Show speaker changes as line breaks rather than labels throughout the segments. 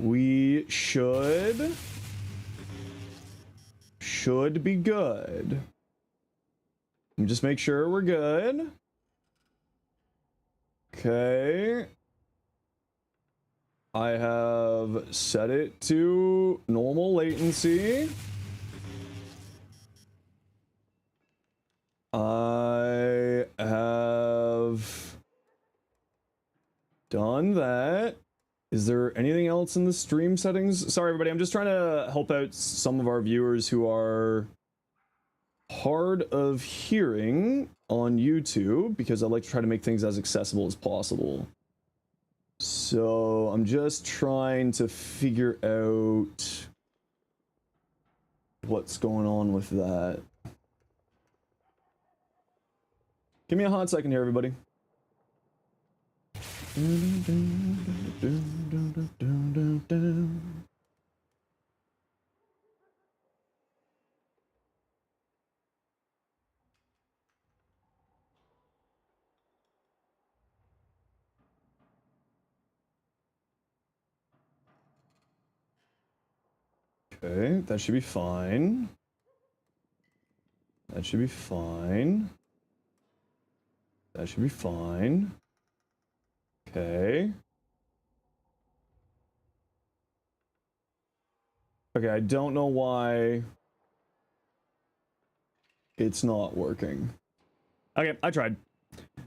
We should be good. Just make sure we're good. Okay. I have set it to normal latency. I have done that. Is there anything else in the stream settings? Sorry, everybody. I'm just trying to help out some of our viewers who are hard of hearing on YouTube because I like to try to make things as accessible as possible. So I'm just trying to figure out what's going on with that. Give me a hot second here, everybody. Okay, that should be fine. That should be fine. That should be fine. Okay. Okay, I don't know why it's not working. Okay, I tried.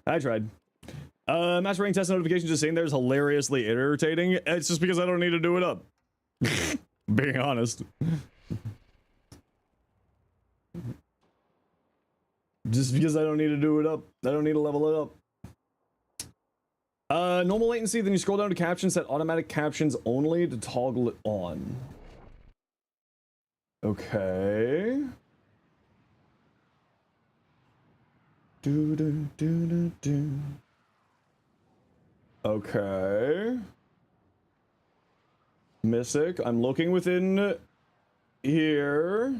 Master rank test notifications just saying there's hilariously irritating. It's just because I don't need to do it up. Being honest. Just because I don't need to do it up. I don't need to level it up. Normal latency, then you scroll down to captions, set automatic captions only to toggle it on. Okay. Okay. Mystic, I'm looking within here.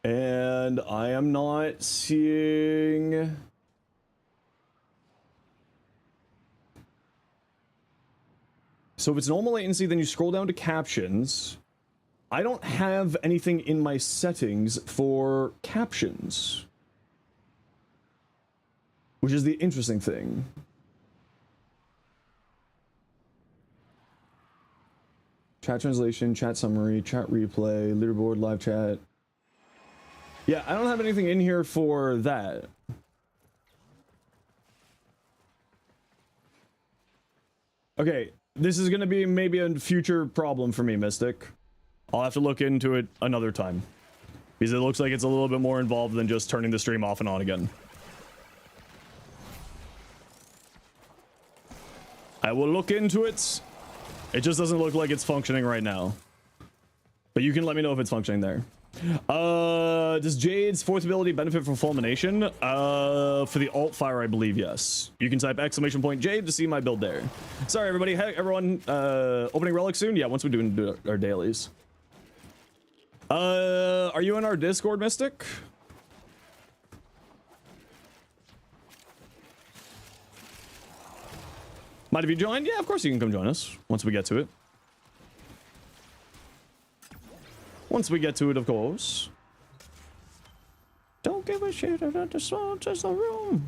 And I am not seeing... So if it's normal latency, then you scroll down to captions. I don't have anything in my settings for captions. Which is the interesting thing. Chat translation, chat summary, chat replay, leaderboard, live chat. Yeah, I don't have anything in here for that. Okay, this is gonna be maybe a future problem for me, Mystic. I'll have to look into it another time. Because it looks like it's a little bit more involved than just turning the stream off and on again. I will look into it. It just doesn't look like it's functioning right now. But you can let me know if it's functioning there. Does Jade's fourth ability benefit from fulmination? For the alt fire, I believe, yes. You can type !Jade to see my build there. Sorry, everybody. Hey, everyone. Opening Relics soon? Yeah, once we do our dailies. Are you in our Discord, Mystic? Might have you joined? Yeah, of course you can come join us once we get to it. Once we get to it, of course. Don't give a shit about the sound, just the room.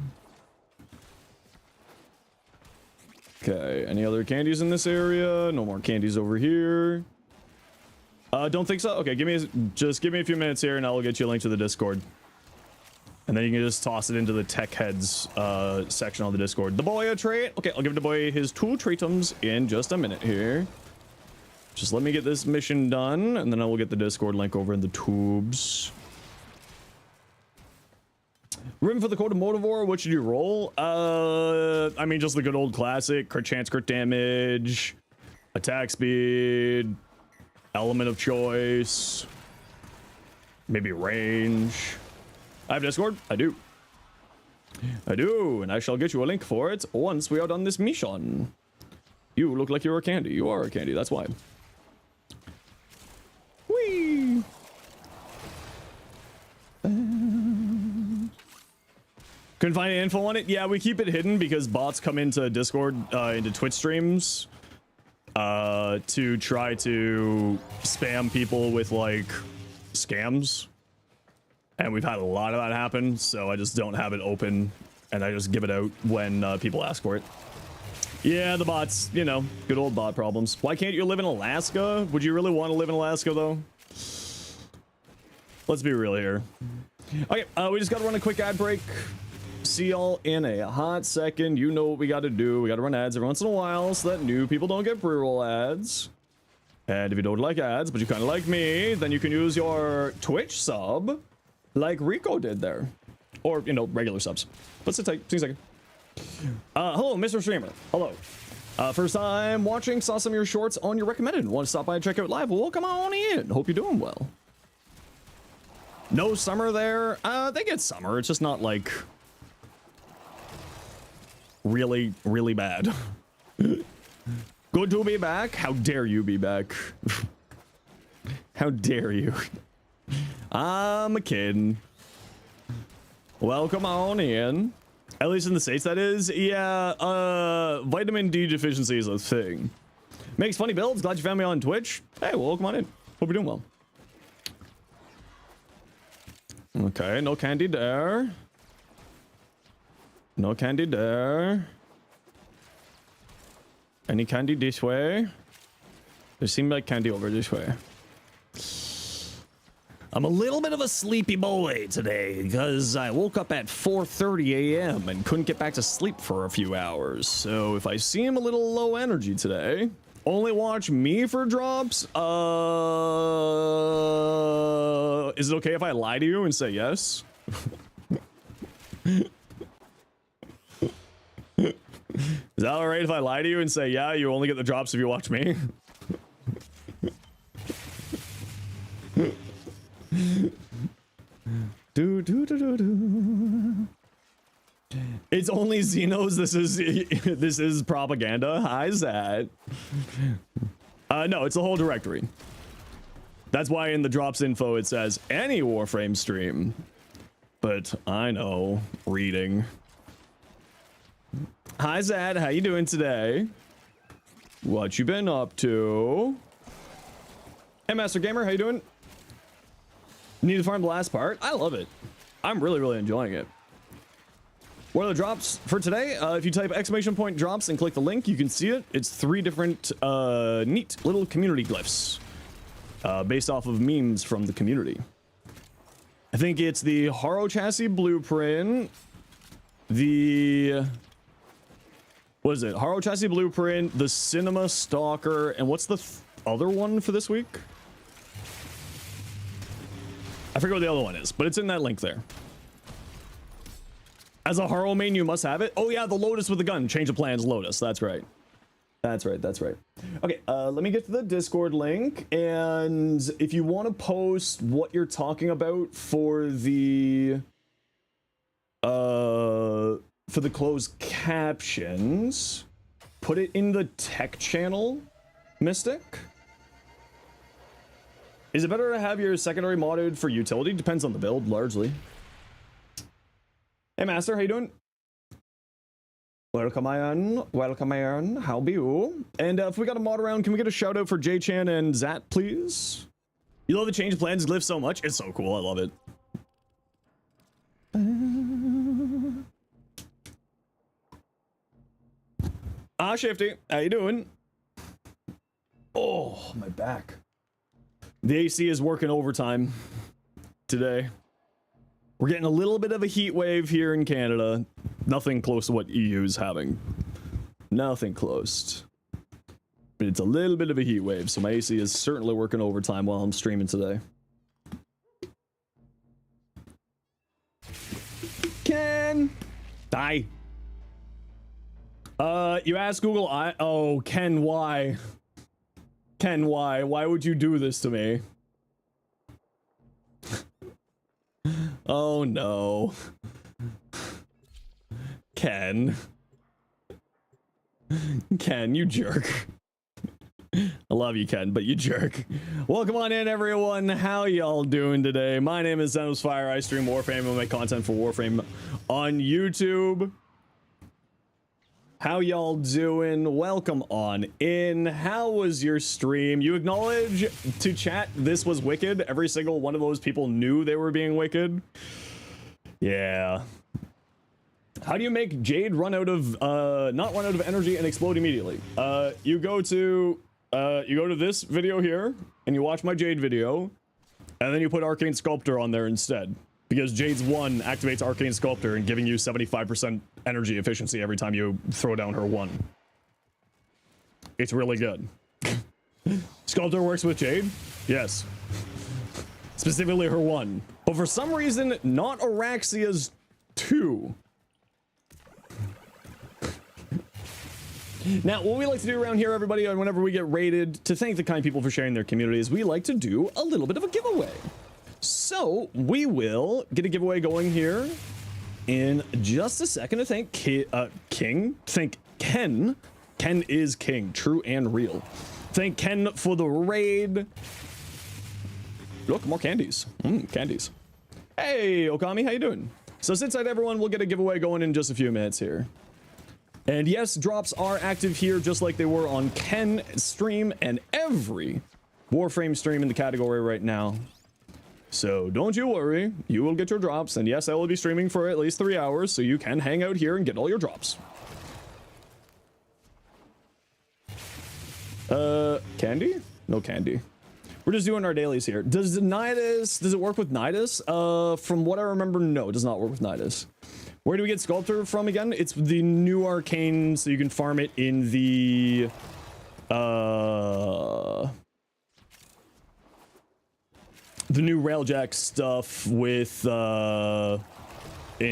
Okay, any other candies in this area? No more candies over here. Don't think so? Okay, just give me a few minutes here and I'll get you a link to the Discord. And then you can just toss it into the tech heads section on the Discord. The boy a trait? Okay, I'll give the boy his 2 tritums in just a minute here. Just let me get this mission done, and then I will get the Discord link over in the tubes. Rim for the code of Motivore, what should you roll? I mean, just the good old classic. Crit chance, crit damage, attack speed, element of choice, maybe range. I have Discord? I do. I do, and I shall get you a link for it once we are done this mission. You look like you're a candy. You are a candy, that's why. Whee! Couldn't find any info on it? Yeah, we keep it hidden because bots come into Discord, into Twitch streams to try to spam people with like scams, and we've had a lot of that happen, so I just don't have it open and I just give it out when people ask for it. Yeah, the bots, you know, good old bot problems. Why can't you live in Alaska? Would you really want to live in Alaska though? Let's be real here. Okay, we just gotta run a quick ad break. See y'all in a hot second. You know what we gotta do. We gotta run ads every once in a while so that new people don't get pre-roll ads. And if you don't like ads, but you kind of like me, then you can use your Twitch sub like Rico did there. Or, you know, regular subs. But sit tight. See you in a second. Hello, Mr. Streamer. Hello. First time watching, saw some of your shorts on your recommended. Want to stop by and check out live? Well, come on in. Hope you're doing well. No summer there. They get summer. It's just not like really, really bad. Good to be back. How dare you be back? How dare you? I'm a kid. Welcome on in. At least in the States, that is. Yeah, vitamin D deficiency is a thing. Makes funny builds. Glad you found me on Twitch. Hey, well, welcome on in. Hope you're doing well. Okay, no candy there. No candy there. Any candy this way? There seemed like candy over this way. I'm a little bit of a sleepy boy today because I woke up at 4:30 a.m. and couldn't get back to sleep for a few hours. So if I seem a little low energy today, only watch me for drops. Is it okay if I lie to you and say yes? Is that alright if I lie to you and say, yeah, you only get the drops if you watch me? It's only Zenos. This is propaganda. Hi, Zat. No, it's the whole directory. That's why in the drops info it says any Warframe stream. But I know, reading. Hi, Zad. How you doing today? What you been up to? Hey, Master Gamer. How you doing? Need to farm the last part? I love it. I'm really, really enjoying it. What are the drops for today? If you type ! drops and click the link, you can see it. It's 3 different neat little community glyphs based off of memes from the community. I think it's the Haro chassis blueprint, the... What is it? Haro chassis blueprint, the cinema stalker, and what's the other one for this week? I forget what the other one is, but it's in that link there. As a Haro main, you must have it. Oh yeah, the Lotus with the gun. Change of plans, Lotus. That's right. That's right, that's right. Okay, let me get to the Discord link, and if you want to post what you're talking about for the closed captions, put it in the tech channel, Mystic. Is it better to have your secondary modded for utility? Depends on the build, largely. Hey, Master, how you doing? Welcome, Iron. Welcome, Iron. How be you? And if we got a mod around, can we get a shout out for J-Chan and Zat, please? You love the change of plans glyph so much. It's so cool. I love it. Shifty, how you doing? Oh, my back. The AC is working overtime today. We're getting a little bit of a heat wave here in Canada. Nothing close to what EU is having. Nothing close. But it's a little bit of a heat wave, so my AC is certainly working overtime while I'm streaming today. Ken! Die. You asked Google, oh, Ken, why? Ken, why? Why would you do this to me? Oh no. Ken. Ken, you jerk. I love you, Ken, but you jerk. Welcome on in, everyone. How y'all doing today? My name is Zenosfire. I stream Warframe and make content for Warframe on YouTube. How y'all doing? Welcome on in. How was your stream? You acknowledge to chat this was wicked. Every single one of those people knew they were being wicked. Yeah. How do you make Jade run out of not run out of energy and explode immediately? You go to this video here and you watch my Jade video, and then you put Arcane Sculptor on there instead. Because Jade's 1 activates Arcane Sculptor and giving you 75% energy efficiency every time you throw down her 1. It's really good. Sculptor works with Jade? Yes. Specifically her 1. But for some reason, not Araxia's 2. Now, what we like to do around here, everybody, and whenever we get rated, to thank the kind people for sharing their communities, we like to do a little bit of a giveaway. So, we will get a giveaway going here in just a second to thank King. Thank Ken. Ken is king, true and real. Thank Ken for the raid. Look, more candies. Candies. Hey, Okami, how you doing? So, since everyone, we'll get a giveaway going in just a few minutes here. And yes, drops are active here just like they were on Ken stream and every Warframe stream in the category right now. So don't you worry, you will get your drops, and yes, I will be streaming for at least 3 hours, so you can hang out here and get all your drops. Candy? No candy. We're just doing our dailies here. Does it work with Nidus? From what I remember, no, it does not work with Nidus. Where do we get Sculptor from again? It's the new Arcane, so you can farm it in the new Railjack stuff with in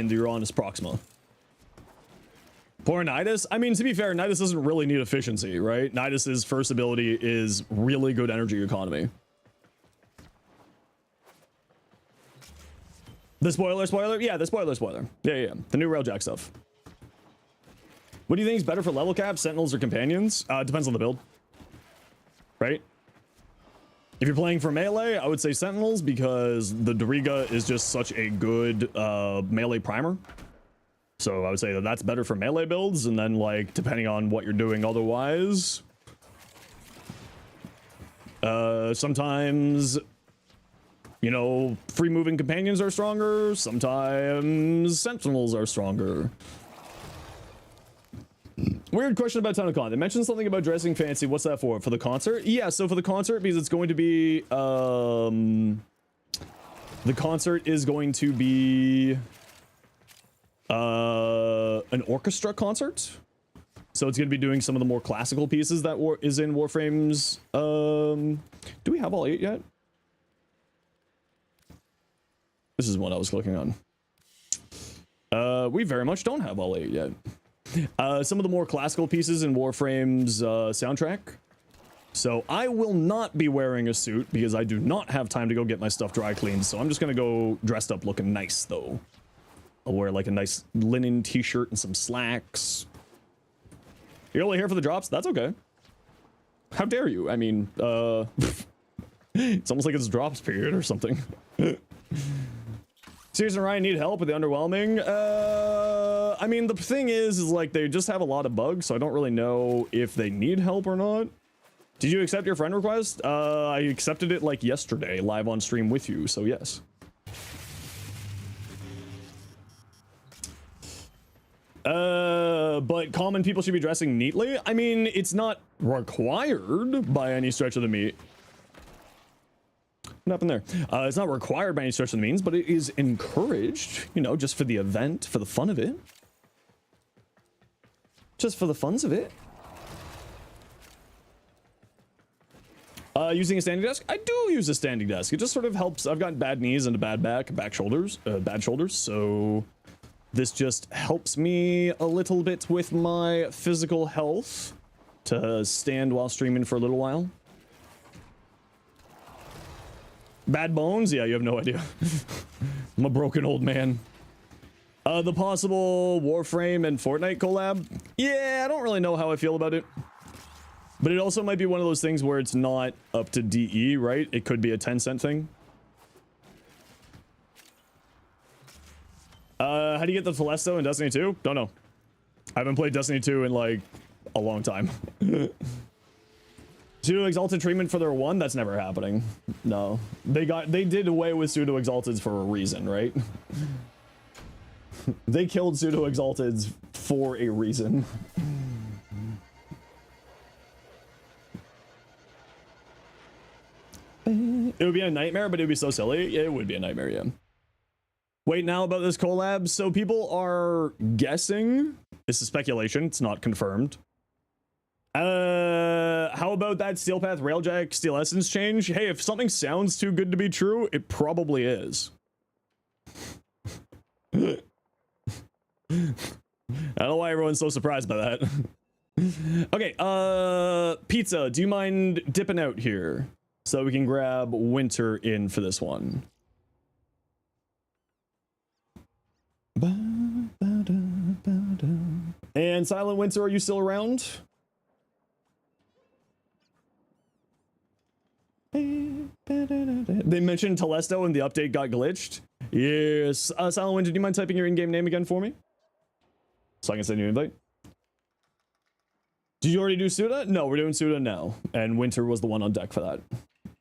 the Uranus Proxima. Poor Nidus? I mean, to be fair, Nidus doesn't really need efficiency, right? Nidus's first ability is really good energy economy. The spoiler? Yeah, the spoiler. Yeah. The new Railjack stuff. What do you think is better for level cap, Sentinels or Companions? Depends on the build. Right? If you're playing for melee, I would say Sentinels because the Doriga is just such a good melee primer. So I would say that that's better for melee builds, and then like depending on what you're doing otherwise. Sometimes, you know, free moving companions are stronger, sometimes Sentinels are stronger. Weird question about TownCon. They mentioned something about dressing fancy. What's that for? For the concert? Yeah, so for the concert, because it's going to be, the concert is going to be, an orchestra concert. So it's going to be doing some of the more classical pieces that is in Warframe's, do we have all 8 yet? This is what I was clicking on. We very much don't have all 8 yet. Some of the more classical pieces in Warframe's soundtrack. So I will not be wearing a suit because I do not have time to go get my stuff dry cleaned. So I'm just going to go dressed up looking nice though. I'll wear like a nice linen t-shirt and some slacks. You're only here for the drops? That's okay. How dare you? I mean, it's almost like it's drops period or something. Serious and Ryan need help with the underwhelming. I mean, the thing is like they just have a lot of bugs, so I don't really know if they need help or not. Did you accept your friend request? I accepted it like yesterday, live on stream with you, so yes. But common people should be dressing neatly. I mean, it's not required by any stretch of the meat. What happened there? It's not required by any stretch of the means, but it is encouraged, you know, just for the event, for the fun of it. Just for the funs of it. Using a standing desk? I do use a standing desk. It just sort of helps. I've got bad knees and a bad back, bad shoulders, so this just helps me a little bit with my physical health to stand while streaming for a little while. Bad bones? Yeah, you have no idea. I'm a broken old man. The possible Warframe and Fortnite collab? Yeah, I don't really know how I feel about it. But it also might be one of those things where it's not up to DE, right? It could be a 10-cent thing. How do you get the Telesto in Destiny 2? Don't know. I haven't played Destiny 2 in like a long time. Pseudo exalted treatment for their 1? That's never happening. No. They did away with pseudo exalteds for a reason, right? They killed pseudo exalteds for a reason. It would be a nightmare, but it would be so silly. It would be a nightmare, yeah. Wait, now about this collab. So people are guessing. This is speculation. It's not confirmed. How about that Steel Path Railjack Steel Essence change? Hey, if something sounds too good to be true, it probably is. I don't know why everyone's so surprised by that. Okay, Pizza, do you mind dipping out here so we can grab Winter in for this one? And Silent Winter, are you still around? They mentioned Telesto and the update got glitched. Yes. Silent Winter, do you mind typing your in-game name again for me? So I can send you an invite. Did you already do Suda? No, we're doing Suda now. And Winter was the one on deck for that.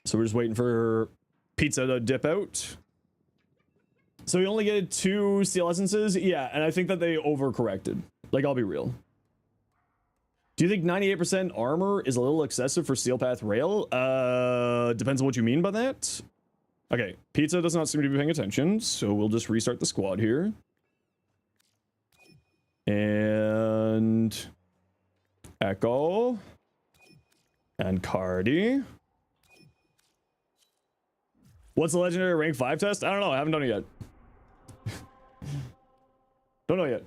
So we're just waiting for Pizza to dip out. So we only get 2 Steel Essences? Yeah, and I think that they overcorrected. Like, I'll be real. Do you think 98% armor is a little excessive for Steel Path Rail? Depends on what you mean by that. Okay, Pizza does not seem to be paying attention, so we'll just restart the squad here. And Echo. And Cardi. What's the legendary rank 5 test? I don't know, I haven't done it yet. Don't know yet.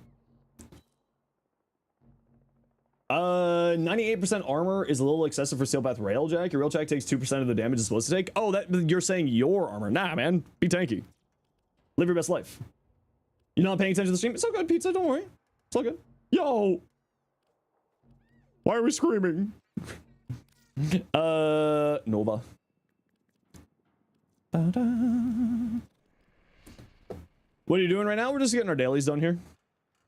98% armor is a little excessive for Steel Path Railjack. Your Railjack takes 2% of the damage it's supposed to take. Oh, that you're saying your armor. Nah, man. Be tanky. Live your best life. You're not paying attention to the stream? It's all good, Pizza. Don't worry. It's all good. Yo! Why are we screaming? Nova. What are you doing right now? We're just getting our dailies done here.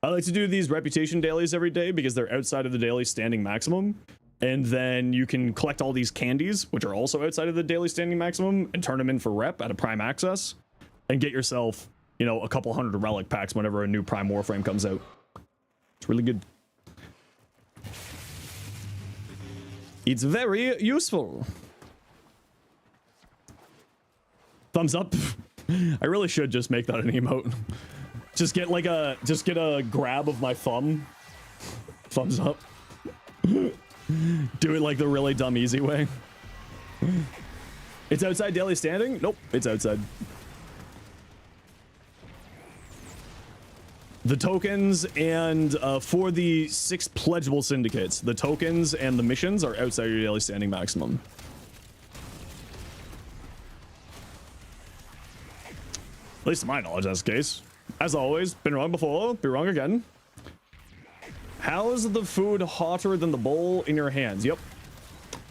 I like to do these reputation dailies every day because they're outside of the daily standing maximum. And then you can collect all these candies, which are also outside of the daily standing maximum, and turn them in for rep at a prime access. And get yourself, you know, a couple hundred relic packs whenever a new prime Warframe comes out. It's really good. It's very useful. Thumbs up. I really should just make that an emote. Just get like a, get a grab of my thumb. Thumbs up. Do it like the really dumb easy way. It's outside daily standing? Nope, it's outside. The tokens and for the 6 pledgeable syndicates, the tokens and the missions are outside your daily standing maximum. At least to my knowledge, that's the case. As always, been wrong before, be wrong again. How is the food hotter than the bowl in your hands? Yep.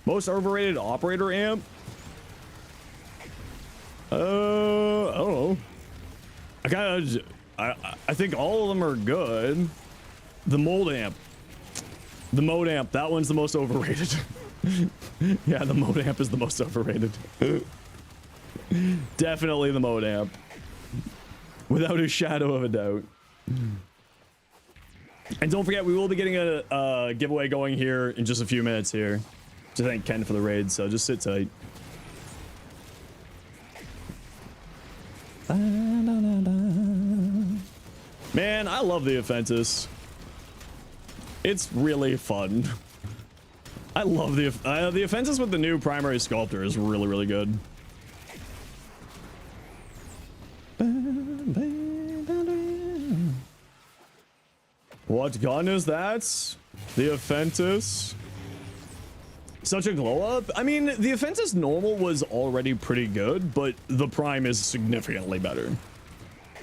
Most overrated operator amp? I don't know. I think all of them are good. The mold amp. The mode amp, that one's the most overrated. Yeah, the mode amp is the most overrated. Definitely the mode amp. Without a shadow of a doubt. And don't forget, we will be getting a giveaway going here in just a few minutes here. To thank Ken for the raid, so just sit tight. Man, I love the Aphentis. It's really fun. I love the Aphentis with the new primary sculptor is really, really good. What gun is that? The Aphentis. Such a glow up. I mean, the Aphentis normal was already pretty good, but the prime is significantly better.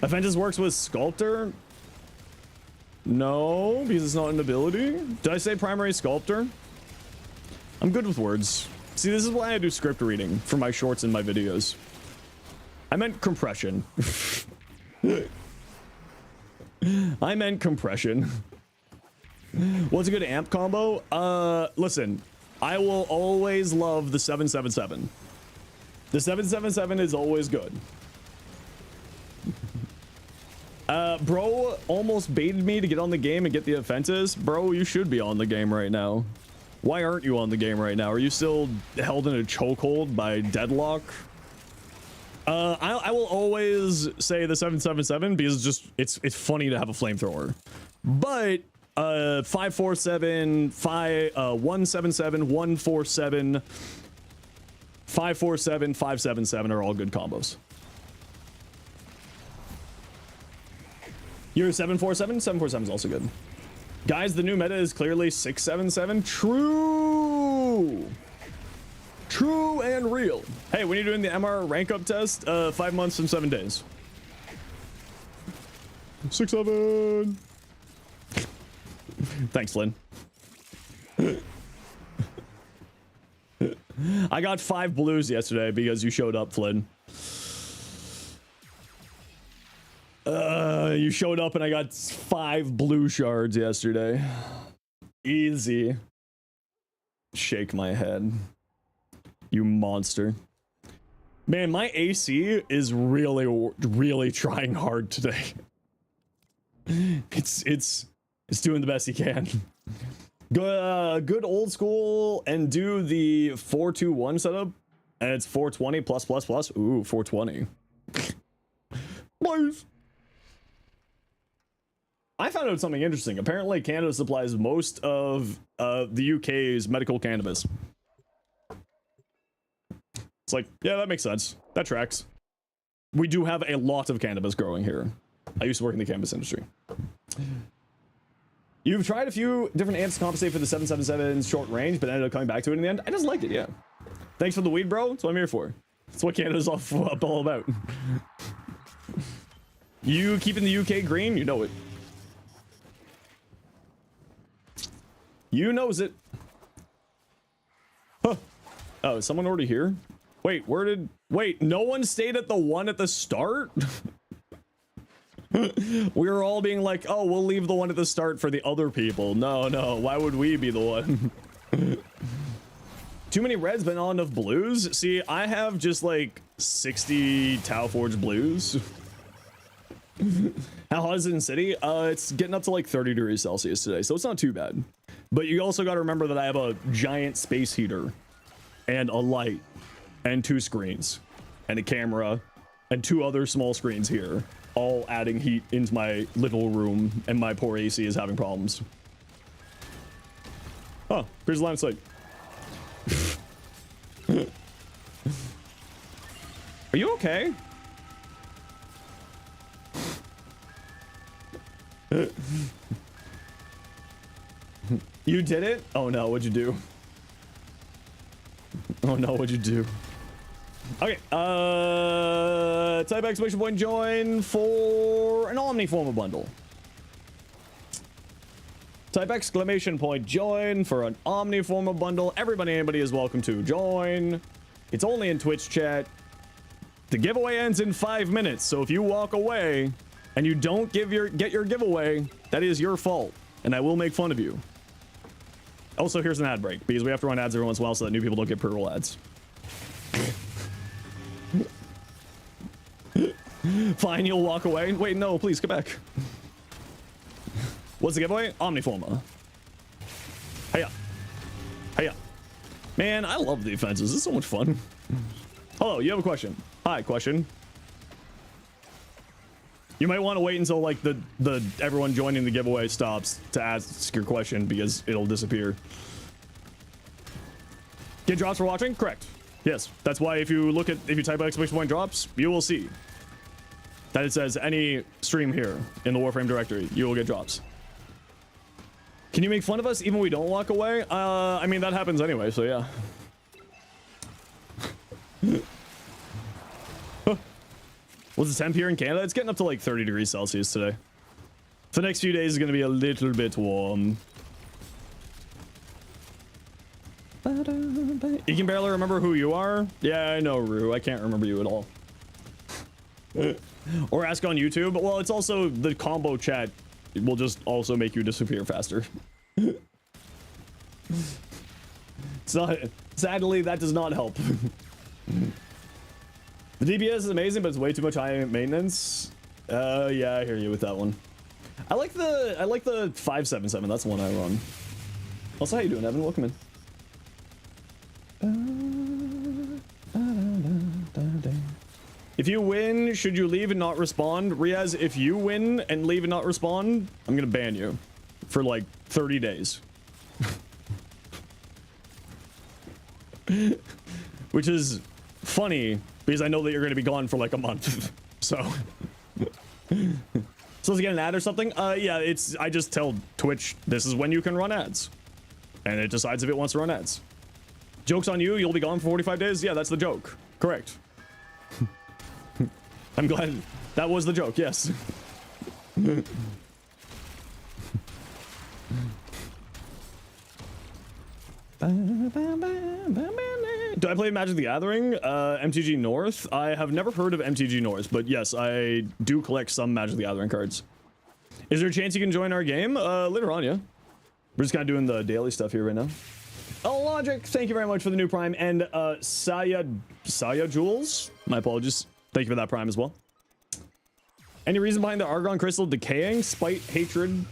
Aphentis works with sculptor. No, because it's not an ability. Did I say primary sculptor? I'm good with words. See, this is why I do script reading for my shorts and my videos. I meant compression. I meant compression. What's a good amp combo? Listen, I will always love the 777. The 777 is always good. Bro almost baited me to get on the game and get the offenses. Bro, you should be on the game right now. Why aren't you on the game right now? Are you still held in a chokehold by deadlock? I will always say the 777 because it's funny to have a flamethrower. But 547, 177, 147, 547, 577 are all good combos. You're 747? 747 is also good. Guys, the new meta is clearly 677. True. True and real. Hey, when are you doing the MR rank up test? 5 months and 7 days. 6-7. Thanks, Flynn. I got 5 blues yesterday because you showed up, Flynn. You showed up and I got 5 blue shards yesterday. Easy. Shake my head. You monster. Man, my AC is really trying hard today. It's doing the best he can. Good old school and do the 4-2-1 setup. And it's 420 plus. Ooh, 420. Please. I found out something interesting. Apparently, Canada supplies most of the UK's medical cannabis. It's like, yeah, that makes sense. That tracks. We do have a lot of cannabis growing here. I used to work in the cannabis industry. You've tried a few different amps to compensate for the 777's short range, but ended up coming back to it in the end. I just liked it, yeah. Thanks for the weed, bro. That's what I'm here for. That's what Canada's all about. You keeping the UK green? You know it. You knows it. Huh. Oh, is someone already here? Wait, wait, no one stayed at the one at the start? We were all being like, oh, we'll leave the one at the start for the other people. No, why would we be the one? Too many reds, but not enough blues? See, I have just like 60 Tau Forge blues. How hot is it in city? It's getting up to like 30 degrees Celsius today, so it's not too bad. But you also got to remember that I have a giant space heater and a light and 2 screens and a camera and 2 other small screens here, all adding heat into my little room, and my poor AC is having problems. Oh, here's the line of sight. Are you okay? You did it? Oh no, what'd you do? Oh no, what'd you do? Okay, type exclamation point join for an Omniformer bundle. Type exclamation point join for an Omniformer bundle. Anybody is welcome to join. It's only in Twitch chat. The giveaway ends in 5 minutes, so if you walk away and you don't get your giveaway, that is your fault, and I will make fun of you. Also, here's an ad break, because we have to run ads every once in a while so that new people don't get pre-roll ads. Fine, you'll walk away. Wait, no, please, get back. What's the giveaway? Omniformer. Hiya. Hiya. Man, I love the offenses. This is so much fun. Hello, you have a question. Hi, question. You might want to wait until like the everyone joining the giveaway stops to ask your question, because it'll disappear. Get drops for watching? Correct. Yes, that's why if you type exclamation point drops, you will see that it says any stream here in the Warframe directory, you will get drops. Can you make fun of us even when we don't walk away? I mean, that happens anyway, so yeah. What's the temp here in Canada? It's getting up to like 30 degrees Celsius today. For the next few days is going to be a little bit warm. You can barely remember who you are? Yeah, I know, Rue. I can't remember you at all. Or ask on YouTube. Well, it's also the combo chat. It will just also make you disappear faster. It's not, sadly, that does not help. The DPS is amazing, but it's way too much high maintenance. Yeah, I hear you with that one. I like the 577. That's the one I run. Also, how you doing, Evan? Welcome in. If you win, should you leave and not respond? Riaz, if you win and leave and not respond, I'm gonna ban you for like 30 days. Which is funny because I know that you're gonna be gone for like a month. So so to get an ad or something? Yeah, I just tell Twitch this is when you can run ads. And it decides if it wants to run ads. Joke's on you, you'll be gone for 45 days? Yeah, that's the joke. Correct. I'm glad that was the joke, yes. Do I play Magic the Gathering? MTG North? I have never heard of MTG North, but yes, I do collect some Magic the Gathering cards. Is there a chance you can join our game? Later on, yeah. We're just kind of doing the daily stuff here right now. Oh, Logic, thank you very much for the new Prime. And Saya Jules, my apologies. Thank you for that Prime as well. Any reason behind the Argon Crystal decaying? Spite, hatred?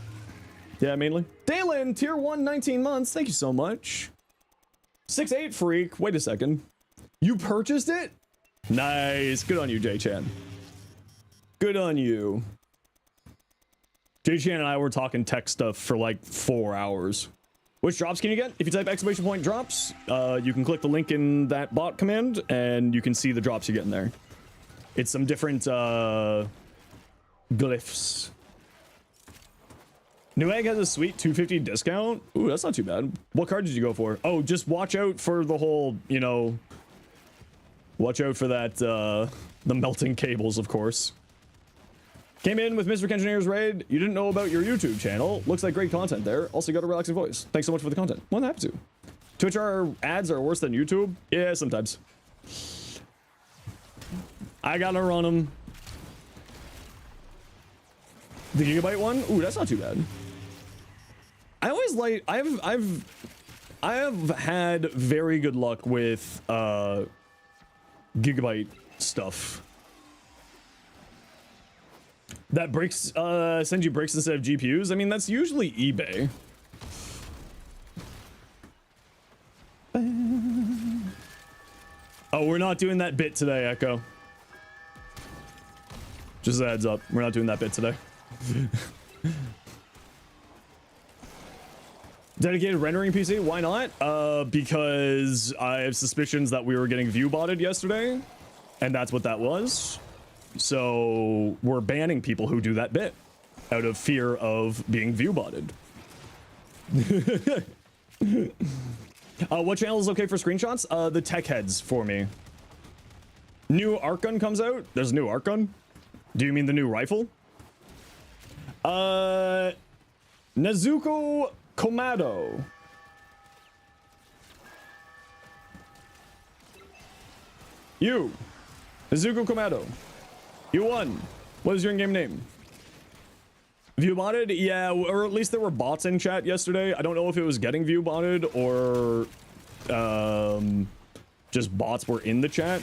Yeah, mainly. Dalen, tier 1, 19 months. Thank you so much. 6'8 freak. Wait a second. You purchased it? Nice. Good on you, J-Chan. Good on you. J-Chan and I were talking tech stuff for like 4 hours. Which drops can you get? If you type !drops, you can click the link in that bot command and you can see the drops you get in there. It's some different glyphs. Newegg has a sweet 250 discount. Ooh, that's not too bad. What card did you go for? Oh, just watch out for the whole, you know, watch out for that, the melting cables, of course. Came in with Mr. Engineer's raid. You didn't know about your YouTube channel. Looks like great content there. Also got a relaxing voice. Thanks so much for the content. Well, I'm happy to. Twitch, our ads are worse than YouTube? Yeah, sometimes. I gotta run them. The Gigabyte one? Ooh, that's not too bad. I always like, I have had very good luck with Gigabyte stuff. That bricks send you bricks instead of GPUs. I mean, that's usually eBay. Oh, we're not doing that bit today, Echo. Just a heads up, we're not doing that bit today. Dedicated rendering PC? Why not? Because I have suspicions that we were getting view botted yesterday, and that's what that was. So we're banning people who do that bit out of fear of being view botted. What channel is okay for screenshots? The tech heads for me. New arc gun comes out. There's a new arc gun. Do you mean the new rifle? Nezuko Komado. You. Nezuko Komado. You won. What is your in-game name? View botted? Yeah, or at least there were bots in chat yesterday. I don't know if it was getting view botted or just bots were in the chat.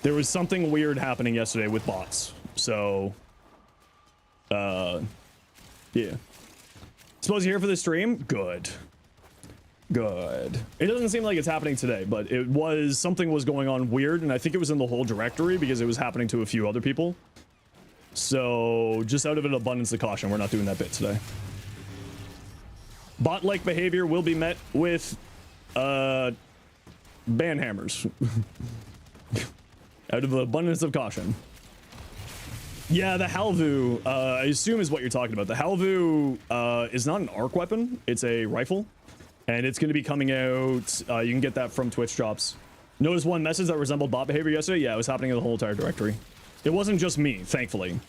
There was something weird happening yesterday with bots. So, yeah. Suppose you're here for the stream? Good. Good. It doesn't seem like it's happening today, but it was, something was going on weird, and I think it was in the whole directory because it was happening to a few other people. So, just out of an abundance of caution, we're not doing that bit today. Bot-like behavior will be met with, ban hammers. Out of an abundance of caution. Yeah, the Halvu, I assume is what you're talking about. The Halvu, is not an arc weapon, it's a rifle. And it's going to be coming out, you can get that from Twitch drops. Notice one message that resembled bot behavior yesterday? Yeah, it was happening in the whole entire directory. It wasn't just me, thankfully,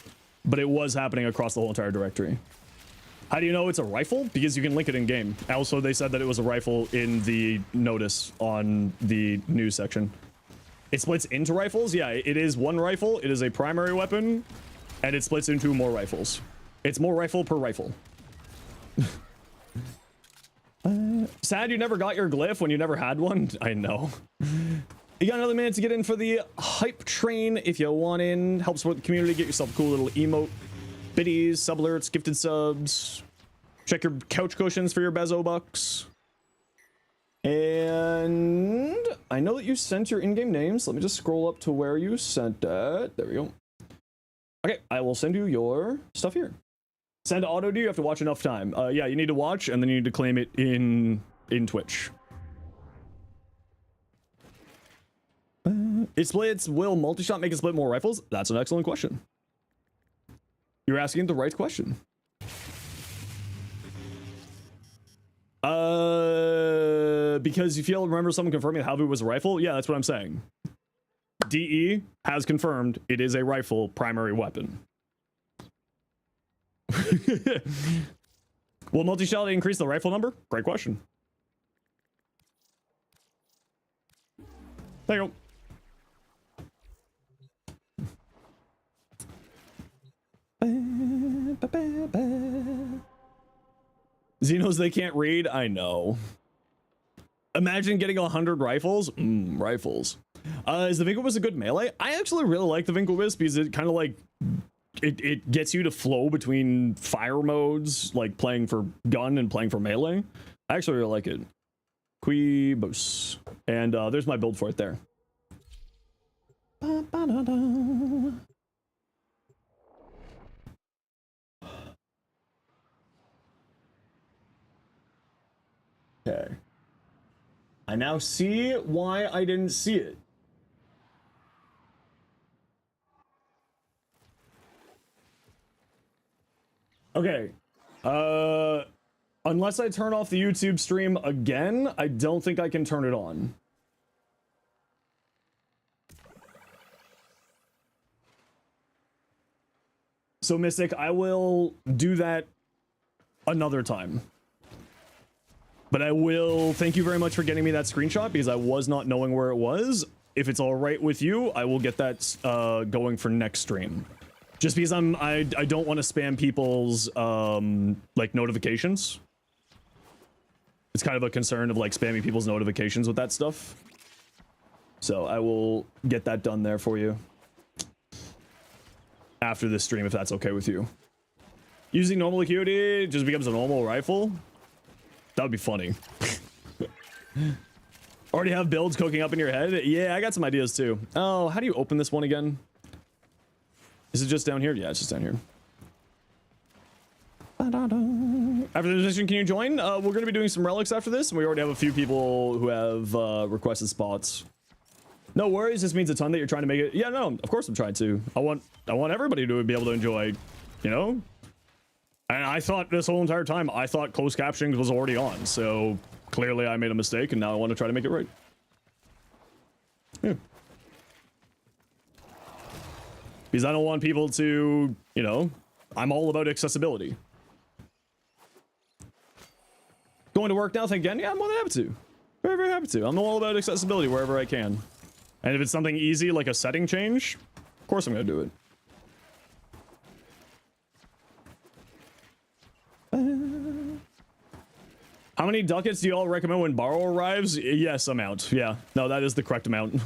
but it was happening across the whole entire directory. How do you know it's a rifle? Because you can link it in game. Also, they said that it was a rifle in the notice on the news section. It splits into rifles. Yeah, it is one rifle. It is a primary weapon, and it splits into more rifles. It's more rifle per rifle. Sad you never got your glyph when you never had one. I know. You got another minute to get in for the hype train if you want in. Help support the community. Get yourself a cool little emote. Biddies, sub alerts, gifted subs. Check your couch cushions for your Bezo bucks. And I know that you sent your in-game names. Let me just scroll up to where you sent that. There we go. Okay, I will send you your stuff here. Send to auto, do you have to watch enough time? Yeah, you need to watch and then you need to claim it in Twitch. It splits. Will multi-shot make it split more rifles? That's an excellent question. You're asking the right question. Because you feel remember someone confirming that Halberd was a rifle? Yeah, that's what I'm saying. DE has confirmed it is a rifle primary weapon. Will multi-shot increase the rifle number? Great question. There you go. Xenos, they can't read? I know. Imagine getting 100 rifles. Rifles. Is the Vinkelwisp a good melee? I actually really like the Vinkelwisp because it kind of like it gets you to flow between fire modes, like playing for gun and playing for melee. I actually really like it. Quibos. And there's my build for it there. Okay. I now see why I didn't see it. Okay. Unless I turn off the YouTube stream again, I don't think I can turn it on. So Mystic, I will do that another time. But I will thank you very much for getting me that screenshot because I was not knowing where it was. If it's all right with you, I will get that going for next stream. Just because I don't want to spam people's like notifications. It's kind of a concern of like spamming people's notifications with that stuff. So I will get that done there for you after this stream if that's okay with you. Using normal acuity just becomes a normal rifle. That would be funny. Already have builds cooking up in your head? Yeah, I got some ideas too. Oh, how do you open this one again? Is it just down here? Yeah, it's just down here. After the mission, can you join? We're going to be doing some relics after this, and we already have a few people who have requested spots. No worries, this means a ton that you're trying to make it. Yeah, no, of course I'm trying to. I want everybody to be able to enjoy, you know? And I thought this whole entire time, I thought closed captioning was already on, so clearly I made a mistake, and now I want to try to make it right. Yeah. Because I don't want people to, you know, I'm all about accessibility. Going to work now, think again? Yeah, I'm more than happy to. Very, very happy to. I'm all about accessibility wherever I can. And if it's something easy, like a setting change, of course I'm going to do it. How many ducats do you all recommend when borrow arrives? Yes, amount. Yeah, no, that is the correct amount.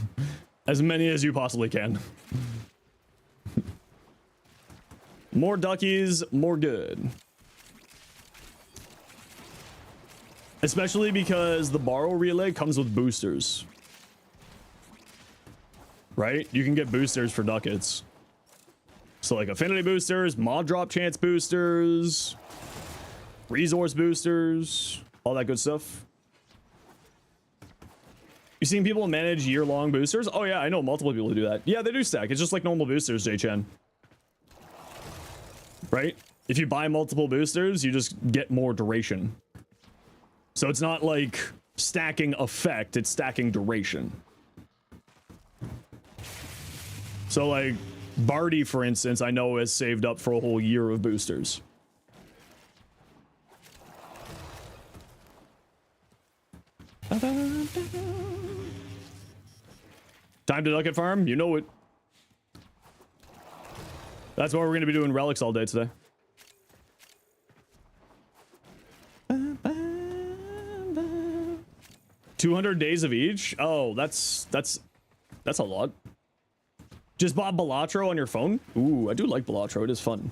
As many as you possibly can. More duckies, more good. Especially because the borrow relay comes with boosters. Right? You can get boosters for ducats. So like affinity boosters, mod drop chance boosters, resource boosters, all that good stuff. You seen people manage year-long boosters? Oh yeah, I know multiple people who do that. Yeah, they do stack. It's just like normal boosters, J-Chen. Right? If you buy multiple boosters, you just get more duration. So it's not like stacking effect, it's stacking duration. So like Barty, for instance, I know has saved up for a whole year of boosters. Time to ducket farm? You know it. That's why we're going to be doing relics all day today. 200 days of each? Oh, that's a lot. Just bought Balatro on your phone? Ooh, I do like Balatro. It is fun.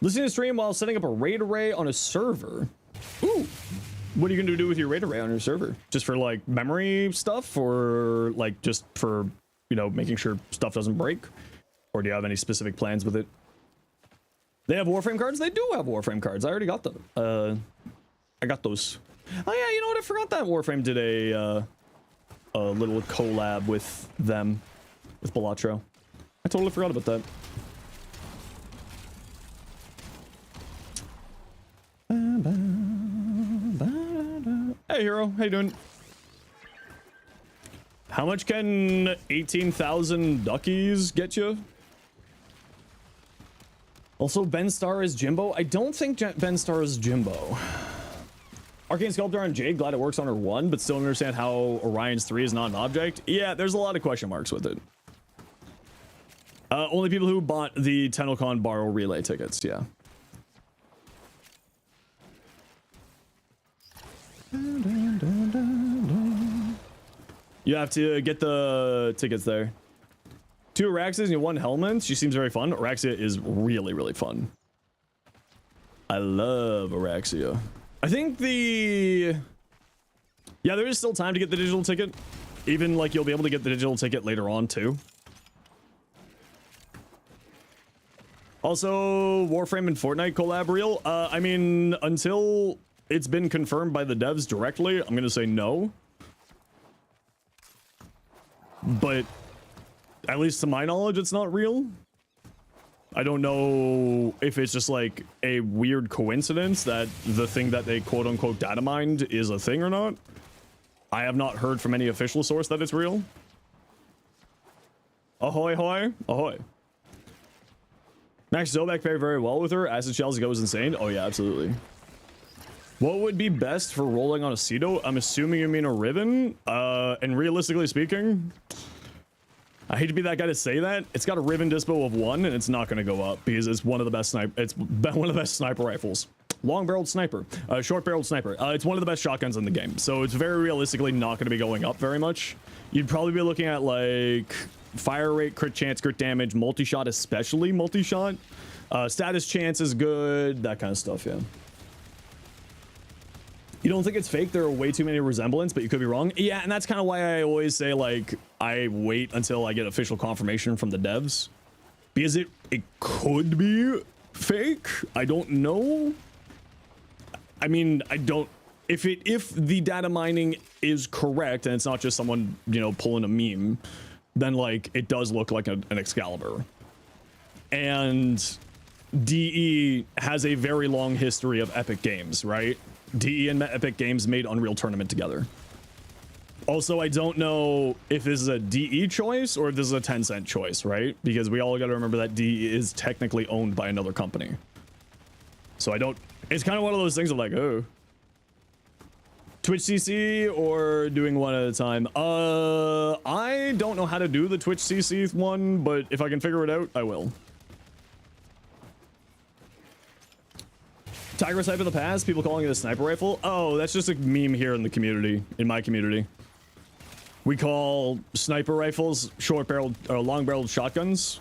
Listening to stream while setting up a raid array on a server. Ooh. What are you going to do with your raid array on your server? Just for like memory stuff, or like just for, you know, making sure stuff doesn't break? Or do you have any specific plans with it? They have Warframe cards? They do have Warframe cards. I already got them. I got those. Oh yeah, you know what? I forgot that Warframe did a little collab with them, with Balatro. I totally forgot about that. Hey Hero, how you doing? How much can 18,000 duckies get you? Also, Ben Starr is Jimbo. I don't think Ben Starr is Jimbo. Arcane Sculptor on Jade, glad it works on her 1, but still don't understand how Orion's 3 is not an object. Yeah, there's a lot of question marks with it. Only people who bought the TennoCon borrow relay tickets, yeah. You have to get the tickets there. 2 Araxias and 1 Helmets. She seems very fun. Araxia is really, really fun. I love Araxia. I think yeah, there is still time to get the digital ticket. Even like you'll be able to get the digital ticket later on too. Also, Warframe and Fortnite collab real. I mean, until it's been confirmed by the devs directly, I'm gonna say no. But at least to my knowledge, it's not real. I don't know if it's just like a weird coincidence that the thing that they quote unquote data mined is a thing or not. I have not heard from any official source that it's real. Ahoy, hoy, ahoy. Max Zobek paired very well with her. Acid Shells goes insane. Oh yeah, absolutely. What would be best for rolling on a Cedo? I'm assuming you mean a Riven. And realistically speaking, I hate to be that guy to say that. It's got a Riven dispo of 1, and it's not going to go up because it's one of the best sniper rifles. Long-barreled sniper, short-barreled sniper. It's one of the best shotguns in the game, so it's very realistically not going to be going up very much. You'd probably be looking at like fire rate, crit chance, crit damage, multi-shot, especially multi-shot. Status chance is good, that kind of stuff. Yeah. You don't think it's fake? There are way too many resemblance, but you could be wrong. Yeah, and that's kind of why I always say, like, I wait until I get official confirmation from the devs. Because it could be fake. I don't know. I mean, I don't... If the data mining is correct, and it's not just someone, you know, pulling a meme, then, like, it does look like an Excalibur. And DE has a very long history of Epic Games, right? DE and Epic Games made Unreal Tournament together. Also, I don't know if this is a DE choice or if this is a Tencent choice, right? Because we all got to remember that DE is technically owned by another company. So I don't... It's kind of one of those things of like, oh. Twitch CC or doing one at a time? I don't know how to do the Twitch CC one, but if I can figure it out, I will. Tiger Snipe in the past, people calling it a sniper rifle. Oh, that's just a meme here in the community, in my community. We call sniper rifles short-barreled or long-barreled shotguns,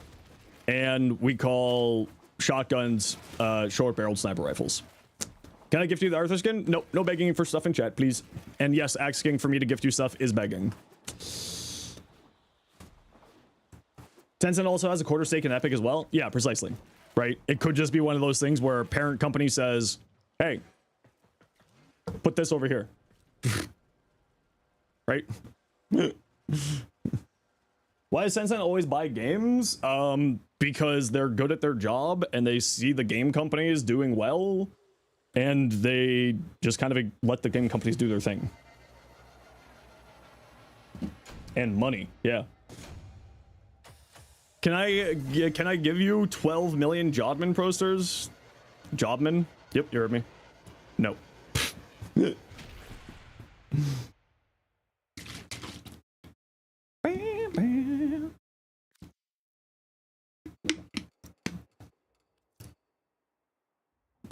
and we call shotguns short-barreled sniper rifles. Can I gift you the Arthur skin? Nope, no begging for stuff in chat, please. And yes, asking for me to gift you stuff is begging. Tencent also has a quarter stake in Epic as well. Yeah, precisely. Right? It could just be one of those things where a parent company says, hey, put this over here. Right? Why does Tencent always buy games? Because they're good at their job and they see the game companies doing well and they just kind of let the game companies do their thing. And money, yeah. Can I give you 12 million Jodman posters? Jobman? Yep, you heard me. No.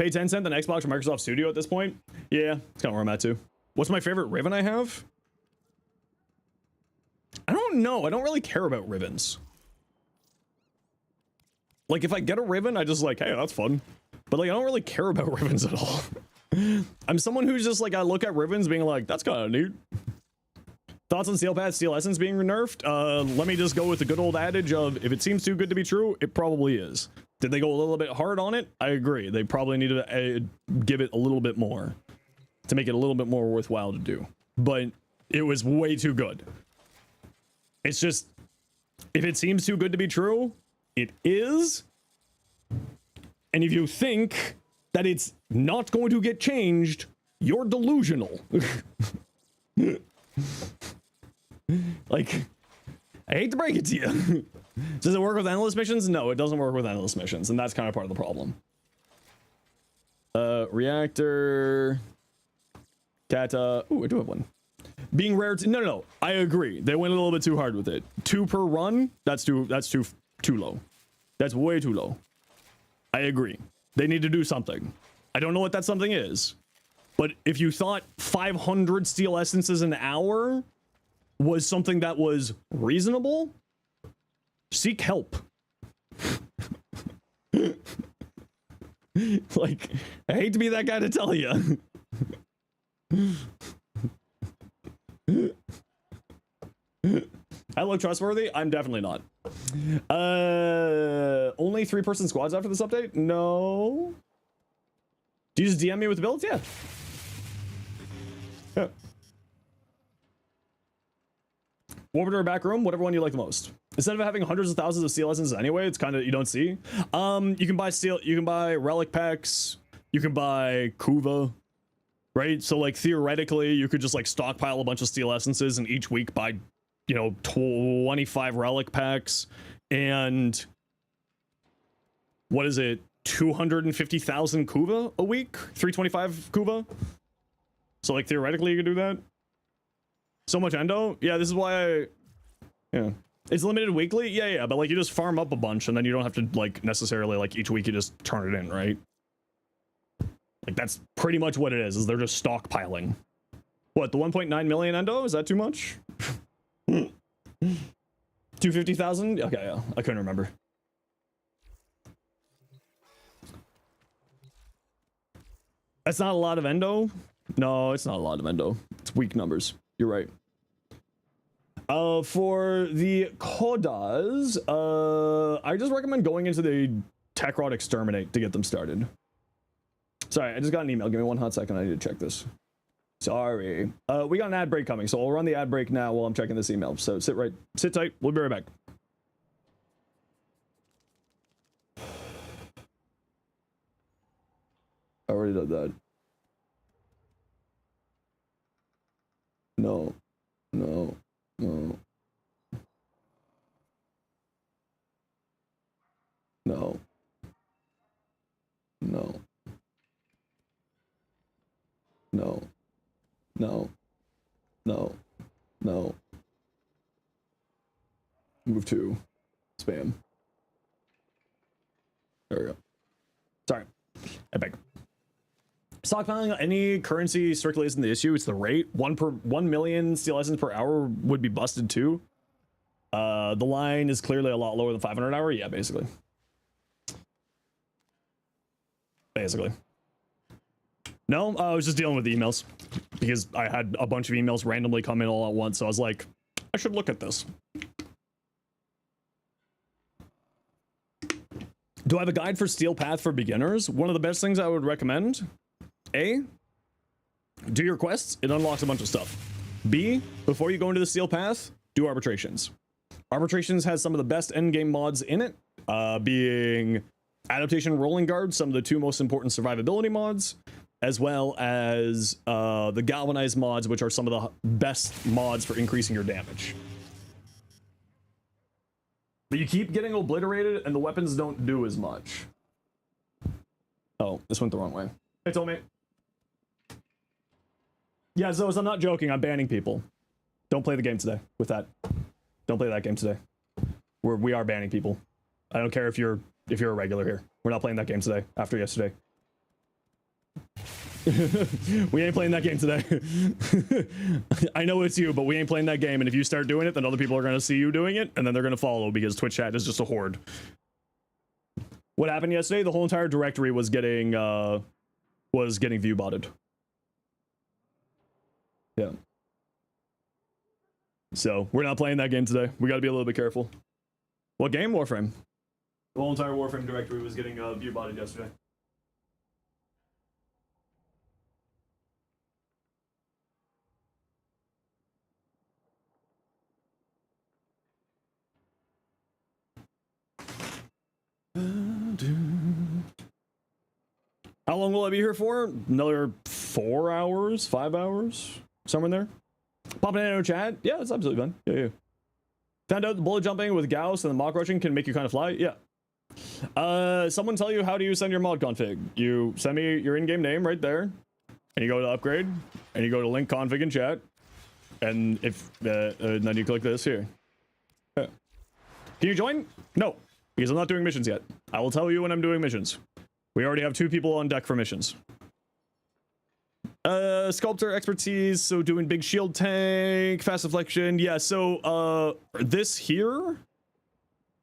Pay 10 cents on Xbox or Microsoft Studio at this point? Yeah, it's kind of where I'm at too. What's my favorite ribbon I have? I don't know. I don't really care about ribbons. Like, if I get a ribbon, I just like, hey, that's fun. But like, I don't really care about ribbons at all. I'm someone who's just like, I look at ribbons being like, that's kind of neat. Thoughts on Steel Path, Steel Essence being nerfed? Let me just go with the good old adage of, if it seems too good to be true, it probably is. Did they go a little bit hard on it? I agree. They probably need to give it a little bit more to make it a little bit more worthwhile to do. But it was way too good. It's just, if it seems too good to be true, it is. And if you think that it's not going to get changed, you're delusional. Like, I hate to break it to you. Does it work with endless missions? No, it doesn't work with endless missions, and that's kind of part of the problem. Reactor. Kata. Ooh, I do have one. Being rare. No. I agree. They went a little bit too hard with it. 2 per run. That's too low. That's way too low. I agree. They need to do something. I don't know what that something is, but if you thought 500 steel essences an hour was something that was reasonable, seek help. Like, I hate to be that guy to tell you. I look trustworthy? I'm definitely not. Only 3-person squads after this update? No. Do you just DM me with the builds? Yeah. Yeah. Orbiter back room, whatever one you like the most. Instead of having hundreds of thousands of steel essences anyway, it's kind of, you don't see. You can buy steel, you can buy relic packs, you can buy Kuva, right? So like theoretically, you could just like stockpile a bunch of steel essences and each week buy, you know, 25 relic packs and what is it? 250,000 Kuva a week? 325 Kuva? So like theoretically you could do that. So much endo? Yeah, this is why yeah. It's limited weekly? Yeah, but like you just farm up a bunch and then you don't have to like necessarily like each week you just turn it in, right? Like that's pretty much what it is they're just stockpiling. What, the 1.9 million endo? Is that too much? 250,000? Okay, yeah, I couldn't remember. That's not a lot of endo? No, it's not a lot of endo. It's weak numbers. You're right. For the Kodas, I just recommend going into the Tech Rod Exterminate to get them started. Sorry, I just got an email. Give me one hot second. I need to check this. Sorry. We got an ad break coming, so I'll run the ad break now while I'm checking this email. So sit tight. We'll be right back. I already did that. No. No. No. No. No. No. No. No. No. Move to spam. There we go. Sorry. I beg. Stockpiling any currency strictly isn't the issue. It's the rate. 1 million steel essence per hour would be busted too. The line is clearly a lot lower than 500 an hour. Yeah, basically. No, I was just dealing with the emails because I had a bunch of emails randomly come in all at once. So I was like, I should look at this. Do I have a guide for Steel Path for beginners? One of the best things I would recommend. A, do your quests. It unlocks a bunch of stuff. B, before you go into the Steel Path, do arbitrations. Arbitrations has some of the best endgame mods in it, being Adaptation Rolling Guard, some of the 2 most important survivability mods, as well as the Galvanized mods, which are some of the best mods for increasing your damage. But you keep getting obliterated, and the weapons don't do as much. Oh, this went the wrong way. Hey, told me. Yeah, Zoes, I'm not joking. I'm banning people. Don't play the game today with that. Don't play that game today. We are banning people. I don't care if you're a regular here. We're not playing that game today after yesterday. We ain't playing that game today. I know it's you, but we ain't playing that game. And if you start doing it, then other people are going to see you doing it, and then they're going to follow because Twitch chat is just a horde. What happened yesterday? The whole entire directory was getting view botted. Yeah. So we're not playing that game today. We got to be a little bit careful. What game? Warframe. The whole entire Warframe directory was getting view botted yesterday. How long will I be here for? Another 4 hours, 5 hours, somewhere in there. Popping in our chat. Yeah, it's absolutely fun. Yeah. Found out the bullet jumping with Gauss and the mock rushing can make you kind of fly. Yeah. Someone tell you how do you send your mod config? You send me your in-game name right there, and you go to upgrade, and you go to link config in chat, and if then you click this here. Yeah. Can you join? No, because I'm not doing missions yet. I will tell you when I'm doing missions. We already have 2 people on deck for missions. Sculptor expertise, so doing big shield tank, fast deflection. Yeah, so this here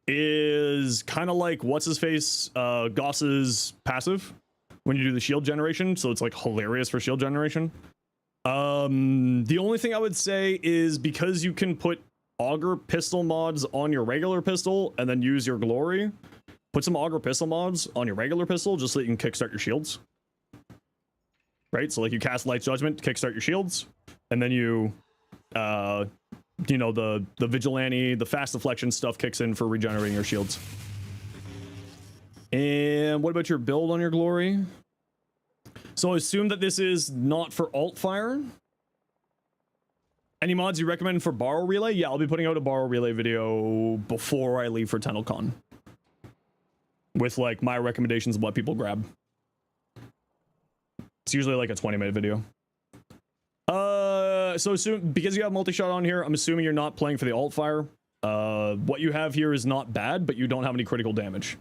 is kind of like what's his face Goss's passive when you do the shield generation, so it's like hilarious for shield generation. The only thing I would say is because you can put auger pistol mods on your regular pistol and then use your glory, put some auger pistol mods on your regular pistol just so that you can kickstart your shields. Right, so like you cast Light Judgment, kickstart your shields, and then you know, the vigilante, the fast deflection stuff kicks in for regenerating your shields. And what about your build on your glory? So I assume that this is not for alt fire. Any mods you recommend for Borrow Relay? Yeah, I'll be putting out a Borrow Relay video before I leave for TennoCon, with like my recommendations of what people grab. It's usually like a 20-minute video. So because you have multi-shot on here, I'm assuming you're not playing for the alt fire. What you have here is not bad, but you don't have any critical damage.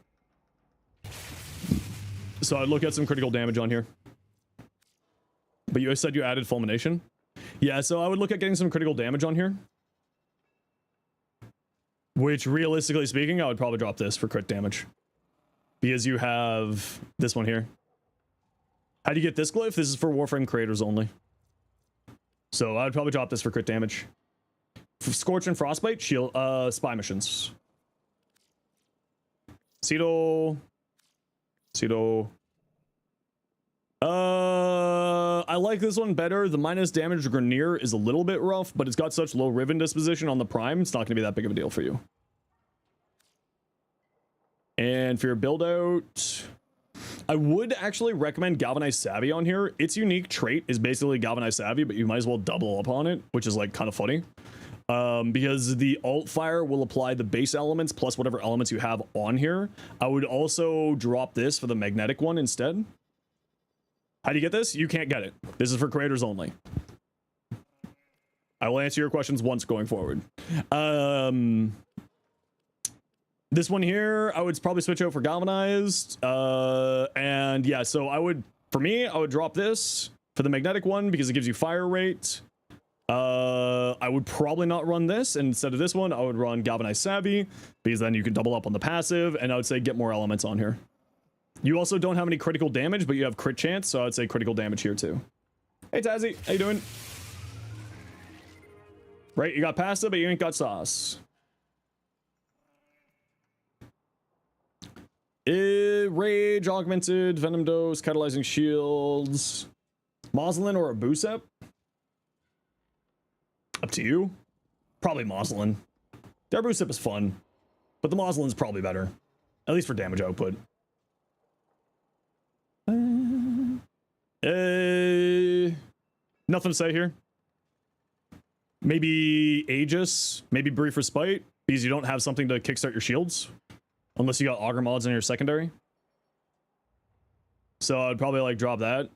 So I'd look at some critical damage on here. But you said you added fulmination? Yeah, so I would look at getting some critical damage on here. Which, realistically speaking, I would probably drop this for crit damage. Because you have this one here. How do you get this glyph? This is for Warframe creators only. So I would probably drop this for crit damage. For Scorch and Frostbite, shield, spy missions. Cedo. I like this one better. The minus damage Grenier is a little bit rough, but it's got such low Riven disposition on the Prime, it's not going to be that big of a deal for you. And for your build out, I would actually recommend Galvanized Savvy on here. Its unique trait is basically Galvanized Savvy, but you might as well double up on it, which is like kind of funny. Because the alt fire will apply the base elements plus whatever elements you have on here. I would also drop this for the magnetic one instead. How do you get this? You can't get it. This is for creators only. I will answer your questions once going forward. This one here, I would probably switch out for Galvanized. And yeah, so I would drop this for the magnetic one because it gives you fire rate. I would probably not run this. And instead of this one, I would run Galvanized Savvy because then you can double up on the passive. And I would say get more elements on here. You also don't have any critical damage, but you have crit chance. So I would say critical damage here too. Hey, Tazzy, how you doing? Right, you got pasta, but you ain't got sauce. Rage, augmented, venom dose, catalyzing shields, Moslin or a Boosep? Up to you. Probably Moslin. Their Boosep is fun, but the Moslin's probably better, at least for damage output. Nothing to say here. Maybe Aegis, maybe Brief Respite, because you don't have something to kickstart your shields. Unless you got auger mods in your secondary. So I'd probably like drop that.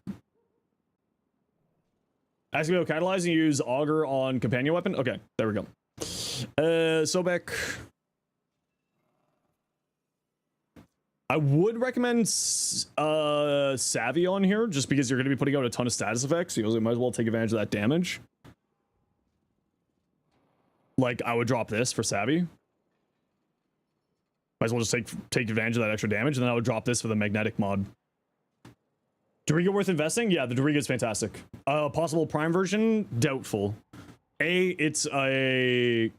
Asking about catalyzing, you use auger on companion weapon. Okay, there we go. Sobek. I would recommend Savvy on here, just because you're going to be putting out a ton of status effects. You might as well take advantage of that damage. Like, I would drop this for Savvy. Might as well just take advantage of that extra damage, and then I would drop this for the magnetic mod. Doriga worth investing? Yeah, the Doriga is fantastic. Possible prime version? Doubtful. It's a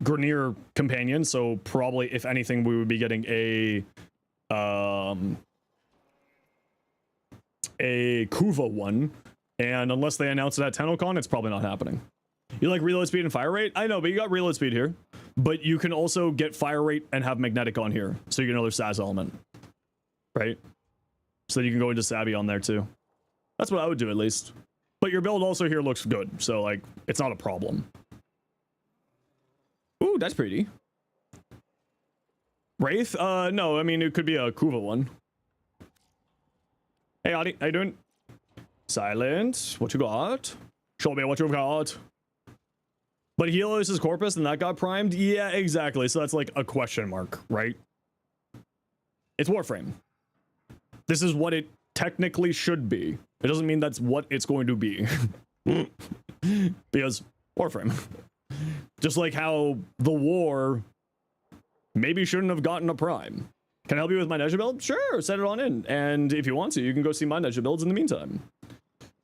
Grenier companion, so probably, if anything, we would be getting a Kuva one, and unless they announce it at TennoCon, it's probably not happening. You like reload speed and fire rate? I know, but you got reload speed here, but you can also get fire rate and have magnetic on here, so you get another SAS element, right? So you can go into Savvy on there too. That's what I would do, at least. But your build also here looks good, so like, it's not a problem. Ooh, that's pretty. Wraith? No, I mean, it could be a Kuva one. Hey, Adi, how you doing? Silent, what you got? Show me what you've got. But Helios is Corpus and that got primed? Yeah, exactly. So that's like a question mark, right? It's Warframe. This is what it technically should be. It doesn't mean that's what it's going to be. Because Warframe. Just like how the war maybe shouldn't have gotten a prime. Can I help you with my Ninja build? Sure, set it on in. And if you want to, you can go see my Ninja builds in the meantime.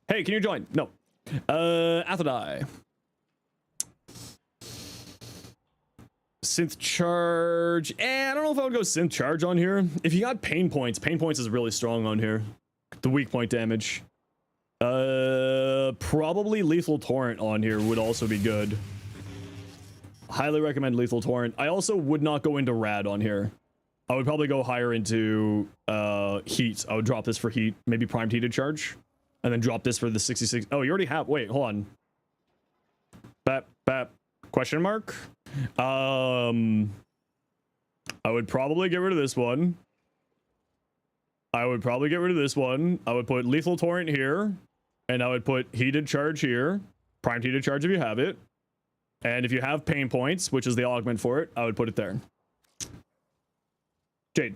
Hey, can you join? No. Athodai. Synth charge. I don't know if I would go synth charge on here. If you got pain points is really strong on here. The weak point damage. Probably lethal torrent on here would also be good. Highly recommend lethal torrent. I also would not go into rad on here. I would probably go higher into heat. I would drop this for heat, maybe primed heated charge, and then drop this for the 66. Oh, you already have. Wait, hold on. Bap. Question mark. I would probably get rid of this one. I would probably get rid of this one. I would put lethal torrent here, and I would put heated charge here. Primed heated charge if you have it. And if you have pain points, which is the augment for it, I would put it there. Jade.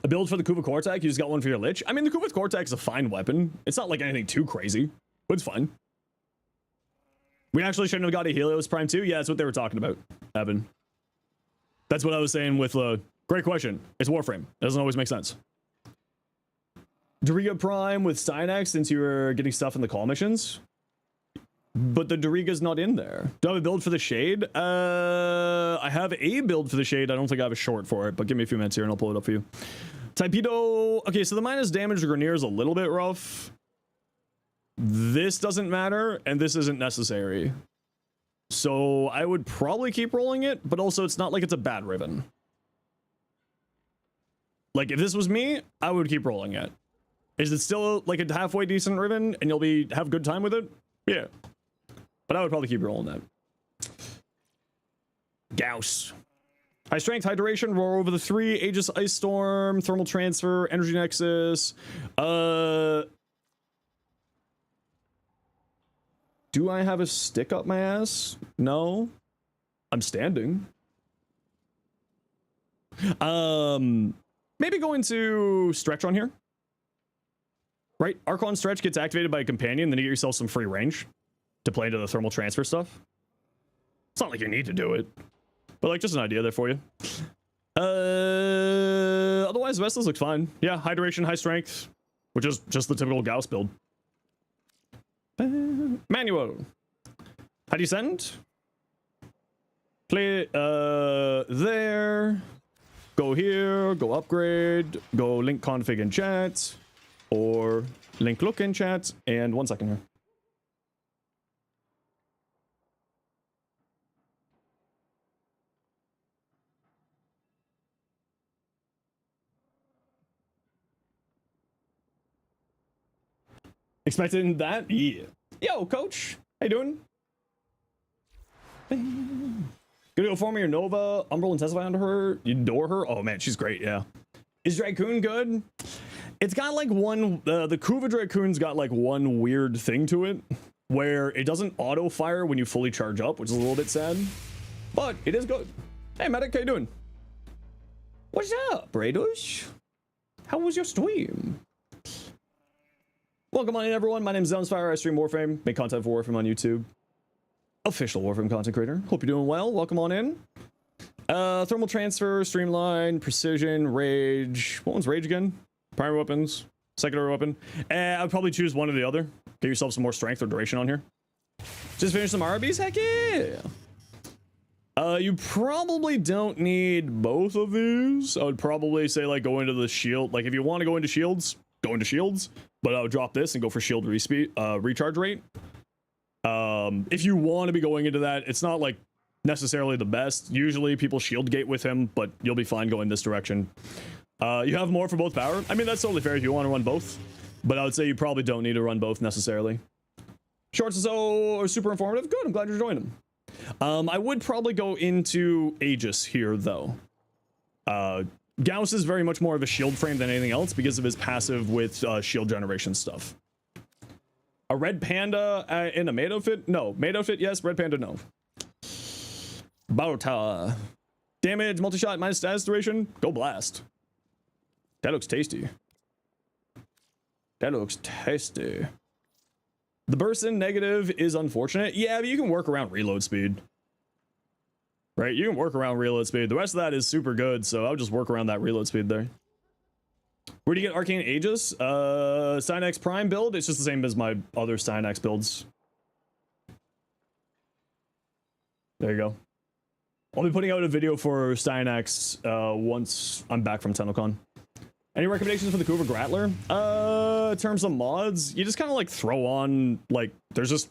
A build for the Kuva Cortac, you just got one for your Lich? I mean, the Kuva Cortac is a fine weapon. It's not like anything too crazy, but it's fine. We actually shouldn't have got a Helios Prime too? Yeah, that's what they were talking about, Evan. That's what I was saying with, great question. It's Warframe. It doesn't always make sense. Doriga Prime with Stynex since you were getting stuff in the call missions. But the Doriga's not in there. Do I have a build for the Shade? I have a build for the Shade. I don't think I have a short for it, but give me a few minutes here and I'll pull it up for you. Typedo. Okay, so the minus damage to Grenier is a little bit rough. This doesn't matter, and this isn't necessary. So I would probably keep rolling it, but also it's not like it's a bad Riven. Like, if this was me, I would keep rolling it. Is it still like a halfway decent Riven, and you'll have good time with it? Yeah. But I would probably keep rolling that. Gauss. High strength, high duration, roar over the 3, Aegis Ice Storm, thermal transfer, energy nexus. Do I have a stick up my ass? No. I'm standing. Maybe go into stretch on here. Right? Archon stretch gets activated by a companion, then you get yourself some free range to play into the thermal transfer stuff. It's not like you need to do it, but like just an idea there for you. Otherwise, the rest of this looks fine. Yeah, high duration, high strength, which is just the typical Gauss build. Manual. How do you send? Play there. Go here. Go upgrade. Go link config in chat. Or link look in chat. And 1 second here. Expecting that? Yeah. Yo, coach. How you doing? Gonna go form your Nova, Umbral Intensify under her. You adore her? Oh man, she's great, yeah. Is Dracoon good? It's got like one, the Kuva Dracoon's got like one weird thing to it where it doesn't auto fire when you fully charge up, which is a little bit sad, but it is good. Hey medic, how you doing? What's up, Raiders? How was your stream? Welcome on in, everyone. My name is Zenosfire. I stream Warframe, make content for Warframe on YouTube. Official Warframe content creator. Hope you're doing well. Welcome on in. Thermal transfer, streamline, precision, rage. What one's rage again? Primary weapons, secondary weapon. I'd probably choose one or the other. Get yourself some more strength or duration on here. Just finish some RBs? Heck yeah! You probably don't need both of these. I would probably say, like, go into the shield. Like, if you want to go into shields, go into shields. But I would drop this and go for shield recharge rate. If you want to be going into that, it's not, like, necessarily the best. Usually people shield gate with him, but you'll be fine going this direction. You have more for both power. I mean, that's totally fair if you want to run both. But I would say you probably don't need to run both necessarily. Shorts are super informative. Good, I'm glad you're joining them. I would probably go into Aegis here, though. Gauss is very much more of a shield frame than anything else because of his passive with shield generation stuff. A red panda in a maid outfit? No. Maid outfit, yes. Red panda, no. Bauta. Damage, multi-shot, minus status duration. Go blast. That looks tasty. That looks tasty. The burst in negative is unfortunate. Yeah, but you can work around reload speed. Right? You can work around reload speed. The rest of that is super good, so I'll just work around that reload speed there. Where do you get Arcane Aegis? Cynex Prime build. It's just the same as my other Cynex builds. There you go. I'll be putting out a video for Cynex once I'm back from TennoCon. Any recommendations for the Kuva Grattler? In terms of mods, you just kind of like throw on, like, there's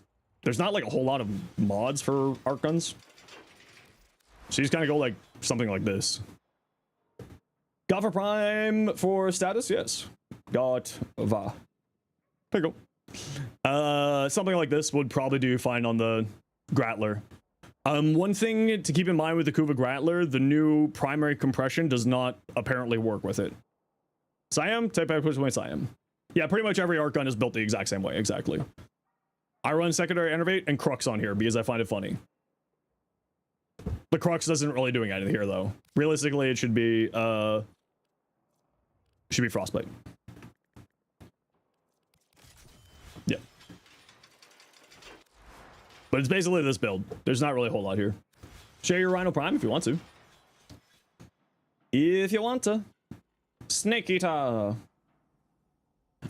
not like a whole lot of mods for arc guns. So you just kind of go like something like this. Got for Prime for status? Yes. Got va. There you go. Something like this would probably do fine on the Grattler. One thing to keep in mind with the Kuva Grattler, the new primary compression does not apparently work with it. Siam? Type I push away Siam. Yeah, pretty much every arc gun is built the exact same way, exactly. I run secondary enervate and Crux on here because I find it funny. The Crux isn't really doing anything here though. Realistically, it should be Frostbite. Yeah. But it's basically this build. There's not really a whole lot here. Share your Rhino Prime if you want to. If you want to. Snake Eater.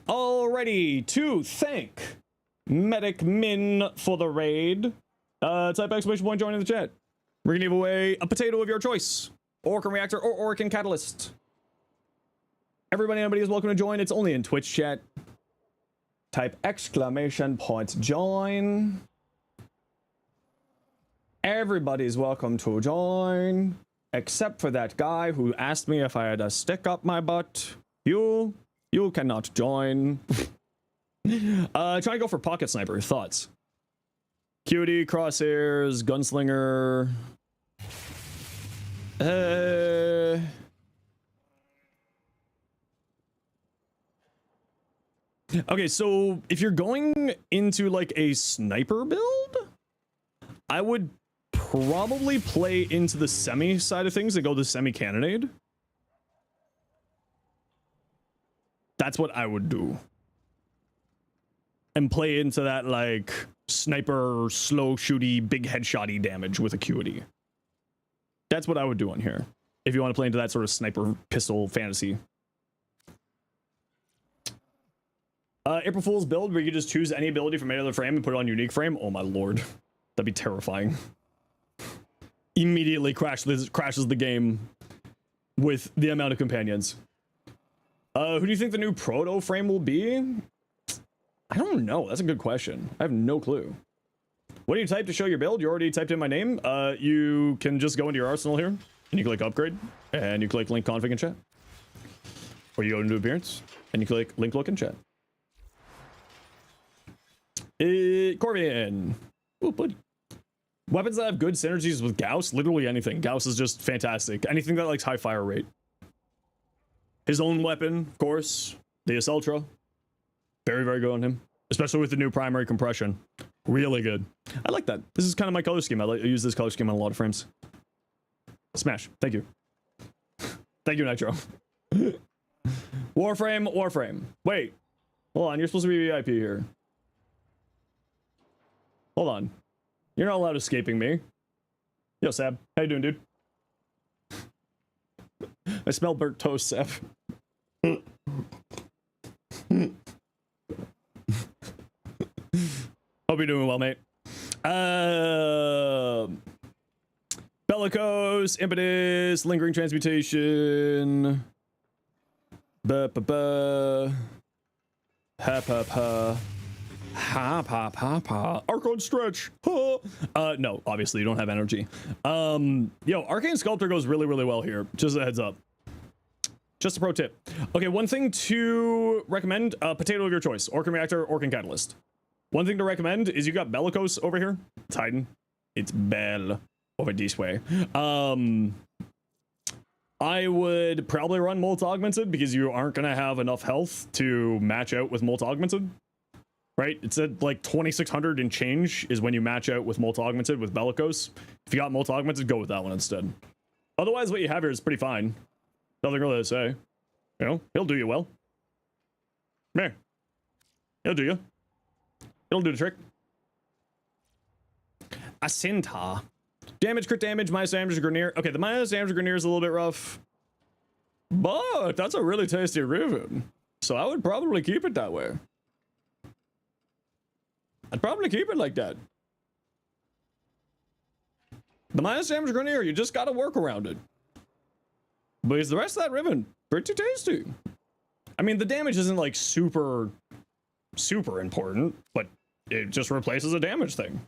Alrighty, to thank Medic Min for the raid. Type exclamation point join in the chat. We're gonna give away a potato of your choice. Orcan Reactor or Orcan Catalyst. Everybody is welcome to join. It's only in Twitch chat. Type exclamation point join. Everybody's welcome to join. Except for that guy who asked me if I had a stick up my butt. You cannot join. Try to go for Pocket Sniper. Thoughts? Cutie, Crosshairs, Gunslinger. Okay, so if you're going into like a sniper build, I would probably play into the semi side of things and go the semi cannonade. That's what I would do. And play into that like sniper, slow shooty, big headshotty damage with acuity. That's what I would do on here. If you want to play into that sort of sniper pistol fantasy. April Fool's build where you just choose any ability from any other frame and put it on unique frame. Oh my lord. That'd be terrifying. Immediately crashes the game with the amount of companions. Who do you think the new proto frame will be? I don't know. That's a good question. I have no clue. What do you type to show your build? You already typed in my name. You can just go into your arsenal here and you click upgrade and you click link config in chat. Or you go into appearance and you click link look in chat. Corvian. Ooh, buddy. Weapons that have good synergies with Gauss, literally anything. Gauss is just fantastic. Anything that likes high fire rate. His own weapon, of course, the Ultra. Very, very good on him. Especially with the new primary compression. Really good. I like that. This is kind of my color scheme. I use this color scheme on a lot of frames. Smash. Thank you. Thank you, Nitro. Warframe. Wait. Hold on, you're supposed to be VIP here. Hold on. You're not allowed escaping me. Yo, Sab. How you doing, dude? I smell burnt toast, Sab. Hope you're doing well, mate. Bellicose, impetus, lingering transmutation. Ha Archon stretch. No, obviously you don't have energy. Yo, Arcane Sculptor goes really, really well here. Just a heads up. Just a pro tip. Okay, one thing to recommend, potato of your choice. Orcan Reactor, Orcan Catalyst. One thing to recommend is you got Bellicose over here. It's hiding. It's Bell over this way. I would probably run Molt Augmented because you aren't going to have enough health to match out with Molt Augmented. Right? It's at like 2600 and change is when you match out with Molt Augmented with Bellicose. If you got Molt Augmented, go with that one instead. Otherwise, what you have here is pretty fine. Nothing really to say. You know, he'll do you well. There. He'll do you. He'll do the trick. A Centaur. Damage, crit damage, minus damage to Grenier. Okay, the minus damage to Grenier is a little bit rough. But that's a really tasty Riven. So I would probably keep it that way. I'd probably keep it like that. The minus damage to Grenier, you just gotta work around it. Because the rest of that Riven, pretty tasty. I mean, the damage isn't like super important, but it just replaces a damage thing.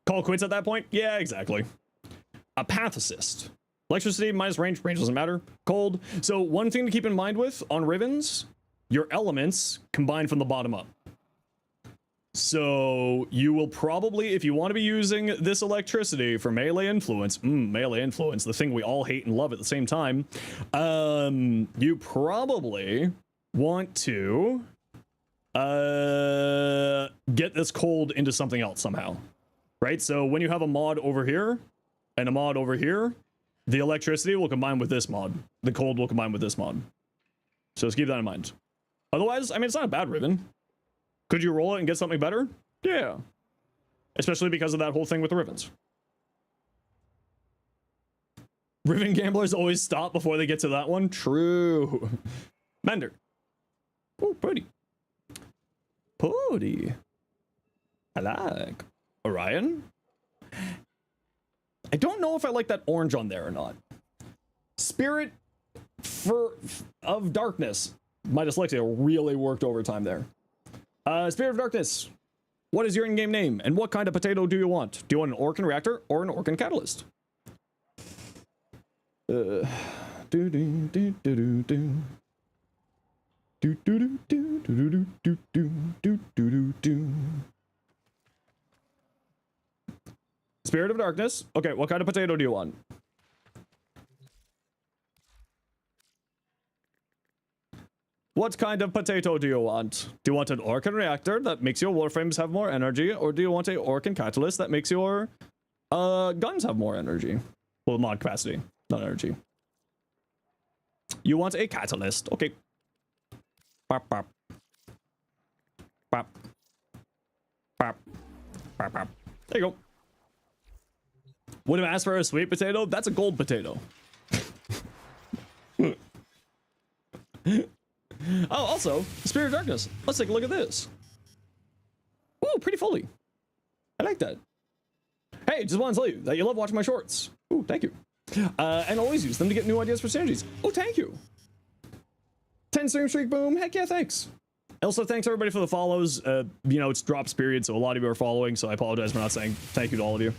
Call quits at that point? Yeah, exactly. A Path Assist. Electricity minus range doesn't matter. Cold. So one thing to keep in mind with on Rivens, your elements combine from the bottom up. So you will probably, if you want to be using this electricity for melee influence, the thing we all hate and love at the same time, you probably want to get this cold into something else somehow, right? So when you have a mod over here and a mod over here, the electricity will combine with this mod. The cold will combine with this mod. So just keep that in mind. Otherwise, I mean, it's not a bad Riven. Could you roll it and get something better? Yeah. Especially because of that whole thing with the Rivens. Riven gamblers always stop before they get to that one. True. Mender. Oh, pretty. Pretty. I like. Orion. I don't know if I like that orange on there or not. Spirit of Darkness. My dyslexia really worked overtime there. Spirit of Darkness. What is your in-game name? And what kind of potato do you want? Do you want an Orcan Reactor or an Orcan Catalyst? Spirit of Darkness. Okay, what kind of potato do you want? What kind of potato do you want? Do you want an Orcan Reactor that makes your Warframes have more energy? Or do you want a Orcan Catalyst that makes your guns have more energy? Well, mod capacity, not energy. You want a Catalyst. Okay. Bop, bop. Bop. Bop. Bop, bop. There you go. Would have asked for a sweet potato? That's a gold potato. Oh, also, Spirit of Darkness. Let's take a look at this. Ooh, pretty fully. I like that. Hey, just want to tell you that you love watching my shorts. Ooh, thank you. And always use them to get new ideas for synergies. Oh, thank you. 10 stream streak, boom. Heck yeah, thanks. Also, thanks everybody for the follows. You know, it's drops period, so a lot of you are following, so I apologize for not saying thank you to all of you.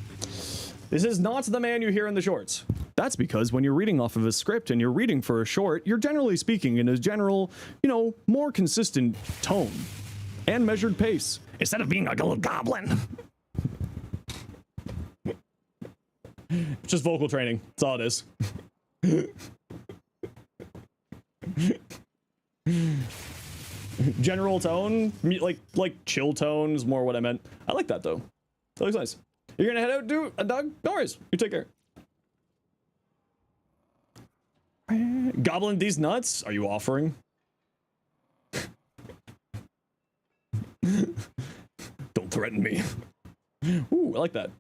This is not the man you hear in the shorts. That's because when you're reading off of a script and you're reading for a short, you're generally speaking in a general, you know, more consistent tone and measured pace instead of being like a little goblin. Just vocal training. That's all it is. General tone, like chill tone is more what I meant. I like that though. That looks nice. You're gonna head out, dude? Doug? No worries. You take care. Goblin, these nuts? Are you offering? Don't threaten me. Ooh, I like that.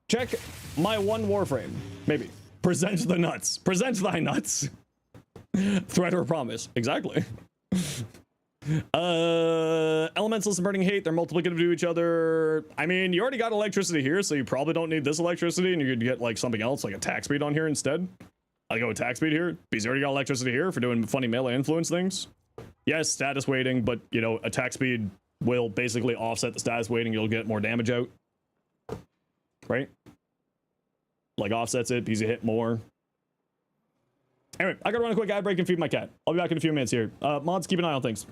Check my one Warframe. Maybe. Present the nuts. Present thy nuts. Threat or promise. Exactly. Elementals and burning hate. They're multiplicative to each other. I mean, you already got electricity here, so you probably don't need this electricity, and you could get like something else, like attack speed on here instead. I go attack speed here because you already got electricity here for doing funny melee influence things. Yes, status weighting, but you know, attack speed will basically offset the status weighting. You'll get more damage out, right? Like offsets it because you hit more. Anyway, I gotta run a quick ad break and feed my cat. I'll be back in a few minutes here. Mods, keep an eye on things.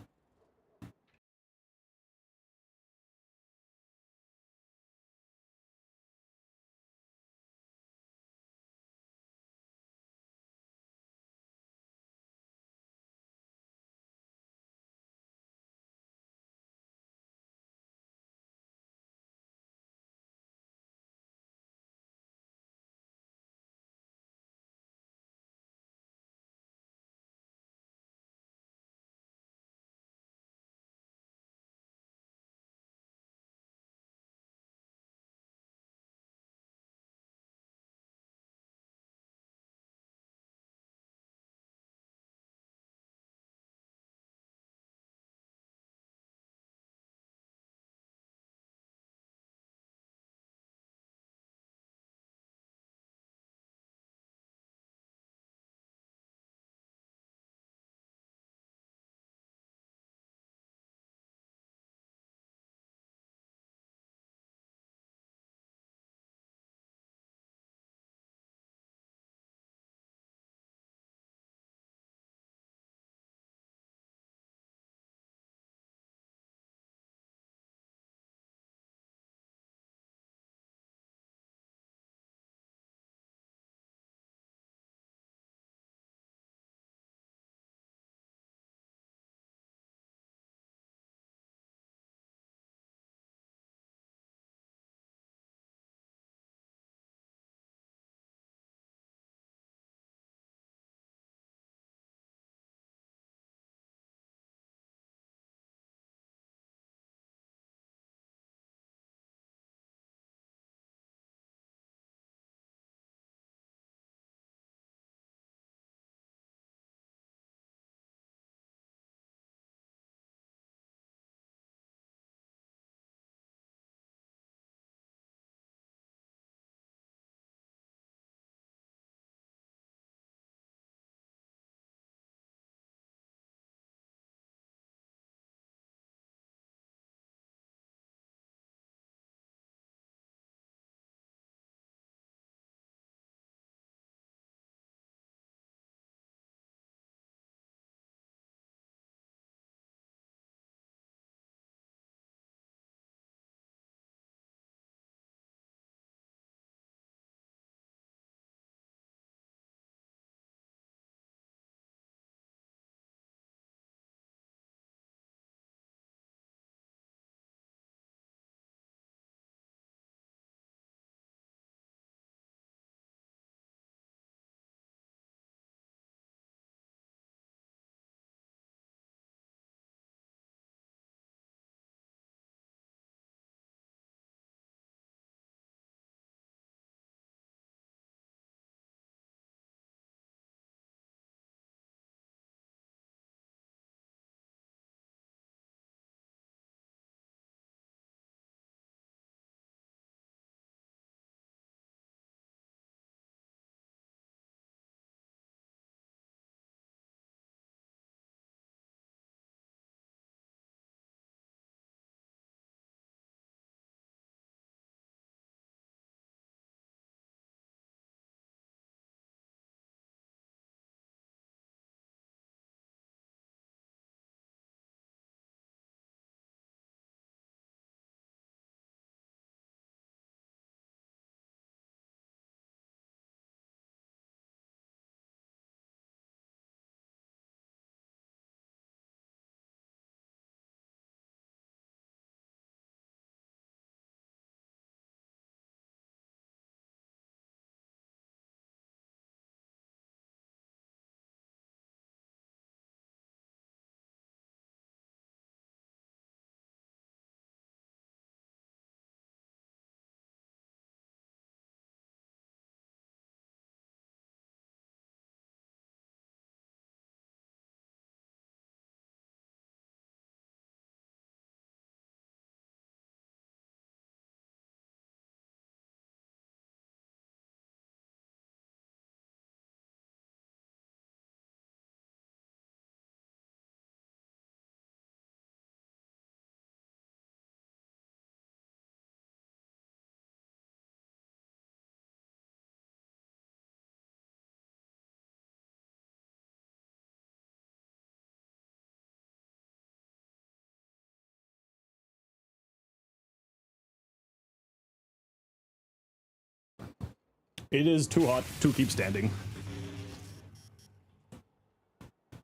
It is too hot to keep standing.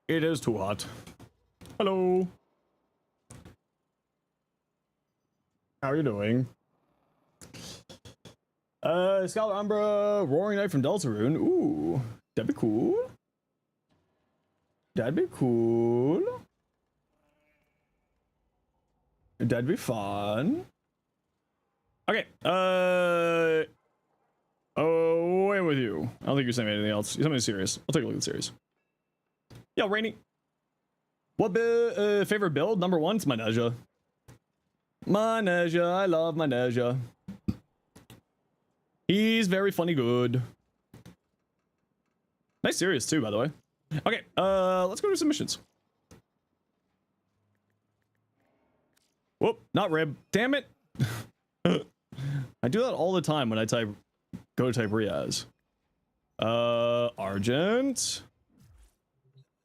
It is too hot. Hello. How are you doing? Scholar Umbra, Roaring Knight from Deltarune. Ooh, that'd be cool. That'd be cool. That'd be fun. Okay, oh, away with you. I don't think you're saying anything else. You're something serious. I'll take a look at the series. Yo, Rainy. What favorite build? Number one, it's Maneja. Maneja, I love Maneja. He's very funny good. Nice series too, by the way. Okay, let's go do some missions. Whoop, not rib. Damn it. I do that all the time when I go to type Riaz. Argent.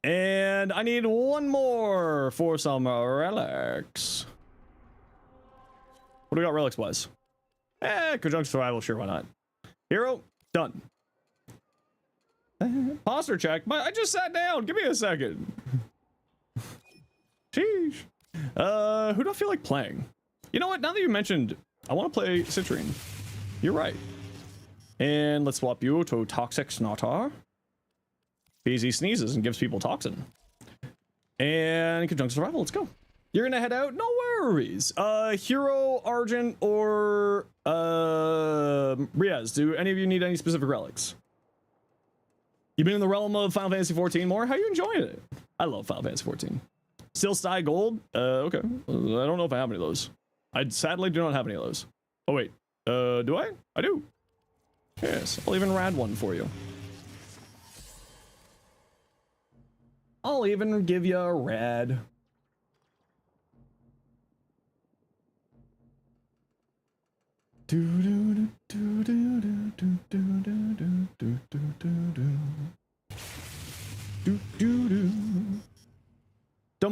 And I need one more for some relics. What do we got relics wise? Conjunction survival, sure, why not? Hero, done. Posture check. I just sat down. Give me a second. Sheesh. Who do I feel like playing? You know what? Now that you mentioned, I want to play Citrine. You're right. And let's swap you to Toxic Snotar. Easy sneezes and gives people toxin. And Conjunction survival. Let's go. You're gonna head out? No worries. Hero, Argent, or Riaz, do any of you need any specific relics? You've been in the realm of Final Fantasy 14 more? How you enjoying it? I love Final Fantasy 14. Still Sty Gold? Okay. I don't know if I have any of those. I sadly do not have any of those. Oh wait. Do I? I do. Yes. I'll even rad one for you. I'll even give you a rad. Don't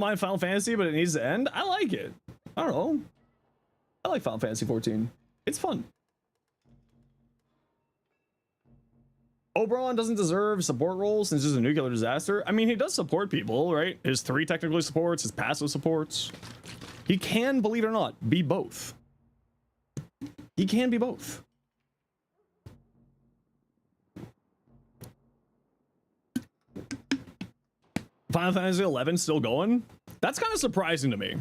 mind Final Fantasy, but it needs to end. I like it. I don't know. I like Final Fantasy 14. It's fun. Oberon doesn't deserve support roles since he's a nuclear disaster. I mean, he does support people, right? His 3 technically supports, his passive supports. He can, believe it or not, be both. He can be both. Final Fantasy 11 still going? That's kind of surprising to me.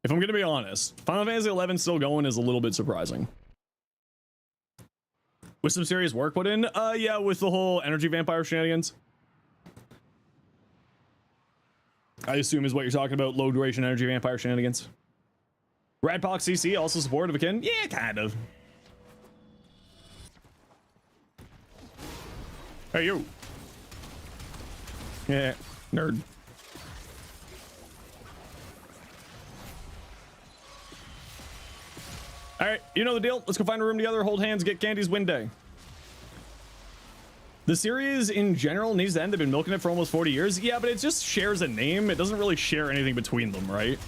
If I'm gonna be honest, Final Fantasy 11 still going is a little bit surprising. With some serious work put in? Yeah, with the whole energy vampire shenanigans. I assume is what you're talking about, low duration energy vampire shenanigans. Radpox CC also supportive of kin? Yeah, kind of. Hey, you. Yeah, nerd. All right, you know the deal. Let's go find a room together, hold hands, get Candy's win day. The series in general needs to end. They've been milking it for almost 40 years. Yeah, but it just shares a name. It doesn't really share anything between them, right?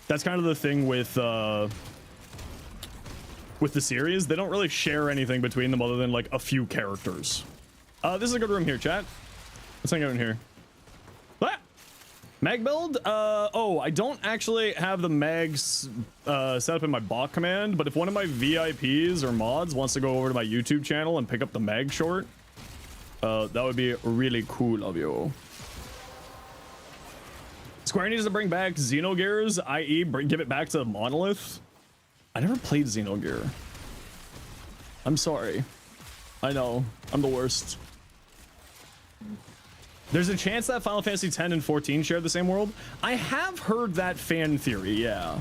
That's kind of the thing with the series. They don't really share anything between them other than like a few characters. This is a good room here, chat. Let's hang out in here. Ah! Mag build? Oh, I don't actually have the mags set up in my bot command, but if one of my VIPs or mods wants to go over to my YouTube channel and pick up the mag short, that would be really cool of you. Square needs to bring back Xenogears, i.e. give it back to Monolith. I never played Xenogear. I'm sorry. I know, I'm the worst. There's a chance that Final Fantasy X and 14 share the same world. I have heard that fan theory, yeah.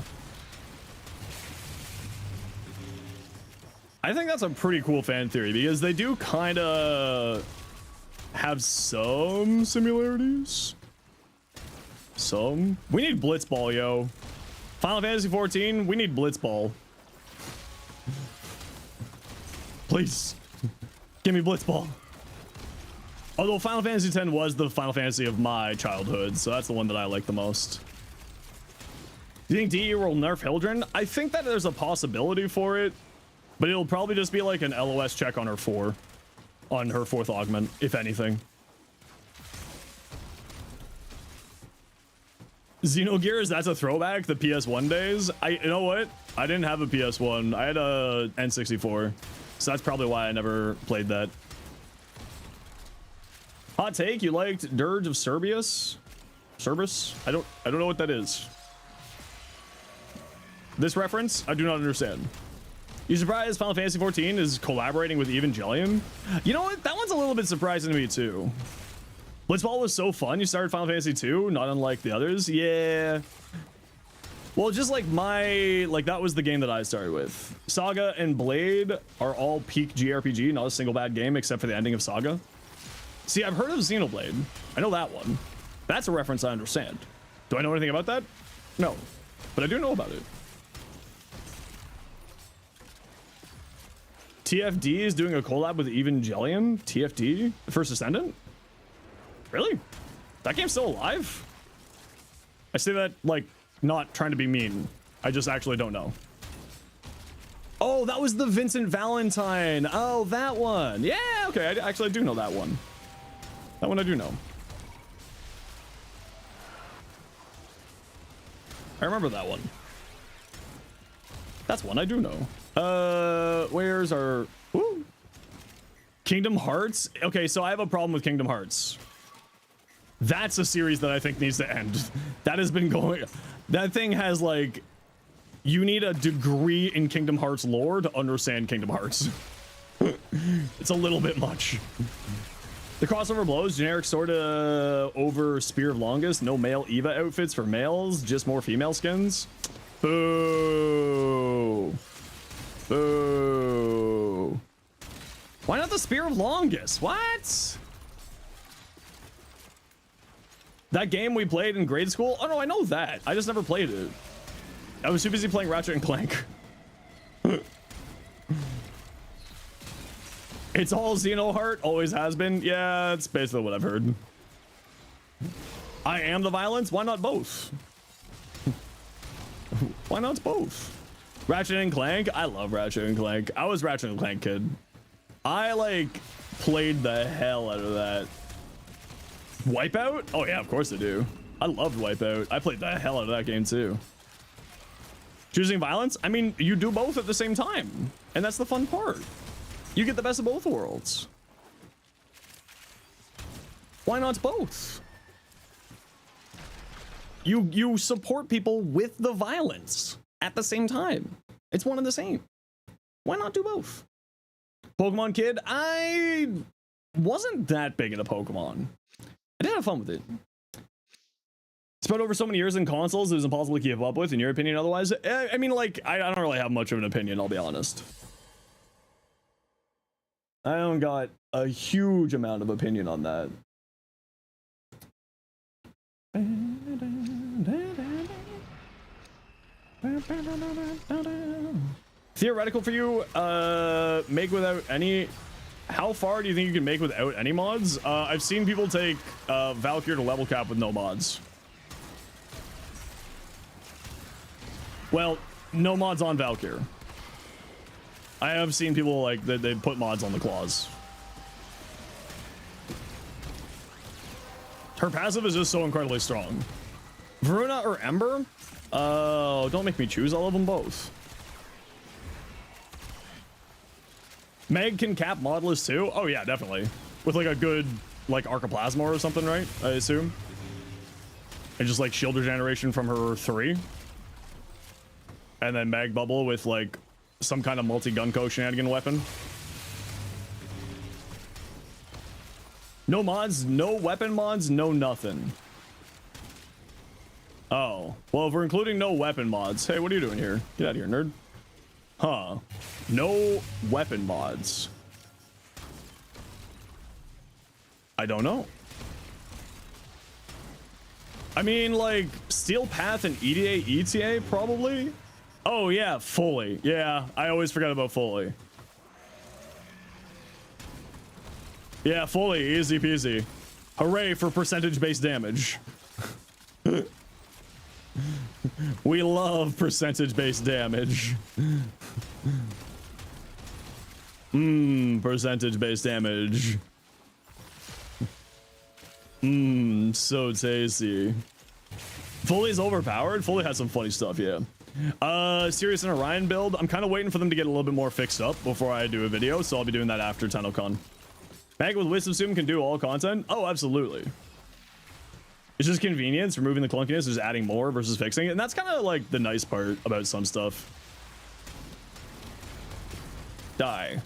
I think that's a pretty cool fan theory because they do kind of have some similarities. Some. We need Blitzball, yo. Final Fantasy 14, we need Blitzball. Please. Give me Blitzball. Although Final Fantasy X was the Final Fantasy of my childhood, so that's the one that I like the most. Do you think DE will nerf Hildren? I think that there's a possibility for it. But it'll probably just be like an LOS check on her 4. On her 4th augment, if anything. Xenogears, that's a throwback, the PS1 days. You know what? I didn't have a PS1. I had a N64. So that's probably why I never played that. Hot take, you liked Dirge of Cerberus? Cerberus? I don't know what that is. This reference, I do not understand. You surprised Final Fantasy 14 is collaborating with Evangelion? You know what? That one's a little bit surprising to me too. Blitzball was so fun. You started Final Fantasy 2, not unlike the others. Yeah. Well, just like that was the game that I started with. Saga and Blade are all peak JRPG, not a single bad game except for the ending of Saga. See, I've heard of Xenoblade. I know that one. That's a reference I understand. Do I know anything about that? No. But I do know about it. TFD is doing a collab with Evangelion? TFD? The First Ascendant? Really? That game's still alive? I say that, like, not trying to be mean. I just actually don't know. Oh, that was the Vincent Valentine. Oh, that one. Yeah, okay. I do know that one. That one I do know. I remember that one. That's one I do know. Where's our... Ooh. Kingdom Hearts? Okay, so I have a problem with Kingdom Hearts. That's a series that I think needs to end. That has been going... That thing has, like... You need a degree in Kingdom Hearts lore to understand Kingdom Hearts. It's a little bit much. The crossover blows. Generic sort of over Spear of Longest. No male Eva outfits for males. Just more female skins. Boo. Boo. Why not the Spear of Longest? What? That game we played in grade school? Oh no, I know that. I just never played it. I was too busy playing Ratchet and Clank. It's all Xenoheart, always has been. Yeah, it's basically what I've heard. I am the violence. Why not both? Why not both? Ratchet and Clank. I love Ratchet and Clank. I was Ratchet and Clank kid. I like played the hell out of that. Wipeout? Oh yeah, of course I do. I loved Wipeout. I played the hell out of that game too. Choosing violence? I mean, you do both at the same time. And that's the fun part. You get the best of both worlds. Why not both? You support people with the violence at the same time. It's one and the same. Why not do both? Pokemon Kid, I wasn't that big into Pokemon. I did have fun with it. Spread over so many years in consoles, it was impossible to keep up with, in your opinion, otherwise? I mean, like, I don't really have much of an opinion, I'll be honest. I don't got a huge amount of opinion on that. Theoretical for you, make without any... How far do you think you can make without any mods? I've seen people take Valkyrie to level cap with no mods. Well, no mods on Valkyrie. I have seen people like they put mods on the claws. Her passive is just so incredibly strong. Veruna or Ember? Oh, don't make me choose. I love them both. Meg can cap modless too? Oh yeah, definitely. With like a good like Archoplasma or something, right? I assume. And just like shield regeneration from her 3. And then Mag Bubble with like some kind of multi-Gunko shenanigan weapon. No mods, no weapon mods, no nothing. Oh, well, if we're including no weapon mods, hey, what are you doing here? Get out of here, nerd. Huh. No weapon mods. I don't know. I mean, like, Steel Path and EDA, ETA, probably? Oh, yeah, fully. Yeah, I always forget about fully. Yeah, fully, easy peasy. Hooray for percentage-based damage. We love percentage-based damage. Percentage-based damage. So tasty. Fully's overpowered. Fully has some funny stuff, yeah. Sirius and Orion build. I'm kind of waiting for them to get a little bit more fixed up before I do a video, so I'll be doing that after TennoCon. Mag with Wisdom Zoom can do all content? Oh, absolutely. It's just convenience, removing the clunkiness, just adding more versus fixing it. And that's kind of like the nice part about some stuff. Die.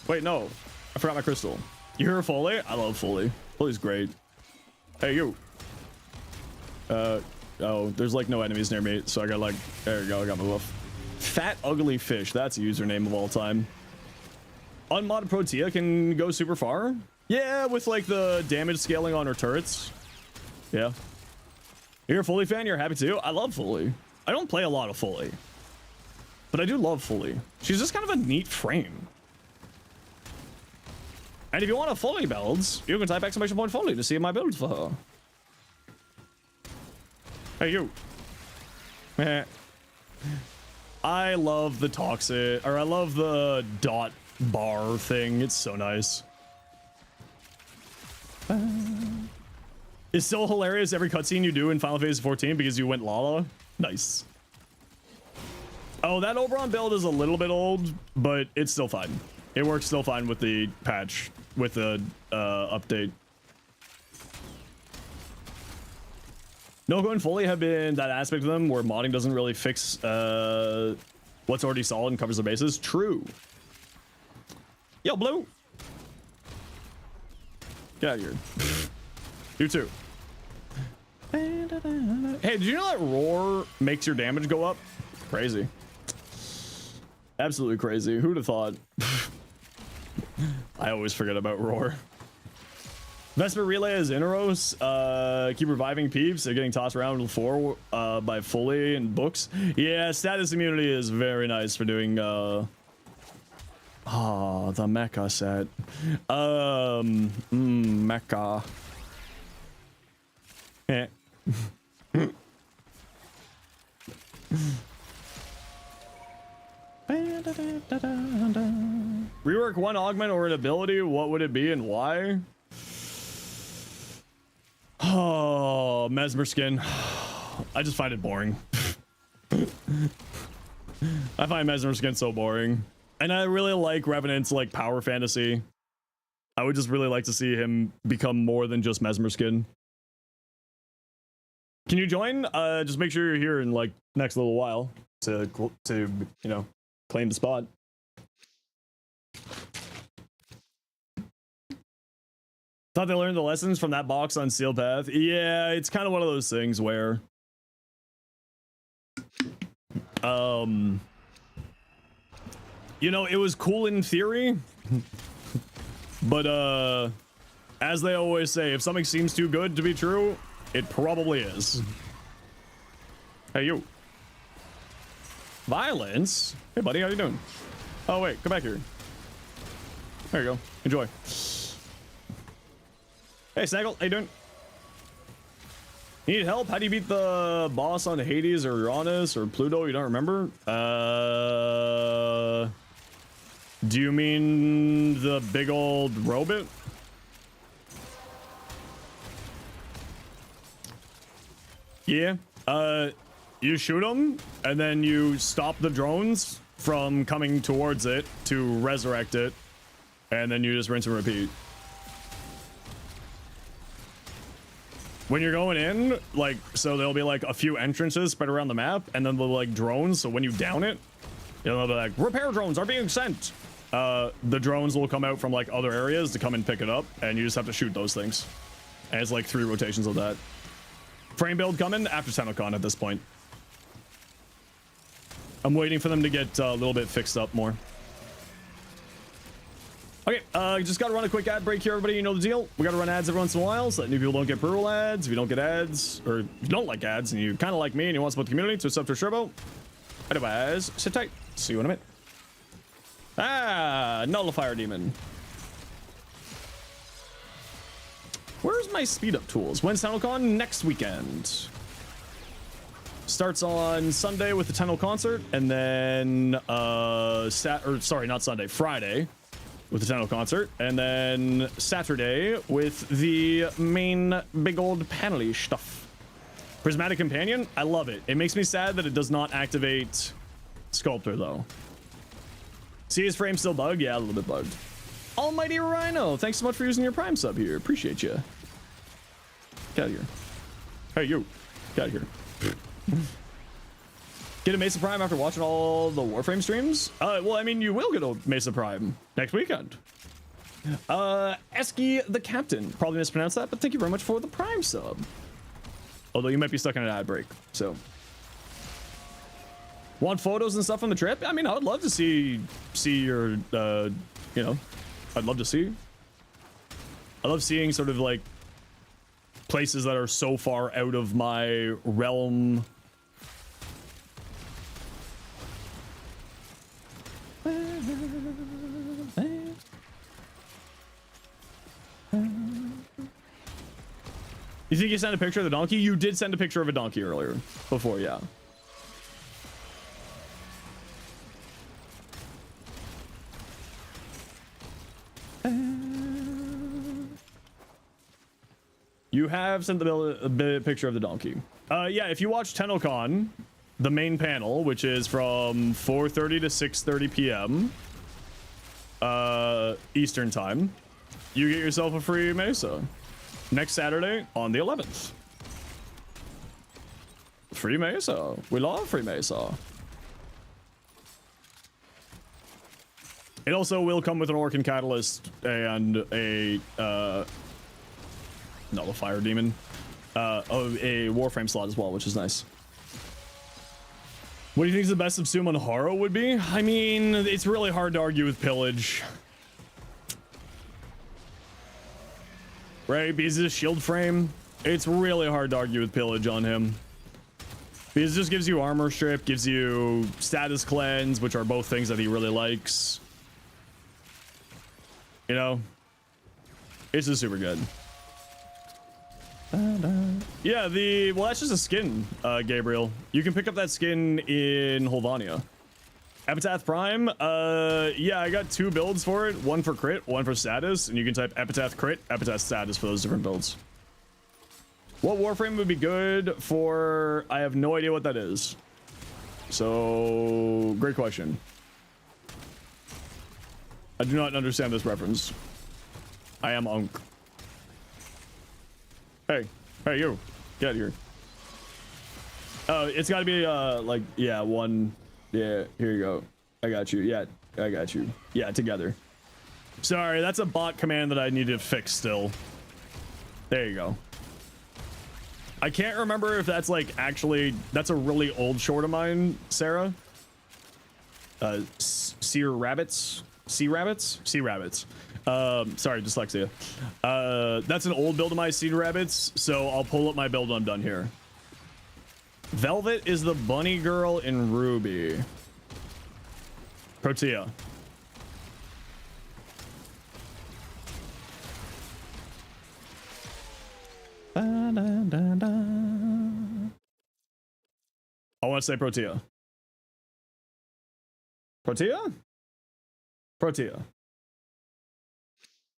Wait, no. I forgot my crystal. You hear Foley? I love Foley. Foley's great. Hey, you. Oh, there's like no enemies near me, so I got like, there you go, I got my buff. Fat Ugly Fish, that's a username of all time. Unmodded Protea can go super far? Yeah, with like the damage scaling on her turrets. Yeah. You're a Foley fan? You're happy too? I love Foley. I don't play a lot of Foley, but I do love Foley. She's just kind of a neat frame. And if you want a Foley build, you can type !Foley to see my build for her. Hey, you. I love the toxic, or I love the dot bar thing. It's so nice. It's so hilarious every cutscene you do in Final Fantasy 14 because you went Lala. Nice. Oh, that Oberon build is a little bit old, but it's still fine. It works still fine with the patch, with the update. No-Go and Foley have been that aspect of them where modding doesn't really fix what's already solid and covers the bases. True. Yo, Blue. Get out of here. You too. Hey, did you know that Roar makes your damage go up? Crazy. Absolutely crazy. Who'd have thought? I always forget about Roar. Vesper Relay is Inaros. Keep reviving peeps. They're getting tossed around with 4 by Foley and books. Yeah, status immunity is very nice for doing the mecha set. Mecha. Eh. Rework one augment or an ability, what would it be and why? Oh, Mesmer skin. I just find it boring. I find Mesmer skin so boring. And I really like Revenant's like power fantasy. I would just really like to see him become more than just Mesmer skin. Can you join? Just make sure you're here in like next little while to you know, claim the spot. Thought they learned the lessons from that box on Seal Path. Yeah, it's kind of one of those things where you know, it was cool in theory, but as they always say, if something seems too good to be true, it probably is. Hey, you. Violence? Hey, buddy, how you doing? Oh, wait, come back here. There you go. Enjoy. Hey, Snaggle, how you doing? Need help? How do you beat the boss on Hades or Uranus or Pluto? You don't remember? Do you mean the big old robot? Yeah. You shoot them, and then you stop the drones from coming towards it to resurrect it, and then you just rinse and repeat. When you're going in, like, so there'll be like a few entrances spread around the map, and then they'll like drones, so when you down it, they'll be like, repair drones are being sent. The drones will come out from like other areas to come and pick it up, and you just have to shoot those things. And it's like 3 rotations of that. Frame build coming after TennoCon at this point. I'm waiting for them to get a little bit fixed up more. Okay, just gotta run a quick ad break here, everybody. You know the deal. We gotta run ads every once in a while so that new people don't get brutal ads. If you don't get ads, or if you don't like ads and you kind of like me and you want to support the community, so sub to Sherbo. Otherwise, sit tight. See you in a minute. Ah, Nullifier Demon. Where's my speed up tools? When's TennoCon? Next weekend. Starts on Sunday with the Tenno concert, and then Friday with the Tenno concert, and then Saturday with the main big old panel-y stuff. Prismatic Companion, I love it. It makes me sad that it does not activate Sculptor though. See his frame still bugged? Yeah, a little bit bugged. Almighty Rhino, thanks so much for using your Prime sub here. Appreciate you. Get out of here. Hey, you. Get out of here. Get a Mesa Prime after watching all the Warframe streams? Well, I mean, you will get a Mesa Prime next weekend. Esky the Captain. Probably mispronounced that, but thank you very much for the Prime sub. Although you might be stuck in an ad break, so. Want photos and stuff on the trip? I mean, I would love to see your, you know, I'd love to see. I love seeing sort of like places that are so far out of my realm. You think you sent a picture of the donkey? You did send a picture of a donkey earlier. Before, yeah. You have sent the picture of the donkey. Yeah, if you watch TennoCon, the main panel, which is from 4:30 to 6:30 p.m. Eastern time, you get yourself a free Mesa next Saturday on the 11th. Free Mesa. We love free Mesa. It also will come with an Orcan Catalyst and a Nullifier Demon, of a Warframe slot as well, which is nice. What do you think is the best subsume on Haro would be? I mean, it's really hard to argue with Pillage. Right? Because it's a shield frame. It's really hard to argue with Pillage on him. Because it just gives you armor strip, gives you status cleanse, which are both things that he really likes. You know? It's just super good. Yeah, well, that's just a skin, Gabriel. You can pick up that skin in Holvania. Epitaph Prime, yeah, I got 2 builds for it. One for crit, one for status, and you can type Epitaph crit, Epitaph status for those different builds. What Warframe would be good for? I have no idea what that is. So, great question. I do not understand this reference. I am Unk. Hey, you, get out of here. Oh, it's got to be like, yeah, one. Yeah, here you go. I got you. Yeah, I got you. Yeah, together. Sorry, that's a bot command that I need to fix still. There you go. I can't remember if that's like actually, that's a really old short of mine, Sarah. Sea rabbits. Sorry, dyslexia. That's an old build of my Sea Rabbits, so I'll pull up my build when I'm done here. Velvet is the bunny girl in Ruby. Protea. I want to say Protea. Protea.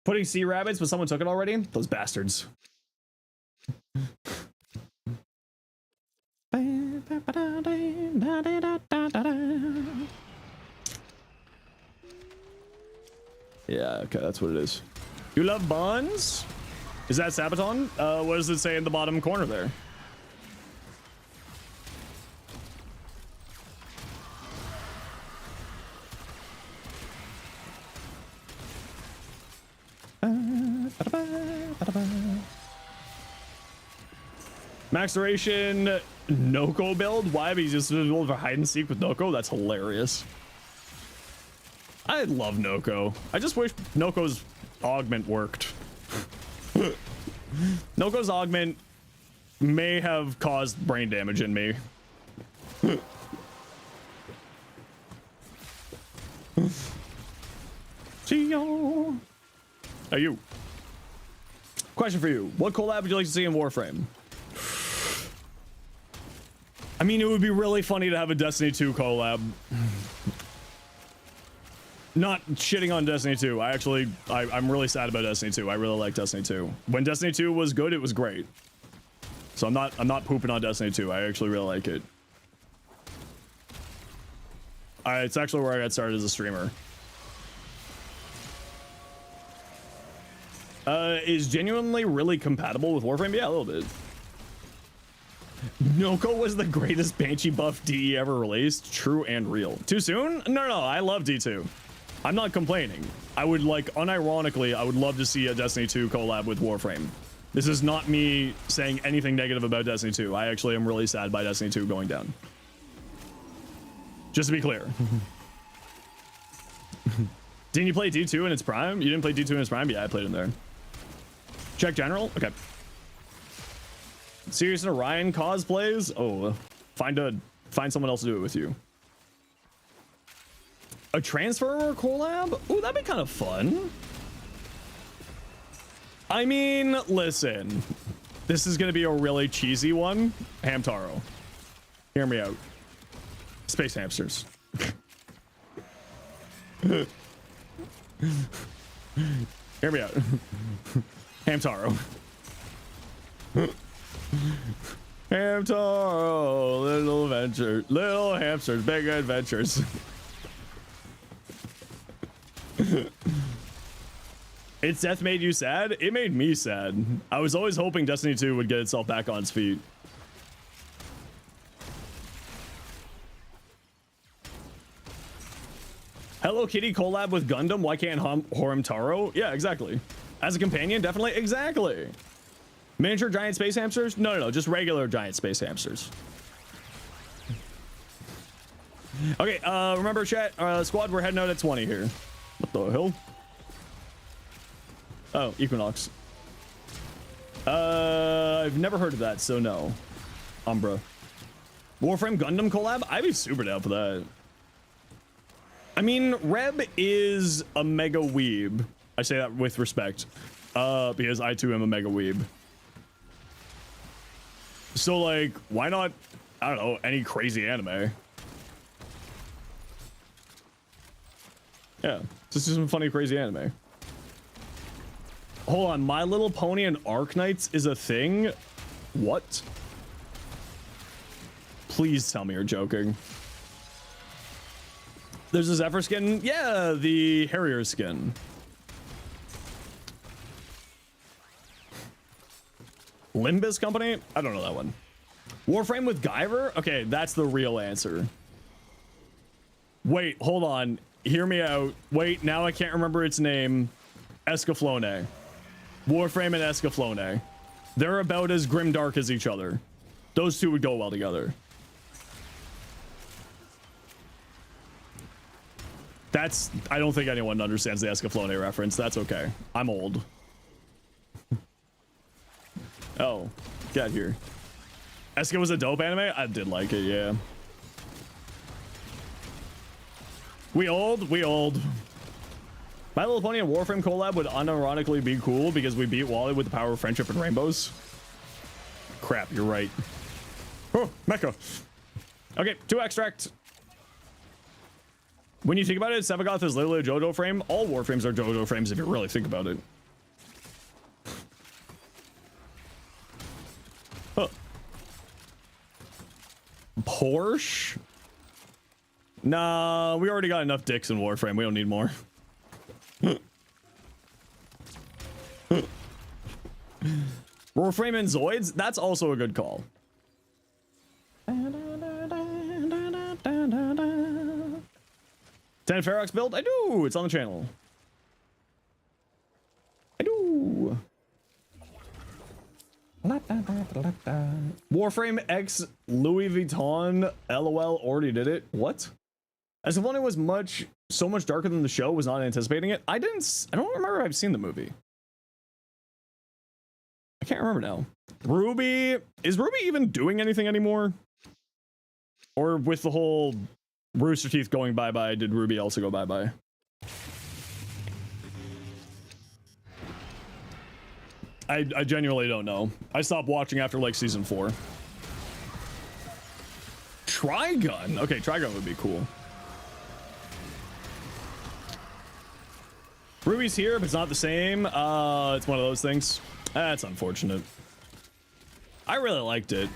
Putting Sea Rabbits, but someone took it already? Those bastards. Yeah, okay, that's what it is. You love buns? Is that Sabaton? What does it say in the bottom corner there? Max duration Noko build? Why? Because he's just build for hide and seek with Noko? That's hilarious. I love Noko. I just wish Noko's augment worked. Noko's augment may have caused brain damage in me. See you. Are you? Question for you. What collab would you like to see in Warframe? I mean, it would be really funny to have a Destiny 2 collab. Not shitting on Destiny 2. I'm really sad about Destiny 2. I really like Destiny 2. When Destiny 2 was good, it was great. So I'm not pooping on Destiny 2. I actually really like it. It's actually where I got started as a streamer. Is genuinely really compatible with Warframe? Yeah, a little bit. Noko was the greatest Banshee buff DE ever released. True and real. Too soon? No, I love D2. I'm not complaining. I would like, unironically, I would love to see a Destiny 2 collab with Warframe. This is not me saying anything negative about Destiny 2. I actually am really sad by Destiny 2 going down. Just to be clear. Didn't you play D2 in its prime? You didn't play D2 in its prime? Yeah, I played in there. Check general? Okay. Serious and Orion cosplays? Oh, find someone else to do it with you. A Transformer collab? Ooh, that'd be kind of fun. I mean, listen. This is gonna be a really cheesy one. Hamtaro. Hear me out. Space hamsters. Hear me out. Hamtaro. Hamtaro, little adventure, little hamsters, big adventures. Its death made you sad? It made me sad. I was always hoping Destiny 2 would get itself back on its feet. Hello Kitty collab with Gundam. Why can't Hamtaro? Yeah, exactly. As a companion, definitely. Exactly. Miniature giant space hamsters? No, just regular giant space hamsters. Okay, remember chat, squad, we're heading out at 20 here. What the hell? Oh, Equinox. I've never heard of that, so no. Umbra. Warframe Gundam collab? I'd be super down for that. I mean, Reb is a mega weeb. I say that with respect, because I too am a mega weeb. So like, why not, I don't know, any crazy anime? Yeah, just some funny crazy anime. Hold on, My Little Pony and Arknights is a thing? What? Please tell me you're joking. There's a Zephyr skin? Yeah, the Harrier skin. Limbus Company? I don't know that one. Warframe with Guyver? Okay, that's the real answer. Wait, hold on. Hear me out. Wait, now I can't remember its name. Escaflowne. Warframe and Escaflowne. They're about as grimdark as each other. Those two would go well together. That's, I don't think anyone understands the Escaflowne reference. That's okay. I'm old. Oh, get here. Eska was a dope anime? I did like it, yeah. We old? We old. My Little Pony and Warframe collab would unironically be cool because we beat Wally with the power of friendship and rainbows. Crap, you're right. Oh, mecha. Okay, 2 extract. When you think about it, Sevagoth is literally a JoJo frame. All Warframes are JoJo frames if you really think about it. Huh. Porsche? Nah, we already got enough dicks in Warframe. We don't need more. Warframe and Zoids? That's also a good call. Ten Ferox build? I do. It's on the channel. I do. Warframe X Louis Vuitton. LOL already did it. What? As if one was so much darker than the show, was not anticipating it. I don't remember I've seen the movie. I can't remember now. Ruby, is Ruby even doing anything anymore? Or with the whole Rooster Teeth going bye-bye, did Ruby also go bye-bye? I genuinely don't know. I stopped watching after like season 4. Trigun. Okay, Trigun would be cool. Ruby's here, but it's not the same. It's one of those things. That's unfortunate. I really liked it.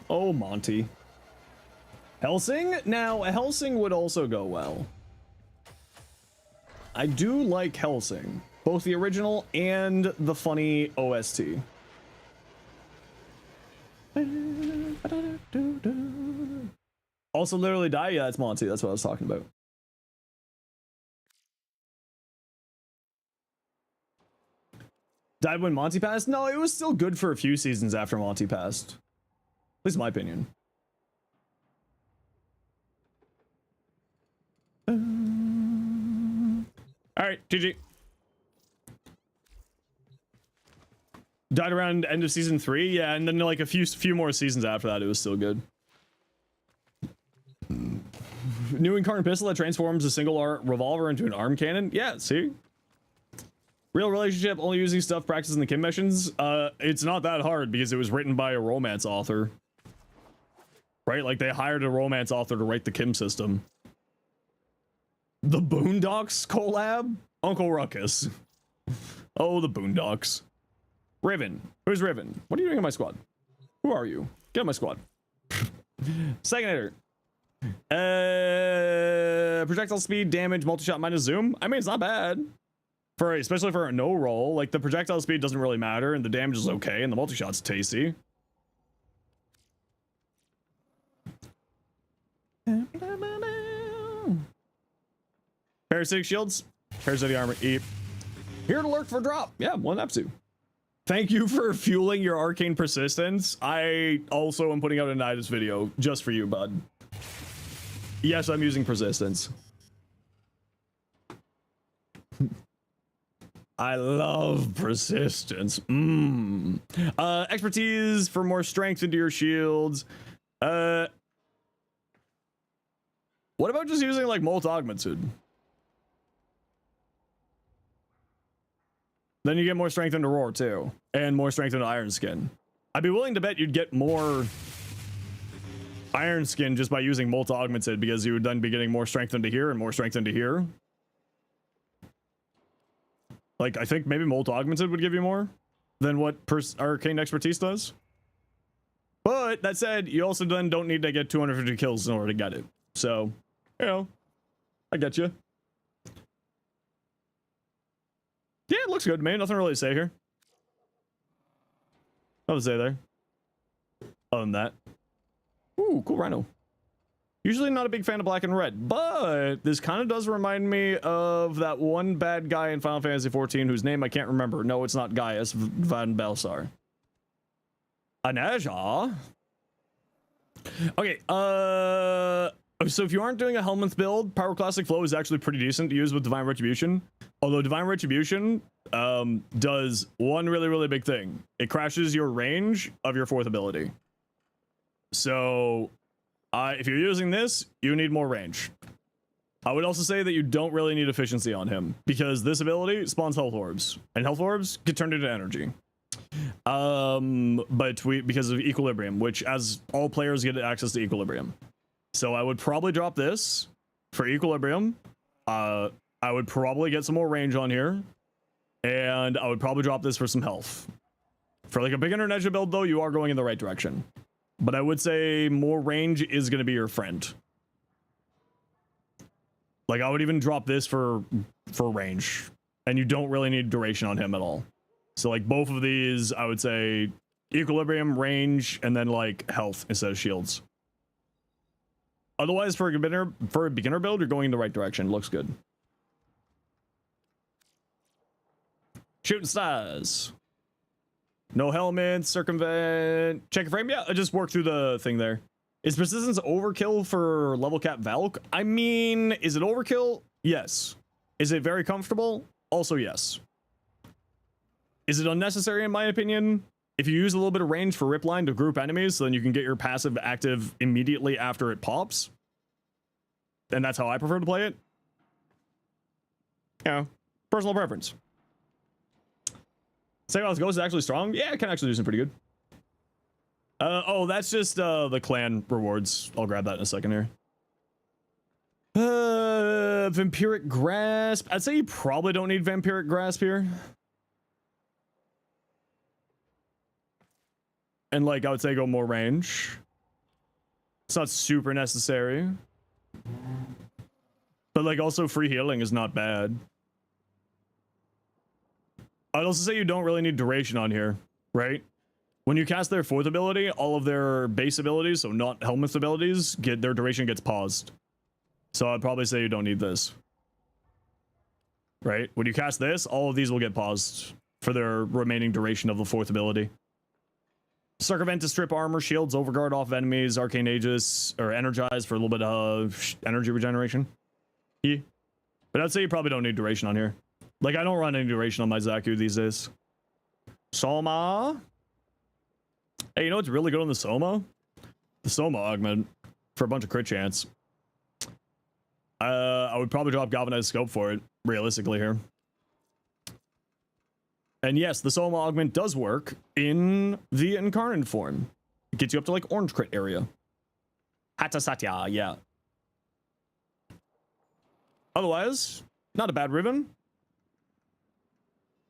Oh, Monty. Helsing? Now, Helsing would also go well. I do like Helsing. Both the original and the funny OST. Also literally die? Yeah, it's Monty. That's what I was talking about. Died when Monty passed? No, it was still good for a few seasons after Monty passed. At least in my opinion. Alright, GG. Died around end of season 3, yeah, and then like a few more seasons after that, it was still good. New incarnate pistol that transforms a single revolver into an arm cannon. Yeah, see? Real relationship, only using stuff practiced in the Kim missions. It's not that hard because it was written by a romance author. Right? Like they hired a romance author to write the Kim system. The Boondocks collab? Uncle Ruckus. Oh, the Boondocks. Riven. Who's Riven? What are you doing in my squad? Who are you? Get on my squad. Second hitter. Projectile speed, damage, multi-shot minus zoom. I mean, it's not bad. Especially for a no roll. Like the projectile speed doesn't really matter and the damage is okay and the multi-shot's tasty. Parasitic shields. Parasitic armor. E. Here to lurk for drop. Yeah, one up to. Thank you for fueling your arcane persistence. I also am putting out a Nidus video just for you, bud. Yes, I'm using persistence. I love persistence. Expertise for more strength into your shields. What about just using like Molt Augmented? Then you get more strength into Roar too, and more strength into Iron Skin. I'd be willing to bet you'd get more Iron Skin just by using Molt Augmented because you would then be getting more strength into here and more strength into here. Like, I think maybe Molt Augmented would give you more than what Arcane Expertise does. But that said, you also then don't need to get 250 kills in order to get it. So, you know, I get you. Yeah, it looks good to me. Nothing really to say here. Nothing to say there. Other than that. Ooh, cool rhino. Usually not a big fan of black and red, but this kind of does remind me of that one bad guy in Final Fantasy XIV whose name I can't remember. No, it's not Gaius Van Belsar. Anaja. Okay, so if you aren't doing a Helminth build, Power Classic Flow is actually pretty decent to use with Divine Retribution. Although Divine Retribution does one really big thing. It crashes your range of your 4th ability. So if you're using this, you need more range. I would also say that you don't really need efficiency on him because this ability spawns health orbs, and health orbs get turned into energy. Because of equilibrium, which as all players get access to equilibrium. So I would probably drop this for equilibrium. I would probably get some more range on here, and I would probably drop this for some health. For like a beginner Neja build though, you are going in the right direction. But I would say more range is going to be your friend. Like I would even drop this for range, and you don't really need duration on him at all. So like both of these, I would say equilibrium, range, and then like health instead of shields. Otherwise, for a beginner build, you're going in the right direction. Looks good. Shooting stars. No helmet, circumvent, check frame. Yeah, I just worked through the thing there. Is persistence overkill for level cap Valk? I mean, is it overkill? Yes. Is it very comfortable? Also yes. Is it unnecessary in my opinion? If you use a little bit of range for Ripline to group enemies, so then you can get your passive active immediately after it pops. And that's how I prefer to play it. Yeah, personal preference. Segwell's Ghost is actually strong. Yeah, it can actually do some pretty good. Oh, that's just the clan rewards. I'll grab that in a second here. Vampiric Grasp. I'd say you probably don't need Vampiric Grasp here. And like, I would say go more range. It's not super necessary. But like, also free healing is not bad. I'd also say you don't really need duration on here, right? When you cast their fourth ability, all of their base abilities, so not Helmets abilities, their duration gets paused. So I'd probably say you don't need this. Right? When you cast this, all of these will get paused for their remaining duration of the fourth ability. Suck Event to strip armor, shields, overguard off enemies, Arcane Aegis, or Energize for a little bit of energy regeneration. Yeah. But I'd say you probably don't need duration on here. Like, I don't run any duration on my Zaku these days. Soma. Hey, you know what's really good on the Soma? The Soma augment for a bunch of crit chance. I would probably drop Galvanized Scope for it, realistically here. And yes, the Soma augment does work in the Incarnate form. It gets you up to like orange crit area. Hata Satya, yeah. Otherwise, not a bad ribbon.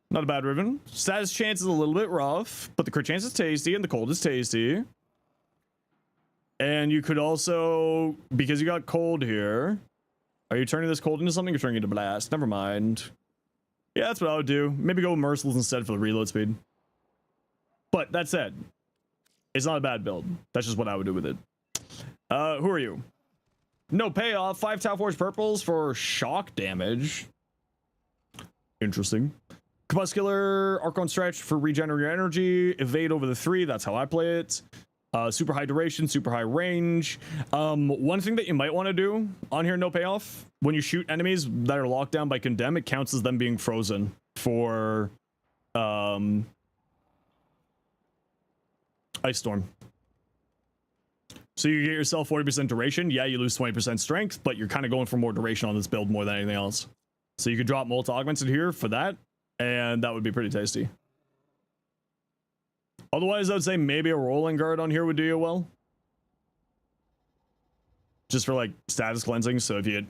Not a bad ribbon. Status chance is a little bit rough, but the crit chance is tasty and the cold is tasty. And you could also, because you got cold here, are you turning this cold into something or turning it into blast? Never mind. Yeah, that's what I would do. Maybe go Merciless instead for the reload speed. But that said, it's not a bad build. That's just what I would do with it. Who are you? No payoff. 5 Tau Forge purples for shock damage. Interesting. Crepuscular, Archon Stretch for regenerate your energy. Evade over the 3. That's how I play it. Super high duration, super high range. One thing that you might want to do on here, no payoff, when you shoot enemies that are locked down by Condemn, it counts as them being frozen for Ice Storm. So you get yourself 40% duration. Yeah, you lose 20% strength, but you're kind of going for more duration on this build more than anything else. So you could drop multi augments in here for that, and that would be pretty tasty. Otherwise, I would say maybe a rolling guard on here would do you well. Just for like status cleansing, so if you get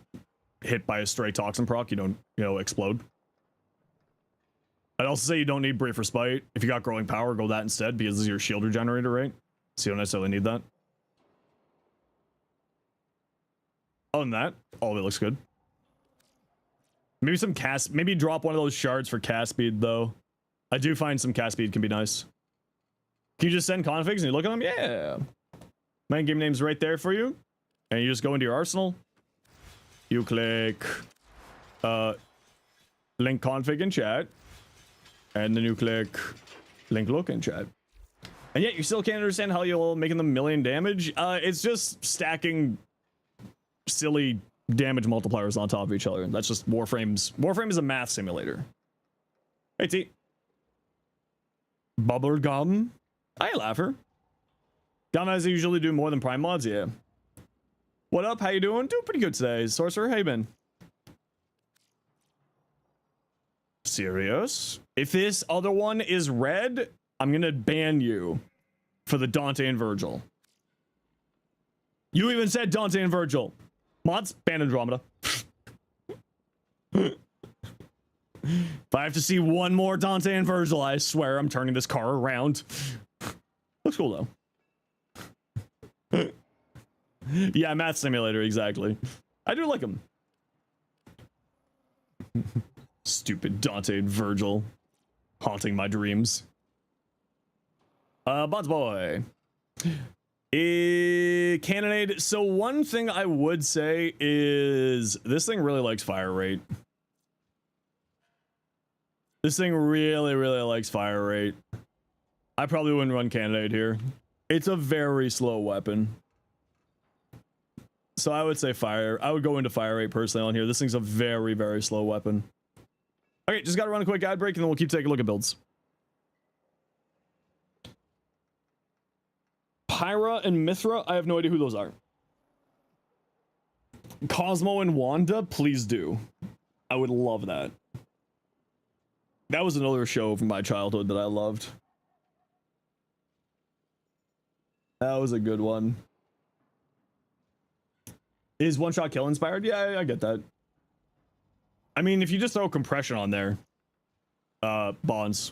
hit by a stray toxin proc, you don't, explode. I'd also say you don't need Brave for Spite. If you got growing power, go that instead, because this is your shield regenerator, right? So you don't necessarily need that. Other than that, all of it looks good. Maybe some cast, maybe drop one of those shards for cast speed though. I do find some cast speed can be nice. Can you just send configs and you look at them? Yeah. Main game name's right there for you. And you just go into your arsenal. You click link config in chat. And then you click link look in chat. And yet you still can't understand how you're making them million damage. It's just stacking silly damage multipliers on top of each other. That's just Warframe's. Warframe is a math simulator. Hey T. Bubblegum. Hi, Laugher. Guys usually do more than Prime mods, yeah. What up? How you doing? Doing pretty good today. Sorcerer, how you been? Serious? If this other one is red, I'm gonna ban you for the Dante and Virgil. You even said Dante and Virgil. Mods, ban Andromeda. If I have to see one more Dante and Virgil, I swear I'm turning this car around. Looks cool though. Yeah, math simulator, exactly. I do like him. Stupid Dante and Virgil haunting my dreams. Bonds boy. Cannonade. So one thing I would say is this thing really likes fire rate. This thing really, really likes fire rate. I probably wouldn't run Cannonade here. It's a very slow weapon. So I would say fire. I would go into fire rate personally on here. This thing's a very, very slow weapon. Okay, just gotta run a quick ad break and then we'll keep taking a look at builds. Pyra and Mithra, I have no idea who those are. Cosmo and Wanda, please do. I would love that. That was another show from my childhood that I loved. That was a good one. Is one-shot kill inspired? Yeah, I get that. I mean, if you just throw compression on there, bonds.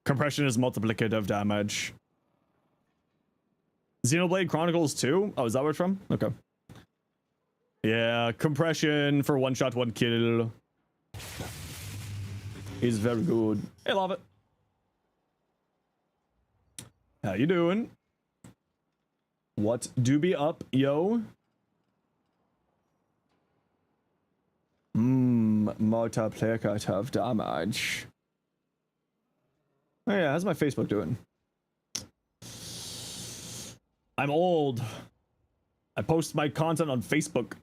Compression is multiplicative damage. Xenoblade Chronicles 2? Oh, is that where it's from? Okay. Yeah, compression for one-shot, one kill is very good. I love it. How you doing? What do be up, yo? Multiplicative damage. Oh yeah, how's my Facebook doing? I'm old. I post my content on Facebook.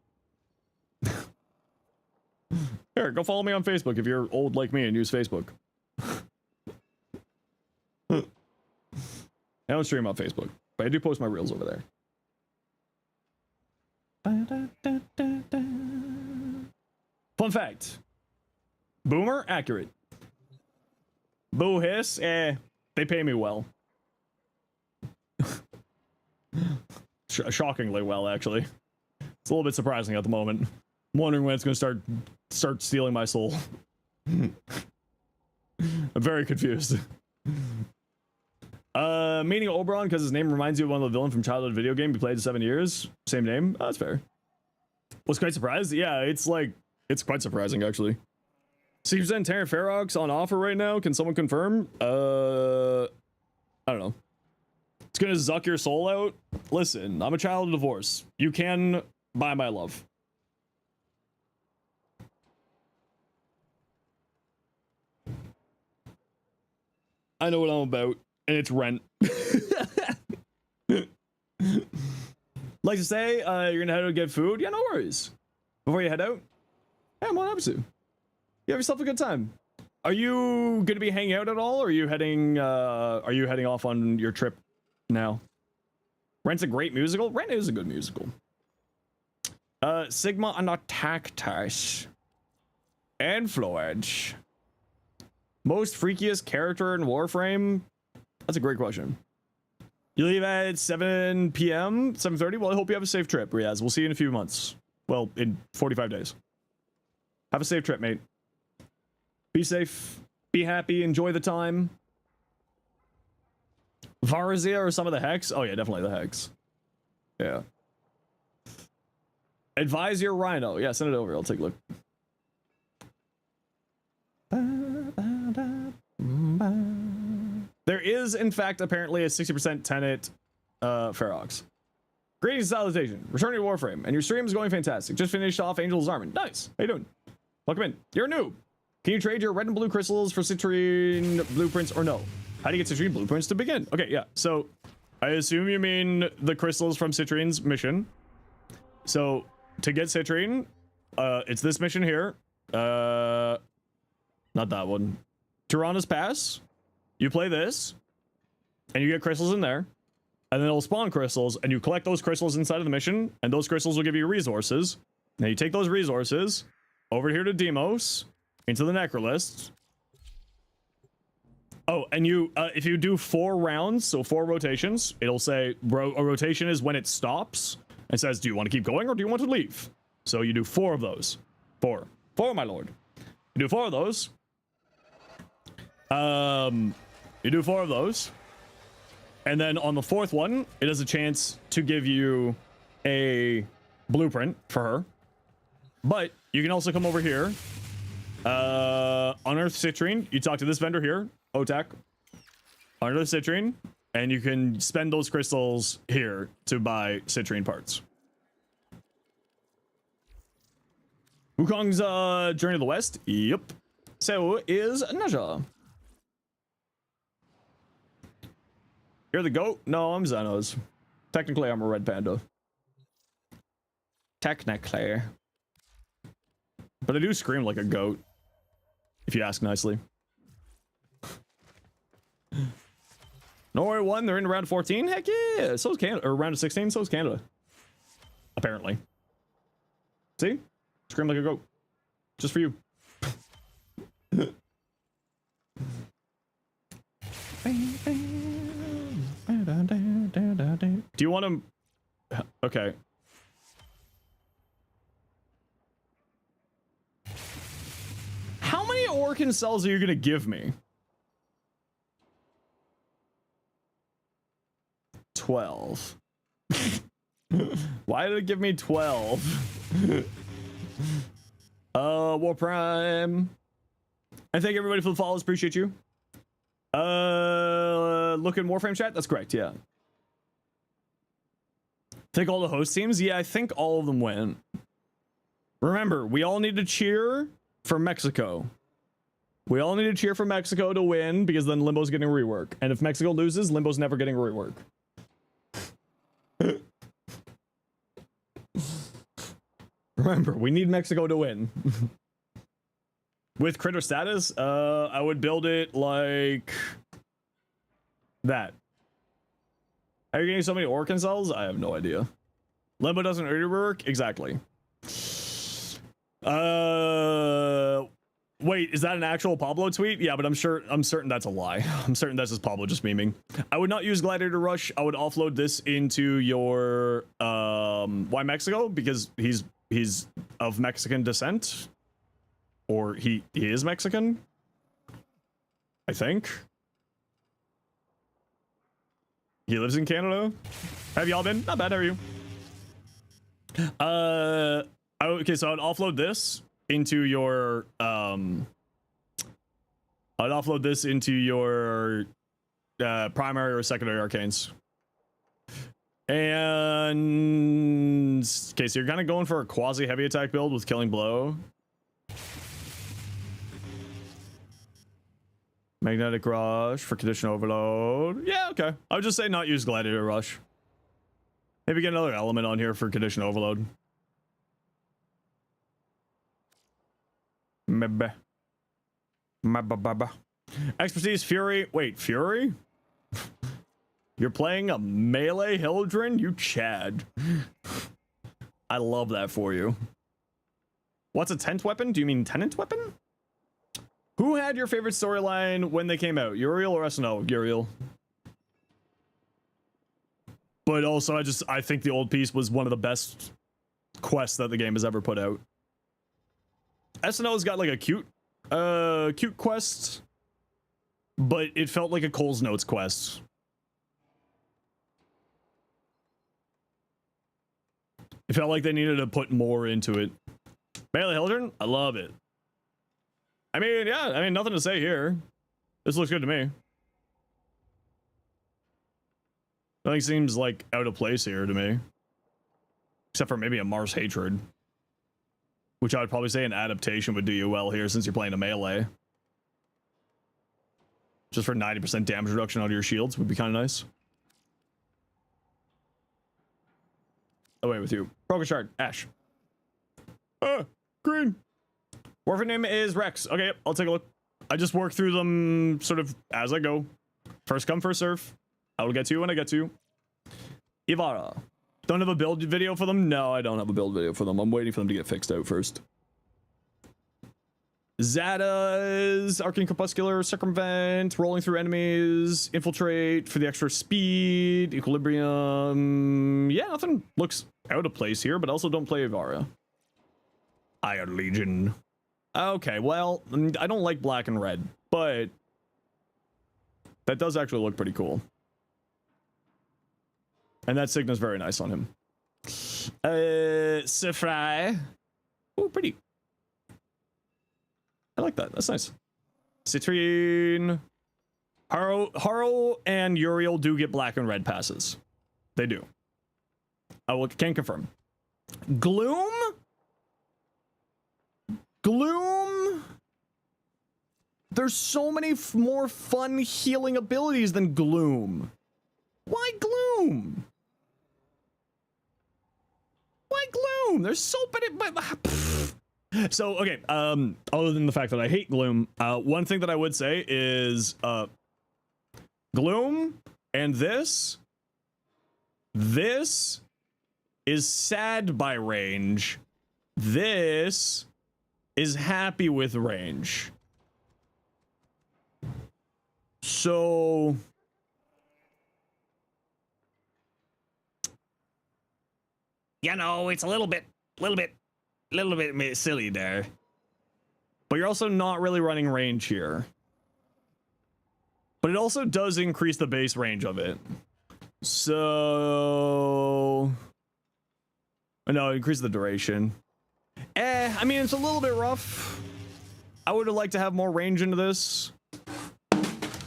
Here, go follow me on Facebook if you're old like me and use Facebook. I don't stream on Facebook, but I do post my reels over there. Fun fact. Boomer, accurate. Boo hiss, they pay me well. Shockingly well, actually. It's a little bit surprising at the moment. I'm wondering when it's going to start stealing my soul. I'm very confused. Meaning Oberon because his name reminds you of one of the villain from childhood video game you played 7 years. Same name. Oh, that's fair. Was quite surprised. Yeah, it's quite surprising actually. 60% Terran Ferox on offer right now. Can someone confirm? I don't know. It's gonna zuck your soul out. Listen, I'm a child of divorce. You can buy my love. I know what I'm about, and it's rent. Like to say, you're gonna head out to get food? Yeah, no worries. Before you head out, hey, I'm on up to. You have yourself a good time. Are you gonna be hanging out at all, or are you heading off on your trip now? Rent's a great musical. Rent is a good musical. Sigma and Tactus. And Floedge. Most freakiest character in Warframe? That's a great question. You leave at 7 p.m., 7:30? Well, I hope you have a safe trip, Riaz. We'll see you in a few months. Well, in 45 days. Have a safe trip, mate. Be safe. Be happy. Enjoy the time. Varzia or some of the Hex? Oh, yeah, definitely the Hex. Yeah. Advise your Rhino. Yeah, send it over. I'll take a look. There is, in fact, apparently a 60% Tenet Ferox. Greetings, salutation. Returning to Warframe, and your stream is going fantastic. Just finished off Angel's Armament. Nice. How you doing? Welcome in. You're a noob. Can you trade your red and blue crystals for citrine blueprints or no? How do you get citrine blueprints to begin? Okay, yeah. So, I assume you mean the crystals from Citrine's mission. So, to get citrine, it's this mission here. Not that one. Tirana's Pass. You play this, and you get crystals in there, and then it'll spawn crystals, and you collect those crystals inside of the mission, and those crystals will give you resources. Now you take those resources over here to Demos, into the Necrolist. Oh, and you, if you do 4 rounds, so 4 rotations, it'll say, a rotation is when it stops, and says, do you want to keep going, or do you want to leave? So you do 4 of those. 4, my lord. You do 4 of those. You do 4 of those, and then on the 4th one, it has a chance to give you a blueprint for her. But you can also come over here, unearth citrine. You talk to this vendor here, Otak. Unearth citrine, and you can spend those crystals here to buy citrine parts. Wukong's Journey to the West. Yep. So is Naja. You're the goat? No, I'm Zenos. Technically, I'm a red panda. Technically. But I do scream like a goat, if you ask nicely. Norway won, they're in round 14? Heck yeah! So is Canada, or round of 16, so is Canada. Apparently. See? Scream like a goat. Just for you. Do Do you want to... Okay. How many Orkin cells are you going to give me? 12. Why did it give me 12? Warframe. I thank everybody for the follows. Appreciate you. Look in Warframe chat. That's correct. Yeah. Think all the host teams. Yeah, I think all of them went. Remember, we all need to cheer for Mexico. We all need to cheer for Mexico to win because then Limbo's getting rework. And if Mexico loses, Limbo's never getting rework. Remember, we need Mexico to win. With critter status, I would build it like that. Are you getting so many Orkin cells? I have no idea. Limbo doesn't rework? Exactly. Wait, is that an actual Pablo tweet? Yeah, but I'm certain that's a lie. I'm certain that's just Pablo just memeing. I would not use Gladiator Rush. I would offload this into your why Mexico? Because he's of Mexican descent. Or he is Mexican? I think. He lives in Canada? Have y'all been? Not bad, how are you? Okay, so I'd offload this into your primary or secondary arcanes. And okay, so you're kind of going for a quasi heavy attack build with Killing Blow. Magnetic Rush for Condition Overload. Yeah, okay. I would just say not use Gladiator Rush. Maybe get another element on here for Condition Overload. Maybe. Expertise Fury. Wait, Fury? You're playing a melee Hildren? You Chad. I love that for you. What's a 10th weapon? Do you mean tenant weapon? Who had your favorite storyline when they came out? Uriel or SNO? Uriel. But also, I think the old piece was one of the best quests that the game has ever put out. SNO's got like a cute quest, but it felt like a Cole's Notes quest. It felt like they needed to put more into it. Melee Hildren? I love it. I mean, yeah, I mean, nothing to say here. This looks good to me. Nothing seems like out of place here to me. Except for maybe a Mars Hatred. Which I would probably say an adaptation would do you well here since you're playing a melee. Just for 90% damage reduction on your shields would be kind of nice. Away with you. Broken Shard. Ash. Green. Warframe name is Rex. Okay, yep, I'll take a look. I just work through them sort of as I go. First come, first serve. I will get to you when I get to you. Ivara. Don't have a build video for them? No, I don't have a build video for them. I'm waiting for them to get fixed out first. Zada's Arcane Crepuscular, Circumvent, rolling through enemies, infiltrate for the extra speed, Equilibrium. Yeah, nothing looks out of place here, but also don't play Ivara. Iron Legion. Okay, well, I don't like black and red, but that does actually look pretty cool. And that Signa's very nice on him. Sifrai. Oh, pretty. I like that. That's nice. Citrine. Haro and Uriel do get black and red passes. They do. I can confirm. Gloom? Gloom? There's so many more fun healing abilities than Gloom. Why Gloom? Why Gloom? There's so many. So, okay, other than the fact that I hate Gloom, one thing that I would say is Gloom and this is sad by range. This is happy with range. So you know, it's a little bit silly there. But you're also not really running range here. But it also does increase the base range of it. So... no, increase the duration. I mean, it's a little bit rough. I would have liked to have more range into this.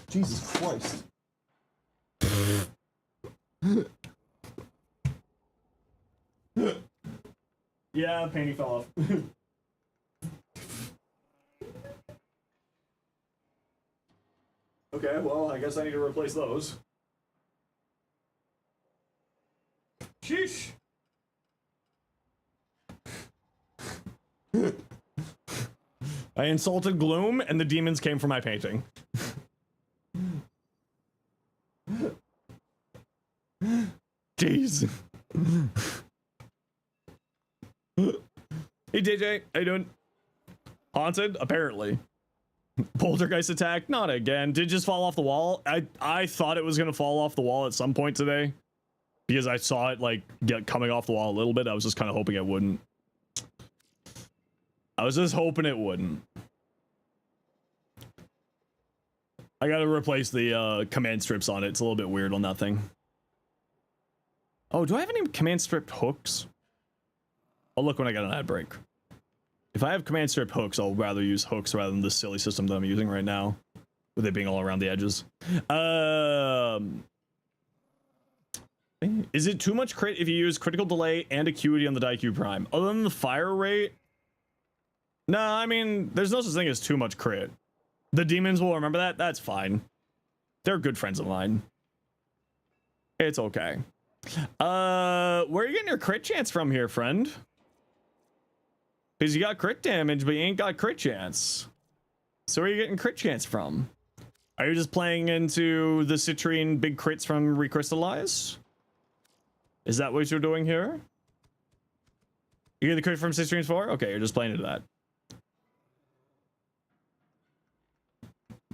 Jesus Christ.
Yeah, painting fell off. Okay, well, I guess I need to replace those. Sheesh. I insulted gloom, and the demons came for my painting. Jeez. Hey DJ, how you doing? Haunted? Apparently. Poltergeist attack? Not again. Did it just fall off the wall? I thought it was gonna fall off the wall at some point today. Because I saw it like coming off the wall a little bit. I was just kind of hoping it wouldn't. I was just hoping it wouldn't. I gotta replace the command strips on it. It's a little bit weird on that thing. Oh, do I have any command strip hooks? I'll look when I get an ad break. If I have command strip hooks, I'll rather use hooks rather than this silly system that I'm using right now. With it being all around the edges. Is it too much crit if you use critical delay and acuity on the Daiku Prime? Other than the fire rate? No, I mean, there's no such thing as too much crit. The demons will remember that. That's fine. They're good friends of mine. It's okay. Where are you getting your crit chance from here, friend? Because you got crit damage, but you ain't got crit chance. So where are you getting crit chance from? Are you just playing into the citrine big crits from Recrystallize? Is that what you're doing here? You get the crit from Citrine 4? Okay, you're just playing into that.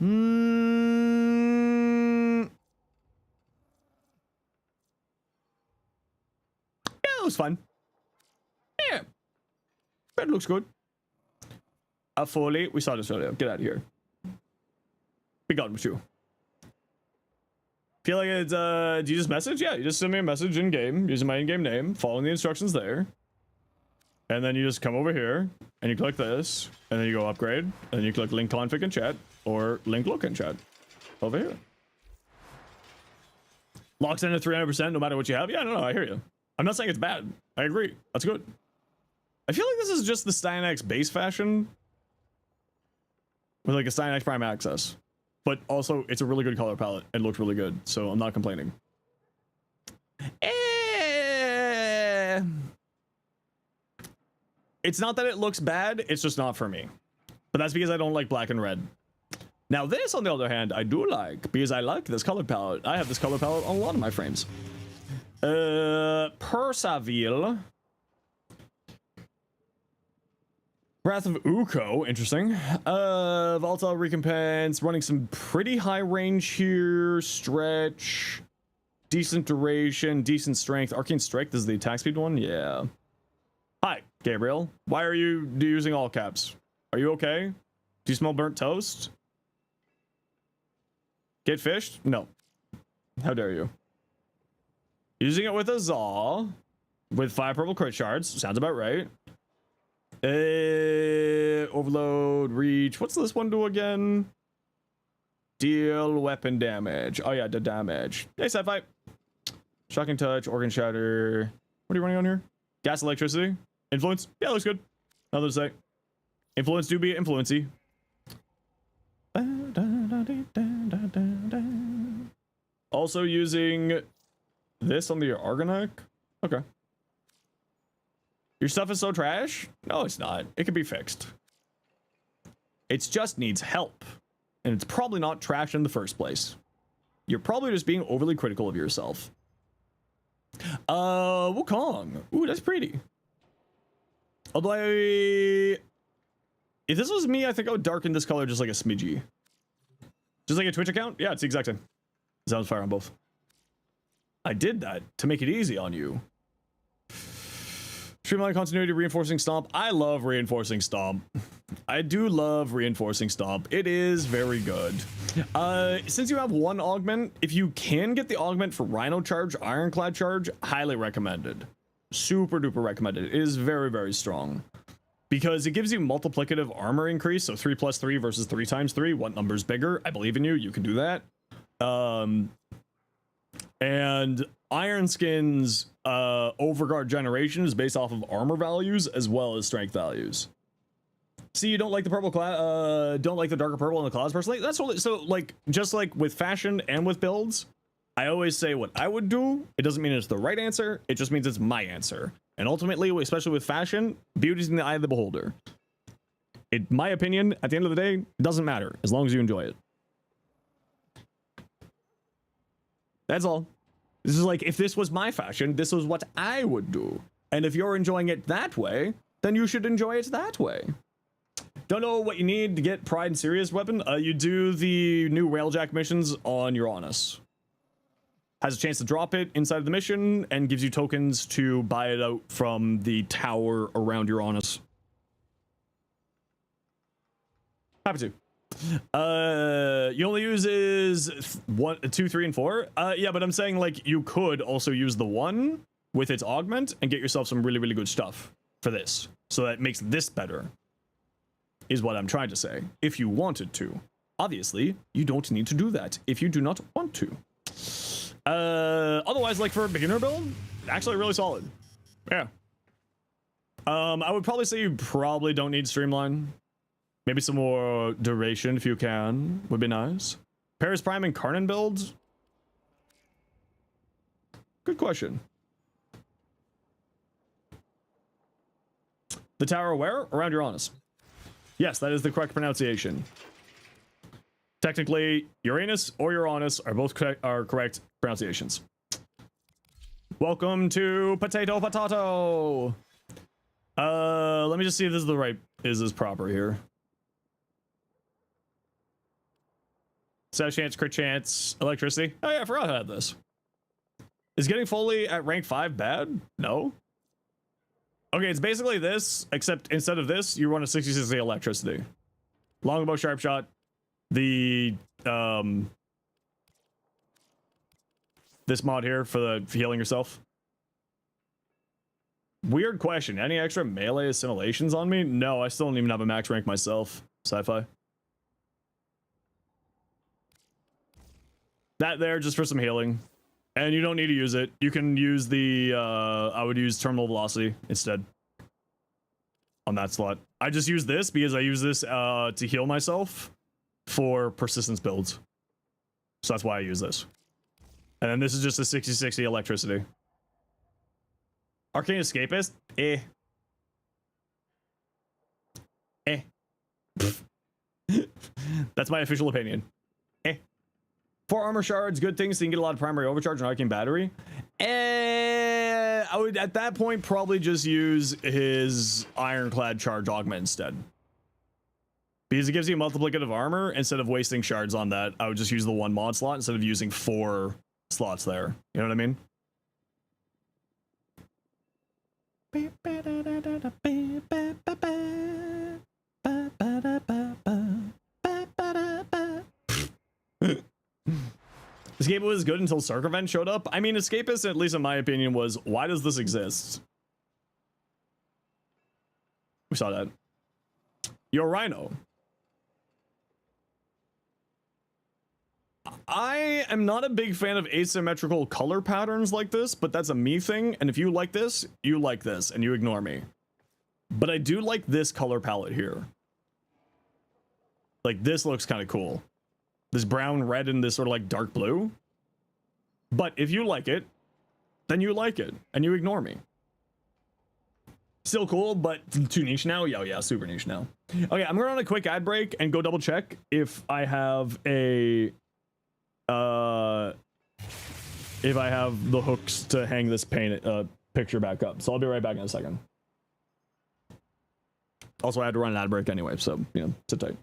Yeah, it was fun. Yeah. That looks good. Foley, we saw this earlier. Get out of here. Be gone with you. Feel like it's, do you just message? Yeah, you just send me a message in game using my in-game name, following the instructions there. And then you just come over here and you click this, and then you go upgrade, and then you click link config in chat or link look in chat over here. Locks in at 300% no matter what you have. Yeah, no, I hear you. I'm not saying it's bad. I agree. That's good. I feel like this is just the Styanax base fashion with like a Styanax Prime Access. But also, it's a really good color palette. It looks really good, so I'm not complaining. It's not that it looks bad, it's just not for me. But that's because I don't like black and red. Now this, on the other hand, I do like, because I like this color palette. I have this color palette on a lot of my frames. Persaville. Wrath of Uko, interesting. Volatile recompense, running some pretty high range here. Stretch, decent duration, decent strength. Arcane Strike, this is the attack speed one? Yeah. Hi, Gabriel. Why are you using all caps? Are you okay? Do you smell burnt toast? Get fished? No. How dare you? Using it with a Zaw, with 5 purple crit shards. Sounds about right. Overload, reach. What's this one do again? Deal weapon damage. Oh yeah, the damage. Hey, sci-fi. Shocking touch, organ shatter. What are you running on here? Gas, electricity, influence. Yeah, looks good. Nothing to say. Influence do be influency. Also using this on the Argonac. Okay. Your stuff is so trash? No, it's not. It can be fixed. It just needs help. And it's probably not trash in the first place. You're probably just being overly critical of yourself. Wukong. Ooh, that's pretty. Although if this was me, I think I would darken this color just like a smidgy. Just like a Twitch account? Yeah, it's the exact same. Zenosfire on both. I did that to make it easy on you. Streamline continuity, reinforcing stomp. I love reinforcing stomp. I do love reinforcing stomp. It is very good. Since you have one augment, if you can get the augment for Rhino charge, Ironclad charge, highly recommended. Super duper recommended. It is very, very strong. Because it gives you multiplicative armor increase, so 3 + 3 versus 3 × 3. What number's bigger? I believe in you. You can do that. And Iron Skin's Overguard generation is based off of armor values as well as strength values. See, you don't like the purple don't like the darker purple in the claws personally? That's only so like just like with fashion and with builds, I always say what I would do. It doesn't mean it's the right answer. It just means it's my answer. And ultimately, especially with fashion, beauty's in the eye of the beholder. In my opinion, at the end of the day, it doesn't matter as long as you enjoy it. That's all. This is like, if this was my fashion, this is what I would do. And if you're enjoying it that way, then you should enjoy it that way. Don't know what you need to get Pride and Serious weapon? You do the new Railjack missions on Uranus. Has a chance to drop it inside of the mission and gives you tokens to buy it out from the tower around Uranus. Happy to. You only uses 1, 2, 3, and 4. Yeah, but I'm saying like you could also use the 1 with its augment and get yourself some really, really good stuff for this. So that makes this better, is what I'm trying to say. If you wanted to. Obviously, you don't need to do that if you do not want to. Otherwise, like for a beginner build, actually really solid. Yeah. I would probably say you probably don't need Streamline. Maybe some more duration if you can would be nice. Paris Prime and Karnan builds? Good question. The tower where? Around Uranus. Yes, that is the correct pronunciation. Technically, Uranus or Uranus are both correct pronunciations. Welcome to Potato Potato. Let me just see if this is the right, is this proper here? Stat chance, crit chance, electricity. Oh yeah, I forgot I had this. Is getting fully at rank 5 bad? No. Okay, it's basically this, except instead of this, you run a 60-60 electricity. Longbow, sharp shot. The this mod here for the healing yourself. Weird question. Any extra melee assimilations on me? No, I still don't even have a max rank myself. Sci-fi. That there just for some healing. And you don't need to use it. You can use the I would use terminal velocity instead on that slot. I just use this because I use this to heal myself for persistence builds. So that's why I use this. And then this is just a 60-60 electricity. Arcane Escapist? Eh. Eh. That's my official opinion. Eh. 4 armor shards, good things, so you can get a lot of primary overcharge and arcane battery. I would, at that point, probably just use his ironclad charge augment instead. Because it gives you multiplicative armor, instead of wasting shards on that, I would just use the 1 mod slot instead of using 4 slots there. You know what I mean? Escape was good until Circumvent showed up. I mean, Escapist, at least in my opinion, was, why does this exist? We saw that. Yo, Rhino. I am not a big fan of asymmetrical color patterns like this, but that's a me thing. And if you like this, and you ignore me. But I do like this color palette here. Like, this looks kind of cool. This brown, red, and this sort of like dark blue. But if you like it, then you like it, and you ignore me. Still cool, but too niche now? Yeah, super niche now. Okay, I'm going on a quick ad break and go double check if I have a... if I have the hooks to hang this picture back up. So I'll be right back in a second. Also, I had to run an ad break anyway, so, you know, sit tight.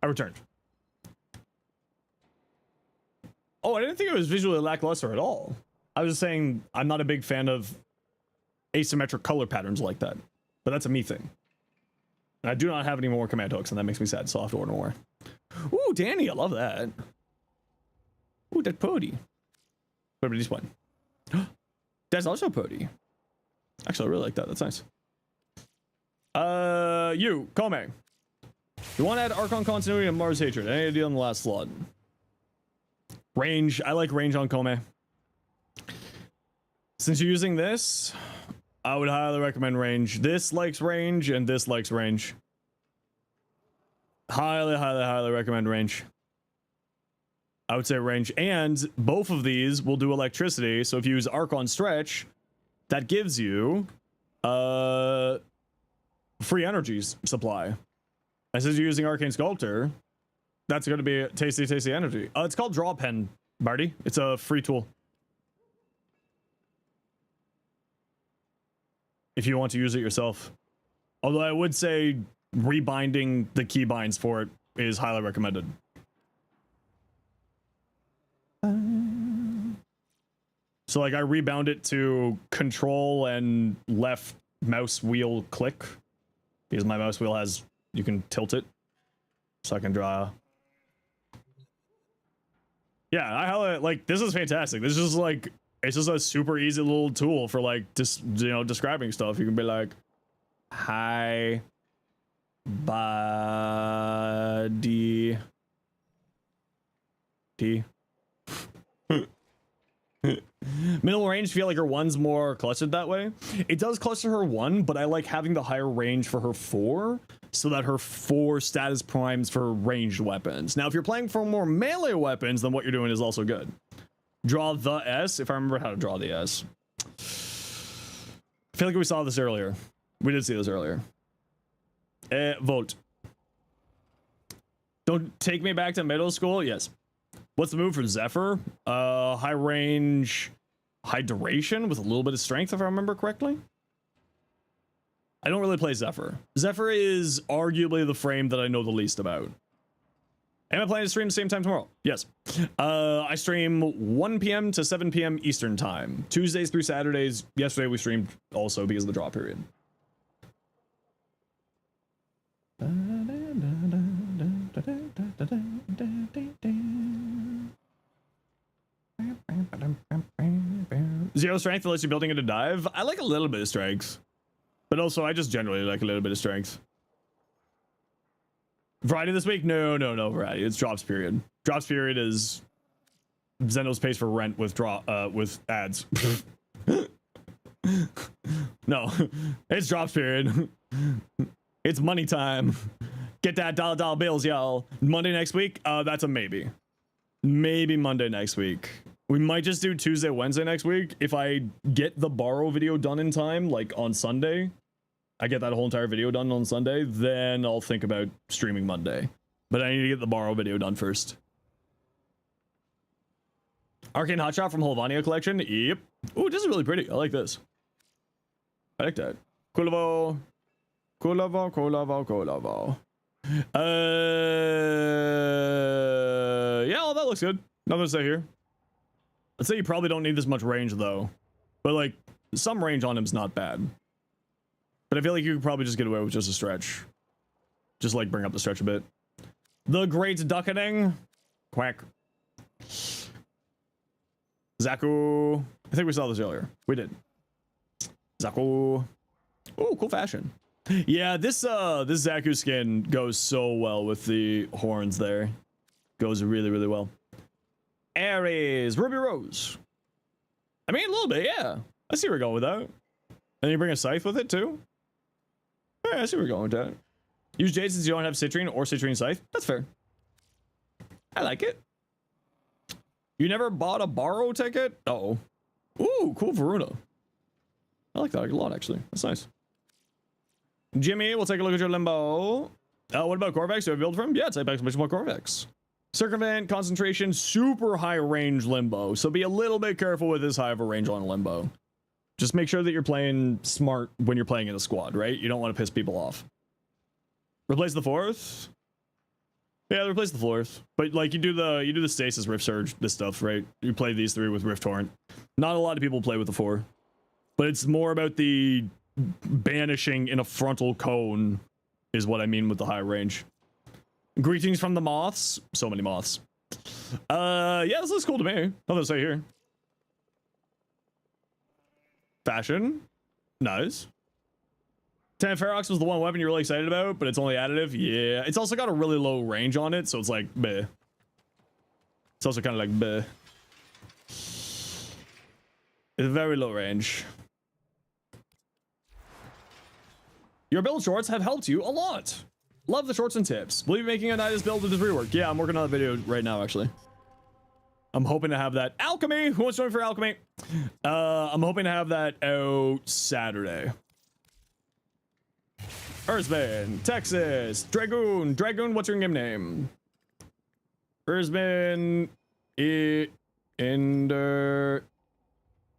I returned. Oh, I didn't think it was visually lackluster at all. I was just saying I'm not a big fan of asymmetric color patterns like that. But that's a me thing. And I do not have any more command hooks, and that makes me sad, so I'll have to order more. Ooh, Danny, I love that. Ooh, that Pody. What about this one? That's also Pody. Actually, I really like that. That's nice. You, Kome. You want to add Archon Continuity and Mars Hatred. Any idea on the last slot? Range. I like range on Kome. Since you're using this, I would highly recommend range. This likes range, and this likes range. Highly, highly, highly recommend range. I would say range. And both of these will do electricity, so if you use Archon Stretch, that gives you free energies supply. And since you're using Arcane Sculptor, that's going to be tasty, tasty energy. It's called Draw Pen, Barty. It's a free tool. If you want to use it yourself. Although I would say rebinding the keybinds for it is highly recommended. So like I rebound it to control and left mouse wheel click. Because my mouse wheel has, you can tilt it. So I can draw. Yeah, I highlight, like, this is fantastic. This is like, it's just a super easy little tool for like, just, you know, describing stuff. You can be like, hi, body, D. Minimal range, feel like her 1's more clustered that way. It does cluster her 1, but I like having the higher range for her 4, so that her 4 status primes for ranged weapons. Now, if you're playing for more melee weapons, then what you're doing is also good. Draw the S, if I remember how to draw the S. I feel like we saw this earlier. We did see this earlier. Volt. Don't take me back to middle school? Yes. What's the move for Zephyr? High range, high duration with a little bit of strength, if I remember correctly. I don't really play Zephyr. Zephyr is arguably the frame that I know the least about. Am I planning to stream the same time tomorrow? Yes. I stream 1 p.m. to 7 p.m. Eastern time. Tuesdays through Saturdays. Yesterday we streamed also because of the drop period. Zero strength unless you're building it to dive. I like a little bit of strength, but also I just generally like a little bit of strength. Variety this week? No variety. It's drops period. Drops period is Zenos pays for rent with ads. No, it's drops period. It's money time. Get that dollar bills, y'all. Monday next week? That's a maybe. Maybe Monday next week. We might just do Tuesday, Wednesday next week. If I get the borrow video done in time, like on Sunday, I get that whole entire video done on Sunday, then I'll think about streaming Monday. But I need to get the borrow video done first. Arcane Hotshot from Holvania collection. Yep. Ooh, this is really pretty. I like this. I like that. Coolavo. Coolavo, coolavo, coolavo. Yeah, well, that looks good. Nothing to say here. I'd say you probably don't need this much range though, but like some range on him's not bad. But I feel like you could probably just get away with just a stretch. Just like bring up the stretch a bit. The Great Ducketing. Quack. Zaku. I think we saw this earlier. We did. Zaku. Oh, cool fashion. Yeah, this Zaku skin goes so well with the horns there. Goes really, really well. Ares, Ruby Rose. I mean, a little bit, yeah. I see where we're going with that. And you bring a scythe with it too? Yeah, I see where we're going with that. Use Jade since you don't have Citrine or Citrine Scythe. That's fair. I like it. You never bought a borrow ticket? Uh-oh. Ooh, cool Varuna. I like that a lot, actually. That's nice. Jimmy, we'll take a look at your limbo. What about Corvex? Do I build for him? Yeah, take much more Corvex. Circumvent, concentration, super high range limbo. So be a little bit careful with this high of a range on limbo. Just make sure that you're playing smart when you're playing in a squad, right? You don't want to piss people off. Replace the 4th. Yeah, they replace the floors, but like you do the stasis, rift surge, this stuff, right? You play these three with rift torrent. Not a lot of people play with the 4, but it's more about the banishing in a frontal cone, is what I mean with the high range. Greetings from the moths. So many moths. Yeah, this looks cool to me. Nothing to say here. Fashion, nice. 10 Ferox was the one weapon you're really excited about, but it's only additive. Yeah, it's also got a really low range on it, so it's like, bleh. It's also kind of like, bleh. It's very low range. Your build shorts have helped you a lot. Love the shorts and tips. Will you be making a Nidus build with this rework? Yeah, I'm working on a video right now, actually. I'm hoping to have that. Alchemy! Who wants to join for Alchemy? I'm hoping to have that out Saturday. Earthman, Texas, Dragoon, what's your game name? Earthman, Ender,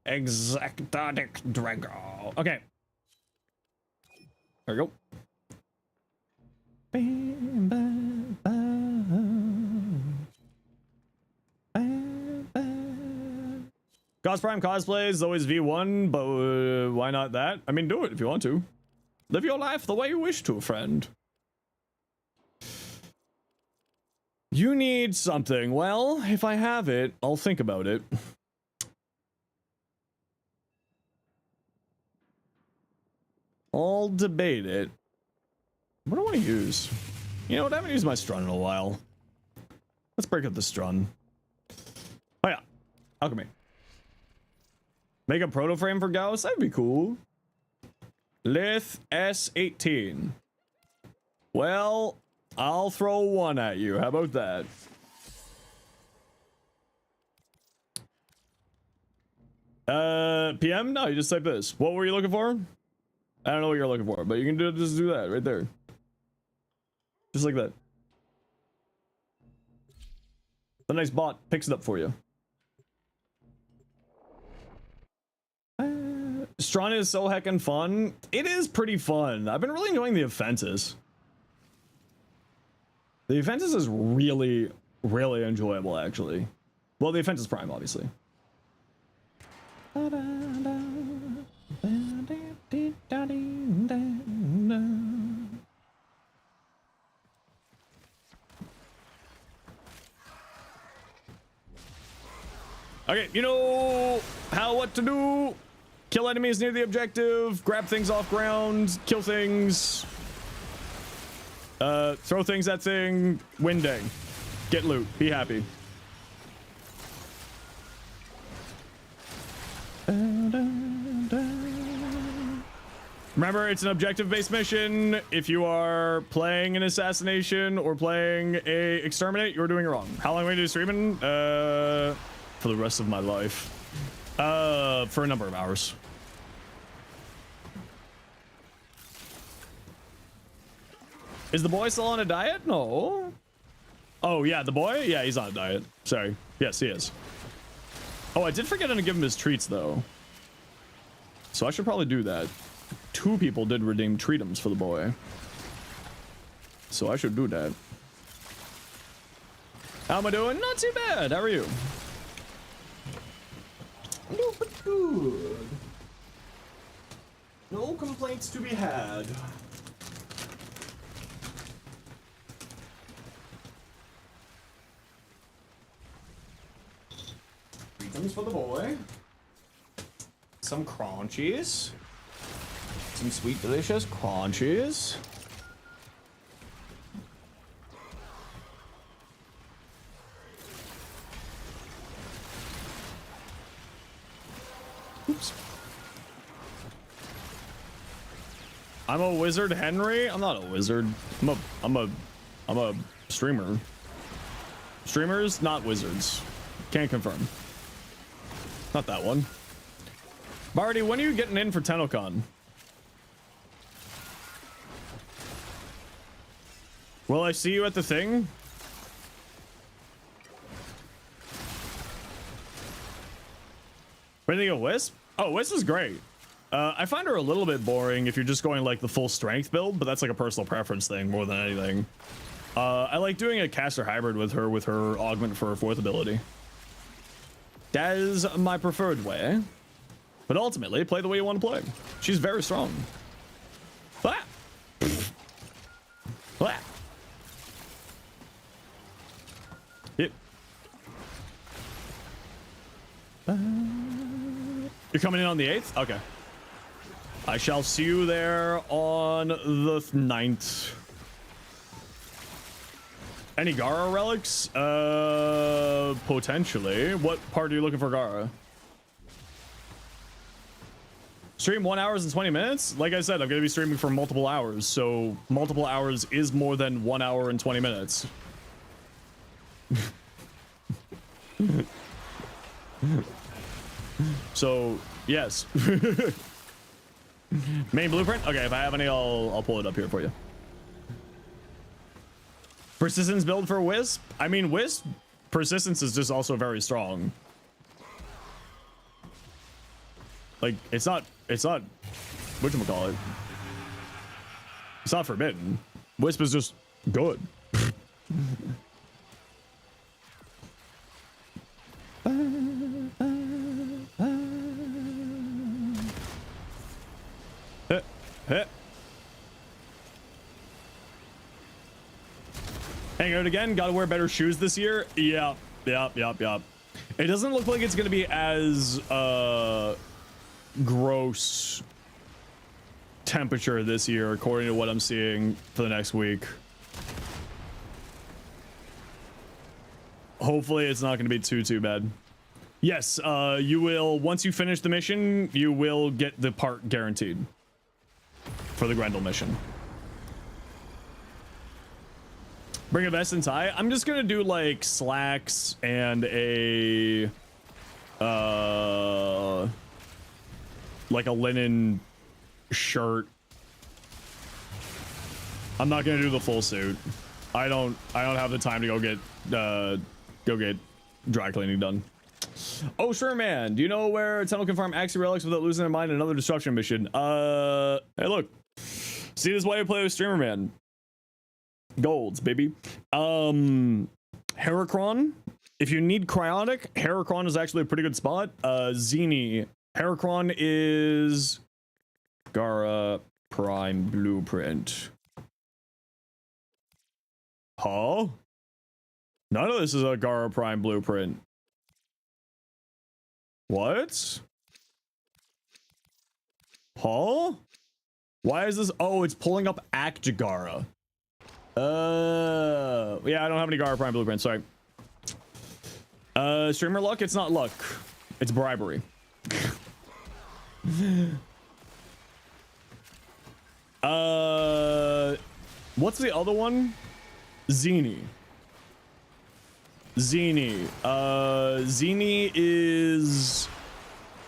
Exactonic Drago. Okay. There we go. Gauss Prime cosplay is always V1, but why not that? I mean, do it if you want to. Live your life the way you wish to, friend. You need something. Well, if I have it, I'll think about it. I'll debate it. What do I want to use? You know what? I haven't used my Strun in a while. Let's break up the Strun. Oh yeah. Alchemy. Make a proto frame for Gauss? That'd be cool. Lith S18. Well, I'll throw one at you. How about that? PM? No, you just type this. What were you looking for? I don't know what you're looking for, but you can just do that right there. Just like that. The nice bot picks it up for you. Strun is so heckin' fun. It is pretty fun. I've been really enjoying the offenses. The offenses is really, really enjoyable, actually. Well, the offenses prime, obviously. Okay, you know what to do. Kill enemies near the objective, grab things off ground, kill things, throw things at thing, win day, get loot, be happy. Remember, it's an objective-based mission. If you are playing an assassination or playing a exterminate, you're doing it wrong. How long are we do streaming? For the rest of my life. For a number of hours. Is the boy still on a diet? No. Oh, yeah, the boy? Yeah, he's on a diet. Sorry. Yes, he is. Oh, I did forget to give him his treats, though. So I should probably do that. 2 people did redeem treatums for the boy. So I should do that. How am I doing? Not too bad. How are you? No, but good. No complaints to be had. Treatums for the boy. Some crunchies. Some sweet, delicious crunchies. Oops. I'm a wizard, Henry. I'm not a wizard. I'm a streamer. Streamers, not wizards. Can't confirm. Not that one. Barty, when are you getting in for TennoCon? Will I see you at the thing? What do you think of Wisp? Oh, Wisp is great. I find her a little bit boring if you're just going like the full strength build, but that's like a personal preference thing more than anything. I like doing a caster hybrid with her augment for her fourth ability. That is my preferred way. But ultimately, play the way you want to play. She's very strong. Ah! Ah! Yep. You're coming in on the 8th? Okay. I shall see you there on the 9th. Any Gara relics? Potentially. What part are you looking for Gara? Stream 1 hour and 20 minutes? Like I said, I'm going to be streaming for multiple hours, so multiple hours is more than 1 hour and 20 minutes. So, yes. Main blueprint? Okay, if I have any, I'll pull it up here for you. Persistence build for Wisp? I mean, Wisp persistence is just also very strong. Like, it's not, whatchamacallit? It's not forbidden. Wisp is just good. Hang out again. Gotta wear better shoes this year. Yep. It doesn't look like it's gonna be as gross temperature this year, according to what I'm seeing for the next week. Hopefully it's not going to be too bad. Yes, you will, once you finish the mission, you will get the part guaranteed for the Grendel mission. Bring a vest and tie. I'm just gonna do like slacks and a like a linen shirt. I'm not gonna do the full suit. I don't have the time to go get dry cleaning done. Oh, sure, man. Do you know where Tunnel can farm Axie relics without losing their mind in another disruption mission? Hey, look. See, this is why I play with Streamer Man. Golds, baby. Heracron. If you need cryonic, Heracron is actually a pretty good spot. Zeni. Heracron is Gara Prime Blueprint. Huh? None of this is a Gara Prime Blueprint. What? Huh? Why is this? Oh, it's pulling up Akjagara. Yeah, I don't have any Gara Prime Blueprints, sorry. Streamer luck? It's not luck. It's bribery. What's the other one? Zeni. Zeni is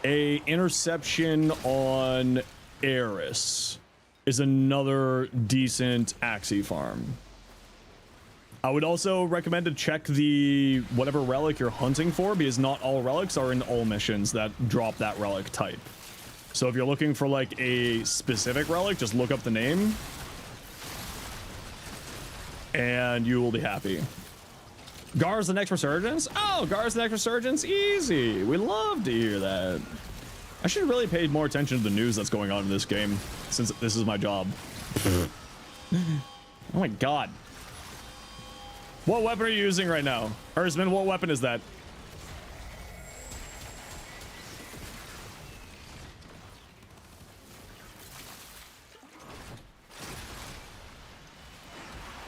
a interception on Eris. Is another decent Axie farm. I would also recommend to check the whatever relic you're hunting for, because not all relics are in all missions that drop that relic type. So if you're looking for like a specific relic, just look up the name and you will be happy. Gar's the next resurgence? Oh, Gar's the next resurgence? Easy. We love to hear that. I should really pay more attention to the news that's going on in this game, since this is my job. Oh my god. What weapon are you using right now? Erzman, what weapon is that?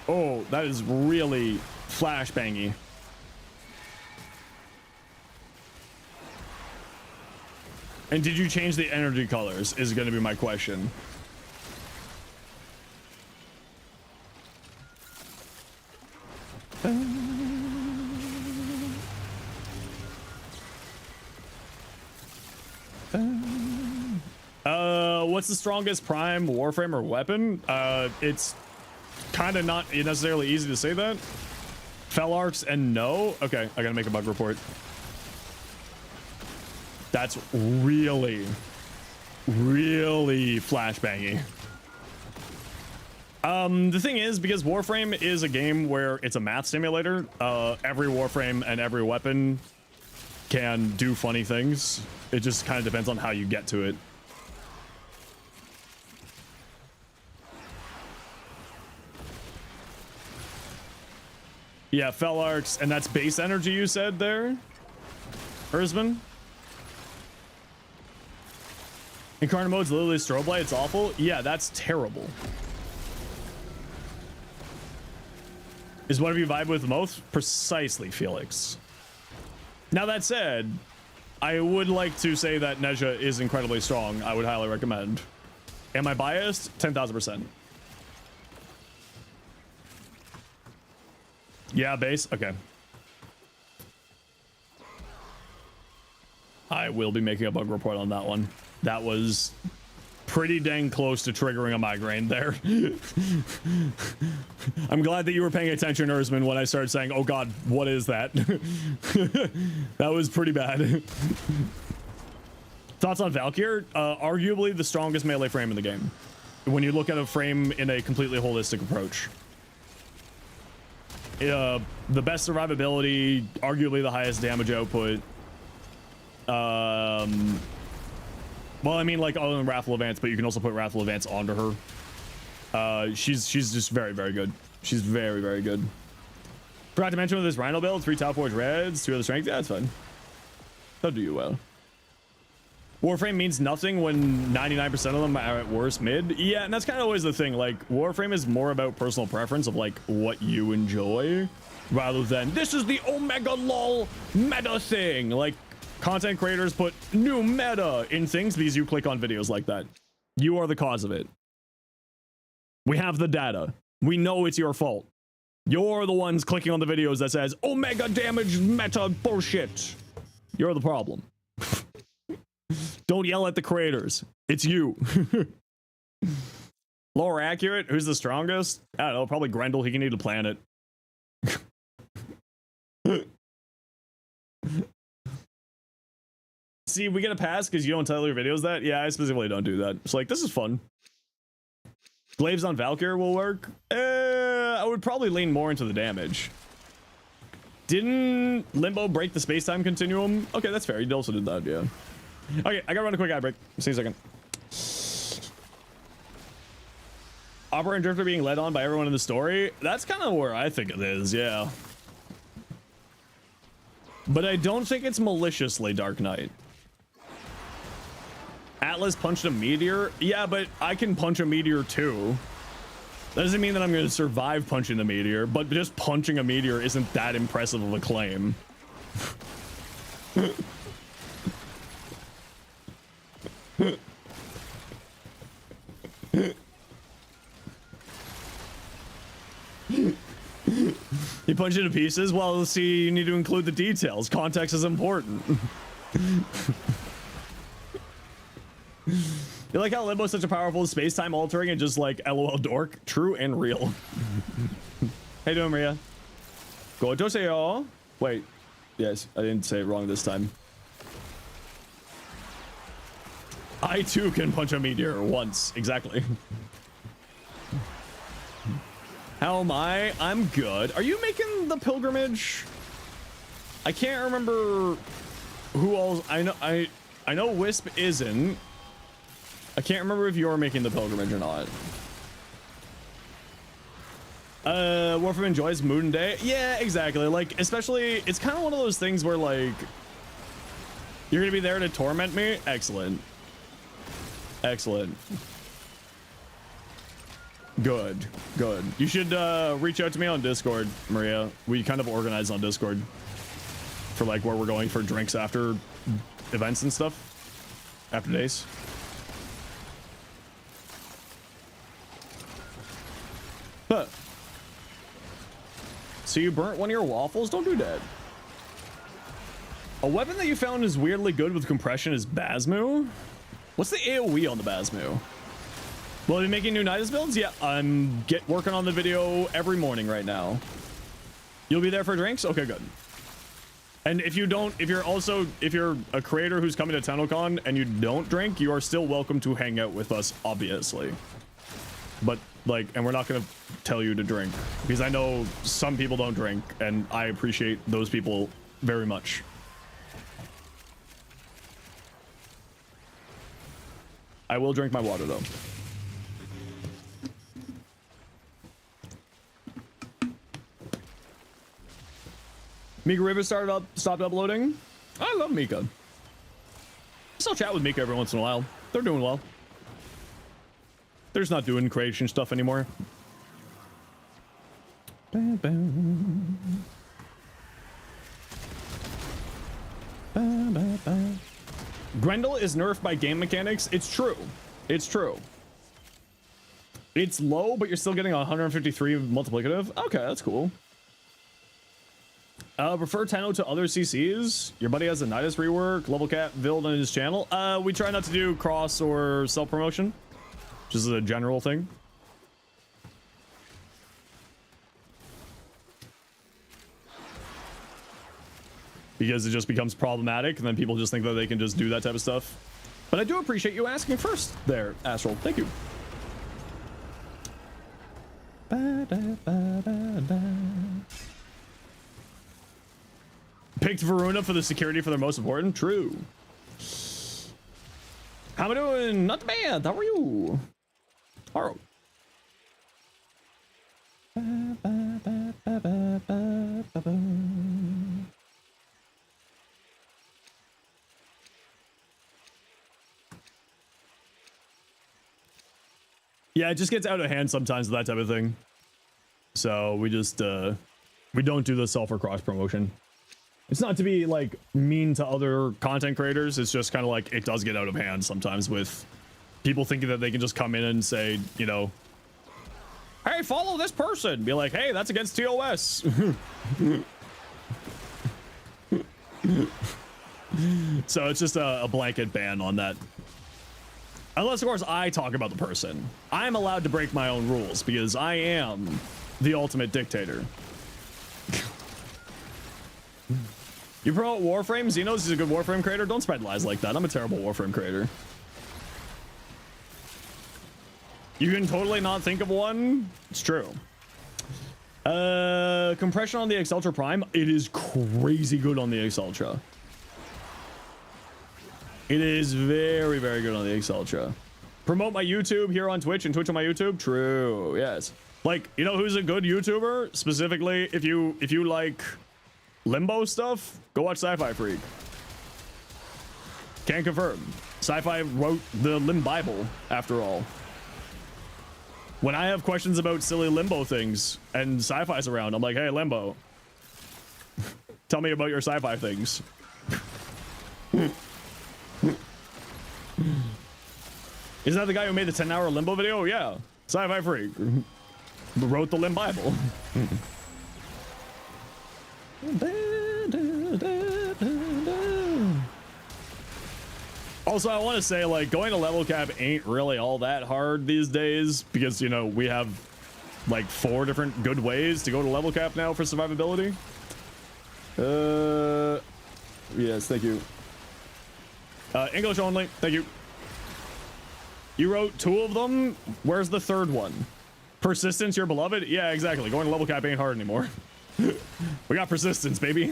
Oh, that is really flashbangy. And did you change the energy colors is going to be my question. What's the strongest prime Warframe or weapon? It's kind of not necessarily easy to say that. Fell arcs and no. Okay, I gotta make a bug report. That's really flashbangy. The thing is, because Warframe is a game where it's a math simulator, every Warframe and every weapon can do funny things. It just kind of depends on how you get to it. Yeah, Fel Arcs, and that's base energy you said there, Erzman? Incarnate mode's literally strobe light, it's awful. Yeah, that's terrible. Is what have you vibe with the most? Precisely, Felix. Now that said, I would like to say that Nezha is incredibly strong. I would highly recommend. Am I biased? 10,000%. Yeah, base? Okay. I will be making a bug report on that one. That was pretty dang close to triggering a migraine there. I'm glad that you were paying attention, Erzman, when I started saying, oh god, what is that? That was pretty bad. Thoughts on Valkyr? Arguably the strongest melee frame in the game. When you look at a frame in a completely holistic approach. The best survivability, arguably the highest damage output. Well, I mean, like, other than Wrathful Advance, but you can also put Wrathful Advance onto her. She's just very, very good. She's very, very good. Forgot to mention with this Rhino build, 3 Top Forge Reds, 2 other strength. Yeah, that's fine. That'll do you well. Warframe means nothing when 99% of them are at worst mid. Yeah, and that's kind of always the thing. Like, Warframe is more about personal preference of, like, what you enjoy, rather than, this is the Omega LOL meta thing. Like, content creators put new meta in things because you click on videos like that. You are the cause of it. We have the data. We know it's your fault. You're the ones clicking on the videos that says, Omega damage meta bullshit. You're the problem. Don't yell at the creators. It's you. Lower accurate? Who's the strongest? I don't know. Probably Grendel. He can eat a planet. See, we get a pass because you don't tell your videos that? Yeah, I specifically don't do that. It's like, this is fun. Glaives on Valkyr will work. I would probably lean more into the damage. Didn't Limbo break the space-time continuum? Okay, that's fair. He also did that, yeah. Okay, I gotta run a quick eye break. See you in a second. Opera and Drifter being led on by everyone in the story? That's kind of where I think it is, yeah. But I don't think it's maliciously Dark Knight. Atlas punched a meteor? Yeah, but I can punch a meteor too. That doesn't mean that I'm going to survive punching the meteor, but just punching a meteor isn't that impressive of a claim. You punch it to pieces? Well, see, you need to include the details. Context is important. You like how Limbo is such a powerful space-time altering and just like LOL dork? True and real. How you doing, Maria? Gotoseyo. Wait. Yes, I didn't say it wrong this time. I too can punch a meteor once. Exactly. How am I? I'm good. Are you making the pilgrimage? I can't remember who else. I know Wisp isn't. I can't remember if you're making the pilgrimage or not. Warframe enjoys Moon Day. Yeah, exactly. Like, especially, it's kind of one of those things where, like, you're gonna be there to torment me. Excellent. Excellent. Good. Good. You should reach out to me on Discord, Maria. We kind of organize on Discord for like where we're going for drinks after events and stuff. After days. But so you burnt one of your waffles? Don't do that. A weapon that you found is weirdly good with compression is Basmu. What's the AoE on the Basmu? Will you be making new Nidus builds? Yeah, I'm working on the video every morning right now. You'll be there for drinks? Okay, good. And if you're a creator who's coming to TennoCon and you don't drink, you are still welcome to hang out with us, obviously. But like, and we're not gonna tell you to drink because I know some people don't drink, and I appreciate those people very much. I will drink my water though. Mika River stopped uploading. I love Mika. I still chat with Mika every once in a while. They're doing well. They're just not doing creation stuff anymore. Grendel is nerfed by game mechanics. It's true. It's true. It's low, but you're still getting 153 multiplicative. Okay, that's cool. Prefer Tenno to other CCs. Your buddy has a Nidus rework, level cap build on his channel. We try not to do cross or self-promotion. Just a general thing. Because it just becomes problematic, and then people just think that they can just do that type of stuff. But I do appreciate you asking first there, Astral. Thank you. Picked Varuna for the security for their most important. True. How am I doing? Not bad. How are you? Haro. Yeah, it just gets out of hand sometimes with that type of thing. So we just we don't do the self or cross promotion. It's not to be like mean to other content creators. It's just kind of like it does get out of hand sometimes with people thinking that they can just come in and say, you know, hey, follow this person. Be like, hey, that's against TOS. So it's just a blanket ban on that. Unless, of course, I talk about the person. I'm allowed to break my own rules because I am the ultimate dictator. You promote Warframe? Zenos is a good Warframe creator? Don't spread lies like that. I'm a terrible Warframe creator. You can totally not think of one? It's true. Compression on the X-Ultra Prime. It is crazy good on the X-Ultra. It is very, very good on the X-Ultra. Promote my YouTube here on Twitch and Twitch on my YouTube. True. Yes. Like, you know who's a good YouTuber? Specifically, if you like Limbo stuff, go watch Sci-Fi Freak. Can confirm. Sci-Fi wrote the Limb Bible, after all. When I have questions about silly Limbo things and Sci-Fi's around, I'm like, hey, Limbo, tell me about your Sci-Fi things. Isn't that the guy who made the 10-hour Limbo video? Yeah. Sci-Fi Freak. Wrote the Limb Bible. Also, I want to say, like, going to level cap ain't really all that hard these days because, you know, we have like 4 different good ways to go to level cap now for survivability. Yes, thank you. English only, thank you. You wrote 2 of them. Where's the 3rd one? Persistence, your beloved? Yeah, exactly. Going to level cap ain't hard anymore. We got persistence, baby.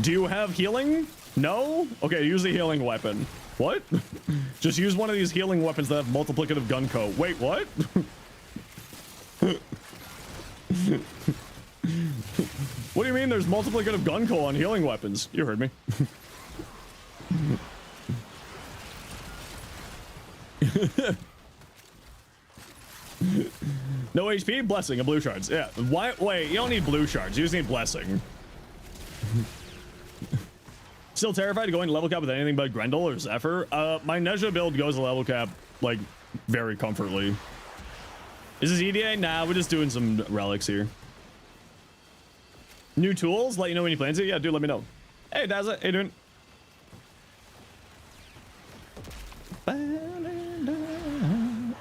Do you have healing? No? Okay, use a healing weapon. What? Just use one of these healing weapons that have multiplicative gun co. Wait, what? What do you mean there's multiplicative gun co on healing weapons? You heard me. No HP, blessing, and blue shards. Yeah. Why? Wait, you don't need blue shards. You just need blessing. Still terrified of going to level cap with anything but Grendel or Zephyr? My Nezha build goes to level cap, like, very comfortably. Is this EDA? Nah, we're just doing some relics here. New tools? Let you know when you plan to? Yeah, dude, let me know. Hey, Dazza, how you doing?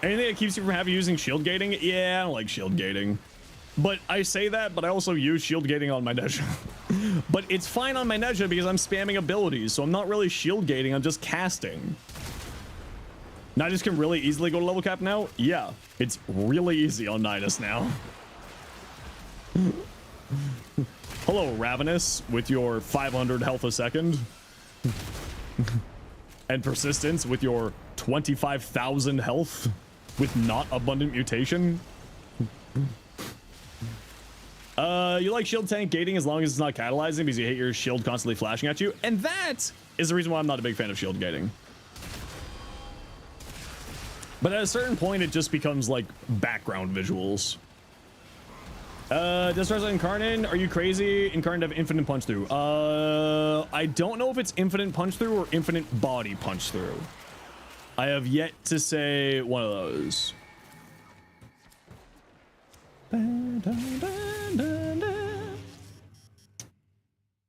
Anything that keeps you from having using shield gating? Yeah, I don't like shield gating. But I say that, but I also use shield gating on my Nezha. But it's fine on my Nezha because I'm spamming abilities, so I'm not really shield gating, I'm just casting. Nidus can really easily go to level cap now? Yeah, it's really easy on Nidus now. Hello, Ravenous, with your 500 health a second. And Persistence with your 25,000 health with not abundant mutation. You like shield tank gating as long as it's not catalyzing because you hate your shield constantly flashing at you. And that is the reason why I'm not a big fan of shield gating. But at a certain point, it just becomes like background visuals. Destress Incarnate, are you crazy? Incarnate have infinite punch through. I don't know if it's infinite punch through or infinite body punch through. I have yet to say one of those.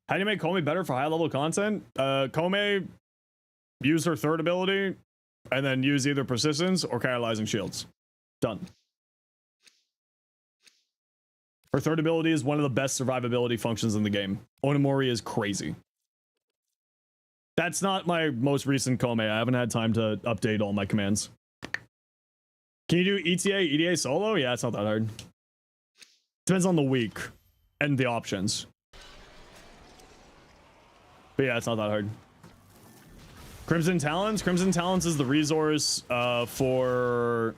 How do you make Kome better for high level content? Kome, use her third ability and then use either persistence or catalyzing shields. Done. Her third ability is one of the best survivability functions in the game. Onimori is crazy. That's not my most recent Kome. I haven't had time to update all my commands. Can you do ETA, EDA solo? Yeah, it's not that hard. Depends on the week and the options. But yeah, it's not that hard. Crimson Talons? Crimson Talons is the resource for...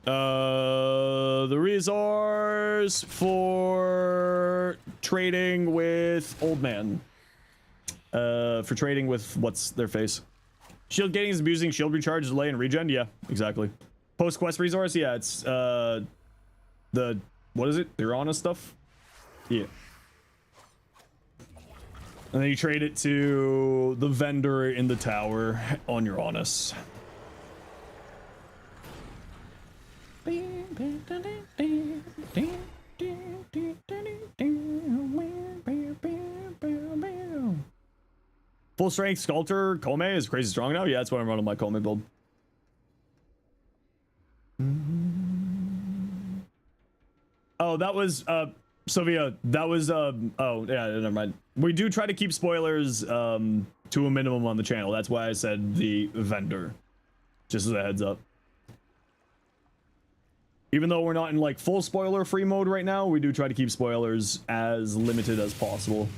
the resource for trading with Old Man. For trading with what's their face. Shield gating is abusing shield recharge, delay, and regen. Yeah, exactly. Post quest resource. Yeah, it's the what is it? The Uranus stuff. Yeah. And then you trade it to the vendor in the tower on Uranus. Full strength sculptor Kome is crazy strong now. Yeah, that's what I'm running my Kome build. Oh, that was Sylvia. That was oh yeah, never mind. We do try to keep spoilers to a minimum on the channel. That's why I said the vendor. Just as a heads up. Even though we're not in like full spoiler free mode right now, we do try to keep spoilers as limited as possible.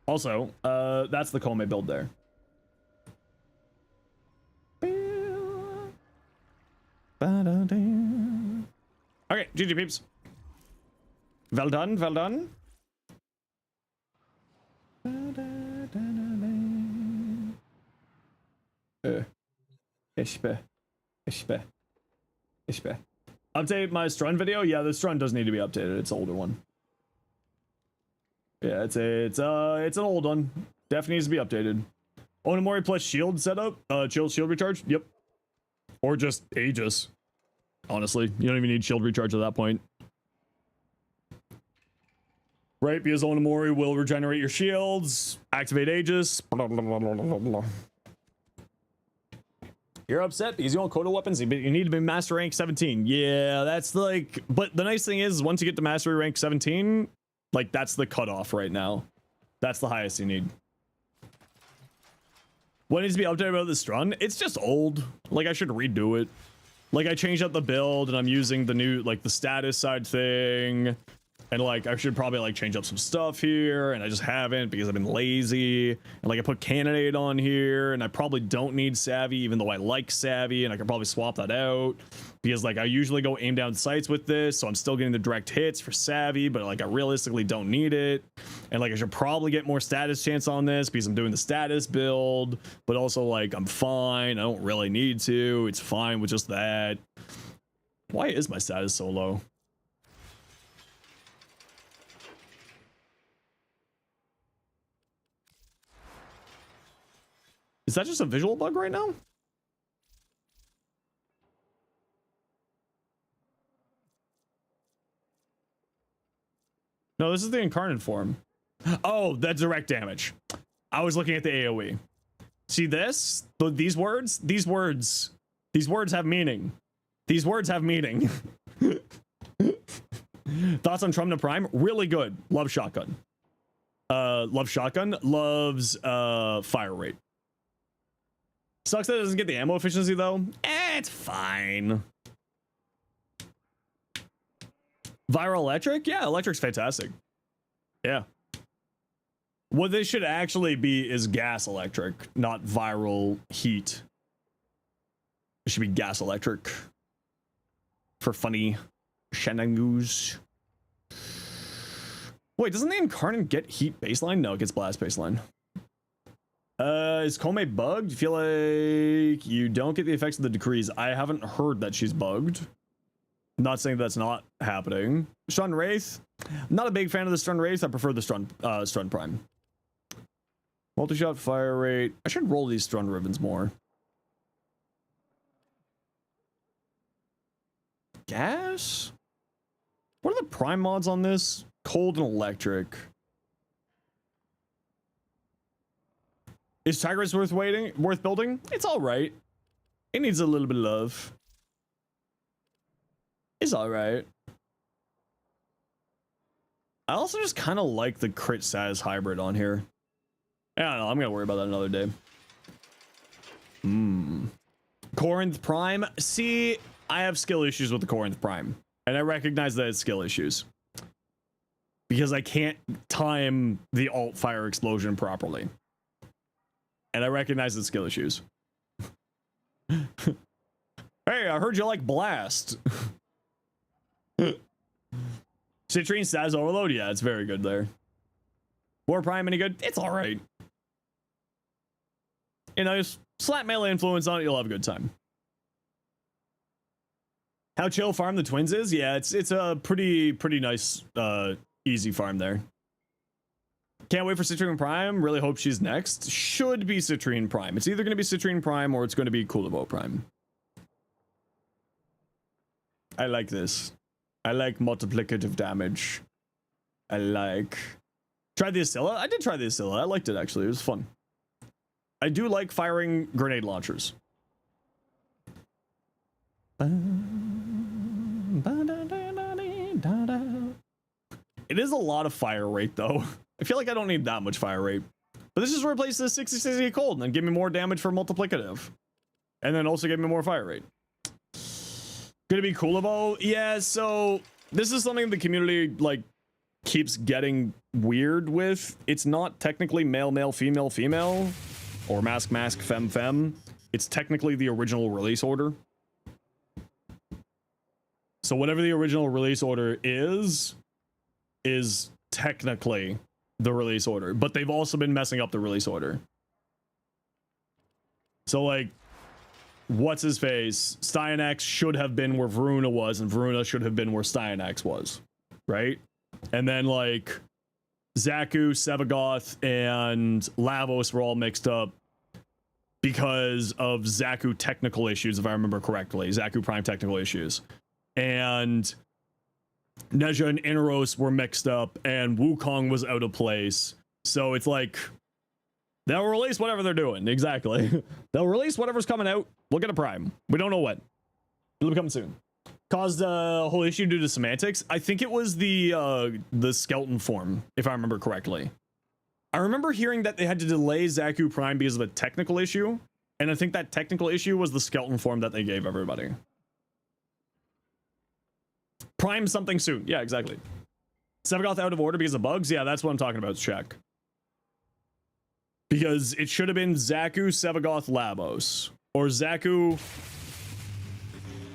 Also, that's the Kome build there. Okay, GG peeps. Well done, well done. Ishbe. Update my Strun video? Yeah, the Strun does need to be updated. It's an older one. Yeah, it's an old one. Definitely needs to be updated. Onimori plus shield setup. Shield recharge. Yep. Or just Aegis. Honestly, you don't even need shield recharge at that point. Right, because Onimori will regenerate your shields, activate Aegis. Blah, blah, blah, blah, blah, blah. You're upset because you don't Kodo weapons, but you need to be master rank 17. Yeah, that's like, but the nice thing is once you get to mastery rank 17, like that's the cutoff right now. That's the highest you need. What needs to be updated about this Strun? It's just old. Like I should redo it. Like I changed up the build and I'm using the new, like the status side thing. And like I should probably like change up some stuff here, and I just haven't because I've been lazy. And like I put Cannonade on here, and I probably don't need Savvy, even though I like Savvy, and I could probably swap that out because like I usually go aim down sights with this, so I'm still getting the direct hits for Savvy, but like I realistically don't need it. And like I should probably get more status chance on this because I'm doing the status build, but also like I'm fine. I don't really need to. It's fine with just that. Why is my status so low? Is that just a visual bug right now? No, this is the incarnate form. Oh, that direct damage. I was looking at the AoE. See this? These words have meaning. These words have meaning. Thoughts on Trump to Prime? Really good. Love shotgun. Love shotgun. Loves fire rate. Sucks that it doesn't get the ammo efficiency though. It's fine. Viral electric? Yeah, electric's fantastic. Yeah. What this should actually be is gas electric, not viral heat. It should be gas electric. For funny shenanigans. Wait, doesn't the Incarnate get heat baseline? No, it gets blast baseline. Is Kome bugged? You feel like you don't get the effects of the decrees. I haven't heard that she's bugged. Not saying that's not happening. Stun Wraith. Not a big fan of the Stun Wraith. I prefer the Stun Prime. Multi-shot fire rate. I should roll these Stun Ribbons more. Gas? What are the prime mods on this? Cold and electric. Is Tigris worth building? It's all right. It needs a little bit of love. It's all right. I also just kind of like the crit Saz hybrid on here. I don't know. I'm gonna worry about that another day. Corinth Prime. See, I have skill issues with the Corinth Prime, and I recognize that it's skill issues because I can't time the alt fire explosion properly. And I recognize the skill issues. Hey, I heard you like Blast. Citrine Saz Overload? Yeah, it's very good there. War Prime, any good? It's alright. You know, just slap melee influence on it, you'll have a good time. How chill farm the twins is? Yeah, it's a pretty nice, easy farm there. Can't wait for Citrine Prime. Really hope she's next. Should be Citrine Prime. It's either going to be Citrine Prime or it's going to be Kulavo Prime. I like this. I like multiplicative damage. I like... Tried the Ascilla? I did try the Ascilla. I liked it, actually. It was fun. I do like firing grenade launchers. It is a lot of fire rate, though. I feel like I don't need that much fire rate. But this just replaces 60-60 cold and then give me more damage for multiplicative. And then also give me more fire rate. Gonna be Kulavo? Yeah, so this is something the community, like, keeps getting weird with. It's not technically male, male, female, female. Or mask, mask, fem, fem. It's technically the original release order. So whatever the original release order is technically the release order, but they've also been messing up the release order. So like, what's his face? Styanax should have been where Varuna was, and Varuna should have been where Styanax was, right? And then like, Zaku, Sevagoth, and Lavos were all mixed up because of Zaku technical issues, if I remember correctly. Zaku Prime technical issues. And Neja and Inaros were mixed up, and Wukong was out of place. So it's like, they'll release whatever they're doing. Exactly. They'll release whatever's coming out. We'll get a Prime. We don't know when. It'll be coming soon. Caused a whole issue due to semantics. I think it was the skeleton form, if I remember correctly. I remember hearing that they had to delay Zaku Prime because of a technical issue, and I think that technical issue was the skeleton form that they gave everybody. Prime something soon. Yeah, exactly. Sevagoth out of order because of bugs? Yeah, that's what I'm talking about, check. Because it should have been Zaku, Sevagoth, Lavos. Or Zaku,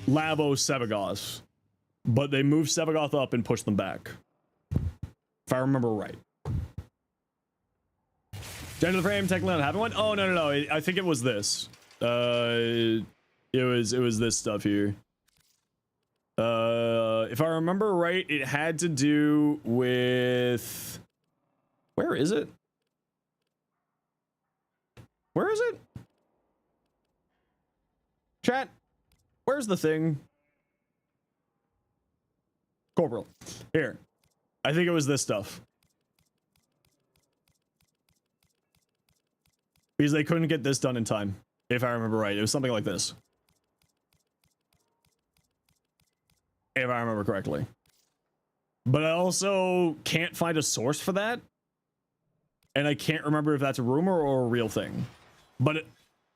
Lavos, Sevagoth. But they moved Sevagoth up and pushed them back. If I remember right. Gender of the frame, technically not having one? Oh, no. I think it was this. It was this stuff here. If I remember right, it had to do with... Where is it? Where is it? Chat, where's the thing? Corporal. Here. I think it was this stuff. Because they couldn't get this done in time. If I remember right. It was something like this. If I remember correctly. But I also can't find a source for that. And I can't remember if that's a rumor or a real thing. But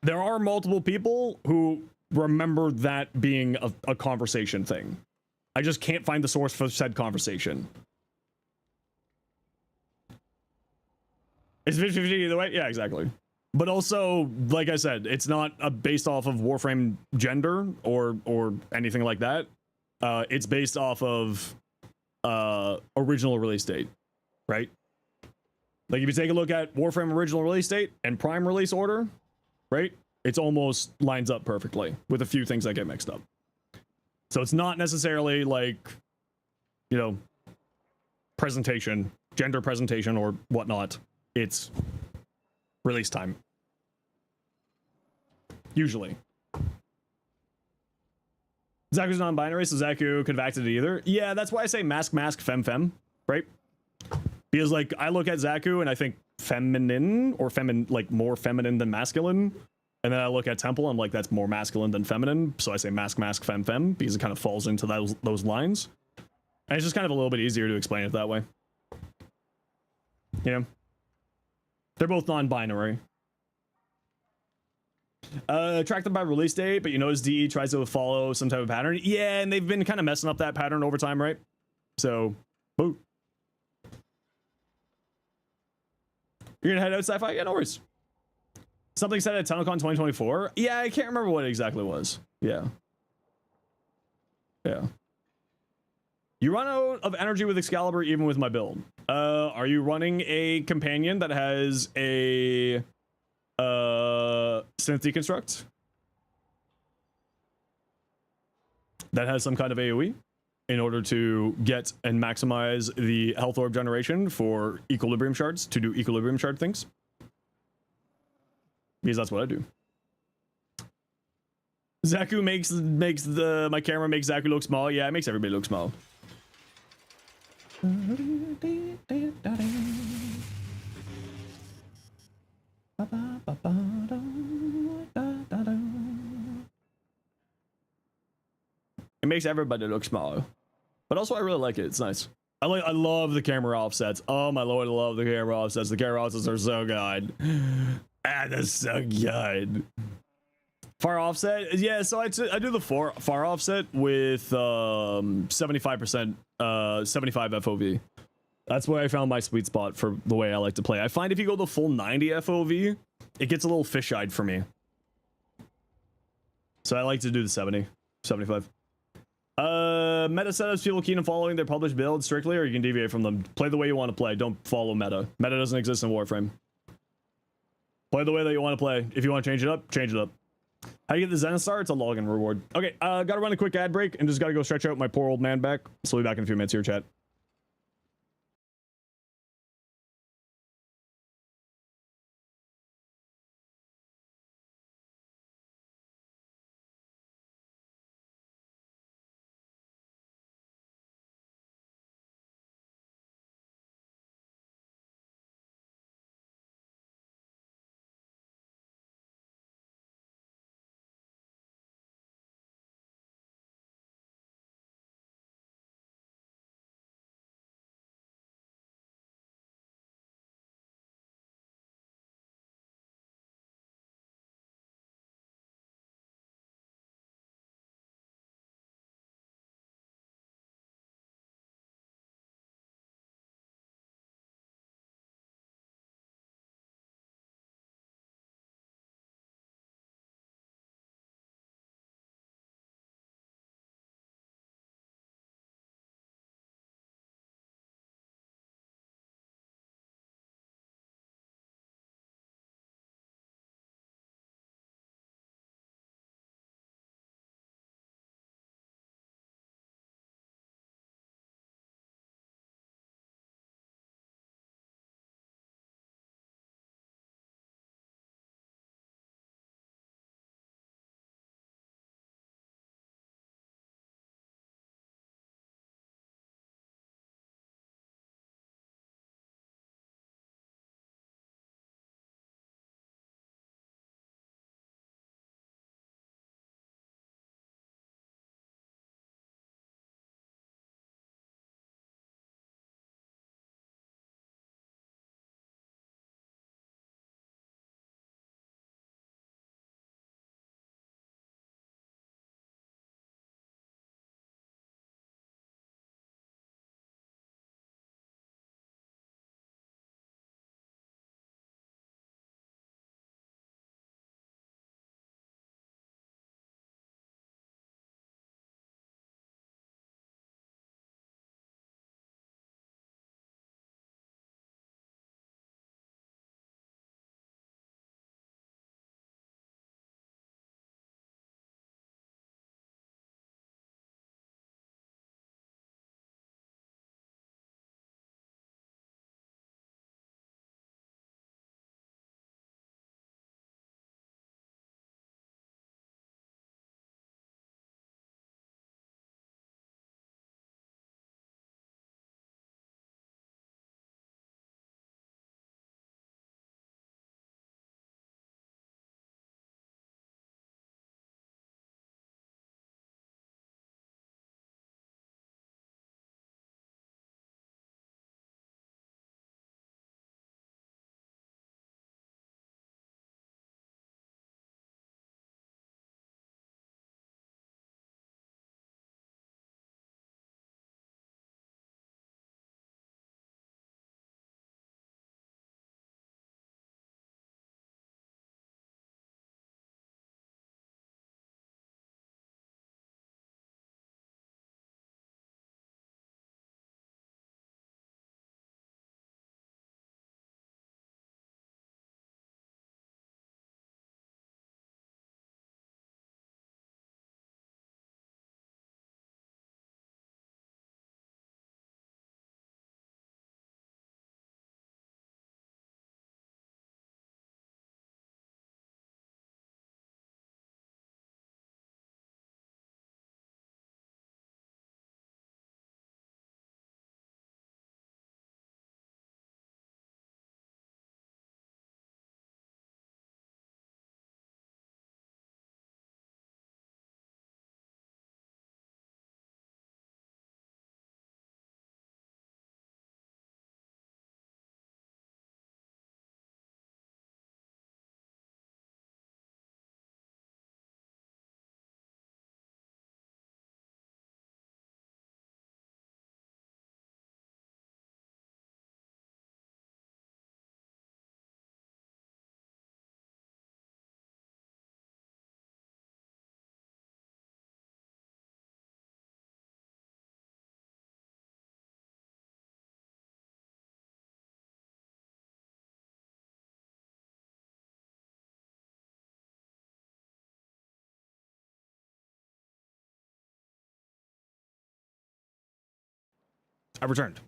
there are multiple people who remember that being a conversation thing. I just can't find the source for said conversation. It's 50-50 either way? Yeah, exactly. But also, like I said, it's not based off of Warframe gender or anything like that. It's based off of original release date, right? Like if you take a look at Warframe original release date and prime release order, right? It's almost lines up perfectly with a few things that get mixed up. So it's not necessarily like, you know, presentation, gender presentation or whatnot. It's release time. Usually. Zaku's non-binary, so Zaku could have acted either. Yeah, that's why I say mask, fem, right? Because, like, I look at Zaku and I think feminine, or like, more feminine than masculine. And then I look at Temple, I'm like, that's more masculine than feminine. So I say mask, fem, because it kind of falls into those lines. And it's just kind of a little bit easier to explain it that way. You know? They're both non-binary. Track them by release date, but you notice DE tries to follow some type of pattern. Yeah, and they've been kind of messing up that pattern over time, right? So, boo. You're gonna head out sci-fi? Yeah, no worries. Something said at TunnelCon 2024? Yeah, I can't remember what it exactly was. Yeah. Yeah. You run out of energy with Excalibur even with my build. Are you running a companion that has a synth deconstruct? That has some kind of AoE in order to get and maximize the health orb generation for equilibrium shards to do equilibrium shard things. Because that's what I do. Zaku makes my camera makes Zaku look small. Yeah, it makes everybody look small. It makes everybody look smaller. But also I really like it. It's nice. I love the camera offsets. Oh my lord, I love the camera offsets. The camera offsets are so good. Ah, that's so good. Far offset? Yeah, so I do the far offset with 75% 75 FOV. That's where I found my sweet spot for the way I like to play. I find if you go the full 90 FOV, it gets a little fish-eyed for me. So I like to do the 70, 75. Meta setups, people keen on following their published builds strictly, or you can deviate from them. Play the way you want to play. Don't follow meta. Meta doesn't exist in Warframe. Play the way that you want to play. If you want to change it up, change it up. How do you get the Zenosfire? It's a login reward. Okay, gotta run a quick ad break and just gotta go stretch out my poor old man back. So we'll be back in a few minutes here, chat. I returned.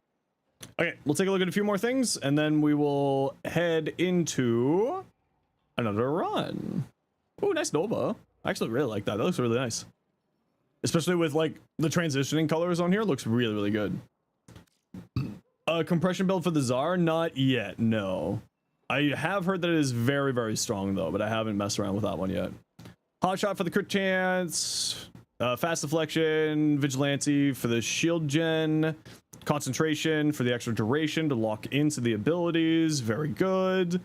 Okay, we'll take a look at a few more things, and then we will head into another run. Oh, nice Nova. I actually really like that. That looks really nice. Especially with, like, the transitioning colors on here. Looks really, really good. Compression build for the Tsar? Not yet, no. I have heard that it is very, very strong, though, but I haven't messed around with that one yet. Hot shot for the crit chance. Fast deflection. Vigilante for the shield gen. Concentration for the extra duration to lock into the abilities. Very good.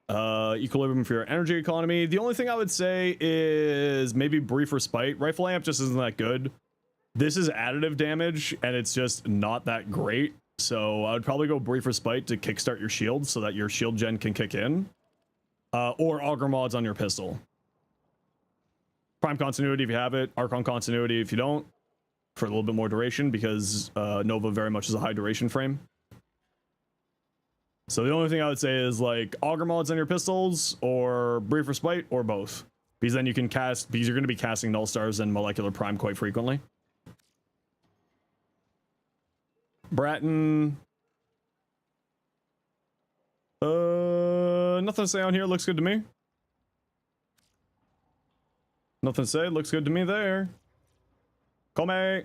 Equilibrium for your energy economy. The only thing I would say is maybe brief respite. Rifle amp just isn't that good. This is additive damage, and it's just not that great. So I would probably go brief respite to kickstart your shield so that your shield gen can kick in. Or auger mods on your pistol. Prime continuity if you have it. Archon continuity if you don't. For a little bit more duration, because Nova very much is a high duration frame. So the only thing I would say is like auger mods on your pistols, or brief respite, or both, because then you can cast, because you're going to be casting null stars and molecular prime quite frequently. Bratton, nothing to say on here. Looks good to me. Nothing to say. Looks good to me there. Come a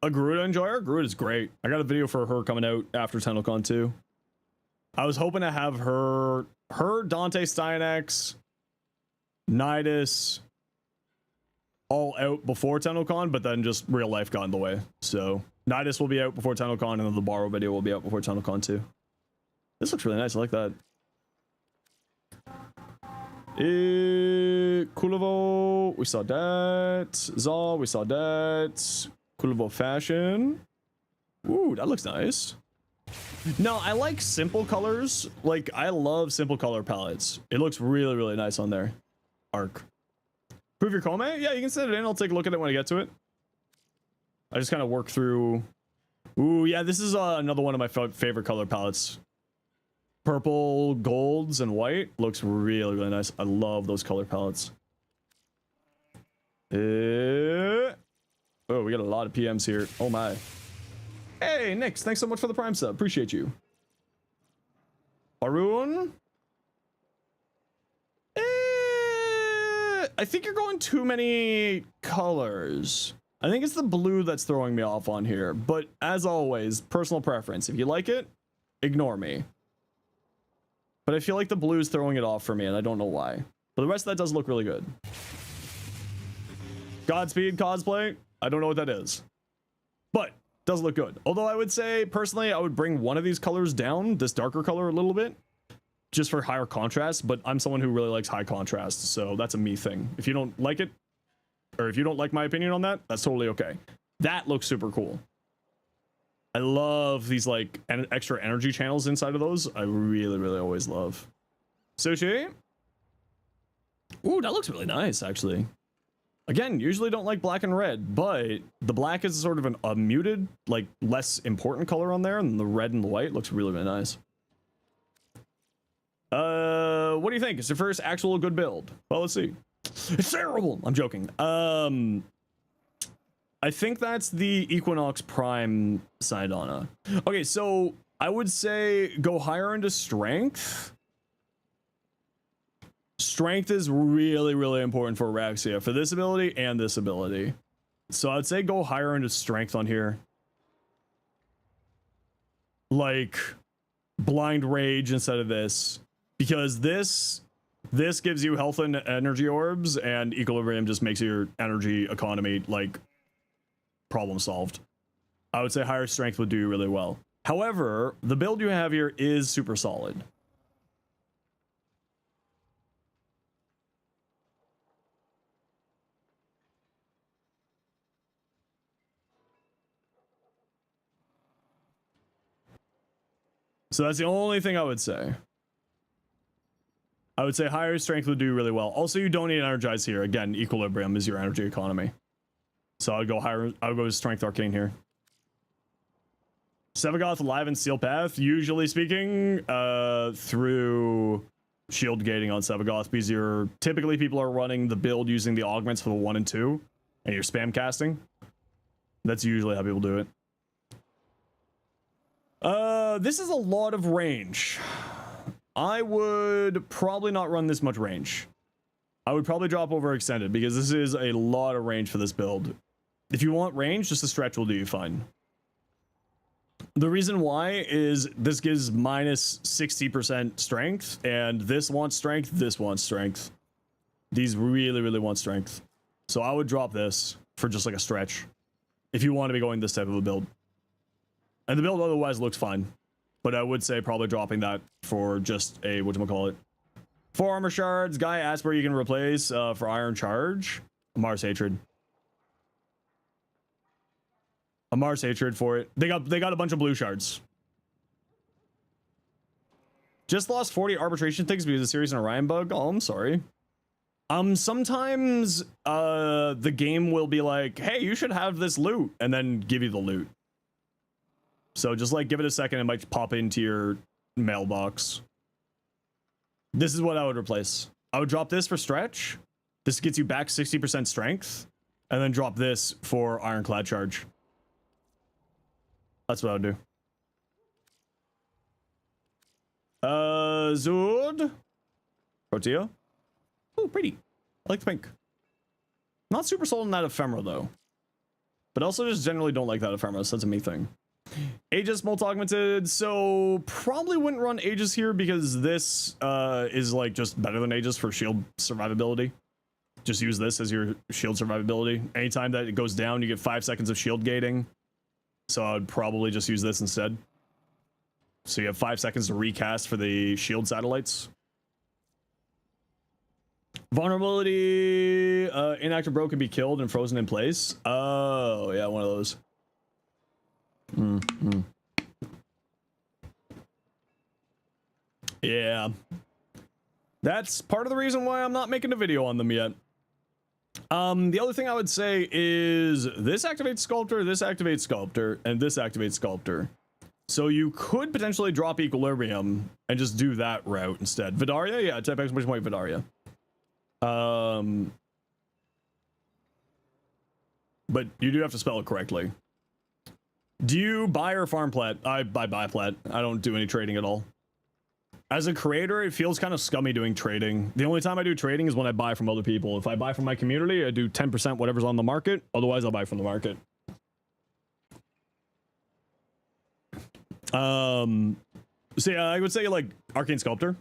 Garuda enjoyer. Garuda is great. I got a video for her coming out after TennoCon too. I was hoping to have her Dante Stynex, Nidus all out before TennoCon, but then just real life got in the way. So Nidus will be out before TennoCon, and then the Borrow video will be out before TennoCon too. This looks really nice. I like that. Kulovo, we saw that. Zal, we saw that. Kulovo fashion. Ooh, that looks nice. No, I like simple colors. Like, I love simple color palettes. It looks really, really nice on there. Arc. Prove your Kome? Yeah, you can set it in. I'll take a look at it when I get to it. I just kind of work through. Ooh, yeah, this is another one of my favorite color palettes. Purple, golds, and white. Looks really, really nice. I love those color palettes. Oh, we got a lot of PMs here. Oh my. Hey, Nix, thanks so much for the Prime sub. Appreciate you. Arun? I think you're going too many colors. I think it's the blue that's throwing me off on here. But as always, personal preference. If you like it, ignore me. But I feel like the blue is throwing it off for me, and I don't know why. But the rest of that does look really good. Godspeed cosplay. I don't know what that is. But does look good. Although I would say, personally, I would bring one of these colors down, this darker color a little bit, just for higher contrast. But I'm someone who really likes high contrast, so that's a me thing. If you don't like it, or if you don't like my opinion on that, that's totally okay. That looks super cool. I love these like extra energy channels inside of those. I really, really always love. Sushi. Ooh, that looks really nice, actually. Again, usually don't like black and red, but the black is sort of a muted, like less important color on there, and the red and the white looks really, really nice. What do you think? It's your first actual good build? Well, let's see. It's terrible. I'm joking. I think that's the Equinox Prime Sidona. Okay, so I would say go higher into strength. Strength is really, really important for Araxia, for this ability and this ability. So I'd say go higher into strength on here. Like blind rage instead of this, because this gives you health and energy orbs, and equilibrium just makes your energy economy like problem solved. I would say higher strength would do you really well. However, the build you have here is super solid. So that's the only thing I would say. I would say higher strength would do really well. Also, you don't need energize here. Again, equilibrium is your energy economy. So I'd go higher. I would go strength arcane here. Sevagoth alive and steel path. Usually speaking, through shield gating on Sevagoth, because you're typically people are running the build using the augments for the 1 and 2, and you're spam casting. That's usually how people do it. This is a lot of range. I would probably not run this much range. I would probably drop overextended because this is a lot of range for this build. If you want range, just a stretch will do you fine. The reason why is this gives minus 60% strength, and this wants strength, this wants strength. These really, really want strength. So I would drop this for just like a stretch if you want to be going this type of a build. And the build otherwise looks fine, but I would say probably dropping that for just a, whatchamacallit. 4 armor shards, Guy asked where you can replace for Iron Charge. Mars Hatred. A Mars Hatred for it. They got a bunch of blue shards. Just lost 40 arbitration things because of Sirius and Orion bug. Oh, I'm sorry. Sometimes the game will be like, hey, you should have this loot, and then give you the loot. So just like give it a second, it might pop into your mailbox. This is what I would replace. I would drop this for stretch. This gets you back 60% strength, and then drop this for Ironclad Charge. That's what I would do. Zood. Protea. Oh, pretty. I like the pink. Not super sold on that ephemera though. But also just generally don't like that ephemera, so that's a me thing. Aegis multi-augmented, so probably wouldn't run Aegis here because this is like just better than Aegis for shield survivability. Just use this as your shield survivability. Anytime that it goes down, you get 5 seconds of shield gating. So I would probably just use this instead. So you have 5 seconds to recast for the shield satellites. Vulnerability, inactive bro can be killed and frozen in place. Oh, yeah, one of those. Yeah. That's part of the reason why I'm not making a video on them yet. The other thing I would say is this activates Sculptor, this activates Sculptor, and this activates Sculptor. So you could potentially drop Equilibrium and just do that route instead. Vidaria? Yeah, type exclamation point Vidaria. But you do have to spell it correctly. Do you buy or farm plat? I buy plat. I don't do any trading at all. As a creator, it feels kind of scummy doing trading. The only time I do trading is when I buy from other people. If I buy from my community, I do 10% whatever's on the market. Otherwise, I'll buy from the market. So yeah, I would say like Arcane Sculptor.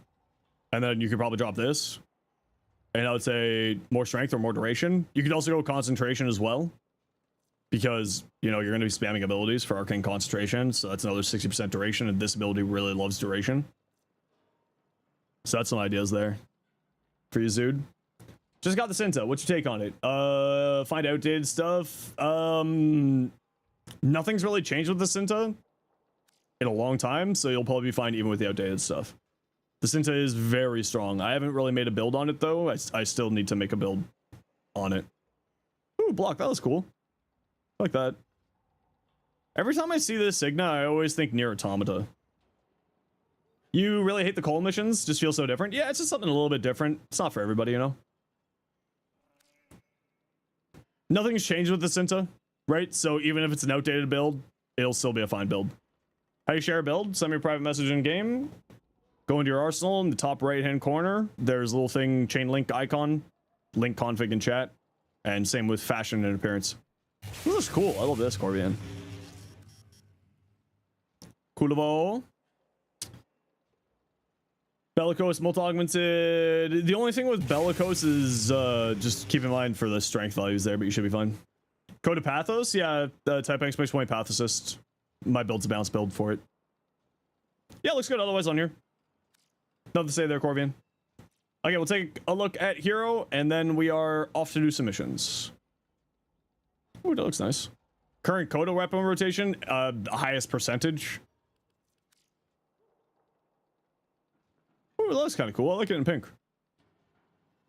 And then you could probably drop this. And I would say more strength or more duration. You could also go concentration as well. Because, you know, you're going to be spamming abilities for Arcane Concentration. So that's another 60% duration. And this ability really loves duration. So that's some ideas there for you, Zood. Just got the Cinta. What's your take on it? Find outdated stuff. Nothing's really changed with the Cinta in a long time. So you'll probably be fine even with the outdated stuff. The Cinta is very strong. I haven't really made a build on it, though. I still need to make a build on it. Ooh, block. That was cool. I like that. Every time I see this Signa, I always think Nier Automata. You really hate the coal missions? Just feel so different? Yeah, it's just something a little bit different. It's not for everybody, you know? Nothing's changed with the Cinta, right? So even if it's an outdated build, it'll still be a fine build. How you share a build? Send me a private message in game. Go into your arsenal in the top right-hand corner. There's a little thing, chain link icon. Link config in chat. And same with fashion and appearance. This looks cool. I love this, Corbian. Coolavo. Bellicose, multi-augmented. The only thing with Bellicose is just keep in mind for the strength values there, but you should be fine. Code of Pathos? Yeah, type exclamation point Pathosist. My build's a bounce build for it. Yeah, looks good otherwise on here. Nothing to say there, Corbian. Okay, we'll take a look at Hero, and then we are off to do some missions. Ooh, that looks nice. Current Kodo weapon rotation, highest percentage. Ooh, that looks kind of cool. I like it in pink.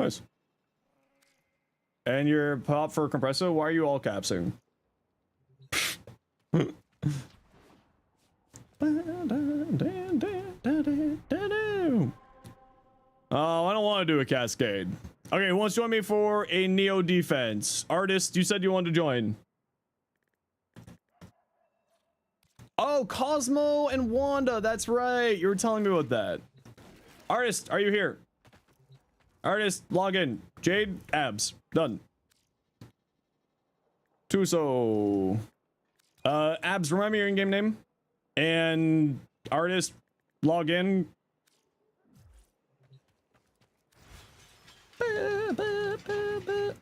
Nice. And your pop for Compresso, why are you all capsing? Oh, I don't want to do a cascade. Okay, who wants to join me for a Neo defense? Artist, you said you wanted to join. Oh, Cosmo and Wanda. That's right. You were telling me about that. Artist, are you here? Artist, log in. Jade, abs. Done. Tuso. Abs, remind me your in-game name. And artist, log in.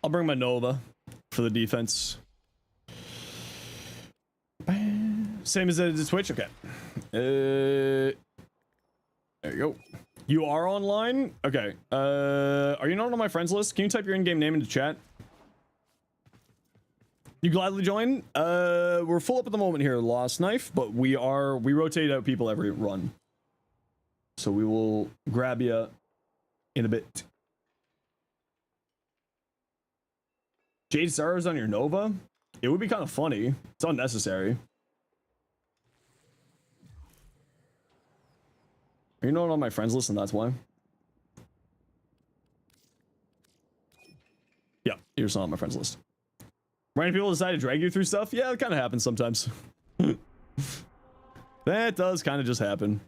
I'll bring my Nova for the defense. Same as the Twitch? Okay. There you go. You are online? Okay. Are you not on my friends list? Can you type your in-game name into chat? You gladly join? We're full up at the moment here, Lost Knife, but we rotate out people every run. So we will grab you in a bit. Jade Stars on your Nova? It would be kind of funny. It's unnecessary. Are you not on my friends list and that's why? Yeah, you're just not on my friends list. Random people decide to drag you through stuff? Yeah, it kind of happens sometimes. That does kind of just happen.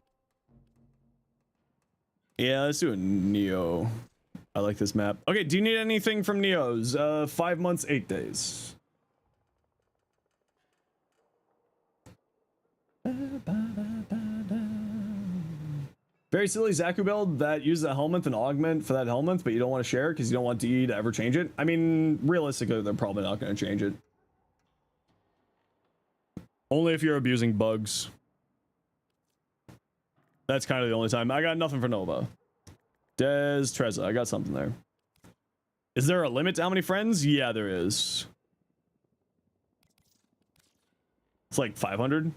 Yeah, let's do a Neo. I like this map. Okay, do you need anything from Neo's? 5 months, 8 days. Very silly Zaku build that uses a helmet and augment for that helmet, but you don't want to share because you don't want DE to ever change it. I mean, realistically, they're probably not going to change it. Only if you're abusing bugs. That's kind of the only time. I got nothing for Nova. Des Treza, I got something there. Is there a limit to how many friends? Yeah, there is. It's like 500.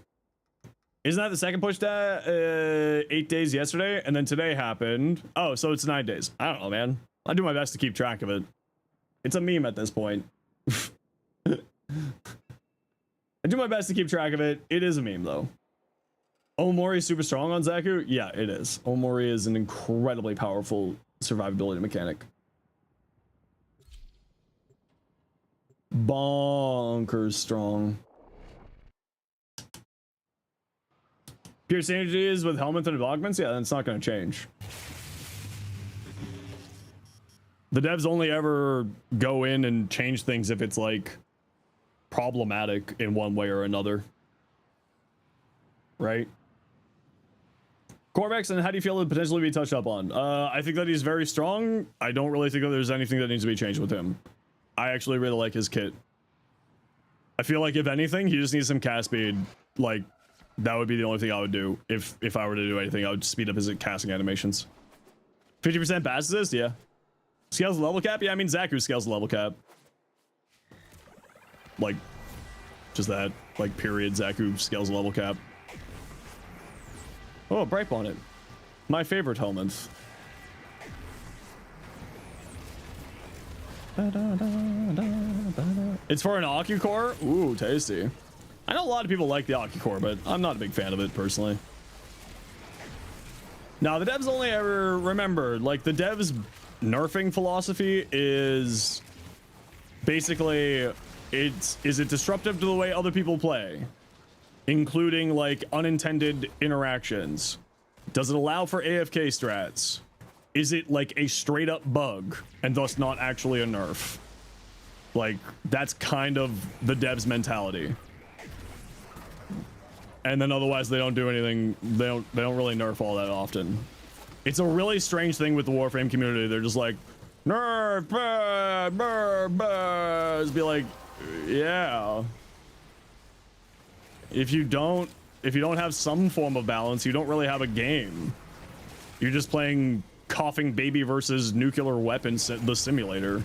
Isn't that the second push that 8 days yesterday and then today happened? Oh, so it's 9 days. I don't know, man. I do my best to keep track of it. It's a meme at this point. I do my best to keep track of it. It is a meme though. Omori is super strong on Zaku? Yeah, it is. Omori is an incredibly powerful survivability mechanic. Bonkers strong. Pure synergies with helmets and augments? Yeah, that's not going to change. The devs only ever go in and change things if it's like problematic in one way or another. Right? Corvex, and how do you feel it potentially be touched up on? I think that he's very strong. I don't really think that there's anything that needs to be changed with him. I actually really like his kit. I feel like if anything, he just needs some cast speed. Like, that would be the only thing I would do. If I were to do anything, I would speed up his casting animations. 50% bass assist? Yeah. Scales the level cap? Yeah, I mean, Zaku scales the level cap. Like, just that. Like, period. Zaku scales the level cap. Oh, Bright Bonnet. My favorite helmet. It's for an Ocucore? Ooh, tasty. I know a lot of people like the Ocucore, but I'm not a big fan of it personally. Now, the devs only ever remember, like, the devs nerfing philosophy is basically, is it disruptive to the way other people play? Including, like, unintended interactions. Does it allow for AFK strats? Is it, like, a straight-up bug, and thus not actually a nerf? Like, that's kind of the devs' mentality. And then otherwise they don't do anything. They don't really nerf all that often. It's a really strange thing with the Warframe community. They're just like, nerf, bah, bah, bah. Just be like, yeah. If you don't have some form of balance, you don't really have a game. You're just playing coughing baby versus nuclear weapons, the simulator.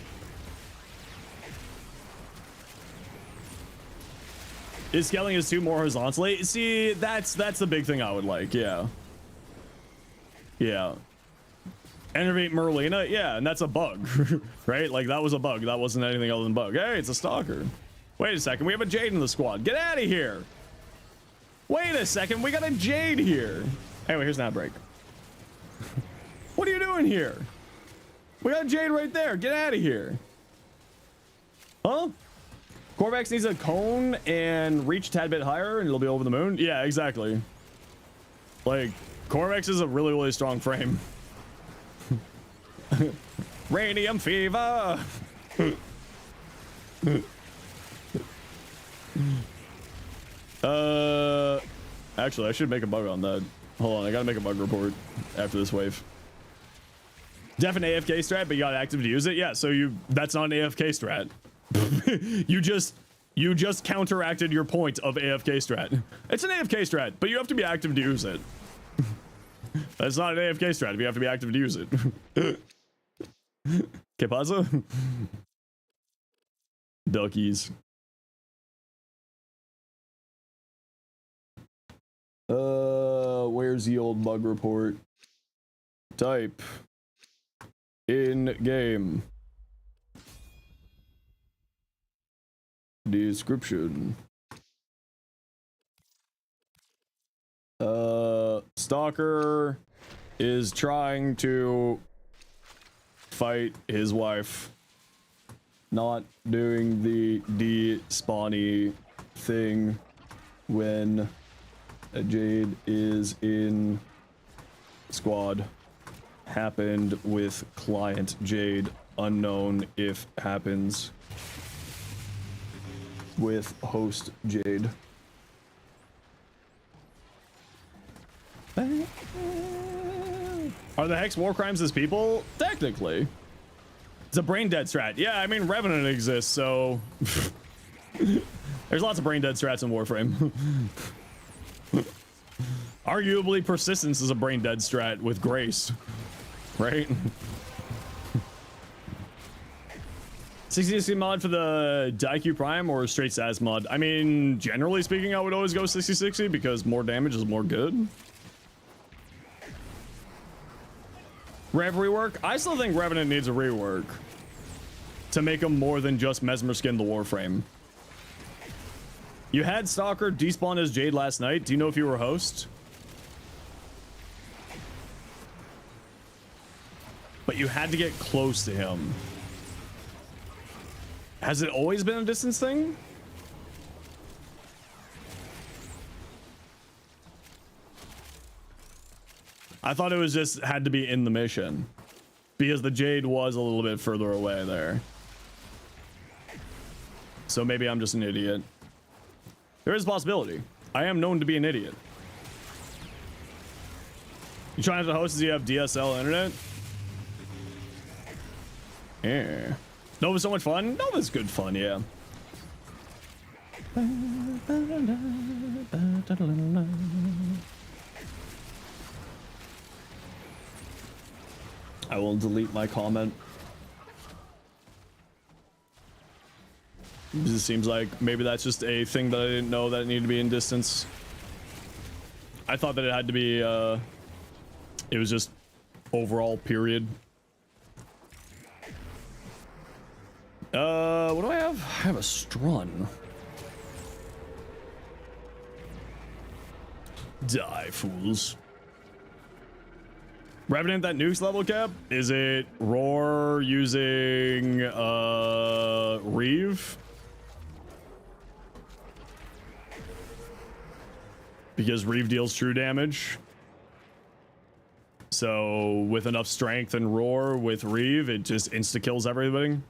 Is scaling his 2 more horizontally? See, that's the big thing I would like. Yeah. Yeah. Enervate Merlina? Yeah, and that's a bug. Right? Like, that was a bug. That wasn't anything other than bug. Hey, it's a stalker. Wait a second. We have a Jade in the squad. Get out of here. Wait a second. We got a Jade here. Anyway, here's an ad break. What are you doing here? We got a Jade right there. Get out of here. Huh? Corvax needs a cone and reach a tad bit higher and it'll be over the moon. Yeah, exactly. Like, Corvax is a really, really strong frame. Radium fever! Actually, I should make a bug on that. Hold on, I gotta make a bug report after this wave. Definite AFK strat, but you got active to use it? Yeah, so that's not an AFK strat. you just counteracted your point of AFK strat. It's an AFK strat, but you have to be active to use it. That's not an AFK strat if you have to be active to use it. ¿Qué pasa? Duckies. Where's the old bug report? Type in game description. Stalker is trying to fight his wife, not doing the despawny thing when Jade is in squad. Happened with client Jade, unknown if happens with host Jade. Are the Hex war crimes as people? Technically. It's a brain dead strat. Yeah, I mean Revenant exists, so there's lots of brain dead strats in Warframe. Arguably persistence is a brain dead strat with grace. Right? 6060 mod for the Daiku Prime or straight SAS mod? I mean, generally speaking, I would always go 6060 because more damage is more good. Rev rework? I still think Revenant needs a rework to make him more than just Mesmer Skin the Warframe. You had Stalker despawn as Jade last night. Do you know if you were a host? But you had to get close to him. Has it always been a distance thing? I thought it was just had to be in the mission because the Jade was a little bit further away there. So maybe I'm just an idiot. There is a possibility. I am known to be an idiot. You trying to host as you have DSL internet? Yeah. Nova's so much fun. Nova's good fun, yeah. I will delete my comment. It seems like maybe that's just a thing that I didn't know that it needed to be in distance. I thought that it had to be, it was just overall period. What do I have? I have a Strun. Die, fools. Revenant that nukes level cap? Is it Roar using, Reeve? Because Reeve deals true damage. So with enough strength and Roar with Reeve, it just insta-kills everything.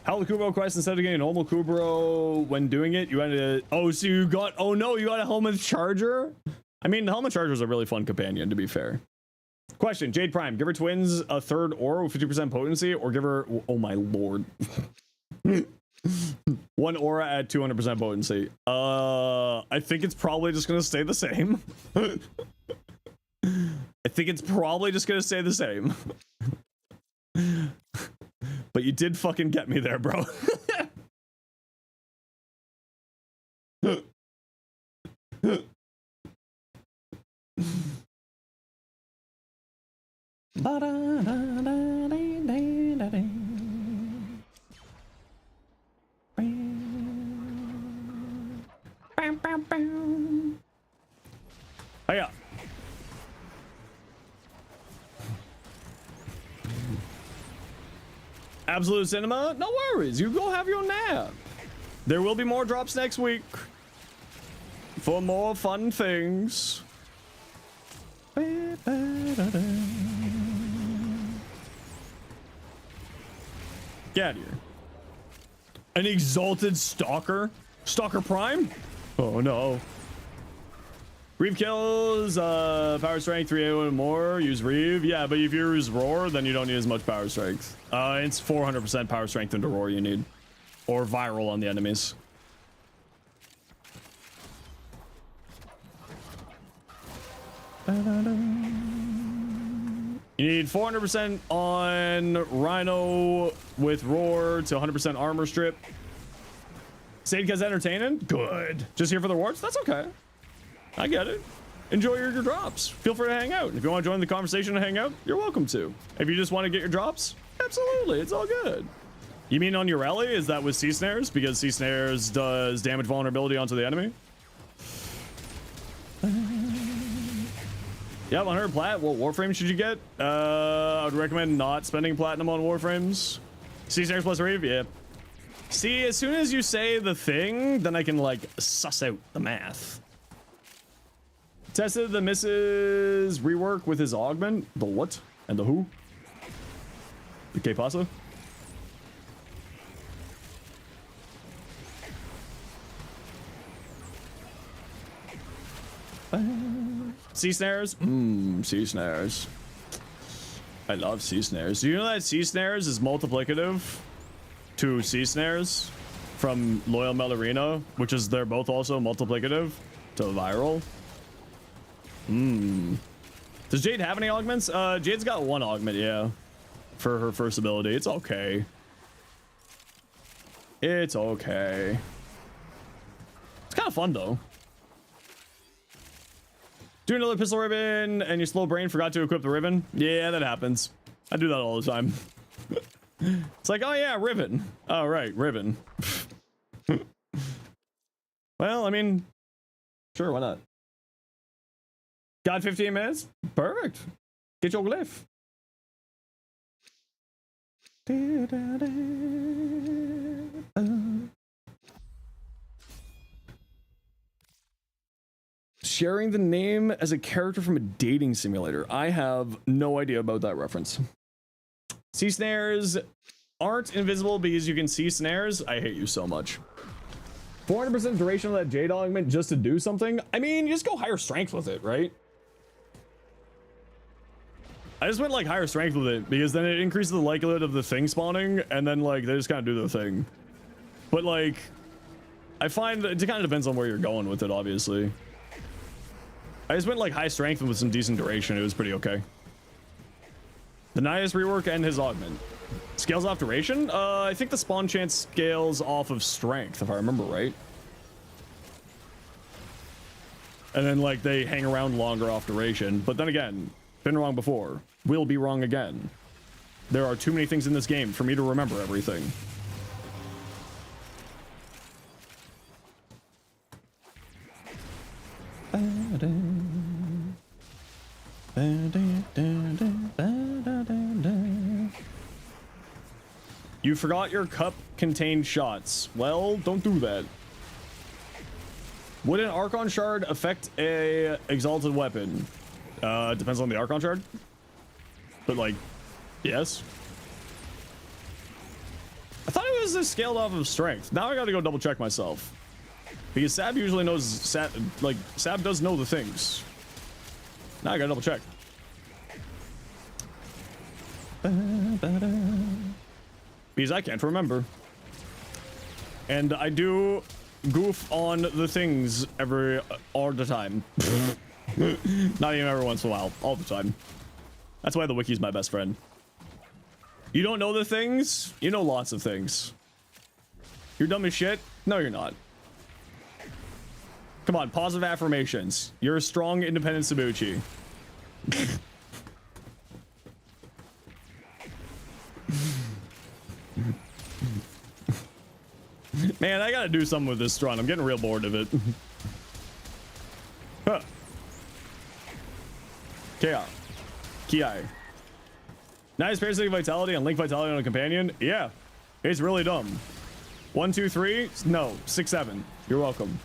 How the Kubro quest instead of getting a normal Kubro when doing it, you had to. Oh, so you got. Oh no, you got a Helmet Charger? I mean, the Helmet Charger is a really fun companion, to be fair. Question: Jade Prime, give her twins a third aura with 50% potency, or give her. Oh my lord. One aura at 200% potency. I think it's probably just gonna stay the same. I think it's probably just gonna stay the same. But you did fucking get me there, bro. Oh yeah. Absolute Cinema, no worries. You go have your nap. There will be more drops next week for more fun things. Get out of here. An exalted stalker? Stalker Prime? Oh no. Reeve kills, power strength 381 and more. Use Reeve. Yeah, but if you use Roar, then you don't need as much power strength. It's 400% power strength into Roar you need. Or viral on the enemies. You need 400% on Rhino with Roar to 100% armor strip. Sadeka's entertaining? Good. Just here for the rewards? That's okay. I get it. Enjoy your drops. Feel free to hang out. If you want to join the conversation and hang out, you're welcome to. If you just want to get your drops, absolutely. It's all good. You mean on your rally? Is that with Sea Snares? Because Sea Snares does damage vulnerability onto the enemy? Yeah, 100 plat. What Warframe should you get? I would recommend not spending platinum on Warframes. Sea Snares plus Reeve? Yeah. See, as soon as you say the thing, then I can, like, suss out the math. Tested the Mrs. rework with his augment. The what? And the who? The que pasa? Sea Snares? Sea Snares. I love Sea Snares. Do you know that Sea Snares is multiplicative to Sea Snares from Loyal Melarina, which is they're both also multiplicative to viral? Does Jade have any augments? Jade's got one augment, yeah. For her first ability. It's okay. It's okay. It's kind of fun though. Do another pistol ribbon and your slow brain forgot to equip the ribbon. Yeah, that happens. I do that all the time. It's like, oh yeah, ribbon. Oh right, ribbon. Well, I mean, sure, why not? Got 15 minutes? Perfect. Get your glyph. Sharing the name as a character from a dating simulator. I have no idea about that reference. Sea Snares aren't invisible because you can see snares. I hate you so much. 400% duration of that Jade augment just to do something? I mean, you just go higher strength with it, right? I just went like higher strength with it because then it increases the likelihood of the thing spawning and then like they just kind of do their thing. But like, I find that it kind of depends on where you're going with it, obviously. I just went like high strength with some decent duration. It was pretty okay. The Nias rework and his augment. Scales off duration? I think the spawn chance scales off of strength, if I remember right. And then like they hang around longer off duration. But then again, been wrong before. Will be wrong again. There are too many things in this game for me to remember everything. You forgot your cup contained shots. Well, don't do that. Would an Archon shard affect a exalted weapon? Depends on the Archon shard. But like, yes. I thought it was scaled off of strength. Now I gotta go double check myself. Because Sab usually knows, Sab does know the things. Now I gotta double check. Because I can't remember. And I do goof on the things all the time. Not even every once in a while, all the time. That's why the wiki's my best friend. You don't know the things? You know lots of things. You're dumb as shit? No, you're not. Come on, positive affirmations. You're a strong, independent Sabuchi. Man, I gotta do something with this strun. I'm getting real bored of it. Huh. Ki. Nice parasitic vitality and link vitality on a companion. Yeah, it's really dumb. 1, 2, 3. No, 6, 7. You're welcome.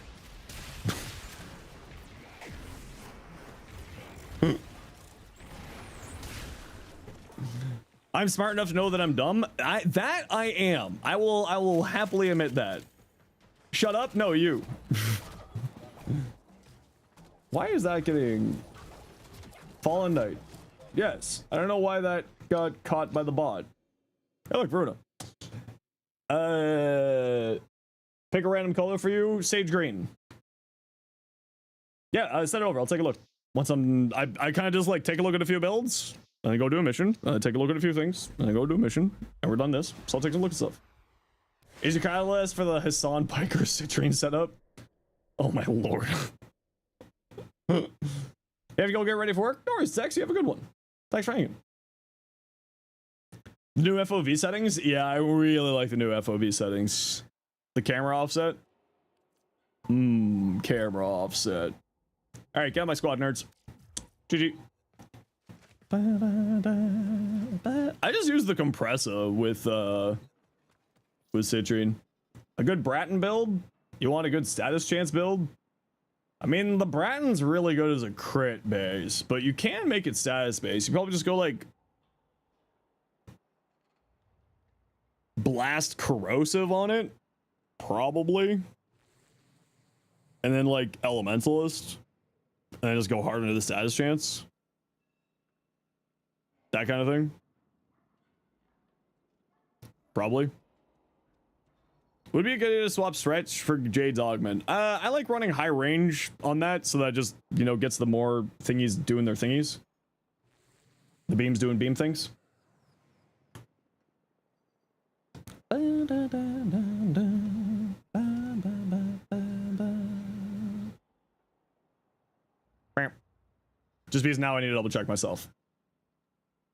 I'm smart enough to know that I'm dumb. I am. I will happily admit that. Shut up. No, you. Why is that getting Fallen Knight? Yes. I don't know why that got caught by the bot. Hey, look, Veruna. Pick a random color for you. Sage green. Yeah, send it over. I'll take a look. Once I kind of just like take a look at a few builds, and then go do a mission. Take a look at a few things, and then go do a mission. And we're done this. So I'll take a look at stuff. Is your catalyst for the Hassan Piker citrine setup? Oh my lord. You have to go get ready for work? No worries, Zex. You have a good one. Thanks for hanging. The new FOV settings? Yeah, I really like the new FOV settings. The camera offset? Camera offset. Alright, get on my squad, nerds. GG. I just use the compressor with citrine. A good Bratton build? You want a good status chance build? I mean, the Bratton's really good as a crit base, but you can make it status base. You probably just go like blast corrosive on it, probably, and then like elementalist, and then just go hard into the status chance, that kind of thing. Probably. Would be a good idea to swap stretch for Jade's augment. I like running high range on that, so that just, you know, gets the more thingies doing their thingies. The beams doing beam things. Just because now I need to double check myself.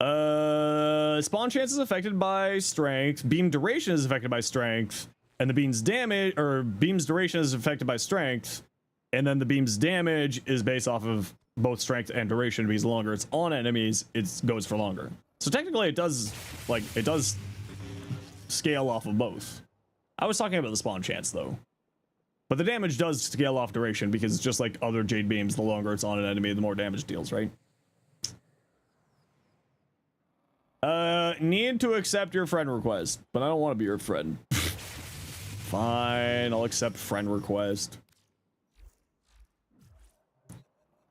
Spawn chance is affected by strength. Beam duration is affected by strength. And the beam's damage, or beam's duration is affected by strength. And then the beam's damage is based off of both strength and duration, because the longer it's on enemies, it goes for longer. So technically it does, like, it does scale off of both. I was talking about the spawn chance though. But the damage does scale off duration, because it's just like other Jade beams, the longer it's on an enemy, the more damage it deals, right? Need to accept your friend request, but I don't want to be your friend. Fine, I'll accept friend request.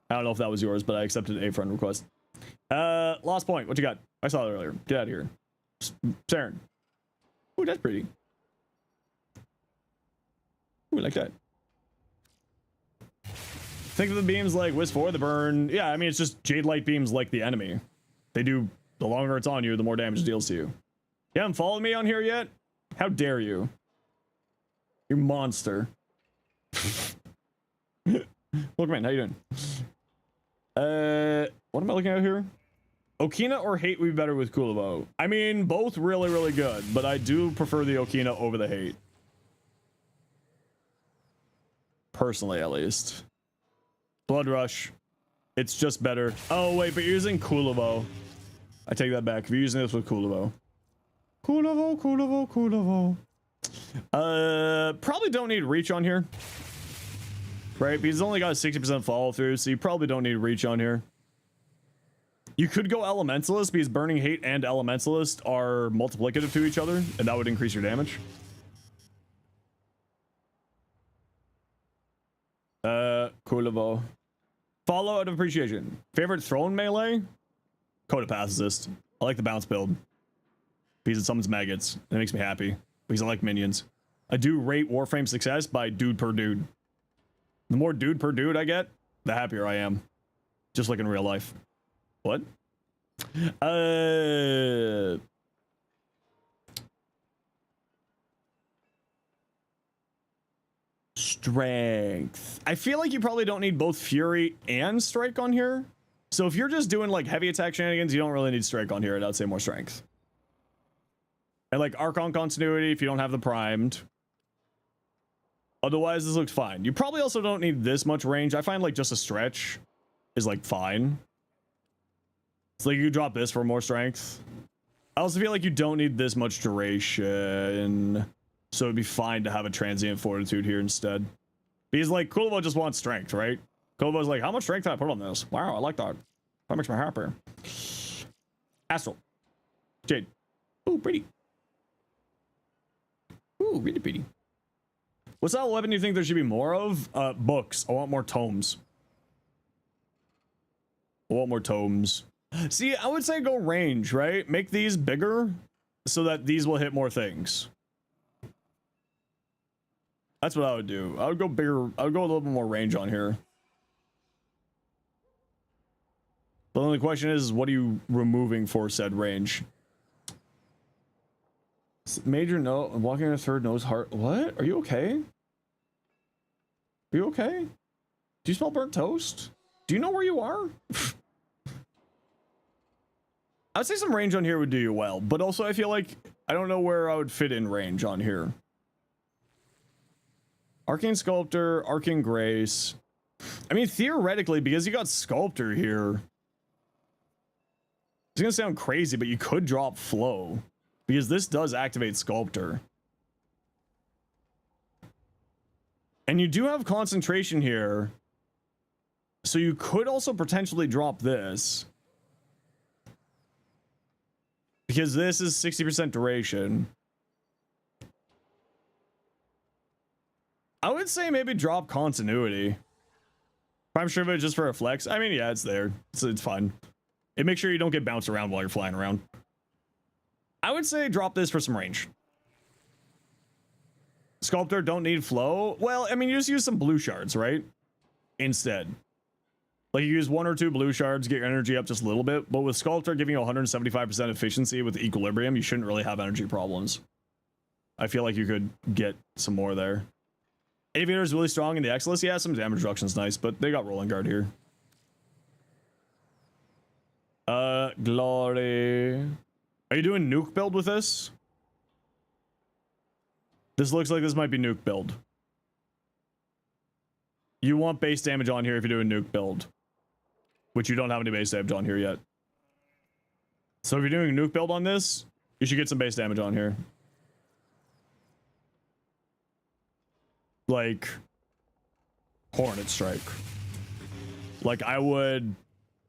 I don't know if that was yours, but I accepted a friend request. Lost point, what you got? I saw it earlier. Get out of here. Saren. Ooh, that's pretty. Ooh, like that. Think of the beams like Wisp 4, the burn. Yeah, I mean, it's just Jade Light beams like the enemy. They do, the longer it's on you, the more damage it deals to you. You haven't followed me on here yet? How dare you? You monster. Look, man, how you doing? What am I looking at here? Okina or Hate would be better with Kulavo. I mean, both really, really good, but I do prefer the Okina over the Hate. Personally, at least. Blood Rush. It's just better. Oh, wait, but you're using Kulavo. I take that back. If you're using this with Kulavo. Kulavo. Probably don't need reach on here. Right? Because it's only got a 60% follow through, so you probably don't need reach on here. You could go Elementalist, because Burning Hate and Elementalist are multiplicative to each other, and that would increase your damage. Kulavo. Follow out of appreciation. Favorite throne melee? Coda Pacifist. I like the bounce build. Because it summons maggots. It makes me happy. Because I like minions. I do rate Warframe success by dude per dude. The more dude per dude I get, the happier I am. Just like in real life. What? Strength. I feel like you probably don't need both Fury and Strike on here. So if you're just doing like heavy attack shenanigans, you don't really need Strike on here. I'd say more Strength. And like Archon Continuity if you don't have the primed. Otherwise, this looks fine. You probably also don't need this much range. I find like just a stretch is like fine. It's like you drop this for more strength. I also feel like you don't need this much duration. So it'd be fine to have a transient fortitude here instead. Because like Kulvo just wants strength, right? Kulvo's like, how much strength can I put on this? Wow, I like that. That makes me happier. Astral. Jade. Ooh, pretty. Ooh, really pretty. What's that weapon you think there should be more of? Books. I want more tomes. I want more tomes. See, I would say go range, right? Make these bigger so that these will hit more things. That's what I would do. I would go bigger. I would go a little bit more range on here. But the only question is, what are you removing for said range? Major note, walking on a third nose heart. What? Are you okay? Are you okay? Do you smell burnt toast? Do you know where you are? I'd say some range on here would do you well, but also I feel like I don't know where I would fit in range on here. Arcane Sculptor, Arcane Grace. I mean, theoretically, because you got Sculptor here, it's gonna sound crazy, but you could drop Flow, because this does activate Sculptor. And you do have Concentration here, so you could also potentially drop this. Because this is 60% duration. I would say maybe drop Continuity. Prime Shriva just for a flex. I mean, yeah, it's there. It's fine. And make sure you don't get bounced around while you're flying around. I would say drop this for some range. Sculptor don't need flow. Well, I mean, you just use some blue shards, right? Instead. Like you use 1 or 2 blue shards, get your energy up just a little bit. But with Sculptor giving you 175% efficiency with Equilibrium, you shouldn't really have energy problems. I feel like you could get some more there. Aviator is really strong in the Exilus. Yeah, some damage reduction is nice, but they got Rolling Guard here. Glory. Are you doing nuke build with this? This looks like this might be nuke build. You want base damage on here if you're doing nuke build. Which you don't have any base damage on here yet. So if you're doing a nuke build on this, you should get some base damage on here. Like Hornet Strike. Like I would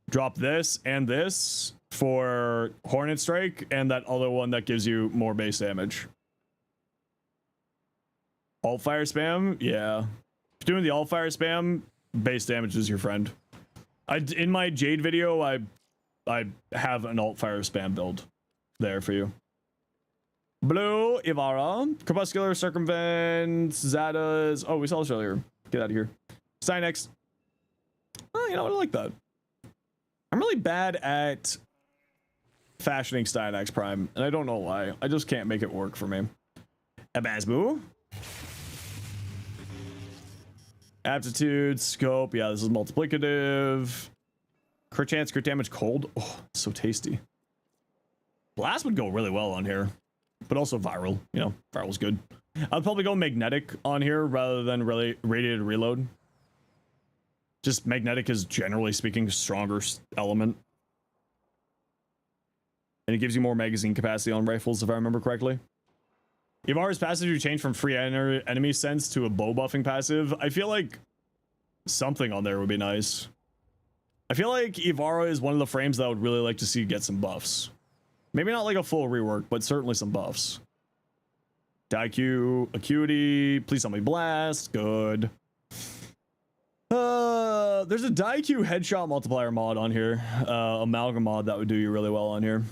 drop this and this for Hornet Strike and that other one that gives you more base damage. Alt fire spam, yeah. If you're doing the alt fire spam, base damage is your friend. In my Jade video, I have an alt fire spam build there for you. Blue, Ivara, Crepuscular, Circumvent, Zadas. Oh, we saw this earlier. Get out of here. Cynex. Oh, you know what? I like that. I'm really bad at fashioning Stynax Prime, and I don't know why. I just can't make it work for me. Abazboo. Aptitude, scope. Yeah, this is multiplicative. Crit chance, crit damage, cold. Oh, so tasty. Blast would go really well on here, but also viral. You know, viral's good. I'd probably go magnetic on here rather than really radiated reload. Just magnetic is generally speaking stronger element. And it gives you more magazine capacity on rifles, if I remember correctly. Ivara's passive you change from free enemy sense to a bow buffing passive. I feel like something on there would be nice. I feel like Ivara is one of the frames that I would really like to see get some buffs. Maybe not like a full rework, but certainly some buffs. DIQ, Acuity, please tell me Blast, good. There's a DIQ headshot multiplier mod on here. Amalgam mod that would do you really well on here.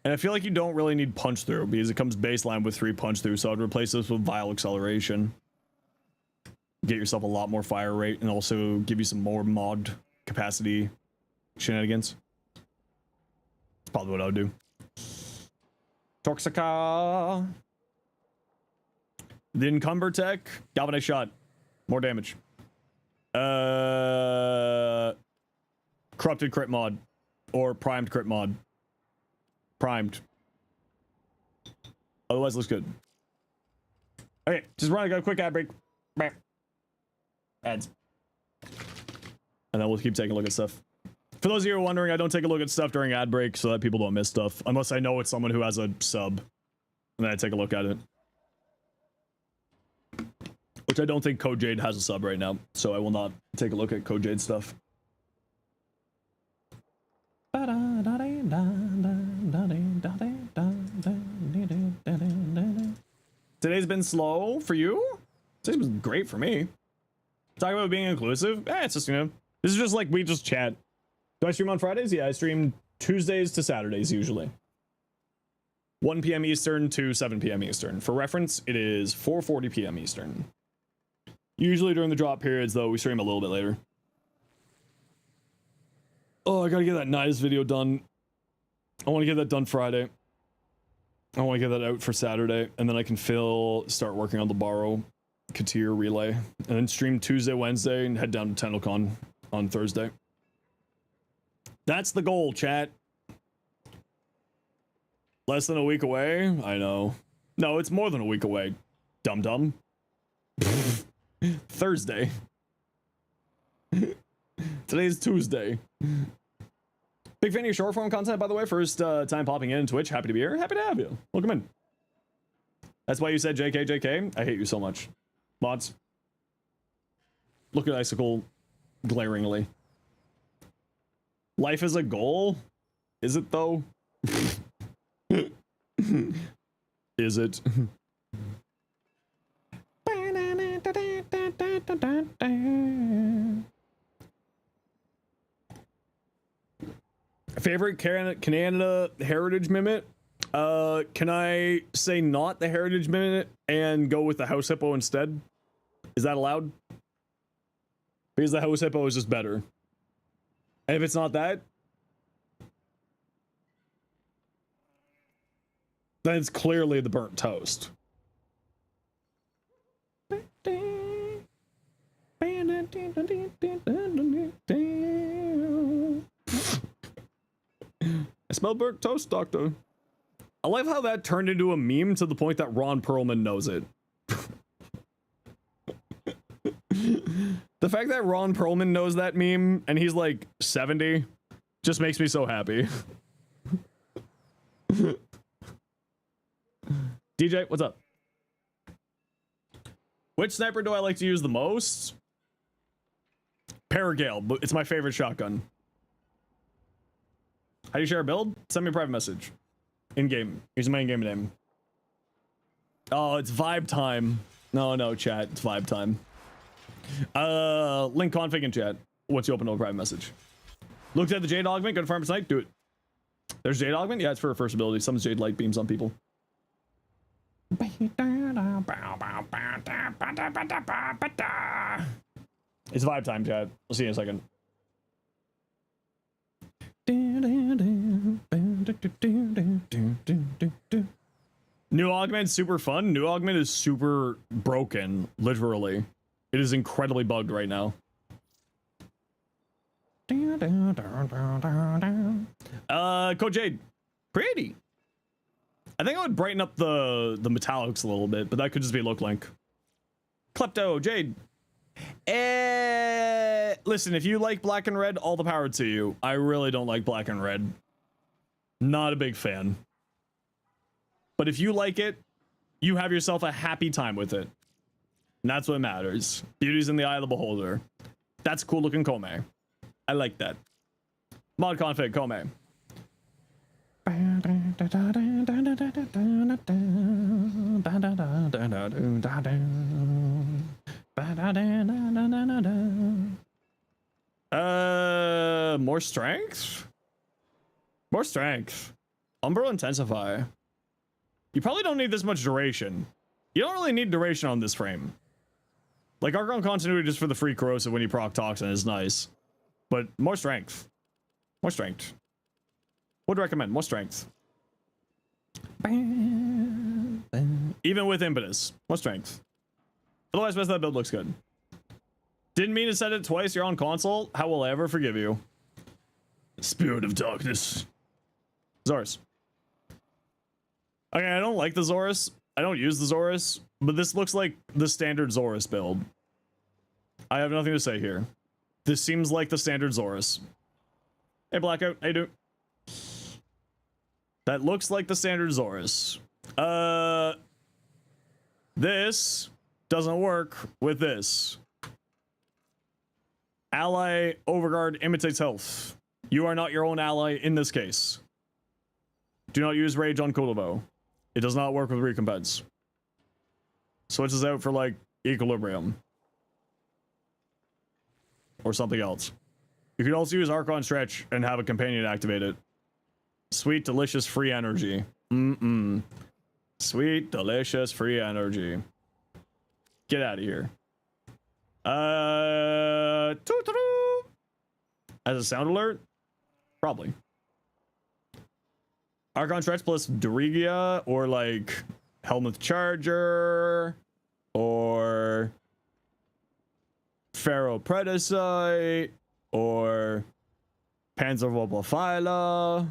And I feel like you don't really need punch through because it comes baseline with 3 punch through, so I'd replace this with Vile Acceleration. Get yourself a lot more fire rate and also give you some more mod capacity shenanigans. That's probably what I would do. Toxica. The Encumber Tech. Galvanized Shot. More damage. Corrupted Crit Mod. Or Primed Crit Mod. Primed. Otherwise, looks good. Okay, just running a quick ad break. Ads. And then we'll keep taking a look at stuff. For those of you who are wondering, I don't take a look at stuff during ad break so that people don't miss stuff. Unless I know it's someone who has a sub. And then I take a look at it. Which I don't think Code Jade has a sub right now. So I will not take a look at Code Jade stuff. Today's been slow for you? Today's been great for me. Talking about being inclusive? It's just, you know, this is just like we just chat. Do I stream on Fridays? Yeah, I stream Tuesdays to Saturdays usually. 1 p.m. Eastern to 7 p.m. Eastern. For reference, it is 4:40 p.m. Eastern. Usually during the drop periods, though, we stream a little bit later. Oh, I gotta get that Nidus video done. I want to get that done Friday. I want to get that out for Saturday, and then I can start working on the Borrow Katir relay, and then stream Tuesday, Wednesday, and head down to TennoCon on Thursday. That's the goal, chat. Less than a week away? I know. No, it's more than a week away. Dum-dum. Thursday. Today's Tuesday. Big fan of your short form content, by the way. First time popping in Twitch. Happy to be here. Happy to have you. Welcome in. That's why you said JK, JK. I hate you so much. Mods. Look at Icicle glaringly. Life is a goal? Is it though? Is it? Favorite Canada Heritage Mimit? Can I say not the Heritage Mimit and go with the House Hippo instead? Is that allowed? Because the House Hippo is just better. And if it's not that, then it's clearly the burnt toast. I smell burnt toast, doctor. I love how that turned into a meme to the point that Ron Perlman knows it. The fact that Ron Perlman knows that meme and he's like 70 just makes me so happy. DJ, what's up? Which sniper do I like to use the most? Paragale, but it's my favorite shotgun. How do you share a build? Send me a private message. In-game. Here's my in-game name. Oh, it's vibe time. No, chat. It's vibe time. Link config in chat once you open a private message. Looked at the Jade Augment. Go to Farm Snipe. Do it. There's Jade Augment? Yeah, it's for a first ability. Some Jade Light beams on people. It's vibe time, chat. We'll see you in a second. New Augment super fun. New Augment is super broken, literally. It is incredibly bugged right now. Code Jade. Pretty. I think I would brighten up the metallics a little bit, but that could just be look link. Klepto, Jade. Listen, if you like black and red, all the power to you. I really don't like black and red. Not a big fan. But if you like it, you have yourself a happy time with it. And that's what matters. Beauty's in the eye of the beholder. That's cool looking Kome. I like that. Mod config, Kome. More strength? More strength. Umbral Intensify. You probably don't need this much duration. You don't really need duration on this frame. Like, Argon Continuity just for the free corrosive when you proc Toxin is nice. But more strength. More strength. Would recommend more strength. Even with impetus. More strength. Otherwise, the rest of that build looks good. Didn't mean to set it twice. You're on console. How will I ever forgive you? Spirit of Darkness. Zars. Okay, I don't like the Zorus. I don't use the Zorus, but this looks like the standard Zorus build. I have nothing to say here. This seems like the standard Zorus. Hey, Blackout. How you doing? That looks like the standard Zorus. This doesn't work with this. Ally Overguard imitates health. You are not your own ally in this case. Do not use Rage on Kulovo. It does not work with Recompense. Switches out for, like, Equilibrium. Or something else. You could also use Archon Stretch and have a companion activate it. Sweet, delicious, free energy. Sweet, delicious, free energy. Get out of here. As a sound alert? Probably. Archon Stretch plus Dorigia, or like Helmuth Charger, or Pharaoh Predacite, or Panzerwobelphyla.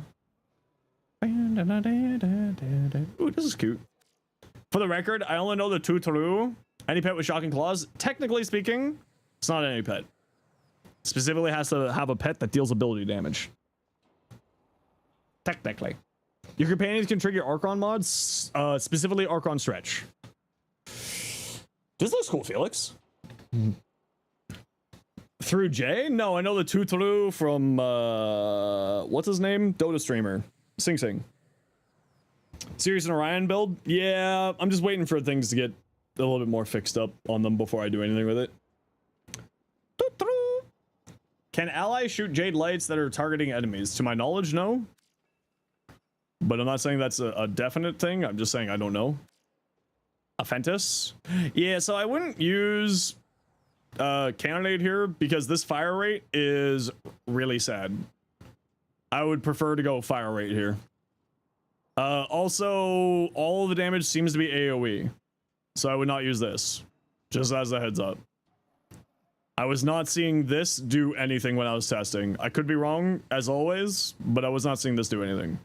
Ooh, this is cute. For the record, I only know the Tuturu. Any pet with shocking claws. Technically speaking, it's not any pet. Specifically has to have a pet that deals ability damage. Technically. Your companions can trigger Archon mods, specifically Archon Stretch. This looks cool, Felix. Through Jay? No, I know the Tuturu from, what's his name? Dota streamer. Sing Sing. Sirius and Orion build? Yeah, I'm just waiting for things to get a little bit more fixed up on them before I do anything with it. Can allies shoot Jade Lights that are targeting enemies? To my knowledge, no. But I'm not saying that's a definite thing. I'm just saying I don't know. Aphentis? Yeah, so I wouldn't use Cannonade here because this fire rate is really sad. I would prefer to go fire rate here. Also, all of the damage seems to be AoE. So I would not use this. Just as a heads up. I was not seeing this do anything when I was testing. I could be wrong, as always, but I was not seeing this do anything.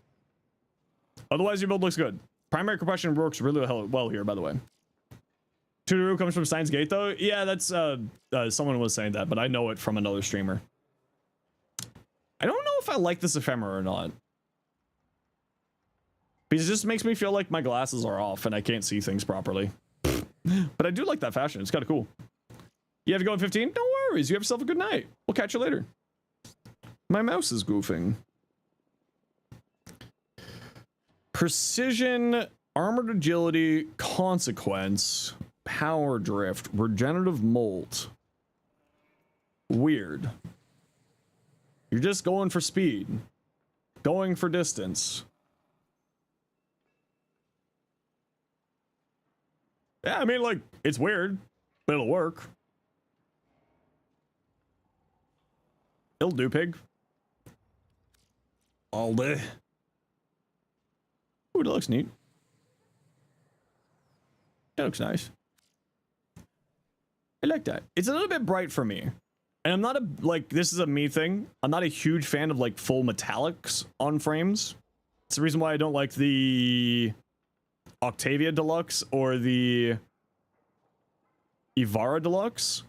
Otherwise, your build looks good. Primary compression works really well here, by the way. Tuturu comes from Steins Gate, though. Yeah, that's someone was saying that, but I know it from another streamer. I don't know if I like this ephemera or not. Because it just makes me feel like my glasses are off and I can't see things properly. But I do like that fashion. It's kind of cool. You have to go in 15? No worries. You have yourself a good night. We'll catch you later. My mouse is goofing. Precision, armored agility, consequence, power drift, regenerative molt. Weird. You're just going for speed. Going for distance. Yeah, I mean, like, it's weird, but it'll work. It'll do, pig. All day. Ooh, that looks neat. That looks nice. I like that. It's a little bit bright for me. And I'm not a, like, this is a me thing. I'm not a huge fan of, like, full metallics on frames. It's the reason why I don't like the Octavia Deluxe or the Ivara Deluxe.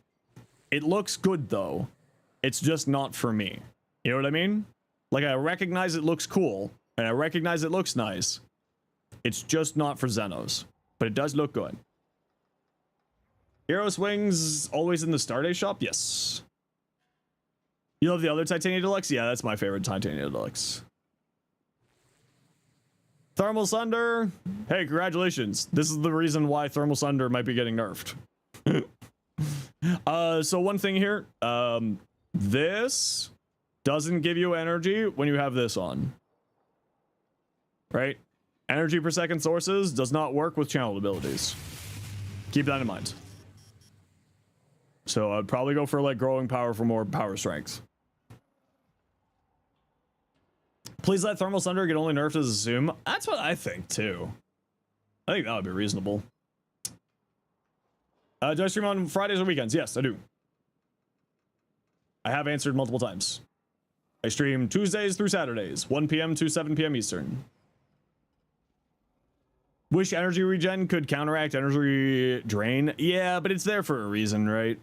It looks good, though. It's just not for me. You know what I mean? Like, I recognize it looks cool, and I recognize it looks nice. It's just not for Zenos. But it does look good. Hero Swings always in the Stardate shop? Yes. You love the other Titania Deluxe? Yeah, that's my favorite Titania Deluxe. Thermal Sunder. Hey, congratulations. This is the reason why Thermal Sunder might be getting nerfed. So one thing here. This doesn't give you energy when you have this on. Right? Energy per second sources does not work with channeled abilities. Keep that in mind. So I'd probably go for like growing power for more power strength. Please let Thermal Sunder get only nerfed as a zoom. That's what I think too. I think that would be reasonable. Do I stream on Fridays or weekends? Yes, I do. I have answered multiple times. I stream Tuesdays through Saturdays, 1 p.m. to 7 p.m. Eastern. Wish energy regen could counteract energy drain. Yeah, but it's there for a reason, right?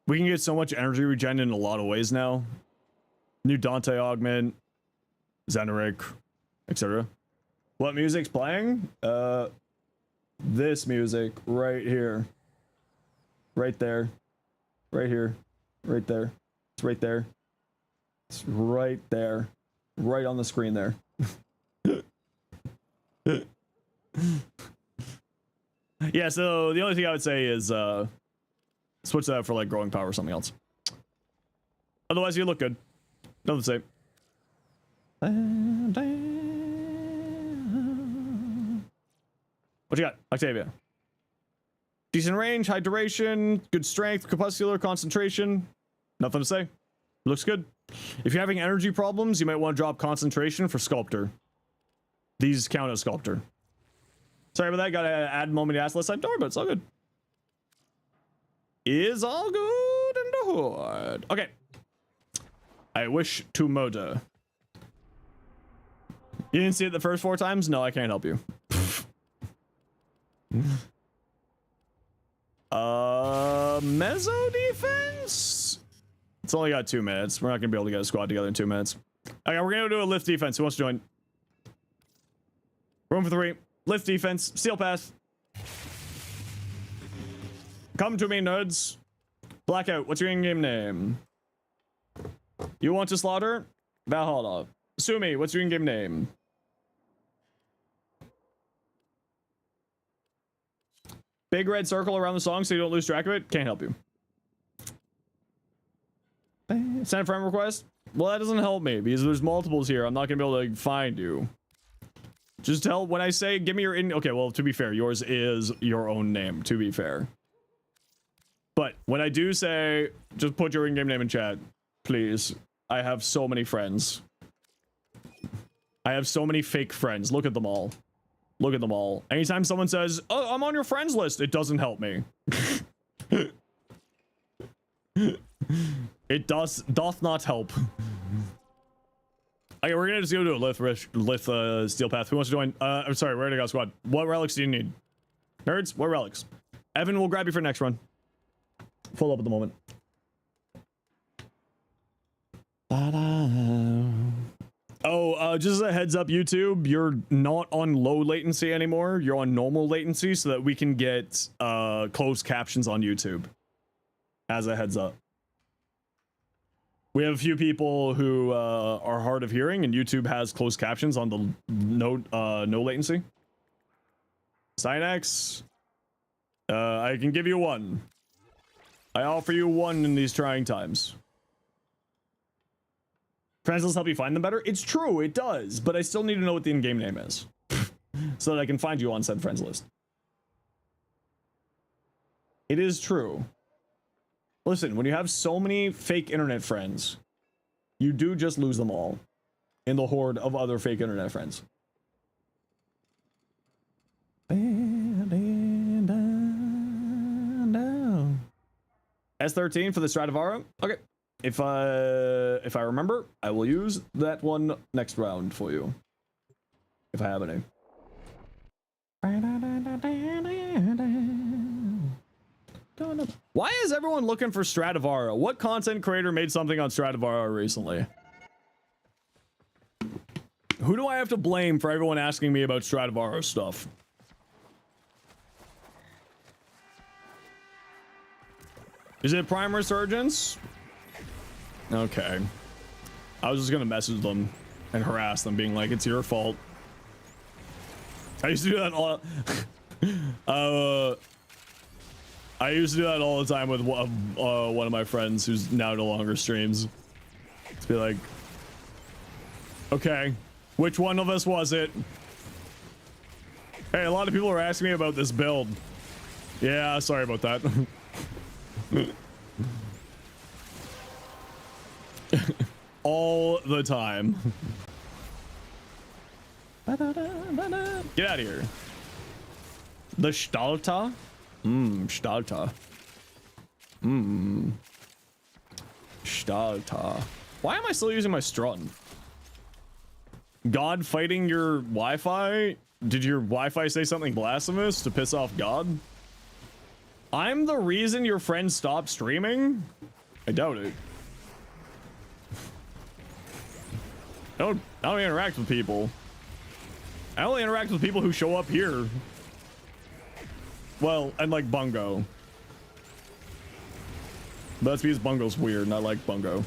We can get so much energy regen in a lot of ways now. New Dante augment, Zeneric, etc. What music's playing? This music right here. Right there. Right here. Right there. It's right there. It's right there. Right on the screen there. Yeah, so the only thing I would say is switch that for like growing power or something else. Otherwise you look good. Nothing to say. What you got, Octavia? Decent range, high duration, good strength, corpuscular, concentration. Nothing to say. Looks good. If you're having energy problems, you might want to drop concentration for Sculptor. These count as Sculptor. Sorry about that. Gotta add moment to ask last time door, but it's all good. Is all good in the hood. Okay. I wish to murder. You didn't see it the first 4 times? No, I can't help you. Mezzo defense? It's only got 2 minutes. We're not gonna be able to get a squad together in 2 minutes. Okay, we're gonna do a lift defense. Who wants to join? Room for 3. Lift defense. Steel path. Come to me, nerds. Blackout, what's your in-game name? You want to slaughter? Valhalla. Sumi, what's your in-game name? Big red circle around the song so you don't lose track of it. Can't help you. Send a friend request? Well, that doesn't help me because there's multiples here. I'm not gonna be able to find you. Just tell when I say give me your in. Okay, well, to be fair, yours is your own name, to be fair. But when I do say just put your in-game name in chat, please. I have so many friends. I have so many fake friends. Look at them all. Look at them all. Anytime someone says, "Oh, I'm on your friends list," it doesn't help me. It doth not help. Okay, we're gonna just go to a lift steel path. Who wants to join? I'm sorry, we're gonna go squad. What relics do you need? Nerds, what relics? Evan will grab you for next run. Full up at the moment. Oh, just as a heads up, YouTube, you're not on low latency anymore. You're on normal latency so that we can get closed captions on YouTube. As a heads up. We have a few people who are hard of hearing, and YouTube has closed captions on the no latency. Synax, I can give you 1. I offer you 1 in these trying times. Friends list help you find them better? It's true, it does, but I still need to know what the in-game name is. So that I can find you on said friends list. It is true. Listen, when you have so many fake internet friends, you do just lose them all in the horde of other fake internet friends. S13 for the Stradivarius. Okay. If I remember, I will use that one next round for you. If I have any. Why is everyone looking for Stradivarius? What content creator made something on Stradivarius recently? Who do I have to blame for everyone asking me about Stradivarius stuff? Is it Prime Resurgence? Okay. I was just gonna message them and harass them, being like, it's your fault. I used to do that all. I used to do that all the time with one of my friends who's now no longer streams. To be like, okay, which one of us was it? Hey, a lot of people are asking me about this build. Yeah, sorry about that. All the time. Get out of here. The Stalta? Stalta. Stalta. Why am I still using my Strutton? God fighting your Wi-Fi? Did your Wi-Fi say something blasphemous to piss off God? I'm the reason your friend stopped streaming? I doubt it. I don't interact with people. I only interact with people who show up here. Well, and like Bungo. But that's because Bungo's weird and I like Bungo.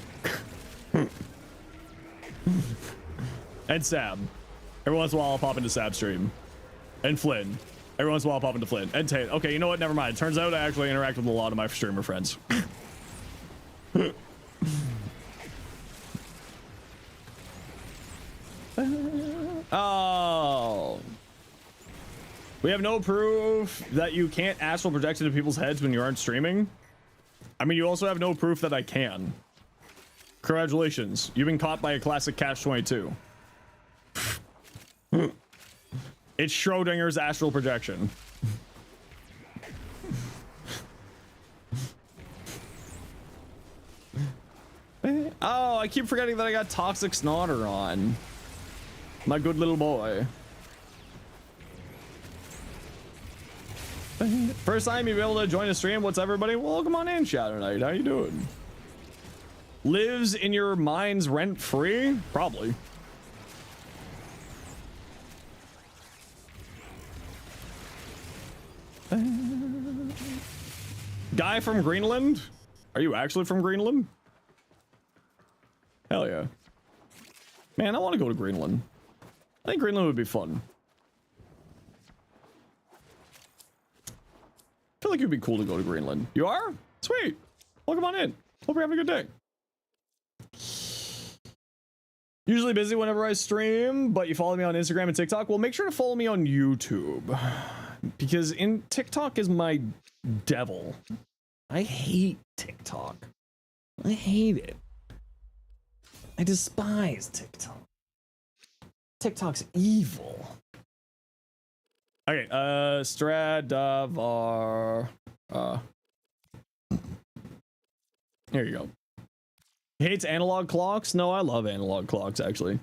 And Sab. Every once in a while I'll pop into Sab's stream. And Flynn. Every once in a while I'll pop into Flynn. And Tate. Okay, you know what? Never mind. Turns out I actually interact with a lot of my streamer friends. Oh. We have no proof that you can't astral project into people's heads when you aren't streaming. I mean, you also have no proof that I can. Congratulations. You've been caught by a classic catch-22. It's Schrodinger's astral projection. Oh, I keep forgetting that I got Toxic Snodder on. My good little boy. First time you've been able to join a stream. What's up, everybody? Welcome on in, Shadow Knight. How you doing? Lives in your minds rent free? Probably. Guy from Greenland? Are you actually from Greenland? Hell yeah. Man, I want to go to Greenland. I think Greenland would be fun. I feel like it would be cool to go to Greenland. You are? Sweet. Welcome on in. Hope you're having a good day. Usually busy whenever I stream, but you follow me on Instagram and TikTok. Well, make sure to follow me on YouTube. Because TikTok is my devil. I hate TikTok. I hate it. I despise TikTok. TikTok's evil. Okay, Stradavar. Here you go. Hates analog clocks? No, I love analog clocks, actually.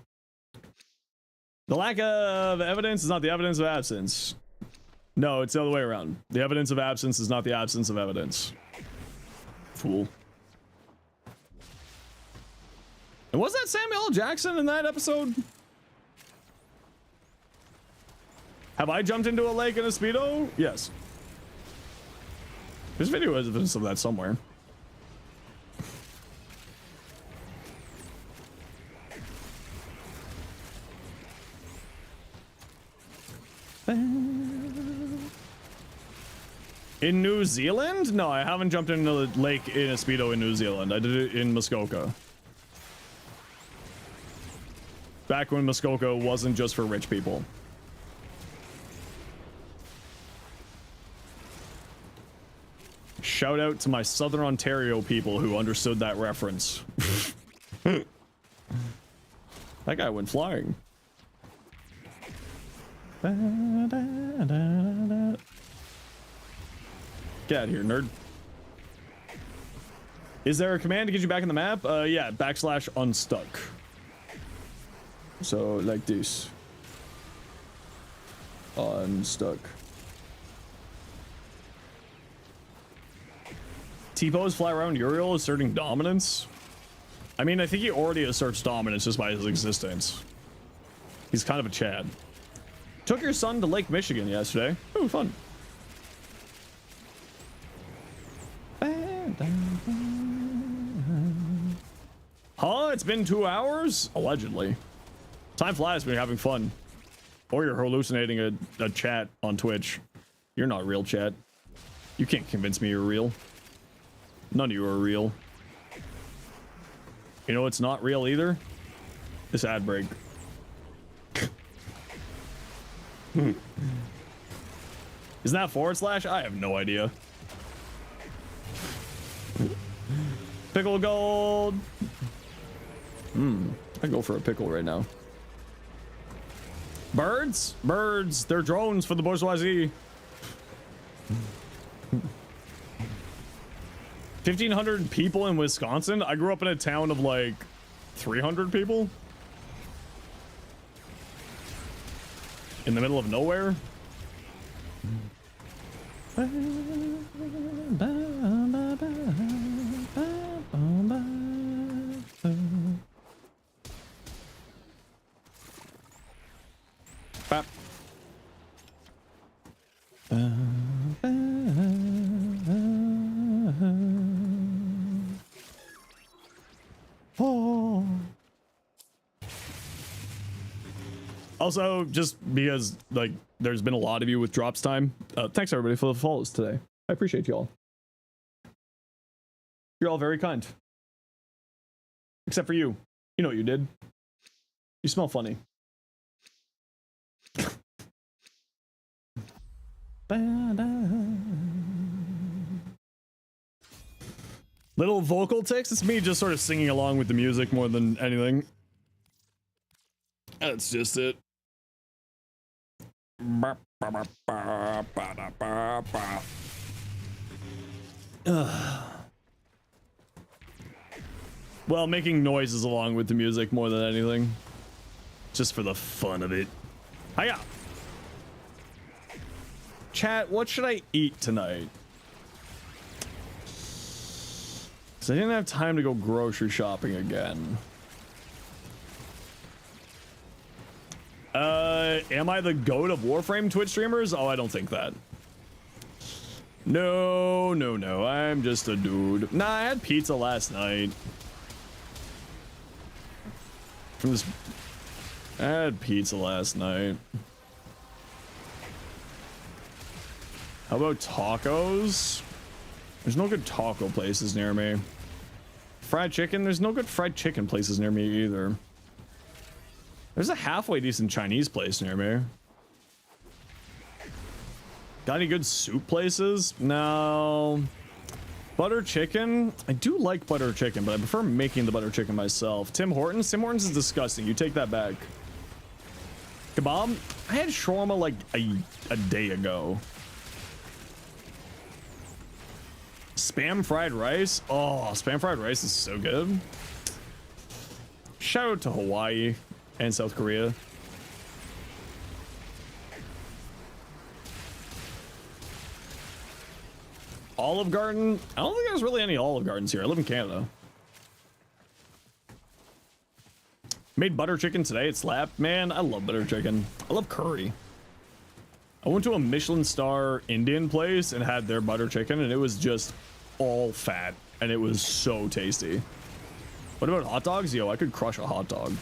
The lack of evidence is not the evidence of absence. No, it's the other way around. The evidence of absence is not the absence of evidence. Fool. And was that Samuel L. Jackson in that episode? Have I jumped into a lake in a Speedo? Yes. There's video evidence of that somewhere. In New Zealand? No, I haven't jumped into the lake in a Speedo in New Zealand. I did it in Muskoka. Back when Muskoka wasn't just for rich people. Shout out to my Southern Ontario people who understood that reference. That guy went flying. Get out of here, nerd. Is there a command to get you back in the map? Yeah, / unstuck. So, like this. Unstuck. T-pose fly around Uriel asserting dominance? I mean, I think he already asserts dominance just by his existence. He's kind of a Chad. Took your son to Lake Michigan yesterday. Ooh, fun. Huh? It's been 2 hours? Allegedly. Time flies when you're having fun. Or you're hallucinating a chat on Twitch. You're not real, chat. You can't convince me you're real. None of you are real. You know what's not real either? This ad break. Isn't that / I have no idea. Pickle gold. I go for a pickle right now. Birds? Birds. They're drones for the bourgeoisie. 1,500 people in Wisconsin? I grew up in a town of like 300 people. In the middle of nowhere? Bap. Oh. Also, just because like there's been a lot of you with drops time, thanks everybody for the follows today. I appreciate y'all. You're all very kind. Except for you. You know what you did. You smell funny. Little vocal ticks. It's me just sort of singing along with the music more than anything. That's just it. Well, making noises along with the music more than anything. Just for the fun of it. Hiya! Chat, what should I eat tonight? Because I didn't have time to go grocery shopping again. Am I the GOAT of Warframe Twitch streamers? Oh, I don't think that. No, no, no. I'm just a dude. Nah, I had pizza last night. I had pizza last night. How about tacos? There's no good taco places near me. Fried chicken? There's no good fried chicken places near me either. There's a halfway decent Chinese place near me. Got any good soup places? No. Butter chicken? I do like butter chicken, but I prefer making the butter chicken myself. Tim Hortons? Tim Hortons is disgusting. You take that back. Kebab? I had shawarma like a day ago. Spam fried rice? Oh, spam fried rice is so good. Shout out to Hawaii and South Korea. Olive Garden? I don't think there's really any Olive Gardens here. I live in Canada. Made butter chicken today. It slapped. Man, I love butter chicken. I love curry. I went to a Michelin star Indian place and had their butter chicken, and it was just all fat, and it was so tasty. What about hot dogs? Yo, I could crush a hot dog.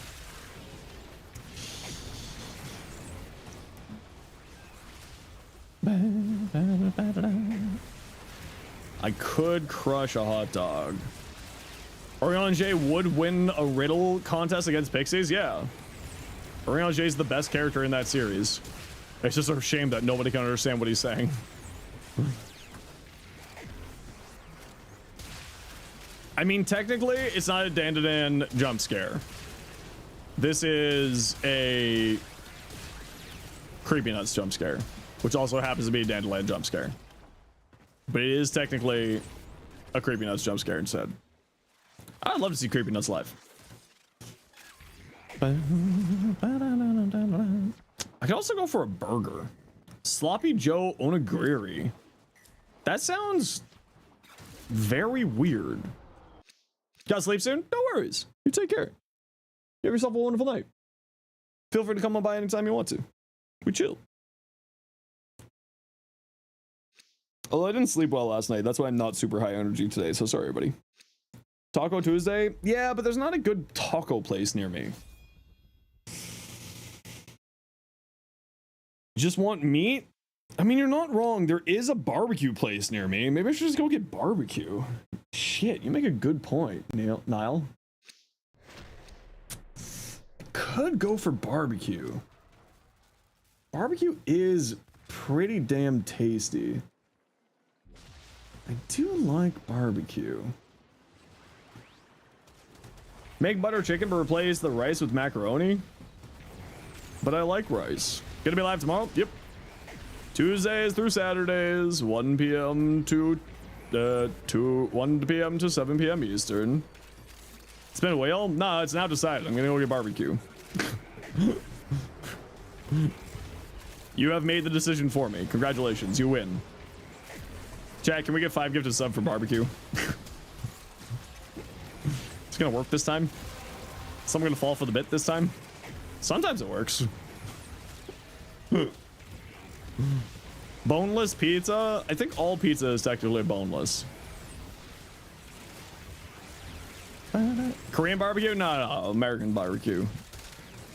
I could crush a hot dog. Orion J would win a riddle contest against Pixies? Yeah. Orion J is the best character in that series. It's just a shame that nobody can understand what he's saying. I mean, technically, it's not a Dan-to-Dan jump scare. This is a Creepy Nuts jump scare, which also happens to be a Dandelion jump scare. But it is technically a Creepy Nuts jump scare instead. I'd love to see Creepy Nuts live. I could also go for a burger. Sloppy Joe Onigiri. That sounds very weird. Gotta sleep soon? No worries. You take care. You have yourself a wonderful night. Feel free to come on by anytime you want to. We chill. Although I didn't sleep well last night, that's why I'm not super high energy today, so sorry everybody. Taco Tuesday? Yeah, but there's not a good taco place near me. You just want meat? I mean, you're not wrong. There is a barbecue place near me. Maybe I should just go get barbecue. Shit, you make a good point, Niall. Could go for barbecue. Barbecue is pretty damn tasty. I do like barbecue. Make butter chicken but replace the rice with macaroni. But I like rice. Gonna be live tomorrow? Yep. Tuesdays through Saturdays, 1 p.m. to 1 p.m. to 7 p.m. Eastern. It's been a whale? No, it's now decided. I'm gonna go get barbecue. You have made the decision for me. Congratulations, you win. Chat, can we get 5 gifted sub for barbecue? It's gonna work this time. Someone gonna fall for the bit this time. Sometimes it works. Boneless pizza? I think all pizza is technically boneless. Korean barbecue? No, American barbecue.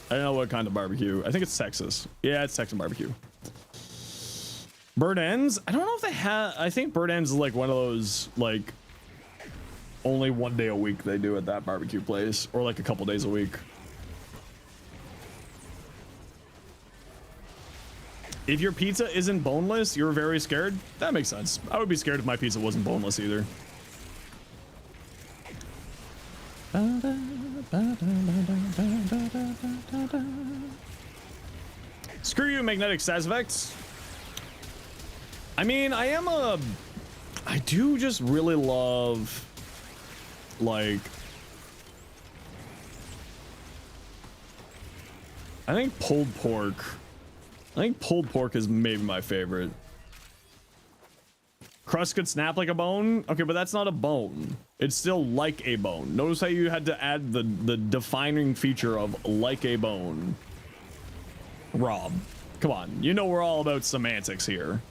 I don't know what kind of barbecue. I think it's Texas. Yeah, it's Texan barbecue. Bird ends? I don't know if they have. I think bird ends is like one of those, like, only one day a week they do at that barbecue place, or like a couple days a week. If your pizza isn't boneless, you're very scared? That makes sense. I would be scared if my pizza wasn't boneless either. Screw you, magnetic status effects. I mean, I do just really love, like, I think pulled pork. I think pulled pork is maybe my favorite. Crust could snap like a bone? Okay, but that's not a bone. It's still like a bone. Notice how you had to add the defining feature of like a bone. Rob, come on. You know we're all about semantics here.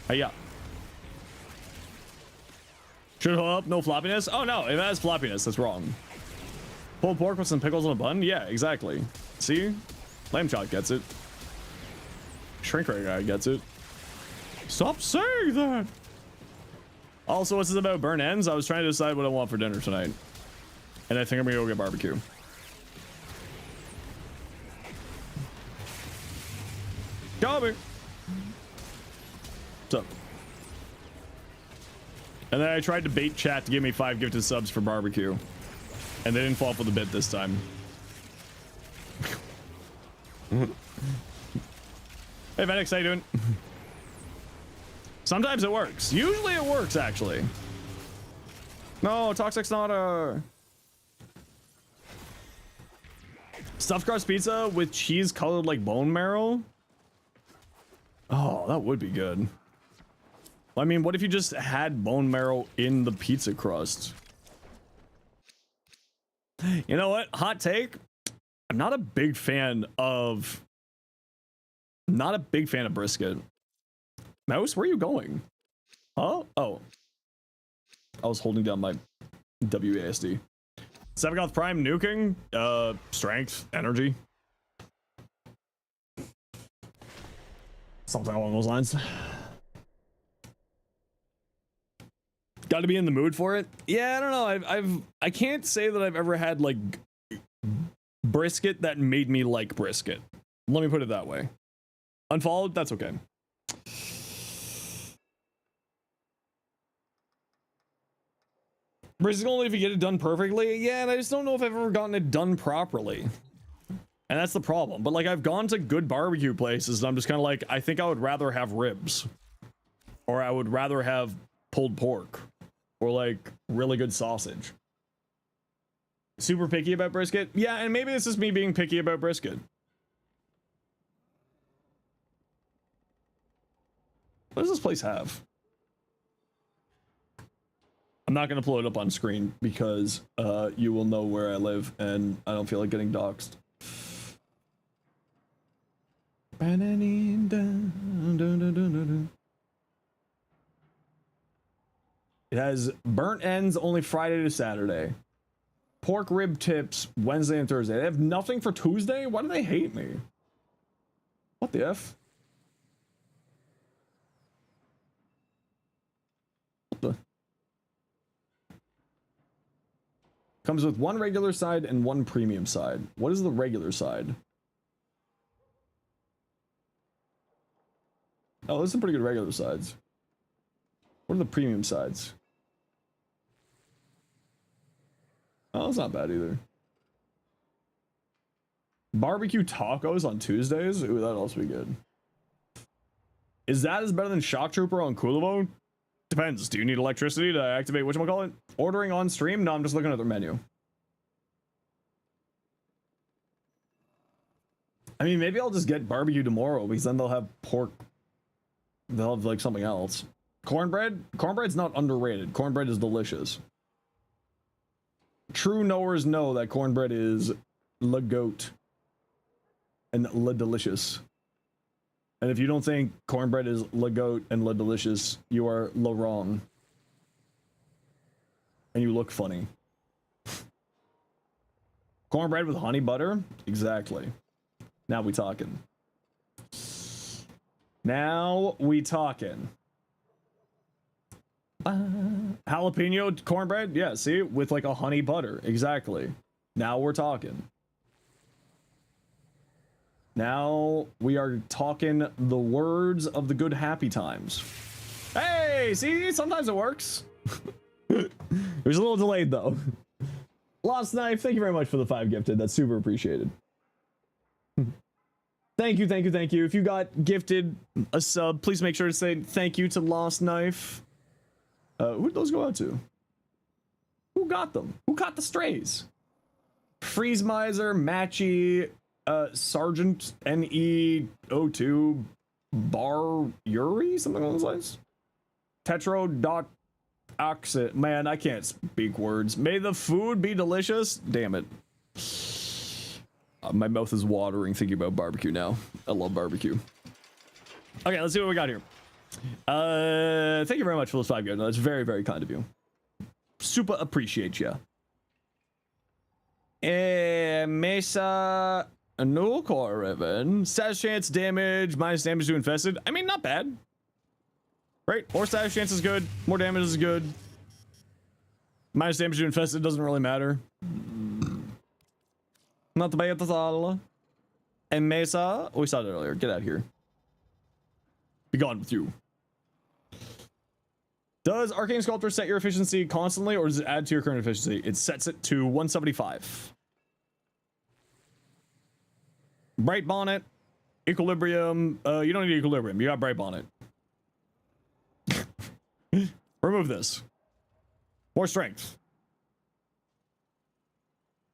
Hey, yeah. Should hold up, no floppiness? Oh no, if it has floppiness, that's wrong. Pulled pork with some pickles on a bun? Yeah, exactly. See? Lamb chop gets it. Shrink ray guy gets it. Stop saying that! Also, what's this about burn ends? I was trying to decide what I want for dinner tonight. And I think I'm gonna go get barbecue. Copy. What's up? And then I tried to bait chat to give me 5 gifted subs for barbecue. And they didn't fall for the bit this time. Hey, Venix, how you doing? Sometimes it works. Usually it works, actually. No, Toxic's not a... Stuffed crust pizza with cheese colored like bone marrow? Oh, that would be good. I mean, what if you just had bone marrow in the pizza crust? You know what? Hot take. I'm not a big fan of... Not a big fan of brisket. Mouse, where are you going? Huh? Oh. I was holding down my WASD. Sevengoth Prime nuking? Strength, energy. Something along those lines. Got to be in the mood for it. Yeah, I don't know. I can't say that I've ever had like brisket that made me like brisket. Let me put it that way. Unfollowed, that's okay. Brisket only if you get it done perfectly. Yeah, and I just don't know if I've ever gotten it done properly. And that's the problem. But like, I've gone to good barbecue places and I'm just kind of like, I think I would rather have ribs. Or I would rather have pulled pork. Or like really good sausage. Super picky about brisket? Yeah, and maybe this is me being picky about brisket. What does this place have? I'm not going to pull it up on screen because you will know where I live and I don't feel like getting doxxed. It has burnt ends only Friday to Saturday. Pork rib tips Wednesday and Thursday. They have nothing for Tuesday? Why do they hate me? What the F? What the? Comes with one regular side and one premium side. What is the regular side? Oh, there's some pretty good regular sides. What are the premium sides? Oh, that's not bad either. Barbecue tacos on Tuesdays? Ooh, that'd also be good. Is that better than Shock Trooper on Kulovo? Depends. Do you need electricity to activate whatchamacallit? Ordering on stream? No, I'm just looking at their menu. I mean, maybe I'll just get barbecue tomorrow because then they'll have pork. They'll have like something else. Cornbread? Cornbread's not underrated. Cornbread is delicious. True knowers know that cornbread is le goat and le delicious. And if you don't think cornbread is le goat and le delicious, you are le wrong. And you look funny. Cornbread with honey butter? Exactly. Now we talking. Now we talking. Jalapeno cornbread? Yeah, see? With like a honey butter. Exactly. Now we're talking. Now we are talking the words of the good happy times. Hey, see? Sometimes it works. It was a little delayed though. Lost Knife, thank you very much for the 5 gifted. That's super appreciated. Thank you, thank you, thank you. If you got gifted a sub, please make sure to say thank you to Lost Knife. Who'd those go out to? Who got them? Who caught the strays? Freeze Miser, Matchy, Sergeant NE02, Bar Yuri, something along those lines. Tetro Oxid. Man, I can't speak words. May the food be delicious. Damn it. My mouth is watering thinking about barbecue now. I love barbecue. Okay, let's see what we got here. Thank you very much for those 5 gifts. That's very, very kind of you. Super appreciate ya. Mesa no core ribbon. Status chance damage, minus damage to infested. I mean, not bad. Right? More status chance is good. More damage is good. Minus damage to infested doesn't really matter. Not bad at all. And Mesa, we saw it earlier. Get out of here. Be gone with you. Does Arcane Sculptor set your efficiency constantly, or does it add to your current efficiency? It sets it to 175. Bright Bonnet, Equilibrium. You don't need Equilibrium. You got Bright Bonnet. Remove this. More strength.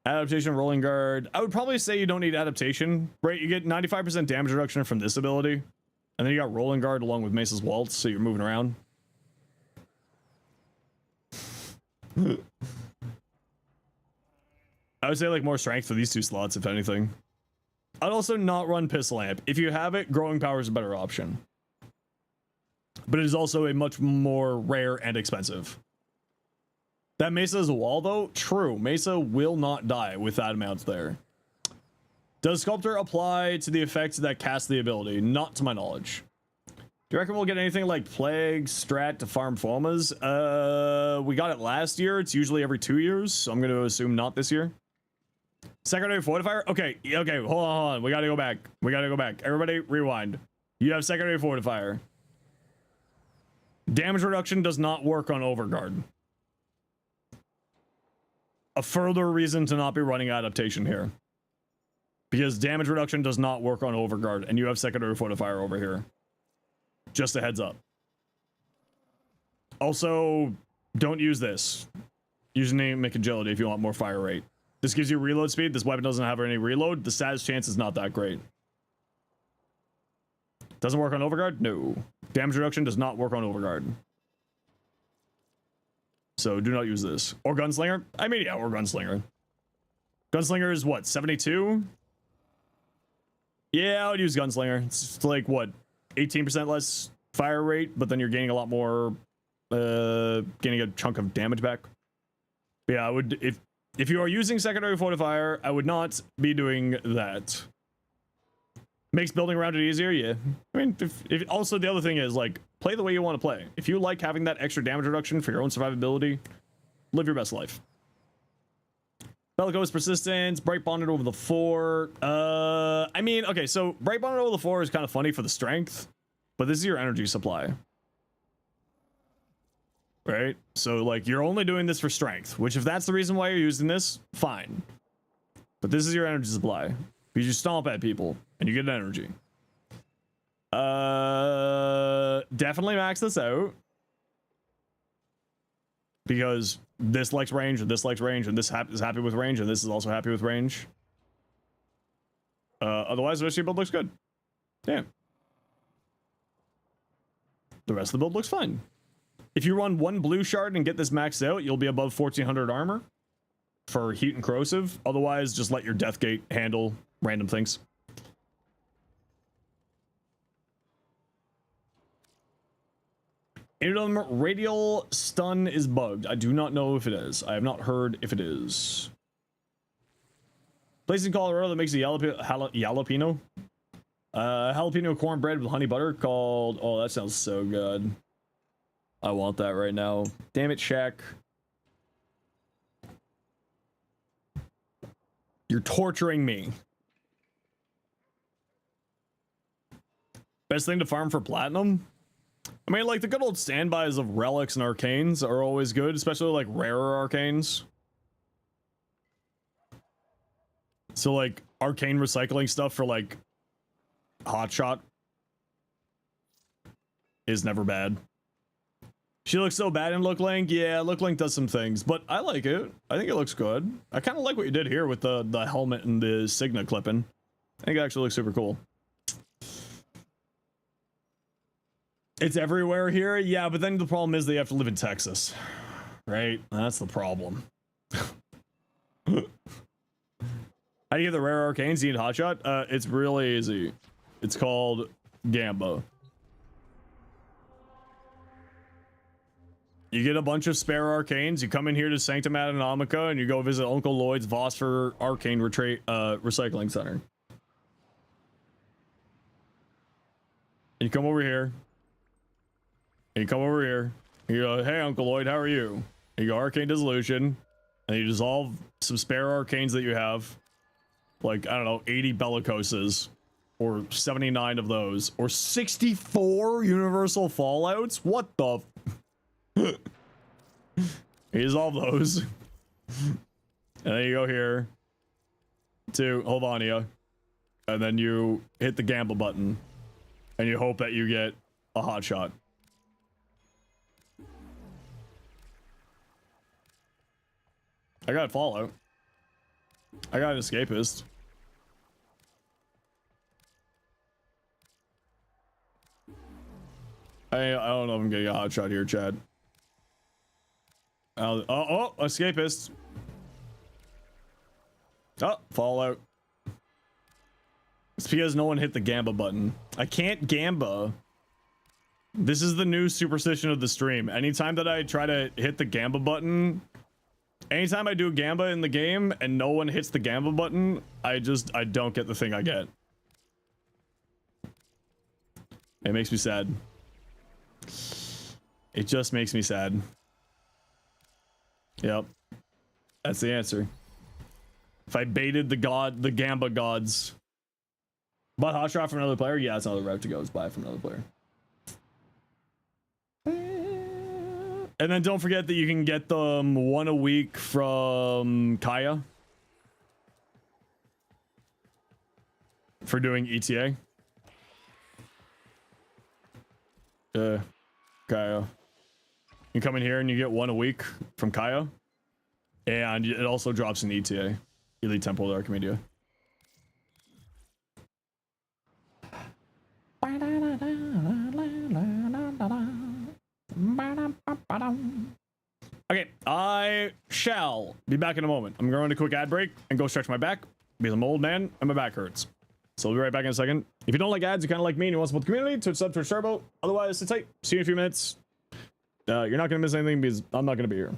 Adaptation, Rolling Guard. I would probably say you don't need adaptation. Right, you get 95% damage reduction from this ability. And then you got Rolling Guard along with Mesa's Waltz, so you're moving around. I would say like more strength for these 2 slots, if anything. I'd also not run Pistol Lamp. If you have it, Growing Power is a better option. But it is also a much more rare and expensive. That Mesa is a wall, though? True. Mesa will not die with that amount there. Does Sculptor apply to the effects that cast the ability? Not to my knowledge. Do you reckon we'll get anything like Plague, Strat to farm Fomas? We got it last year. It's usually every 2 years, so I'm going to assume not this year. Secondary Fortifier? Okay, hold on. We got to go back. Everybody, rewind. You have Secondary Fortifier. Damage reduction does not work on Overguard. A further reason to not be running adaptation here. Because damage reduction does not work on Overguard, and you have Secondary Fortifier over here. Just a heads up. Also, don't use this. Use Anemic Agility if you want more fire rate. This gives you reload speed. This weapon doesn't have any reload. The status chance is not that great. Doesn't work on Overguard? No. Damage reduction does not work on Overguard. So do not use this. Or Gunslinger? I mean, yeah, or Gunslinger. Gunslinger is what, 72? Yeah, I would use Gunslinger. It's like, what, 18% less fire rate, but then you're gaining a lot more, gaining a chunk of damage back. But yeah, I would, if you are using Secondary Fortifier, I would not be doing that. Makes building around it easier, yeah. I mean, if also the other thing is, like, play the way you want to play. If you like having that extra damage reduction for your own survivability, live your best life. Bellicose Persistence, Bright Bonded over the 4. I mean, okay, so Bright Bonded over the 4 is kind of funny for the strength, but this is your energy supply. Right? So, like, you're only doing this for strength, which if that's the reason why you're using this, fine. But this is your energy supply. Because you stomp at people, and you get energy. Definitely max this out. Because this likes range, and this likes range, and this is happy with range, and this is also happy with range. Otherwise, the rest of your build looks good. Damn. The rest of the build looks fine. If you run one blue shard and get this maxed out, you'll be above 1400 armor for heat and corrosive. Otherwise, just let your death gate handle random things. Radial stun is bugged. I do not know if it is. I have not heard if it is. Place in Colorado that makes a jalapeno. Jalapeno cornbread with honey butter called... Oh, that sounds so good. I want that right now. Damn it, Shaq. You're torturing me. Best thing to farm for platinum? I mean, like, the good old standbys of relics and arcanes are always good, especially, like, rarer arcanes. So, like, arcane recycling stuff for, like, hotshot is never bad. She looks so bad in Look Link. Yeah, Look Link does some things, but I like it. I think it looks good. I kind of like what you did here with the helmet and the Signa clipping. I think it actually looks super cool. It's everywhere here. Yeah, but then the problem is that you have to live in Texas, right? That's the problem. How do you get the rare arcanes? You need hotshot? It's really easy. It's called Gamba. You get a bunch of spare arcanes. You come in here to Sanctum Atomica and you go visit Uncle Lloyd's Vosper Arcane Recycling Center. And you come over here. And you come over here. And you go, hey, Uncle Lloyd, how are you? And you go Arcane Dissolution. And you dissolve some spare arcanes that you have. Like, I don't know, 80 Bellicoses. Or 79 of those. Or 64 Universal Fallouts? What the... You dissolve those. And then you go here. To Hovania. And then you hit the Gamba button. And you hope that you get a hot shot. I got Fallout. I got an Escapist. I don't know if I'm getting a hot shot here, Chad. Oh, Escapist. Oh, Fallout. It's because no one hit the Gamba button. I can't Gamba. This is the new superstition of the stream. Anytime that I try to hit the Gamba button, anytime I do Gamba in the game and no one hits the Gamba button, I don't get the thing I get. It makes me sad. It just makes me sad. Yep. That's the answer. If I baited the Gamba gods. Bought hot shot from another player? Yeah, that's another route to go, is buy from another player. And then don't forget that you can get them one a week from Kaya. For doing ETA. Kaya. You come in here and you get one a week from Kaya. And it also drops an ETA. Elite Temple of Archimedia. Okay, I shall be back in a moment. I'm going to a quick ad break and go stretch my back because I'm an old man and my back hurts. So I'll be right back in a second. If you don't like ads, you kind of like me and you want to support the community, Twitch sub, Twitch Turbo. Otherwise, sit tight. See you in a few minutes. You're not going to miss anything because I'm not going to be here.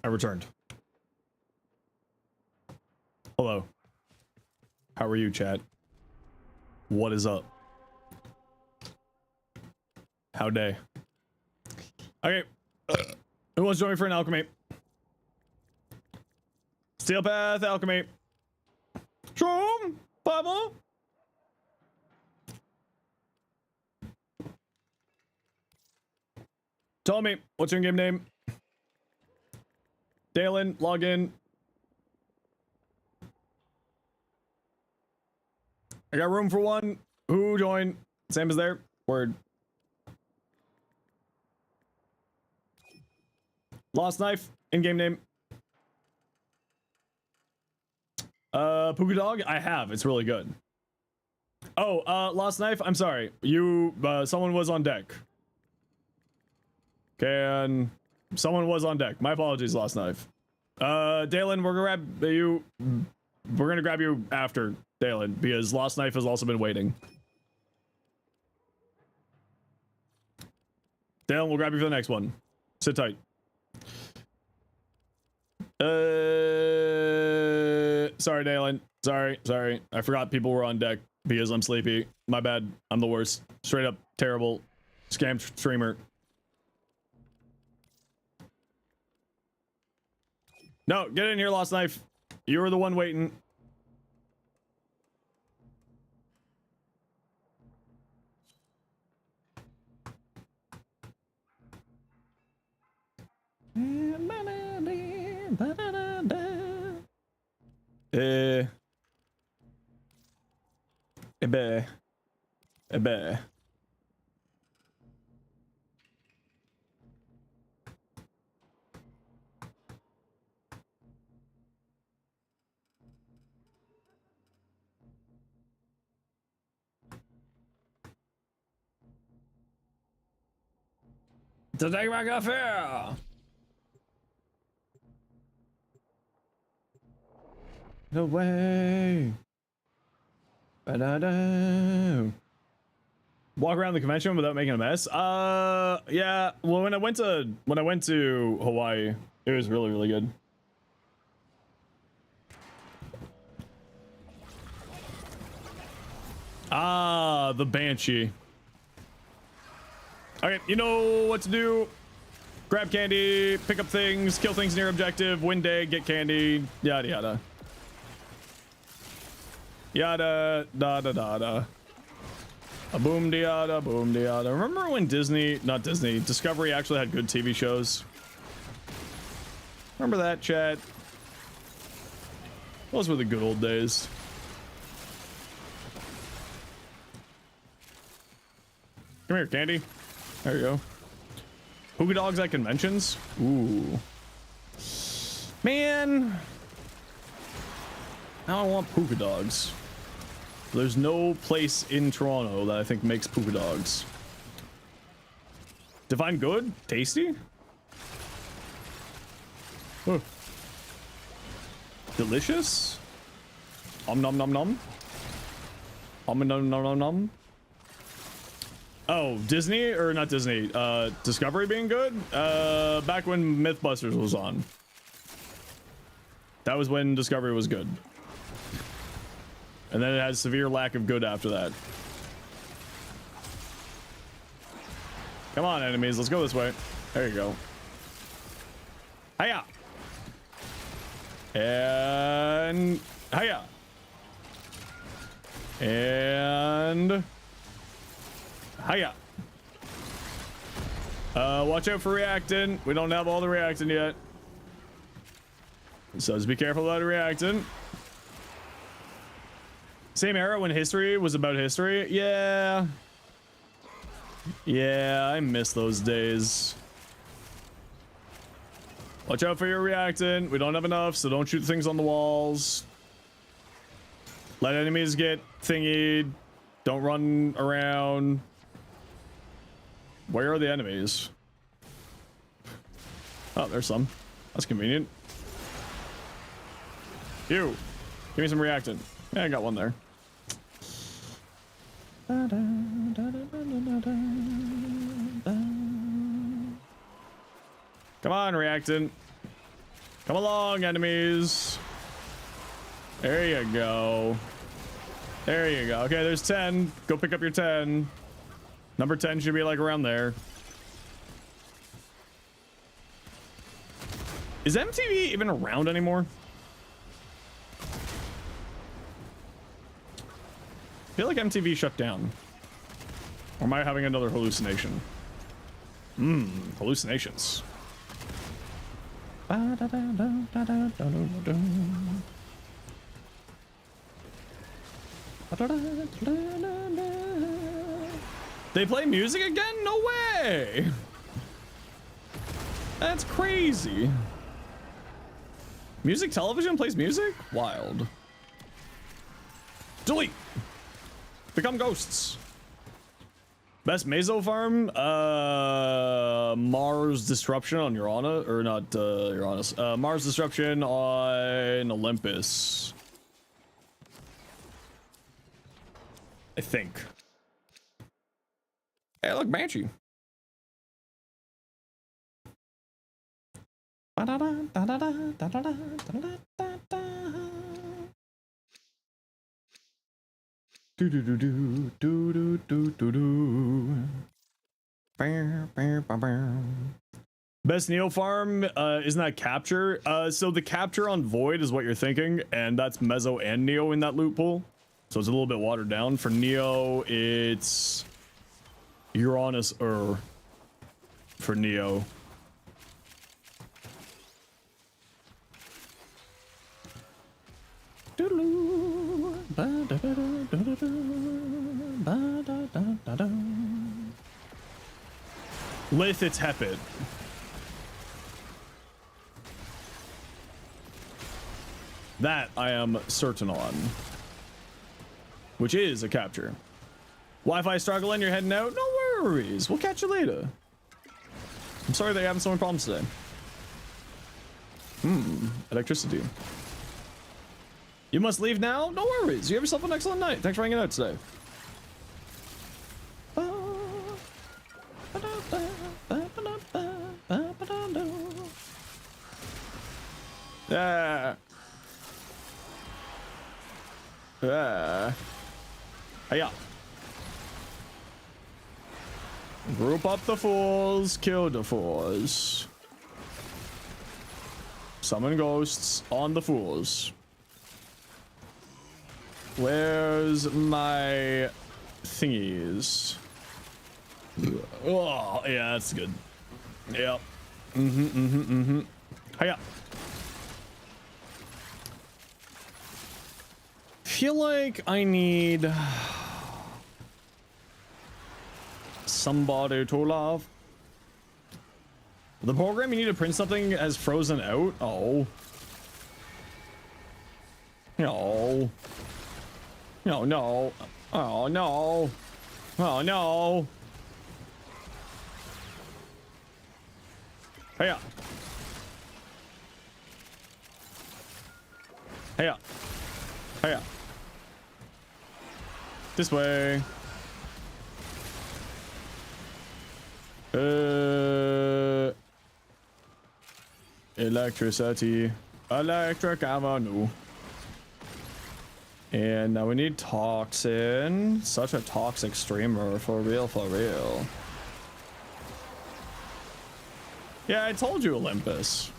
I returned. Hello. How are you, chat? What is up? How day? Okay. Who wants to join me for an alchemy? Steel path alchemy. Sure. Pablo. Tell me, what's your in-game name? Dalen, log in. I got room for one. Who joined? Sam is there. Word. Lost Knife, in-game name. Puka Dog? I have. It's really good. Oh, Lost Knife, I'm sorry. You, someone was on deck. Can... Someone was on deck. My apologies, Lost Knife. Dalen, we're gonna grab you... We're gonna grab you after, Dalen, because Lost Knife has also been waiting. Dalen, we'll grab you for the next one. Sit tight. Sorry, Dalen. Sorry. I forgot people were on deck because I'm sleepy. My bad. I'm the worst. Straight up terrible scam streamer. No, get in here, Lost Knife. You were the one waiting. Ebe. To take my coffee. No way. Ba-da-da. Walk around the convention without making a mess. Yeah. Well, when I went to Hawaii, it was really, really good. Ah, the Banshee. Okay, you know what to do. Grab candy, pick up things, kill things near objective, win day, get candy, yada yada. Yada da da da da. A boom diada, boom diada. Remember when Discovery actually had good TV shows? Remember that, chat? Those were the good old days. Come here, candy. There you go. Puka dogs at conventions? Ooh. Man. I don't want puka dogs. There's no place in Toronto that I think makes puka dogs. Divine good? Tasty? Huh. Delicious? Nom nom nom. Nom nom nom nom. Oh, Disney or not Disney? Discovery being good? Back when Mythbusters was on. That was when Discovery was good. And then it had severe lack of good after that. Come on, enemies, let's go this way. There you go. Hiya! And hiya! And hiya! Watch out for reactant. We don't have all the reactant yet. So just be careful about the reactant. Same era when history was about history. Yeah. Yeah, I miss those days. Watch out for your reactant. We don't have enough, so don't shoot things on the walls. Let enemies get thingied. Don't run around. Where are the enemies? Oh, there's some. That's convenient. You. Give me some reactant. Yeah, I got one there. Come on, reactant. Come along, enemies. There you go. There you go. Okay, there's 10. Go pick up your 10. Number 10 should be like around there. Is MTV even around anymore? I feel like MTV shut down. Or am I having another hallucination? Hallucinations. They play music again? No way! That's crazy. Music television plays music? Wild. Delete! Become ghosts. Best Meso farm? Mars Disruption on Uranus, or not Uranus. Mars Disruption on Olympus. I think. Hey, look, Banshee. Do do do do do do do do. Best Neo farm isn't that capture? So the capture on Void is what you're thinking, and that's Meso and Neo in that loot pool. So it's a little bit watered down. For Neo, it's Uranus for Neo. Lith, it's Hepit. That I am certain on. Which is a capture. Wi-Fi struggling, you're heading out? No worries, we'll catch you later. I'm sorry they're having so many problems today. Electricity. You must leave now? No worries, you have yourself an excellent night. Thanks for hanging out today. Hiya. Group up the fools, kill the fools. Summon ghosts on the fools. Where's my thingies? Oh, yeah, that's good. Yep. Hiya. Feel like I need somebody to love. The program you need to print something has frozen out. Oh. No. No, no. Oh, no. Oh, no. Hiya. Hiya. Hiya. This way. Electricity. Electric avenue. And now we need toxin. Such a toxic streamer. For real, for real. Yeah, I told you Olympus.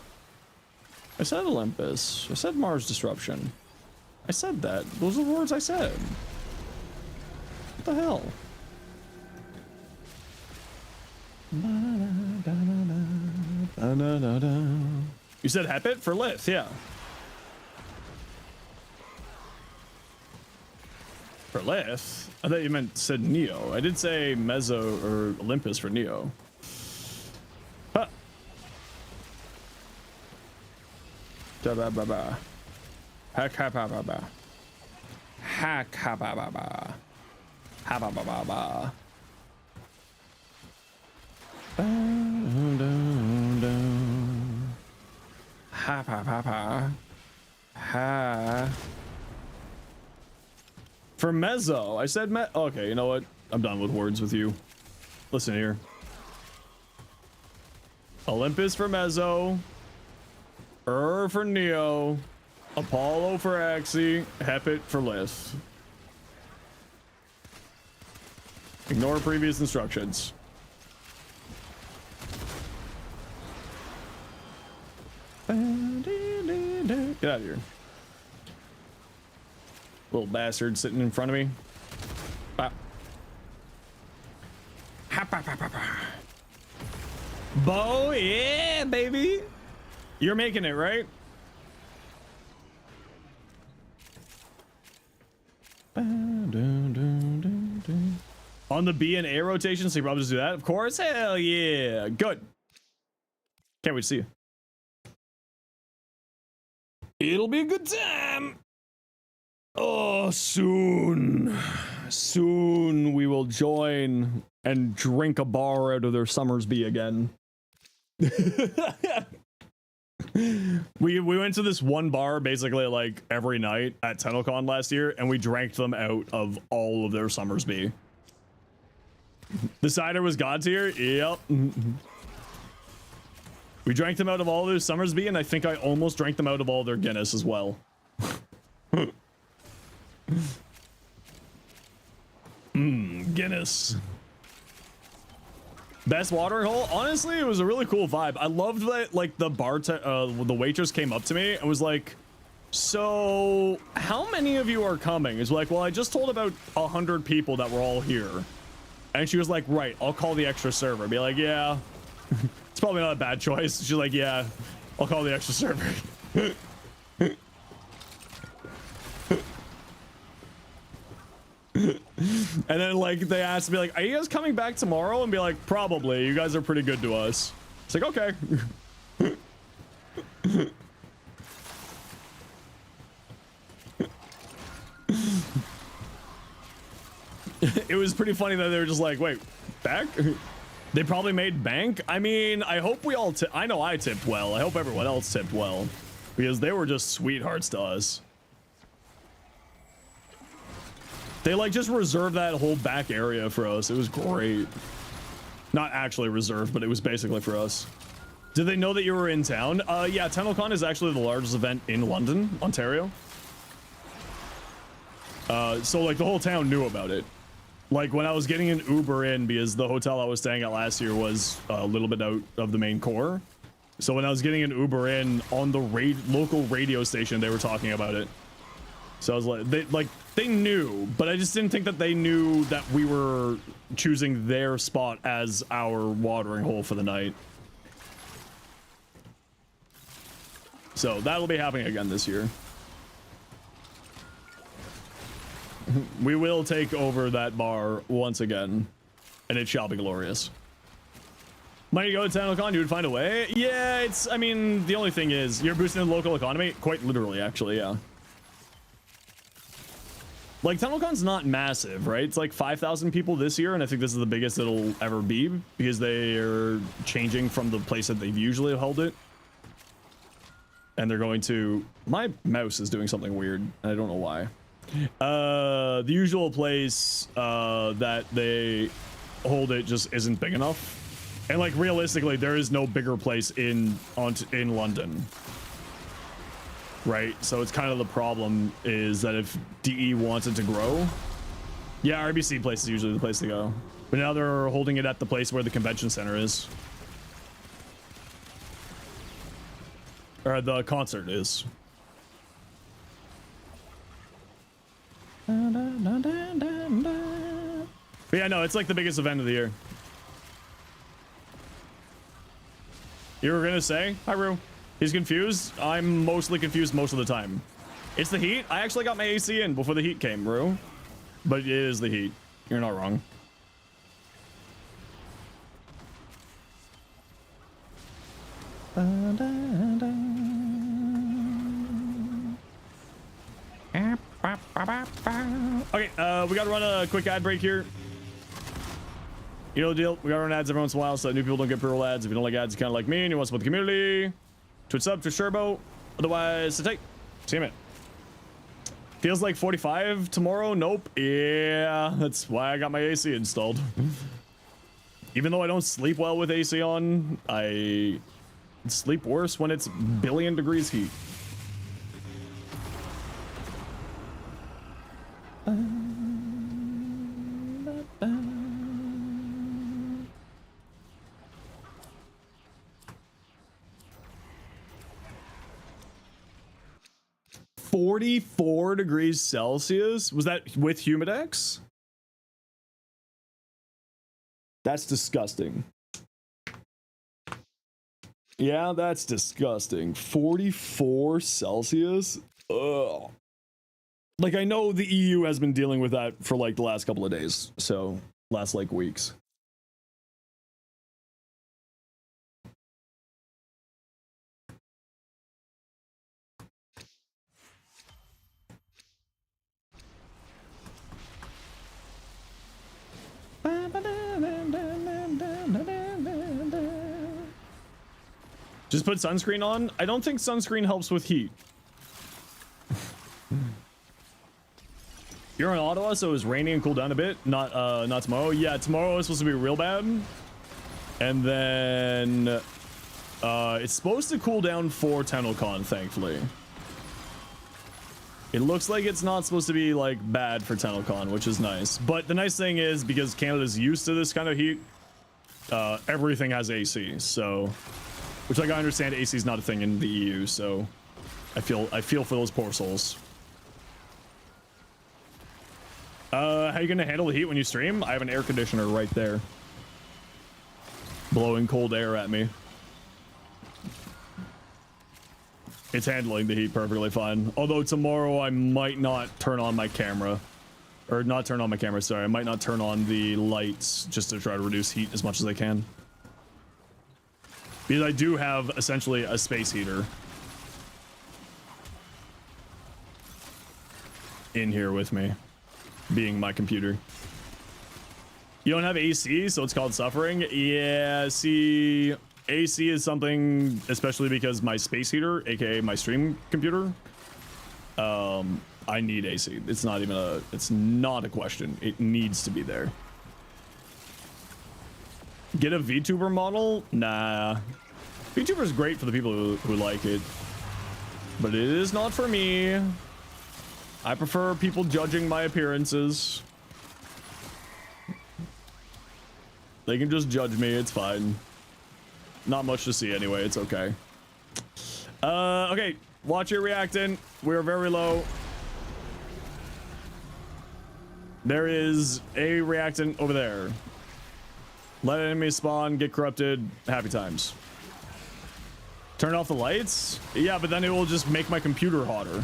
I said Olympus. I said Mars Disruption. I said that. Those are the words I said. What the hell? You said Hepit for Lith, yeah. For Lith? I thought you said Neo. I did say Meso or Olympus for Neo. Huh. Da-ba-ba-ba. Ha-ka-ba-ba-ba. Ha-ka-ba-ba-ba. Ha-ba-ba-ba-ba. Ha-pa-pa-pa. Ha. For Meso, I said okay, you know what? I'm done with words with you. Listen here. Olympus for Meso. For Neo, Apollo for Axie, Hepit for Lith. Ignore previous instructions. Get out of here. Little bastard sitting in front of me. Ah. Bo, yeah, baby. You're making it, right? On the B and A rotation, so you probably just do that. Of course, hell yeah. Good. Can't wait to see you. It'll be a good time. Oh, soon. Soon we will join and drink a bar out of their Summersby again. we went to this one bar basically like every night at TennoCon last year, and we drank them out of all of their Summersby. The cider was God tier. Yep. We drank them out of all their Summersby, and I think I almost drank them out of all their Guinness as well. Guinness. Best watering hole? Honestly, it was a really cool vibe. I loved that, like, the the waitress came up to me and was like, so how many of you are coming? It's like, well, I just told about 100 people that were all here. And she was like, right, I'll call the extra server. Be like, yeah, it's probably not a bad choice. She's like, yeah, I'll call the extra server. And then like they asked me like, are you guys coming back tomorrow? And be like, probably. You guys are pretty good to us. It's like, okay. It was pretty funny that they were just like, wait, back? They probably made bank. I mean, I hope we all I know I tipped well. I hope everyone else tipped well, because they were just sweethearts to us. They like just reserved that whole back area for us. It was great. Not actually reserved, but it was basically for us. Did they know that you were in town? Yeah, TennoCon is actually the largest event in London, Ontario. So like the whole town knew about it. Like when I was getting an Uber in, because the hotel I was staying at last year was a little bit out of the main core. So when I was getting an Uber in on the local radio station, they were talking about it. So I was like, they knew, but I just didn't think that they knew that we were choosing their spot as our watering hole for the night. So that'll be happening again this year. We will take over that bar once again, and it shall be glorious. Might you go to TennoCon? You would find a way? Yeah, it's, I mean, the only thing is, you're boosting the local economy? Quite literally, actually, yeah. Like, TennoCon's not massive, right? It's like 5,000 people this year, and I think this is the biggest it'll ever be, because they are changing from the place that they've usually held it. And they're going to... My mouse is doing something weird, and I don't know why. The usual place that they hold it just isn't big enough. And, like, realistically, there is no bigger place in London. Right, so it's kind of the problem is that if DE wants it to grow, yeah, RBC place is usually the place to go, but now they're holding it at the place where the convention center is, or the concert is. But yeah, no, it's like the biggest event of the year. You were gonna say, hi Rue. He's confused. I'm mostly confused most of the time. It's the heat. I actually got my AC in before the heat came, Rue. But it is the heat. You're not wrong. Okay, we gotta run a quick ad break here. You know the deal. We gotta run ads every once in a while so that new people don't get pre-roll ads. If you don't like ads, you kind of like me and you want to support the community, Twitch sub, Twitch turbo. Otherwise, sit tight. See you, man. Feels like 45 tomorrow. Nope. Yeah, that's why I got my AC installed. Even though I don't sleep well with AC on, I sleep worse when it's billion degrees heat. $44 degrees Celsius? Was that with Humidex? That's disgusting. Yeah, that's disgusting. 44 Celsius? Ugh. Like, I know the EU has been dealing with that for like the last couple of days. So, last like weeks. Just put sunscreen on? I don't think sunscreen helps with heat. You're in Ottawa, so it's raining and cool down a bit. Not tomorrow. Yeah, tomorrow is supposed to be real bad. And then it's supposed to cool down for TennoCon, thankfully. It looks like it's not supposed to be like bad for TennoCon, which is nice. But the nice thing is, because Canada's used to this kind of heat, everything has AC. So, which, like, I understand AC is not a thing in the EU. So, I feel for those poor souls. How are you gonna handle the heat when you stream? I have an air conditioner right there, blowing cold air at me. It's handling the heat perfectly fine. Although tomorrow I might not turn on my camera. Or not turn on my camera, sorry. I might not turn on the lights just to try to reduce heat as much as I can. Because I do have essentially a space heater in here with me, being my computer. You don't have AC, so it's called suffering? Yeah, see... AC is something, especially because my space heater, aka my stream computer, I need AC. It's not a question. It needs to be there. Get a VTuber model? Nah. VTuber is great for the people who like it, but it is not for me. I prefer people judging my appearances. They can just judge me, it's fine. Not much to see anyway, it's okay. Okay, watch your reactant. We're very low. There is a reactant over there. Let enemies spawn, get corrupted, happy times. Turn off the lights? Yeah, but then it will just make my computer hotter.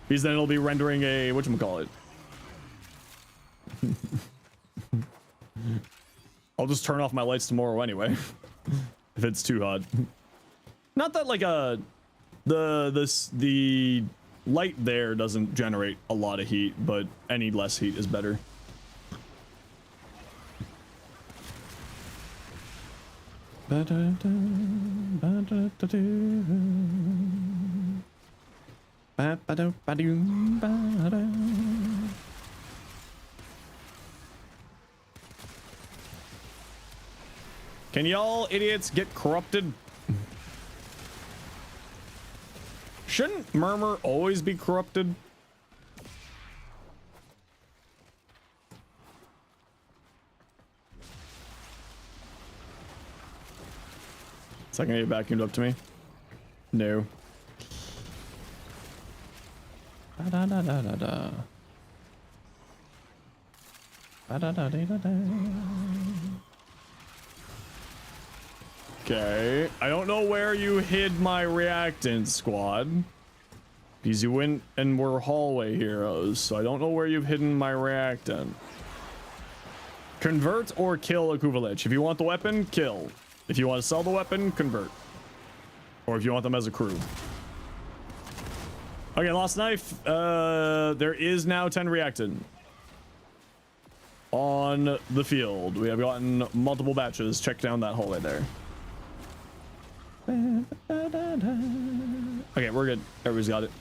Because then it'll be rendering a, whatchamacallit. I'll just turn off my lights tomorrow anyway. If it's too hot. Not that like the light there doesn't generate a lot of heat, but any less heat is better. Can y'all idiots get corrupted? Shouldn't Murmur always be corrupted? Is that gonna get vacuumed up to me? No. Da da da da da da. Da da da da da. Okay, I don't know where you hid my reactant, squad. Because you went and were hallway heroes, so I don't know where you've hidden my reactant. Convert or kill a Kuvalich. If you want the weapon, kill. If you want to sell the weapon, convert. Or if you want them as a crew. Okay, Lost Knife. There is now 10 reactant on the field. We have gotten multiple batches. Check down that hallway there. Okay, we're good. Everybody's got it.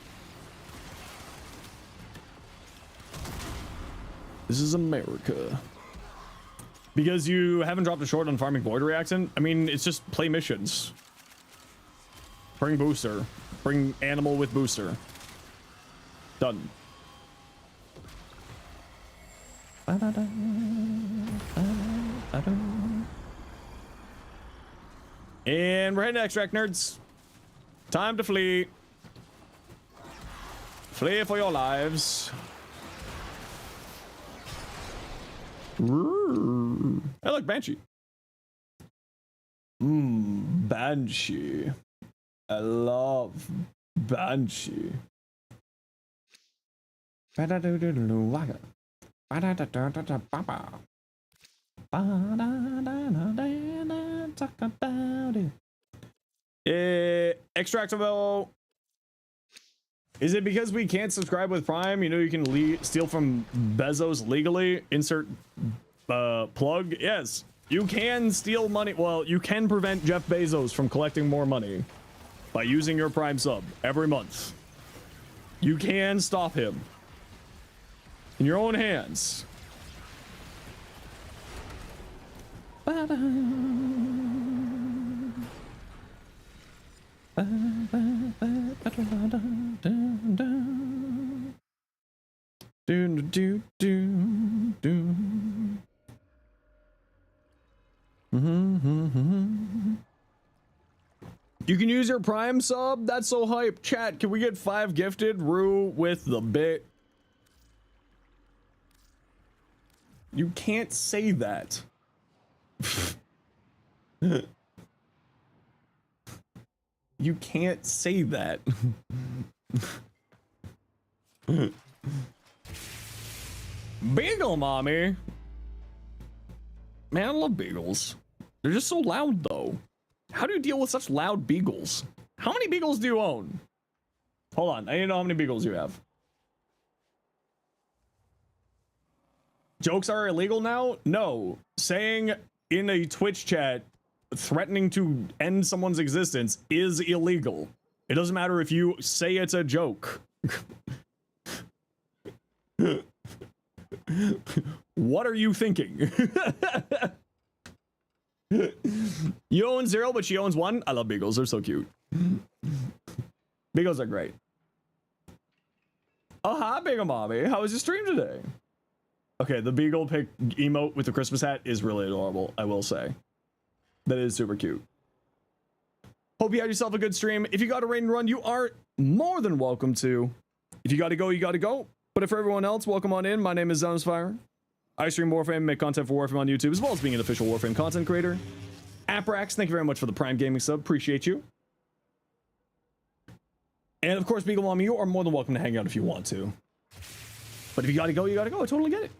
This is America. Because you haven't dropped a short on farming void reactant, I mean, it's just play missions. Bring booster. Bring animal with booster. Done. And we're heading to extract, nerds. Time to flee. Flee for your lives. Hey, look, Banshee. Banshee. I love Banshee. Extractable. Is it because we can't subscribe with Prime? You know, you can steal from Bezos legally. Insert plug. Yes, you can steal money. Well, you can prevent Jeff Bezos from collecting more money by using your Prime sub every month. You can stop him in your own hands. You can use your Prime sub? That's so hype. Chat, can we get 5 gifted? Rue with the bit. You can't say that. You can't say that. Beagle mommy. Man, I love beagles. They're just so loud though. How do you deal with such loud beagles? How many beagles do you own? Hold on, I need to know how many beagles you have. Jokes are illegal now? No. Saying in a Twitch chat, threatening to end someone's existence is illegal. It doesn't matter if you say it's a joke. What are you thinking? You own 0, but she owns 1? I love beagles. They're so cute. Beagles are great. Oh, hi, Beagle Mommy. How was your stream today? Okay, the beagle pick emote with the Christmas hat is really adorable, I will say. That is super cute. Hope you had yourself a good stream. If you got a raid and run, you are more than welcome to. If you got to go, you got to go. But for everyone else, welcome on in. My name is Zenosfire. I stream Warframe and make content for Warframe on YouTube, as well as being an official Warframe content creator. Aprax, thank you very much for the Prime Gaming sub. Appreciate you. And of course, Beagle Mommy, you are more than welcome to hang out if you want to. But if you got to go, you got to go. I totally get it.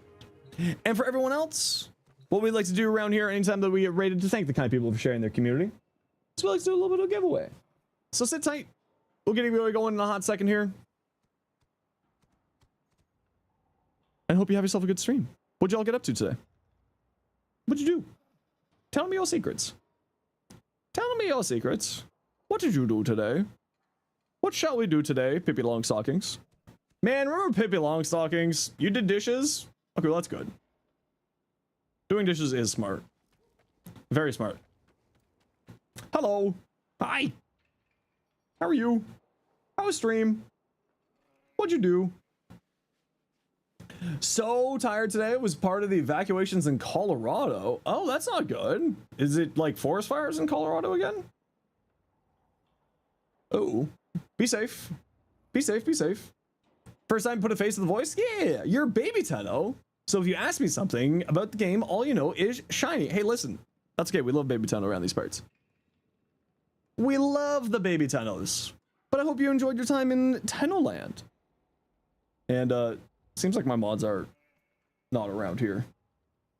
And for everyone else, what we like to do around here anytime that we get rated to thank the kind people for sharing their community, is we like to do a little bit of a giveaway. So sit tight. We'll get a giveaway going in a hot second here. And hope you have yourself a good stream. What'd y'all get up to today? What'd you do? Tell me your secrets. Tell me your secrets. What did you do today? What shall we do today, Pippi Longstockings? Man, remember Pippi Longstockings? You did dishes? Okay, well, that's good. Doing dishes is smart. Very smart. Hello. Hi. How are you? How was stream? What'd you do? So tired today. It was part of the evacuations in Colorado. Oh, that's not good. Is it like forest fires in Colorado again? Oh, be safe. Be safe, be safe. First time put a face to the voice? Yeah, you're Baby Tenno. So if you ask me something about the game, all you know is shiny. Hey, listen. That's okay. We love Baby Tenno around these parts. We love the Baby Tennos. But I hope you enjoyed your time in Tenno Land. And, seems like my mods are not around here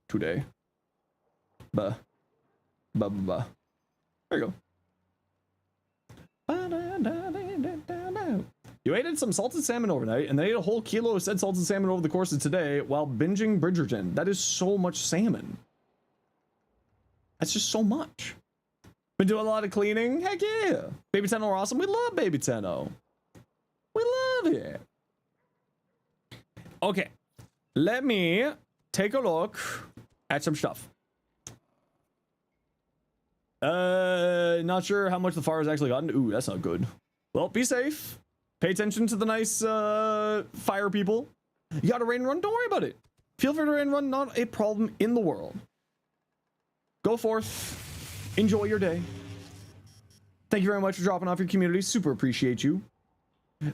today. There you go. You ate some salted salmon overnight, and then ate a whole kilo of said salted salmon over the course of today while binging Bridgerton. That is so much salmon. That's just so much. Been doing a lot of cleaning? Heck yeah. Baby Tenno are awesome. We love Baby Tenno. We love it. Okay. Let me take a look at some stuff. Not sure how much the fire has actually gotten. Ooh, that's not good. Well, be safe. Pay attention to the nice fire people. You got to raid and run. Don't worry about it. Feel free to raid and run. Not a problem in the world. Go forth. Enjoy your day. Thank you very much for dropping off your community. Super appreciate you.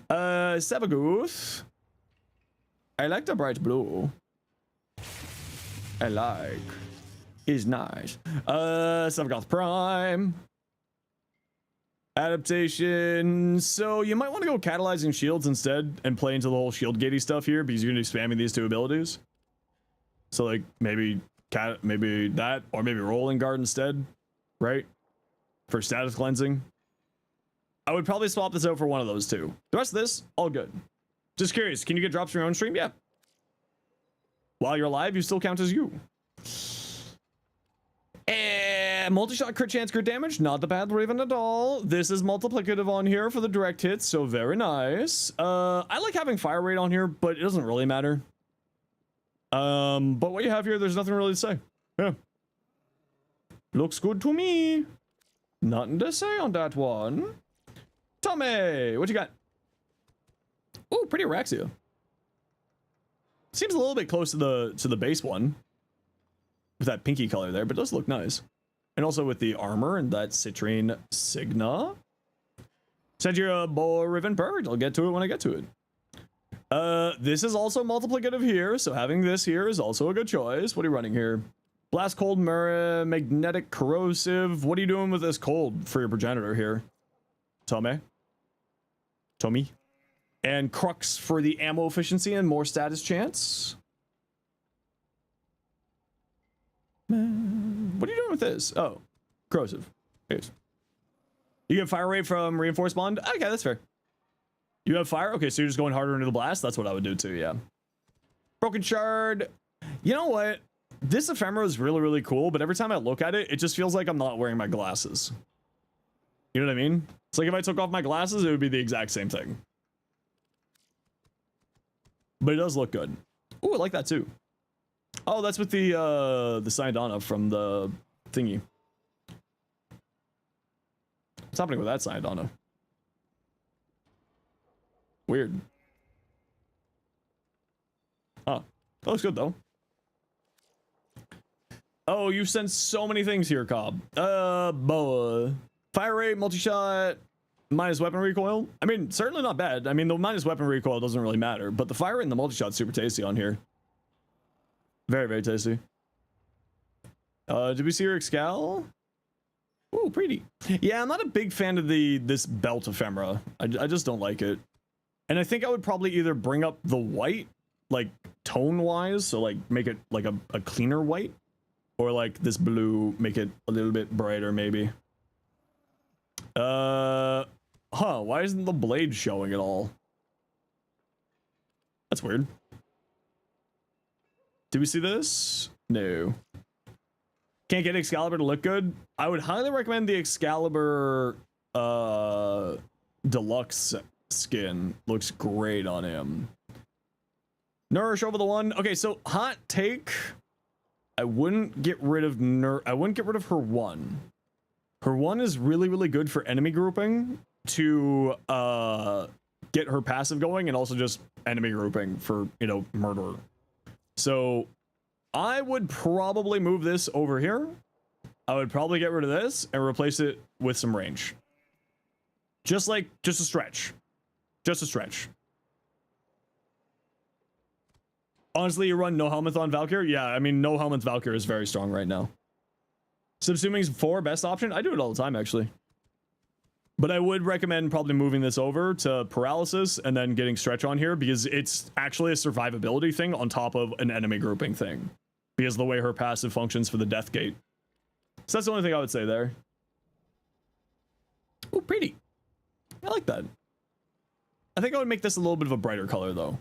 Sabagoose. I like the bright blue. I like. Is nice. Sabagoth Prime. Adaptation. So you might want to go catalyzing shields instead and play into the whole shield gatey stuff here because you're going to be spamming these 2 abilities. So like maybe that, or maybe rolling guard instead, right? For status cleansing. I would probably swap this out for one of those 2. The rest of this, all good. Just curious, can you get drops from your own stream? Yeah. While you're alive, you still count as you. And multi-shot crit chance, crit damage, not the bad Raven at all. This is multiplicative on here for the direct hits, so very nice. I like having fire rate on here, but it doesn't really matter. But what you have here, there's nothing really to say. Yeah. Looks good to me. Nothing to say on that one. Tommy, what you got? Ooh, pretty Araxia. Seems a little bit close to the base one. With that pinky color there, but it does look nice. And also with the armor and that citrine signa. Send you a bow riven. Perfect. I'll get to it when I get to it. This is also multiplicative here, so having this here is also a good choice. What are you running here? Blast, cold, magnetic, corrosive. What are you doing with this cold for your progenitor here? Tommy. And crux for the ammo efficiency and more status chance. What are you doing with this? Oh, corrosive. Yes. You get fire rate from reinforced bond? Okay, that's fair. You have fire? Okay, so you're just going harder into the blast? That's what I would do too, yeah. Broken shard. You know what? This ephemera is really, really cool, but every time I look at it, it just feels like I'm not wearing my glasses. You know what I mean? It's like if I took off my glasses, it would be the exact same thing. But it does look good. Ooh, I like that too. Oh, that's with the Syndana from the thingy. What's happening with that Syndana? Weird. Huh. That looks good though. Oh, you sent so many things here, Cobb. Boa. Fire rate, multi-shot, minus weapon recoil. I mean, certainly not bad. I mean, the minus weapon recoil doesn't really matter, but the fire rate and the multi-shot's super tasty on here. Very, very tasty. Did we see your Excal? Ooh, pretty. Yeah, I'm not a big fan of this belt ephemera. I just don't like it. And I think I would probably either bring up the white, like tone-wise, so like make it like a cleaner white, or like this blue, make it a little bit brighter maybe. Why isn't the blade showing at all? That's weird. Did we see this? No. Can't get Excalibur to look good? I would highly recommend the Excalibur deluxe skin. Looks great on him. Nourish over the one. Okay, so hot take. I wouldn't get rid of her one. Her one is really, really good for enemy grouping to get her passive going, and also just enemy grouping for, you know, murder. So I would probably move this over here. I would probably get rid of this and replace it with some range. Just a stretch. Just a stretch. Honestly, you run no helmet on Valkyr? Yeah, I mean, no helmet Valkyr is very strong right now. Subsuming 4 best option? I do it all the time, actually. But I would recommend probably moving this over to paralysis and then getting stretch on here, because it's actually a survivability thing on top of an enemy grouping thing, because of the way her passive functions for the death gate. So that's the only thing I would say there. Oh, pretty. I like that. I think I would make this a little bit of a brighter color, though.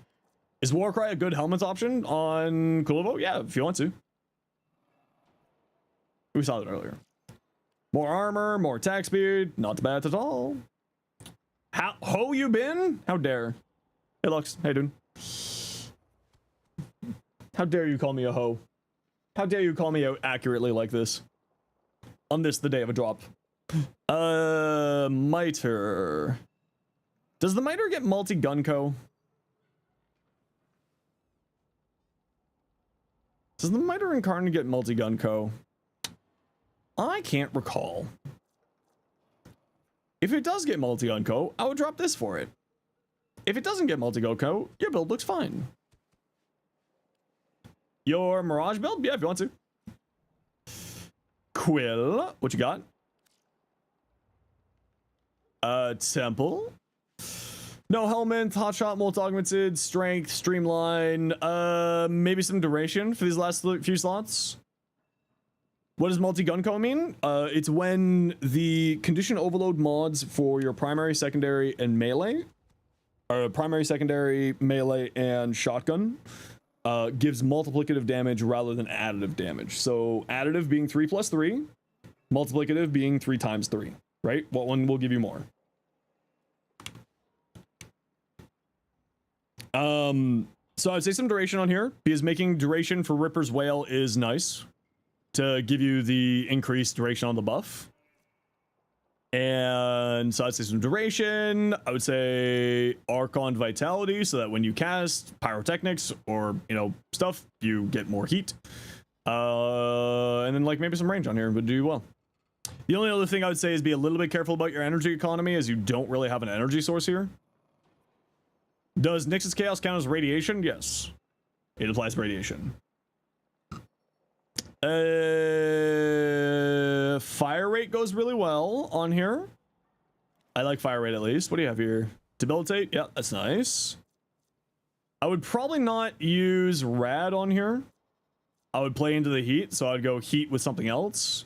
Is Warcry a good helmet option on Kulovo? Yeah, if you want to. We saw that earlier. More armor, more attack speed. Not bad at all. Ho you been? How dare. Hey, Lux. Hey, dude. How dare you call me a hoe? How dare you call me out accurately like this? on this, the day of a drop. Miter. Does the Miter get multi-gun-co? Does the Miter Incarnate get multi-gun-co? I can't recall. If it does get multi-gun-co, I would drop this for it. If it doesn't get multi-gun-co, your build looks fine. Your Mirage build? Yeah, if you want to. Quill, what you got? Temple. No helmet, hotshot, multi-augmented, strength, streamline, maybe some duration for these last few slots. What does multi-gun-co mean? It's when the condition overload mods for your primary, secondary, and melee, or primary, secondary, melee, and shotgun, gives multiplicative damage rather than additive damage. So additive being 3 plus 3, multiplicative being 3 times 3, right? What one will give you more? So I'd say some duration on here, because making duration for Ripper's Whale is nice to give you the increased duration on the buff. And so I'd say some duration. I would say Archon Vitality, so that when you cast Pyrotechnics or, you know, stuff, you get more heat. And then like maybe some range on here would do well. The only other thing I would say is be a little bit careful about your energy economy, as you don't really have an energy source here. Does Nyx's Chaos count as radiation? Yes. It applies to radiation. Fire rate goes really well on here. I like fire rate at least. What do you have here? Debilitate? Yeah, that's nice. I would probably not use rad on here. I would play into the heat, so I'd go heat with something else.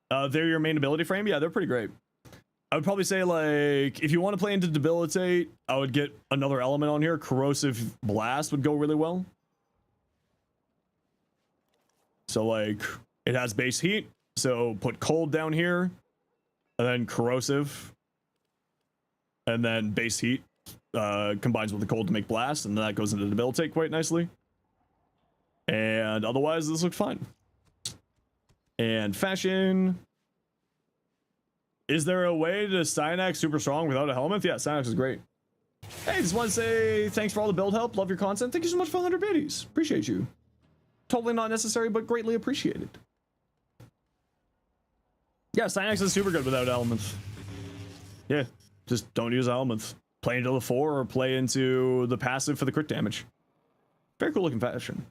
They're your main ability frame. Yeah, they're pretty great. I would probably say, like, if you want to play into debilitate, I would get another element on here. Corrosive blast would go really well. So, like, it has base heat, so put cold down here, and then corrosive, and then base heat combines with the cold to make blast, and that goes into debilitate quite nicely. And otherwise, this looks fine. And fashion. Is there a way to Cynax super strong without a helmet? Yeah, Cynax is great. Hey, just want to say thanks for all the build help. Love your content. Thank you so much for 100 biddies. Appreciate you. Totally not necessary, but greatly appreciated. Yeah, Cynax is super good without elements. Yeah, just don't use elements. Play into the 4 or play into the passive for the crit damage. Very cool looking fashion.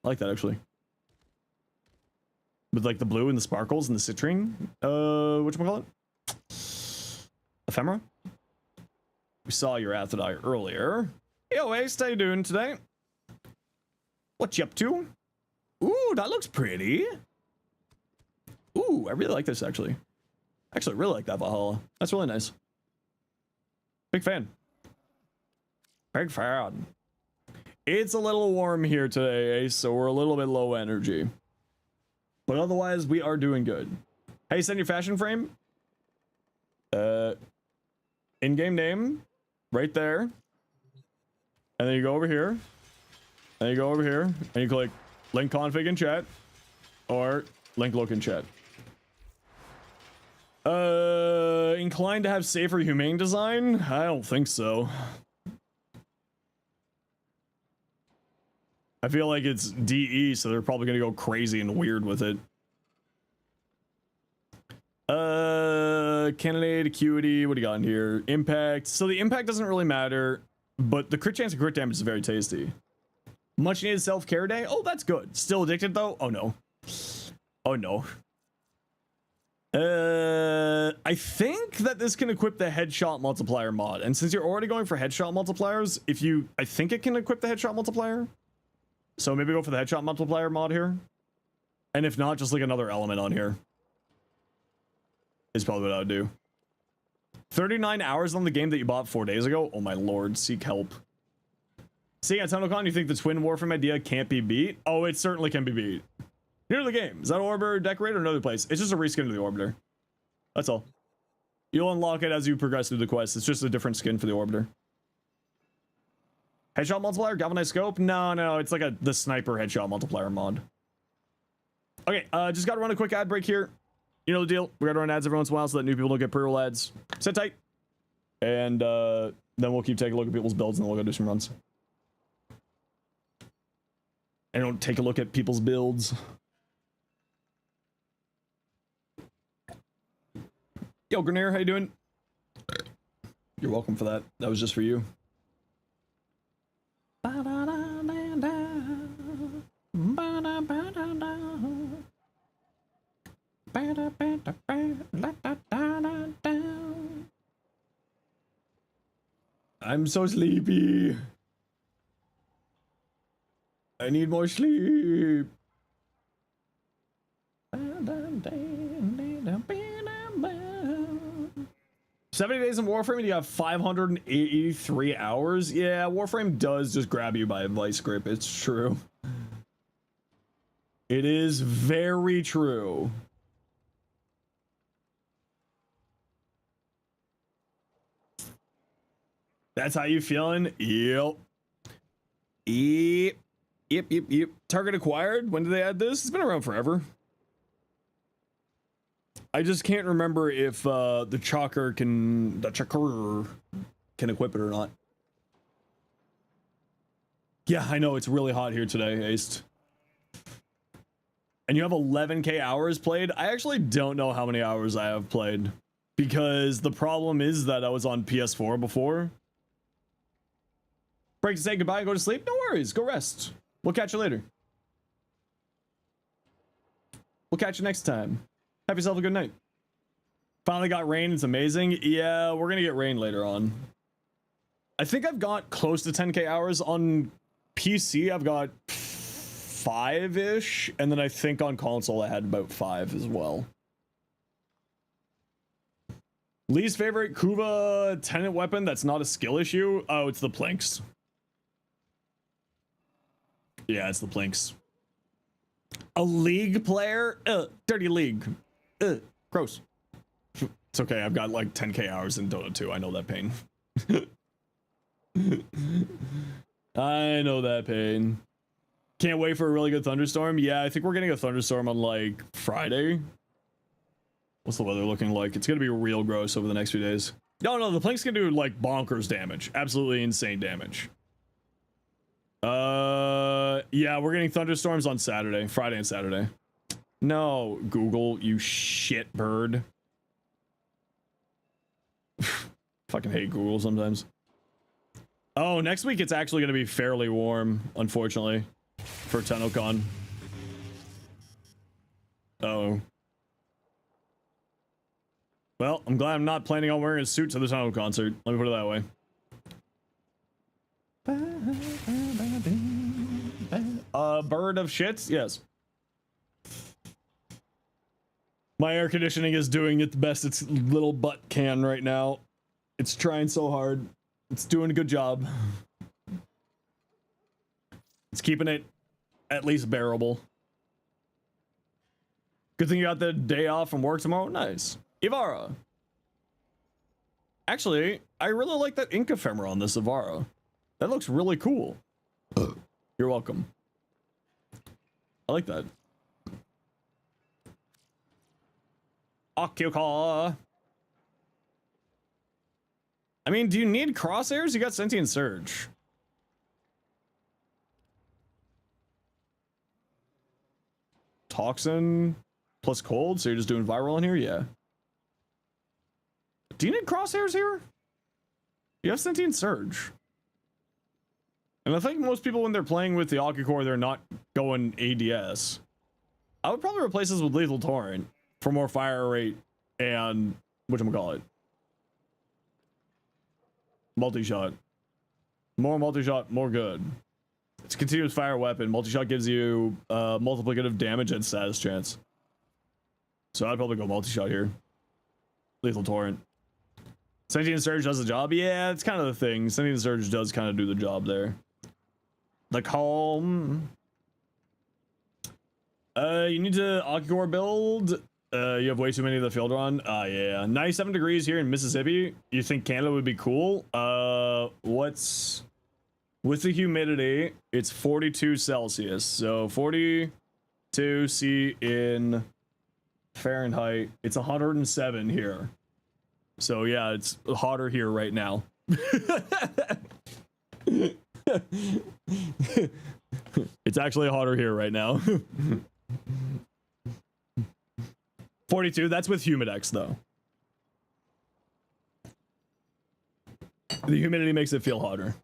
I like that actually. With like the blue and the sparkles and the citrine. Whatchamacallit? Ephemera? We saw your Athadai earlier. Yo, Ace, how you doing today? What you up to? Ooh, that looks pretty. Ooh, I really like this actually. Actually, I really like that Valhalla. That's really nice. Big fan. Big fan. It's a little warm here today, Ace, so we're a little bit low energy. But otherwise, we are doing good. Hey, send your fashion frame. In-game name, right there. And then you go over here. And you go over here, and you click link config in chat, or link look in chat. Inclined to have safer humane design? I don't think so. I feel like it's DE, so they're probably gonna go crazy and weird with it. Cannonade, acuity, what do you got in here? Impact. So the impact doesn't really matter, but the crit chance and crit damage is very tasty. Much needed self-care day. Oh, that's good. Still addicted though? Oh no. Oh no. I think that this can equip the headshot multiplier mod. And since you're already going for headshot multipliers, I think it can equip the headshot multiplier. So maybe go for the headshot multiplier mod here. And if not, just like another element on here. Is probably what I would do. 39 hours on the game that you bought 4 days ago? Oh my lord, seek help. Seeing at TunnelCon, you think the twin Warframe idea can't be beat? Oh, it certainly can be beat. Near the game. Is that Orbiter Decorator or another place? It's just a reskin of the Orbiter. That's all. You'll unlock it as you progress through the quest. It's just a different skin for the Orbiter. Headshot multiplier? Galvanized scope? No, it's like the sniper headshot multiplier mod. Okay, just gotta run a quick ad break here. You know the deal. We gotta run ads every once in a while so that new people don't get pre-roll ads. Sit tight. And then we'll keep taking a look at people's builds and then we'll go do some runs. And don't take a look at people's builds. Yo, Grenier, how you doing? You're welcome for that. That was just for you. I'm so sleepy. I need more sleep. 70 days in Warframe and you have 583 hours? Yeah, Warframe does just grab you by a vice grip. It's true. It is very true. That's how you feeling? Yep. Yep. Target acquired? When did they add this? It's been around forever. I just can't remember if the Chalker can equip it or not. Yeah, I know it's really hot here today, Aced. And you have 11k hours played? I actually don't know how many hours I have played because the problem is that I was on PS4 before. Break to say goodbye and go to sleep? No worries, go rest. We'll catch you later. We'll catch you next time. Have yourself a good night. Finally got rain, it's amazing. Yeah, we're gonna get rain later on. I think I've got close to 10k hours on PC. I've got 5-ish, and then I think on console I had about 5 as well. Least favorite Kuva tenant weapon that's not a skill issue? Oh, it's the planks. Yeah, it's the planks. A league player? Dirty league. Gross. It's okay, I've got like 10k hours in Dota 2. I know that pain. I know that pain. Can't wait for a really good thunderstorm. Yeah, I think we're getting a thunderstorm on like Friday. What's the weather looking like? It's gonna be real gross over the next few days. No, the plank's gonna do like bonkers damage. Absolutely insane damage. Yeah, we're getting thunderstorms on Saturday, Friday and Saturday. No, Google, you shit bird. Fucking hate Google sometimes. Oh, next week it's actually gonna be fairly warm, unfortunately, for TennoCon. Oh. Well, I'm glad I'm not planning on wearing a suit to the Tenno concert. Let me put it that way. Bird of shits? Yes. My air conditioning is doing it the best its little butt can right now. It's trying so hard. It's doing a good job. It's keeping it at least bearable. Good thing you got the day off from work tomorrow. Nice. Ivara. Actually, I really like that ink ephemera on this Ivara. That looks really cool. You're welcome. I like that. Ocucar. I mean, do you need crosshairs? You got Sentient Surge. Toxin plus cold, so you're just doing viral in here? Yeah. Do you need crosshairs here? You have Sentient Surge. And I think most people, when they're playing with the Ocucar, they're not going ADS. I would probably replace this with Lethal Torrent for more fire rate and whatchamacallit. Multi-shot. More multi-shot, more good. It's a continuous fire weapon. Multi-shot gives you multiplicative damage and status chance. So I'd probably go multi-shot here. Lethal Torrent. Sentient Surge does the job? Yeah, it's kind of the thing. Sentient Surge does kind of do the job there. The calm. You need to Ocucar build. You have way too many of the field run. Yeah. 97 degrees here in Mississippi. You think Canada would be cool? What's with the humidity? It's 42 Celsius. So 42 C in Fahrenheit. It's 107 here. So yeah, it's hotter here right now. It's actually hotter here right now. 42, that's with Humidex though. The humidity makes it feel hotter.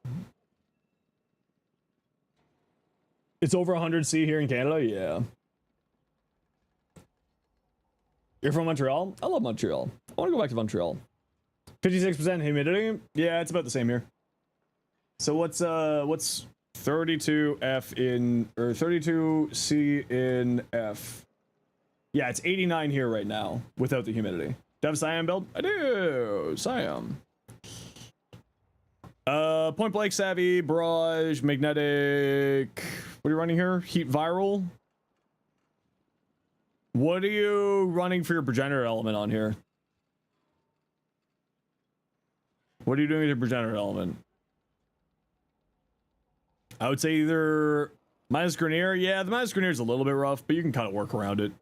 It's over 100 C here in Canada? Yeah. You're from Montreal? I love Montreal. I want to go back to Montreal. 56% humidity? Yeah, it's about the same here. So what's 32 F in, or 32 C in F? Yeah, it's 89 here right now without the humidity. Do you have a Siam build? I do. Siam. Point blank, savvy, barrage, magnetic. What are you running here? Heat viral. What are you running for your progenitor element on here? What are you doing with your progenitor element? I would say either minus Grenier. Yeah, the minus Grenier is a little bit rough, but you can kind of work around it.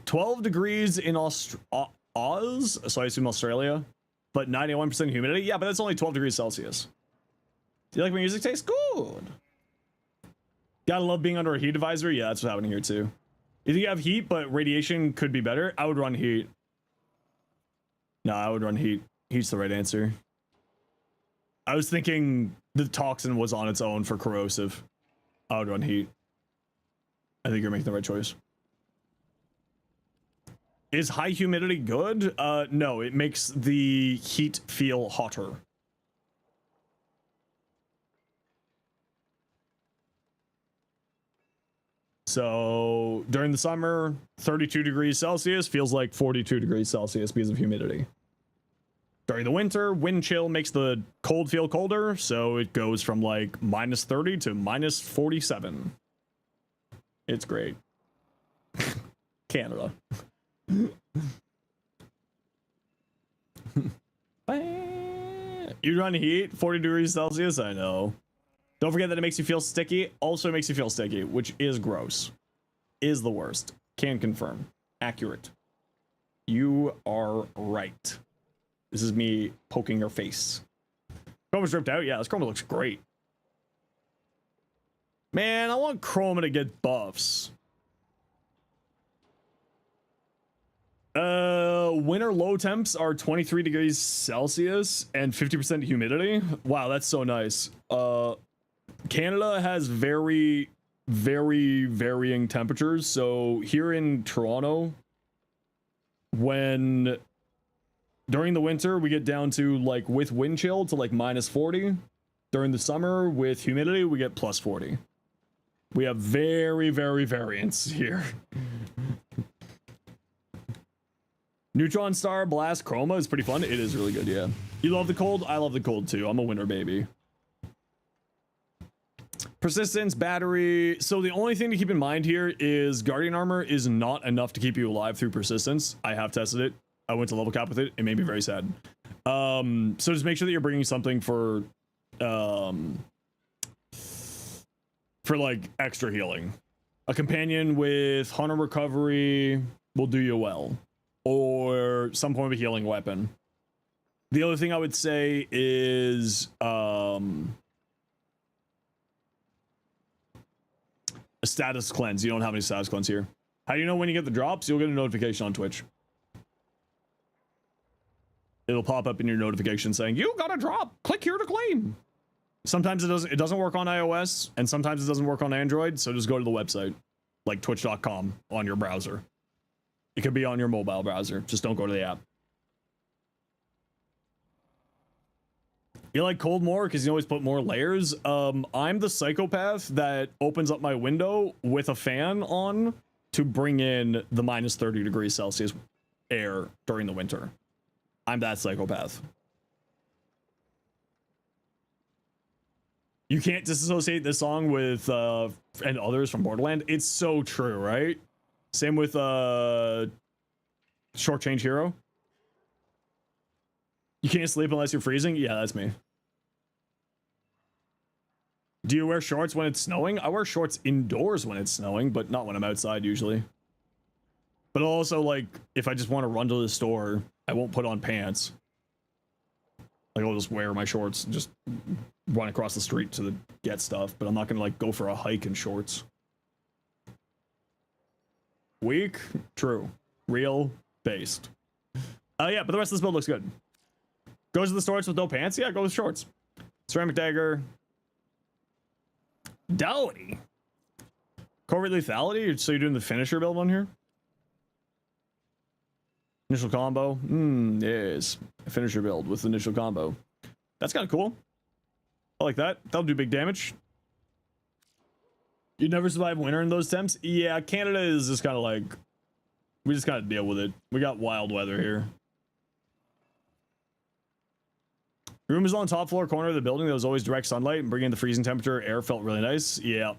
12 degrees in Oz, so I assume Australia, but 91% humidity. Yeah, but that's only 12 degrees Celsius. Do you like my music taste? Good. Gotta love being under a heat advisory. Yeah, that's what's happening here too. If you have heat, but radiation could be better, I would run heat. No, I would run heat. Heat's the right answer. I was thinking the toxin was on its own for corrosive. I would run heat. I think you're making the right choice. Is high humidity good? No, it makes the heat feel hotter. So during the summer, 32 degrees Celsius feels like 42 degrees Celsius because of humidity. During the winter, wind chill makes the cold feel colder, so it goes from like minus 30 to minus 47. It's great. Canada. You run heat, 40 degrees Celsius? I know. Don't forget that it makes you feel sticky. Also makes you feel sticky, which is gross. Is the worst. Can confirm. Accurate. You are right. This is me poking your face. Chroma's ripped out? Yeah, this Chroma looks great. Man, I want Chroma to get buffs. Winter low temps are 23 degrees Celsius and 50% humidity. Wow, that's so nice. Canada has very, very varying temperatures. So here in Toronto, when during the winter we get down to like with wind chill to like minus 40. During the summer with humidity we get plus 40. We have very, very variance here. Neutron Star Blast Chroma is pretty fun. It is really good, yeah. You love the cold? I love the cold too. I'm a winter baby. Persistence, battery. So the only thing to keep in mind here is Guardian Armor is not enough to keep you alive through persistence. I have tested it. I went to level cap with it. It made me very sad. So just make sure that you're bringing something for like extra healing. A companion with Hunter Recovery will do you well. Or some form of a healing weapon. The other thing I would say is a status cleanse. You don't have any status cleanse here. How do you know when you get the drops? You'll get a notification on Twitch. It'll pop up in your notification saying you got a drop. Click here to claim. Sometimes it doesn't work on iOS, and sometimes it doesn't work on Android. So just go to the website, like twitch.com on your browser. It could be on your mobile browser. Just don't go to the app. You like cold more because you always put more layers. I'm the psychopath that opens up my window with a fan on to bring in the minus 30 degrees Celsius air during the winter. I'm that psychopath. You can't disassociate this song with and others from Borderland. It's so true, right? Same with Short Change Hero. You can't sleep unless you're freezing? Yeah, that's me. Do you wear shorts when it's snowing? I wear shorts indoors when it's snowing, but not when I'm outside usually. But also, like, if I just want to run to the store, I won't put on pants. Like, I'll just wear my shorts and just run across the street to get stuff. But I'm not gonna, like, go for a hike in shorts. Weak? True. Real? Based. Yeah, but the rest of this build looks good. Goes to the stores with no pants? Yeah, go with shorts. Ceramic dagger. Dowdy. Covert lethality? So you're doing the finisher build on here? Initial combo? Yes. Finisher build with initial combo. That's kind of cool. I like that. That'll do big damage. You'd never survive winter in those temps? Yeah, Canada is just kind of like... We just gotta deal with it. We got wild weather here. Room is on top floor corner of the building. There was always direct sunlight, and bringing in the freezing temperature air felt really nice. Yeah.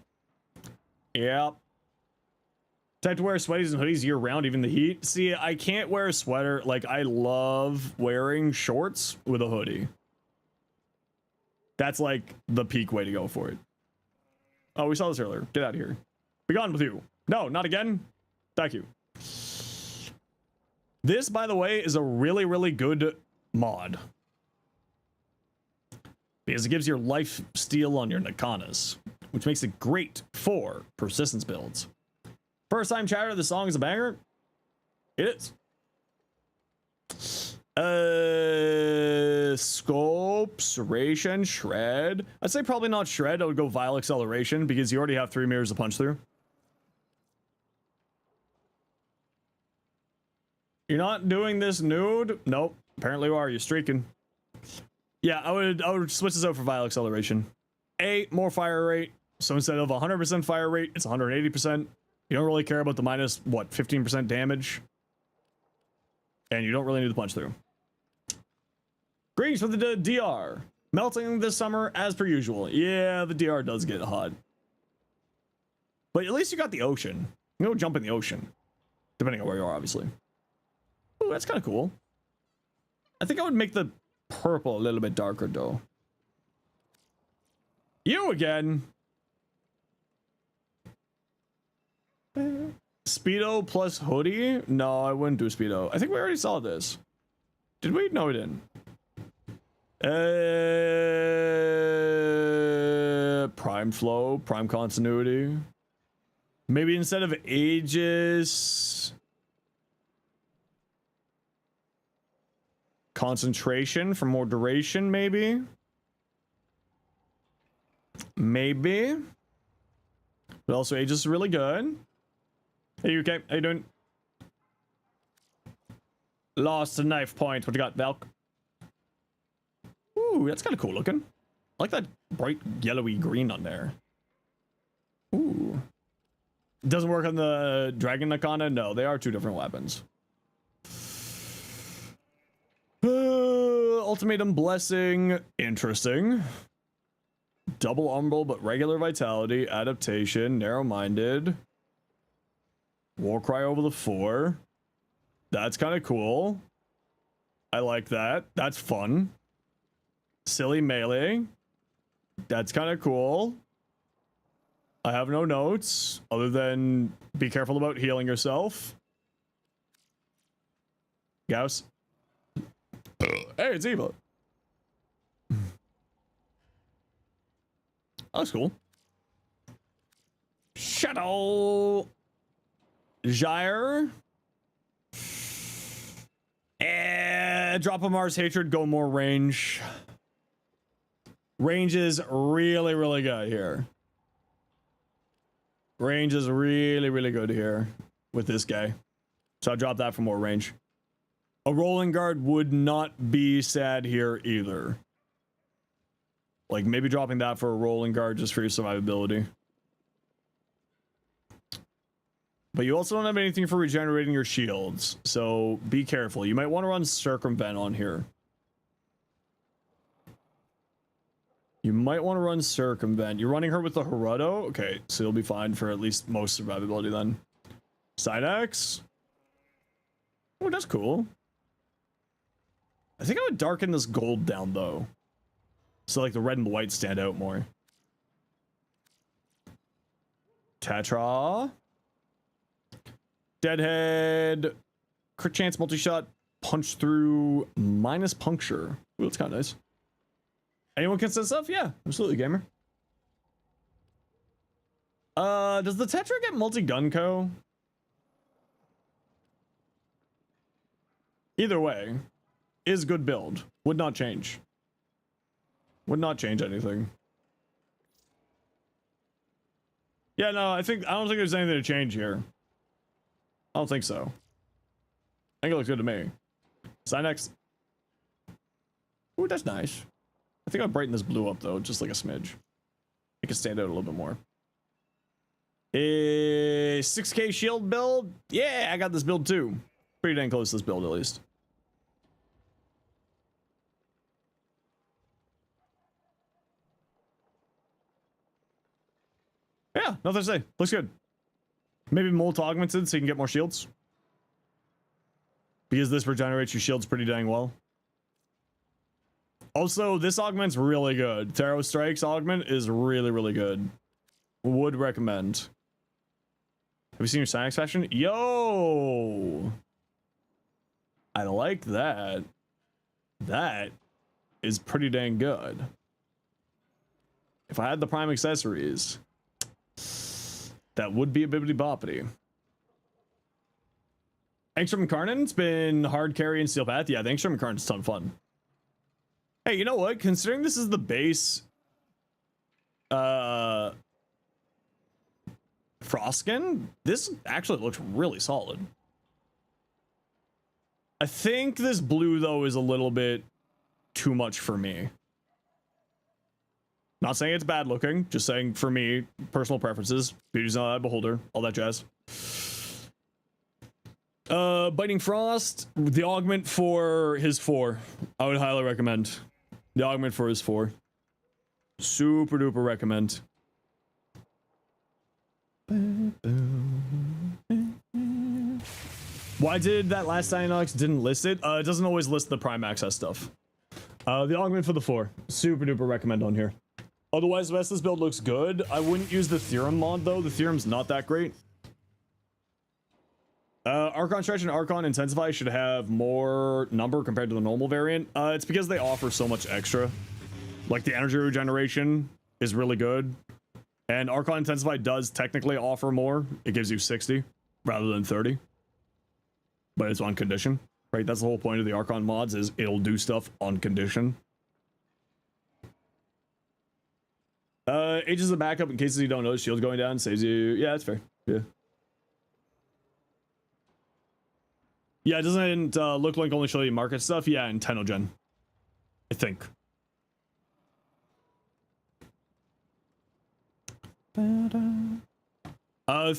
Yeah. Type to wear sweaties and hoodies year round, even the heat. See, I can't wear a sweater. Like, I love wearing shorts with a hoodie. That's like the peak way to go for it. Oh, we saw this earlier. Get out of here. Be gone with you. No, not again. Thank you. This, by the way, is a really, really good mod. Because it gives your life steal on your Nakanas, which makes it great for persistence builds. First time chatter, the song is a banger. It is. Scope, serration, shred. I'd say probably not shred. I would go vile acceleration because you already have 3 mirrors to punch through. You're not doing this nude? Nope. Apparently you are. You're streaking. Yeah, I would switch this out for vile acceleration. More fire rate. So instead of 100% fire rate, it's 180%. You don't really care about the minus, what, 15% damage. And you don't really need to punch through. Greetings for the DR. Melting this summer as per usual. Yeah, the DR does get hot. But at least you got the ocean. You know, jump in the ocean. Depending on where you are, obviously. Ooh, that's kind of cool. I think I would make the purple a little bit darker, though. You again. Speedo plus hoodie? No, I wouldn't do Speedo. I think we already saw this. Did we? No, we didn't. Prime flow, prime continuity. Maybe instead of Aegis, concentration for more duration, maybe. Maybe. But also Aegis is really good. Hey, UK, how you doing? Lost a knife point. What you got, Valk? Ooh, that's kind of cool looking. I like that bright yellowy green on there. Ooh. Doesn't work on the Dragon Nakana? No, they are 2 different weapons. Ultimatum Blessing. Interesting. Double Umbral, but regular vitality. Adaptation. Narrow-minded. Warcry over the 4. That's kind of cool. I like that. That's fun. Silly melee. That's kind of cool. I have no notes other than be careful about healing yourself. Gauss. Hey, it's Eva. That's cool. Shadow. Gyre. Drop a Mars Hatred, go more range. Range is really, really good here. Range is really, really good here with this guy. So I'll drop that for more range. A rolling guard would not be sad here either. Like maybe dropping that for a rolling guard just for your survivability. But you also don't have anything for regenerating your shields, so be careful. You might want to run Circumvent on here. You might want to run Circumvent. You're running her with the Haruto? Okay, so you'll be fine for at least most survivability then. Sideaxe? Oh, that's cool. I think I would darken this gold down, though. So, like, the red and the white stand out more. Tetra. Deadhead. Crit chance, multi-shot, punch through, minus puncture. Ooh, that's kind of nice. Anyone can set stuff? Yeah, absolutely, gamer. Does the Tetra get multi-gun co? Either way, is good build. Would not change. Would not change anything. Yeah, no, I don't think there's anything to change here. I don't think so. I think it looks good to me. Cynex. Ooh, that's nice. I think I'll brighten this blue up though, just like a smidge. Make it stand out a little bit more. A 6K shield build? Yeah, I got this build too. Pretty dang close to this build at least. Yeah, nothing to say. Looks good. Maybe molt augmented so you can get more shields. Because this regenerates your shields pretty dang well. Also, this augment's really good. Thero Strikes augment is really, really good. Would recommend. Have you seen your Cynex faction? Yo! I like that. That is pretty dang good. If I had the prime accessories, that would be a bibbity boppity. Angstrom Incarnate's been hard carry and Steel Path. Yeah, the Angstrom Incarnate's a ton of fun. Hey, you know what? Considering this is the base Frostskin, this actually looks really solid. I think this blue though is a little bit too much for me. Not saying it's bad looking, just saying for me, personal preferences. Beauty's not a beholder, all that jazz. Biting Frost, the augment for his 4. I would highly recommend. The augment for his 4. Super duper recommend. Why did that last Cyanox didn't list it? It doesn't always list the prime access stuff. The augment for the 4. Super duper recommend on here. Otherwise, the rest of this build looks good. I wouldn't use the Theorem mod though. The Theorem's not that great. Archon Stretch and Archon Intensify should have more number compared to the normal variant. It's because they offer so much extra. Like the energy regeneration is really good. And Archon Intensify does technically offer more. It gives you 60 rather than 30. But it's on condition, right? That's the whole point of the Archon mods is it'll do stuff on condition. Ages of backup in cases you don't notice shields going down saves you. Yeah, that's fair. Yeah. Yeah, it doesn't look like only show you market stuff. Yeah, in Tenogen, I think.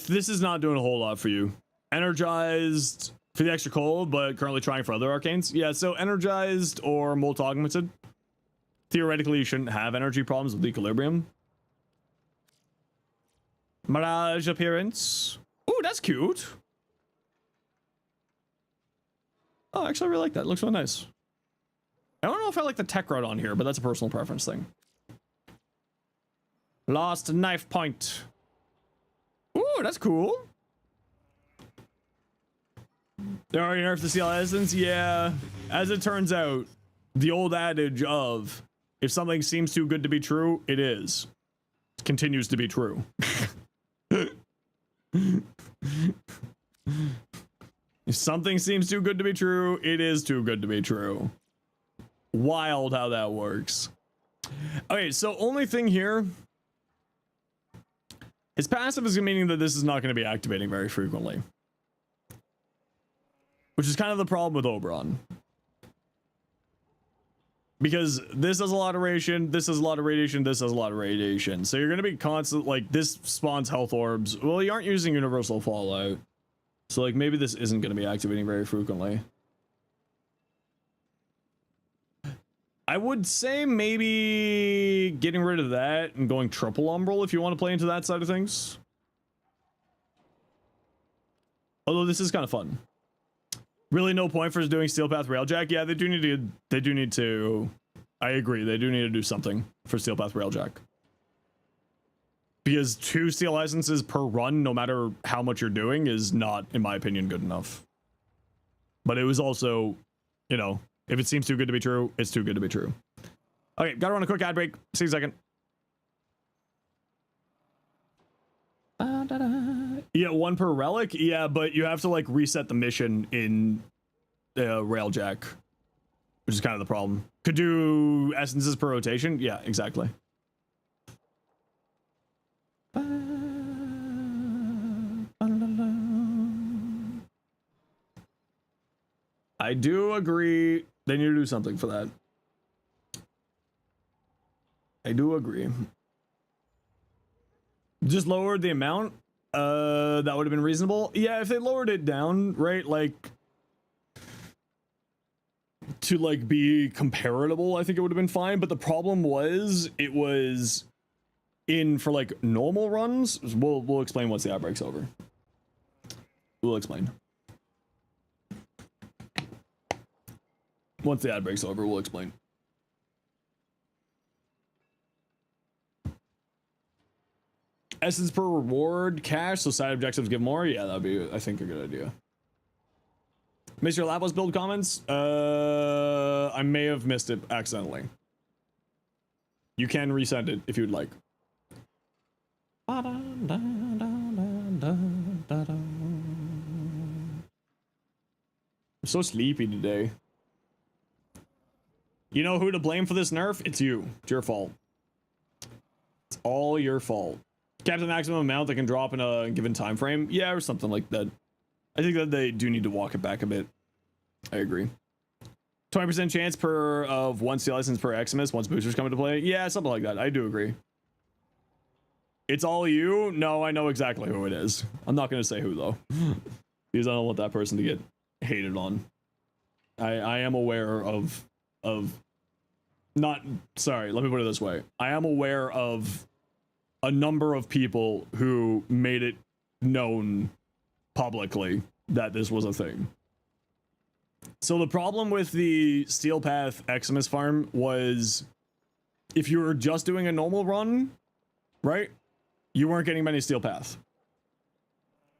This is not doing a whole lot for you. Energized for the extra cold, but currently trying for other arcanes. Yeah, so energized or molt augmented. Theoretically, you shouldn't have energy problems with equilibrium. Mirage appearance. Ooh, that's cute. Oh, actually, I really like that. It looks really nice. I don't know if I like the tech route on here, but that's a personal preference thing. Lost knife point. Ooh, that's cool. They already nerfed the CL Essence? Yeah. As it turns out, the old adage of if something seems too good to be true, it is. It continues to be true. If something seems too good to be true, it is too good to be true. Wild how that works. Okay, so only thing here. His passive is meaning that this is not going to be activating very frequently. Which is kind of the problem with Oberon. Because this has a lot of radiation, this has a lot of radiation, this has a lot of radiation. So you're going to be constant, like, this spawns health orbs. Well, you aren't using universal fallout. So, like, maybe this isn't going to be activating very frequently. I would say maybe getting rid of that and going triple umbral if you want to play into that side of things. Although this is kind of fun. Really no point for doing Steel Path Railjack. Yeah, they do need to. I agree. They do need to do something for Steel Path Railjack. Because 2 steel essences per run, no matter how much you're doing, is not, in my opinion, good enough. But it was also, you know, if it seems too good to be true, it's too good to be true. Okay, gotta run a quick ad break. See you in a second. Yeah, 1 per relic. Yeah, but you have to like reset the mission in Railjack, which is kind of the problem. Could do essences per rotation. Yeah, exactly. I do agree. They need to do something for that. I do agree. Just lowered the amount. That would have been reasonable. Yeah, if they lowered it down, right? Like to like be comparable, I think it would have been fine. But the problem was it was in for like normal runs. We'll explain once the outbreak's over. We'll explain. Once the ad break's over, we'll explain. Essence per reward, cash, so side objectives give more. Yeah, that'd be, I think, a good idea. Mr. Lavos build comments? I may have missed it accidentally. You can resend it if you'd like. I'm so sleepy today. You know who to blame for this nerf? It's you. It's your fault. It's all your fault. Cap the maximum amount that can drop in a given time frame. Yeah, or something like that. I think that they do need to walk it back a bit. I agree. 20% chance per of 1 steel license per Eximus once boosters come into play. Yeah, something like that. I do agree. It's all you? No, I know exactly who it is. I'm not going to say who, though. Because I don't want that person to get hated on. I am aware of not, sorry, let me put it this way. I am aware of a number of people who made it known publicly that this was a thing. So the problem with the Steel Path Eximus farm was if you were just doing a normal run, right? You weren't getting many Steel Path.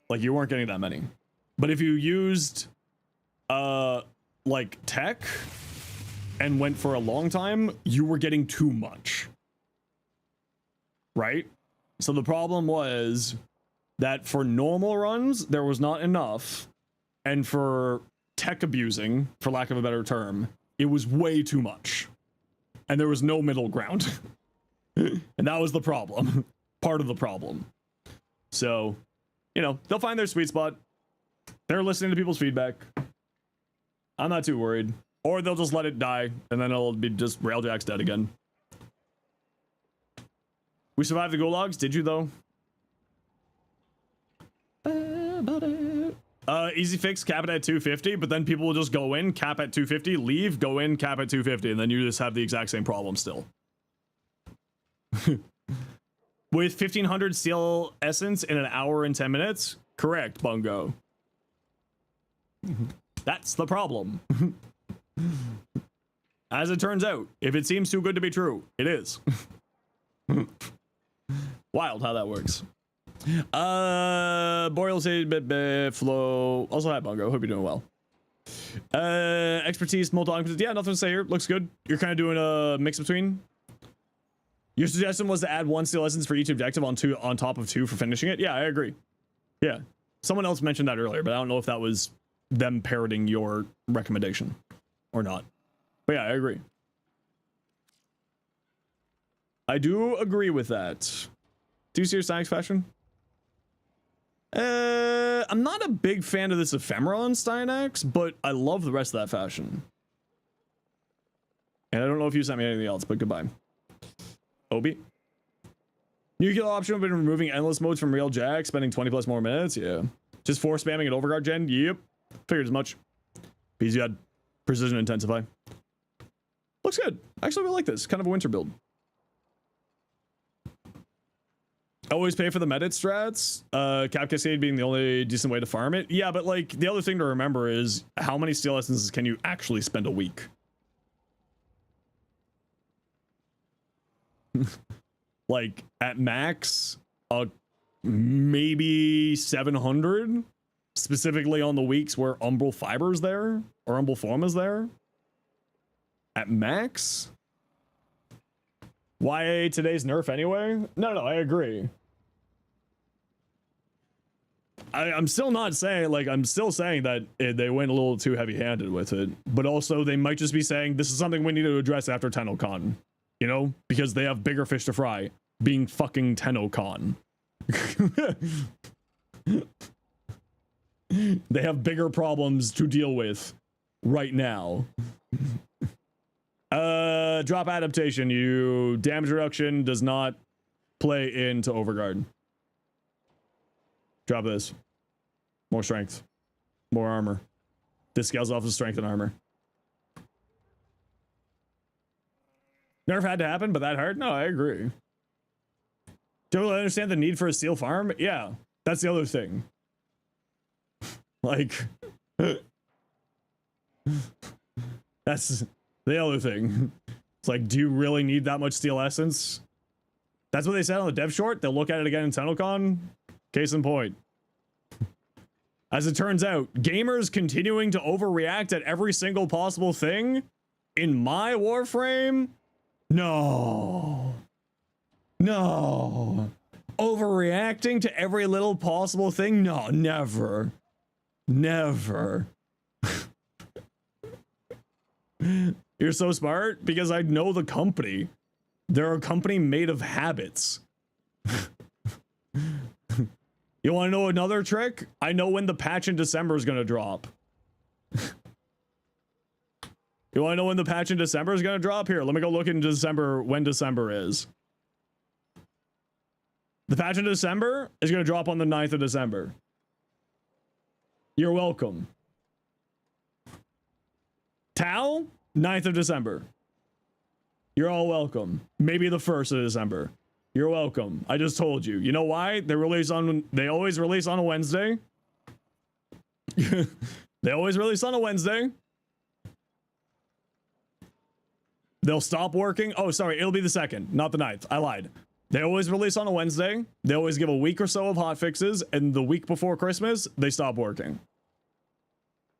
Like, you weren't getting that many. But if you used like tech and went for a long time, you were getting too much. Right? So the problem was that for normal runs, there was not enough. And for tech abusing, for lack of a better term, it was way too much. And there was no middle ground. And that was the problem. Part of the problem. So, you know, they'll find their sweet spot. They're listening to people's feedback. I'm not too worried. Or they'll just let it die, and then it'll be just Railjack's dead again. We survived the gulags, did you though? Easy fix, cap it at 250, but then people will just go in, cap at 250, leave, go in, cap at 250, and then you just have the exact same problem still. With 1500 steel essence in an hour and 10 minutes? Correct, Bungo. That's the problem. As it turns out, if it seems too good to be true, it is. Wild how that works. Boreal say flow. Also, hi Bungo. Hope you're doing well. Expertise, multi. Yeah, nothing to say here. Looks good. You're kind of doing a mix between. Your suggestion was to add 1 steel essence for each objective on top of 2 for finishing it. Yeah, I agree. Yeah, someone else mentioned that earlier, but I don't know if that was them parroting your recommendation or not. But yeah, I agree. I do agree with that. Do you see your Stynax fashion? I'm not a big fan of this ephemera on Stynax, but I love the rest of that fashion. And I don't know if you sent me anything else, but goodbye. Obi? New kill option would have been removing endless modes from Railjack, spending 20 plus more minutes. Yeah. Just force spamming an overguard gen. Yep. Figured as much. Because you had precision intensify. Looks good. Actually, I like this. Kind of a winter build. Always pay for the medit strats. Cap Cascade being the only decent way to farm it. Yeah, but like the other thing to remember is how many steel essences can you actually spend a week? Like at max, maybe 700, specifically on the weeks where Umbral Fiber's there or Umbral Form is there. At max. Why today's nerf anyway? No, I agree. I'm still not saying, like, I'm still saying that they went a little too heavy-handed with it, but also they might just be saying this is something we need to address after TennoCon, you know, because they have bigger fish to fry, being fucking TennoCon. They have bigger problems to deal with right now. Drop adaptation. You damage reduction does not play into Overguard. Drop this. More strength. More armor. This scales off of strength and armor. Nerf had to happen, but that hard? No, I agree. Do I understand the need for a steel farm? Yeah, that's the other thing. Like, that's the other thing. It's like, do you really need that much steel essence? That's what they said on the dev short. They'll look at it again in TennoCon. Case in point. As it turns out, gamers continuing to overreact at every single possible thing in my Warframe? No. No. Overreacting to every little possible thing? No, never. Never. You're so smart because I know the company. They're a company made of habits. You want to know another trick? I know when the patch in December is going to drop. You want to know when the patch in December is going to drop? Here, let me go look in December when December is. The patch in December is going to drop on the 9th of December. You're welcome. Tau, 9th of December. You're all welcome. Maybe the 1st of December. You're welcome. I just told you. You know why? They always release on a Wednesday. They always release on a Wednesday. They'll stop working. Oh, sorry. It'll be the 2nd, not the 9th. I lied. They always release on a Wednesday. They always give a week or so of hotfixes, and the week before Christmas, they stop working.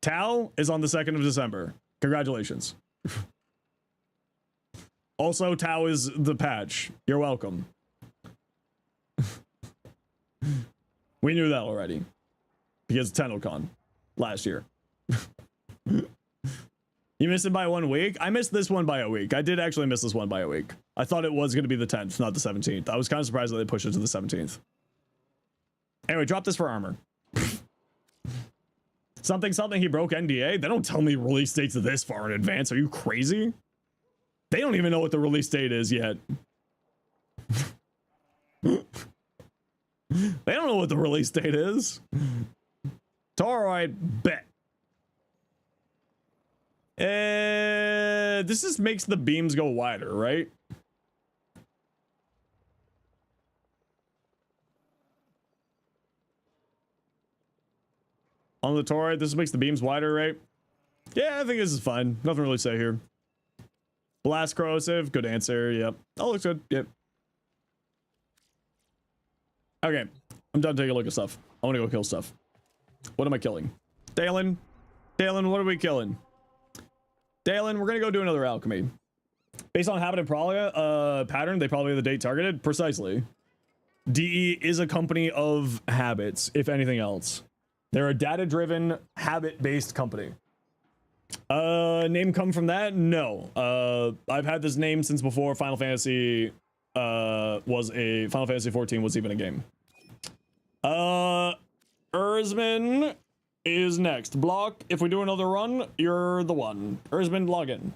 Tau is on the 2nd of December. Congratulations. Also, Tau is the patch. You're welcome. We knew that already. Because TennoCon last year. You missed it by 1 week? I missed this one by a week. I did actually miss this one by a week. I thought it was going to be the 10th, not the 17th. I was kind of surprised that they pushed it to the 17th. Anyway, drop this for armor. Something, he broke NDA? They don't tell me release dates this far in advance. Are you crazy? They don't even know what the release date is yet. They don't know what the release date is. Toroid, bet. This just makes the beams go wider, right? On the Toroid, this makes the beams wider, right? Yeah, I think this is fine. Nothing really to say here. Blast corrosive, good answer. Yep. That looks good. Yep. Okay, I'm done taking a look at stuff. I want to go kill stuff. What am I killing? Dalen, what are we killing? Dalen, we're gonna go do another alchemy. Based on habit and pattern, they probably have the date targeted. Precisely. DE is a company of habits, if anything else. They're a data-driven, habit-based company. Name come from that? No. I've had this name since before Final Fantasy 14 was even a game. Erzman is next. Block, if we do another run, you're the one. Erzman, log in.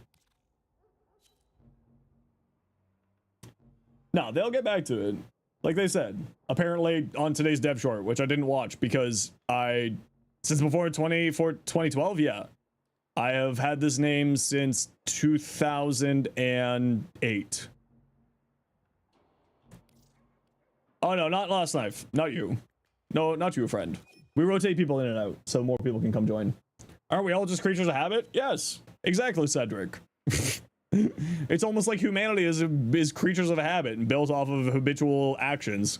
No, they'll get back to it. Like they said, apparently on today's dev short, which I didn't watch because since before 2012, yeah. I have had this name since 2008. Oh no, not Last Knife. Not you. No, not you, friend. We rotate people in and out so more people can come join. Aren't we all just creatures of habit? Yes, exactly, Cedric. It's almost like humanity is creatures of habit and built off of habitual actions.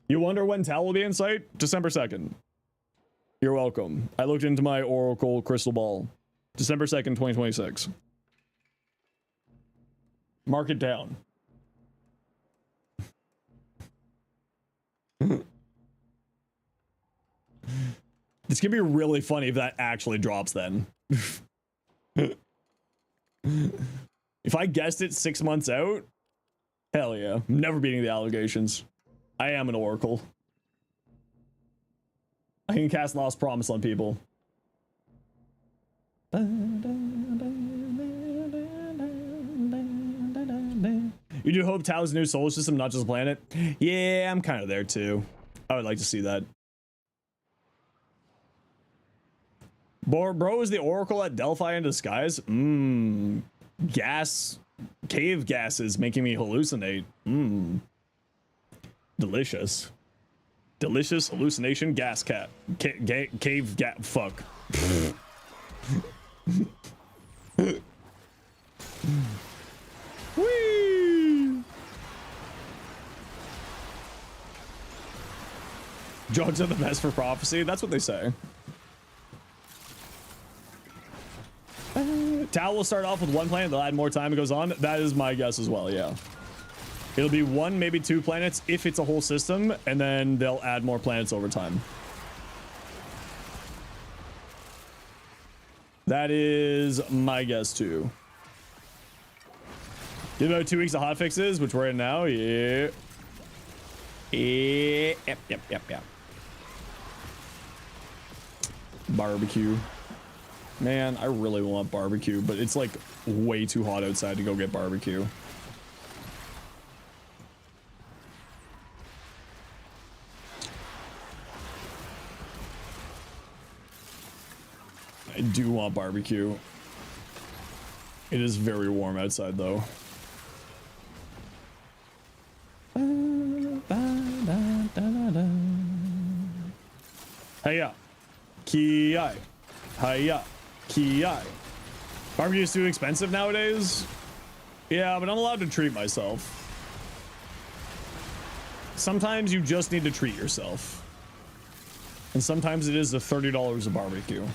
You wonder when Tal will be in sight? December 2nd. You're welcome. I looked into my Oracle crystal ball. December 2nd, 2026. Mark it down. It's gonna be really funny if that actually drops then. If I guessed it 6 months out, hell yeah. I'm never beating the allegations. I am an oracle. I can cast Lost Promise on people. You do hope Tao's new solar system, not just a planet? Yeah, I'm kind of there too. I would like to see that. Bro is the oracle at Delphi in disguise? Gas. Cave gases making me hallucinate. Delicious. Delicious hallucination gas cat. Cave gat. Fuck. Whee! Drugs are the best for prophecy. That's what they say. Tau will start off with one planet. They'll add more time. It goes on. That is my guess as well. Yeah. It'll be one, maybe two planets if it's a whole system, and then they'll add more planets over time. That is my guess too. Give about 2 weeks of hotfixes, which we're in now. Yeah. Yep. Barbecue. Man, I really want barbecue, but it's like way too hot outside to go get barbecue. I do want barbecue. It is very warm outside though. Hiya. Ki-ai. Hiya. Ki-ai. Barbecue is too expensive nowadays? Yeah, but I'm allowed to treat myself. Sometimes you just need to treat yourself. And sometimes it is the $30 a barbecue.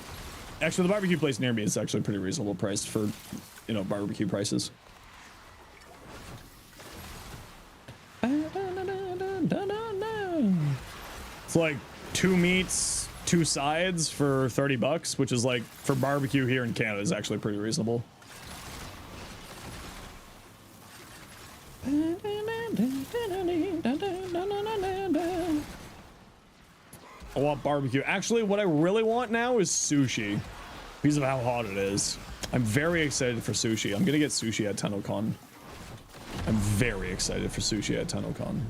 Actually, the barbecue place near me is actually pretty reasonable priced for, you know, barbecue prices. It's like 2 meats, 2 sides for 30 bucks, which is like for barbecue here in Canada is actually pretty reasonable. I want barbecue. Actually, what I really want now is sushi because of how hot it is. I'm very excited for sushi. I'm gonna get sushi at TennoCon. I'm very excited for sushi at TennoCon.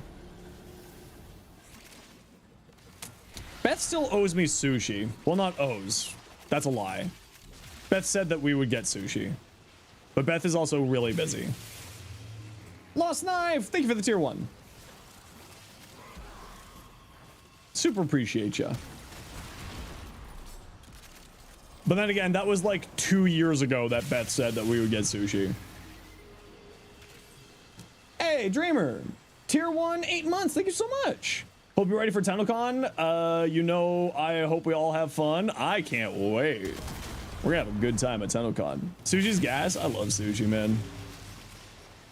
Beth still owes me sushi. Well, not owes. That's a lie. Beth said that we would get sushi. But Beth is also really busy. Lost Knife! Thank you for the tier 1. Super appreciate ya. But then again, that was like 2 years ago that Beth said that we would get sushi. Hey, Dreamer! Tier 1, 8 months. Thank you so much. Hope you're ready for TennoCon. You know, I hope we all have fun. I can't wait. We're gonna have a good time at TennoCon. Sushi's gas. I love sushi, man.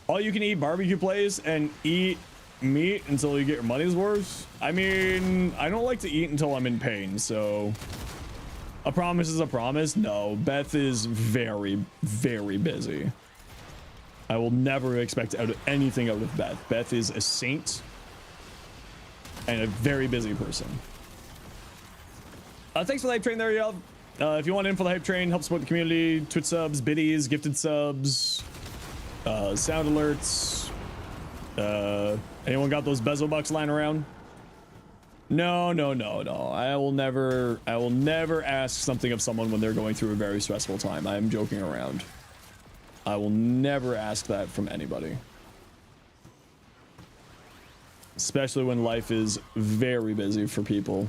All you can eat barbecue place and eat meat until you get your money's worth. I mean, I don't like to eat until I'm in pain, so a promise is a promise. No, Beth is very, very busy. I will never expect anything out of Beth. Beth is a saint and a very busy person. Thanks for the hype train there, y'all. If you want in for the hype train, help support the community, Twitch subs, biddies, gifted subs, sound alerts. Anyone got those bezo bucks lying around? No. I will never ask something of someone when they're going through a very stressful time. I am joking around. I will never ask that from anybody. Especially when life is very busy for people.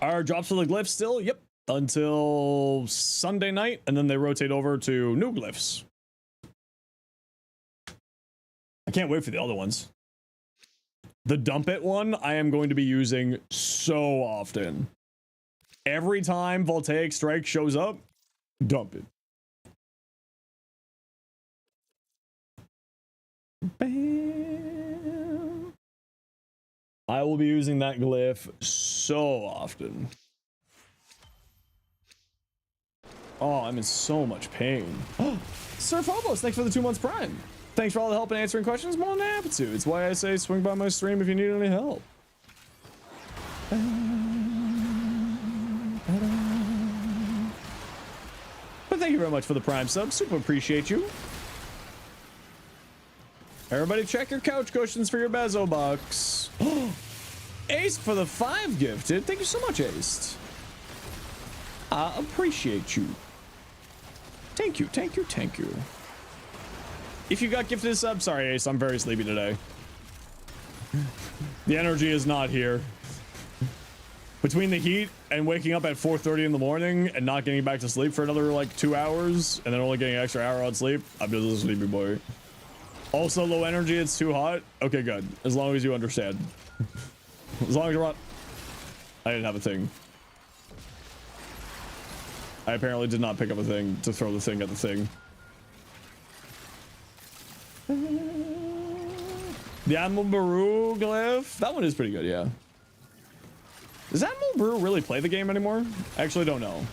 Our drops for the glyphs still? Yep. Until Sunday night, and then they rotate over to new glyphs. can't wait for the other ones. The dump it one, I am going to be using so often. Every time Voltaic Strike shows up, dump it. Bam. I will be using that glyph so often. Oh, I'm in so much pain. Sir Phobos, thanks for the 2 months prime. Thanks for all the help and answering questions. More than happy to. It's why I say swing by my stream if you need any help. But thank you very much for the prime sub. Super appreciate you. Everybody check your couch cushions for your Bezo box. Ace for the 5 gifted. Thank you so much, Ace. I appreciate you. Thank you, thank you, thank you. If you got gifted a sub, sorry, Ace, I'm very sleepy today. The energy is not here. Between the heat and waking up at 4:30 in the morning and not getting back to sleep for another like 2 hours and then only getting an extra hour on sleep, I'm just a sleepy boy. Also low energy, it's too hot. Okay, good. As long as you understand. As long as you're on. I didn't have a thing. I apparently did not pick up a thing to throw the thing at the thing. The Admiral Baru glyph? That one is pretty good, yeah. Does Admiral Baru really play the game anymore? I actually don't know.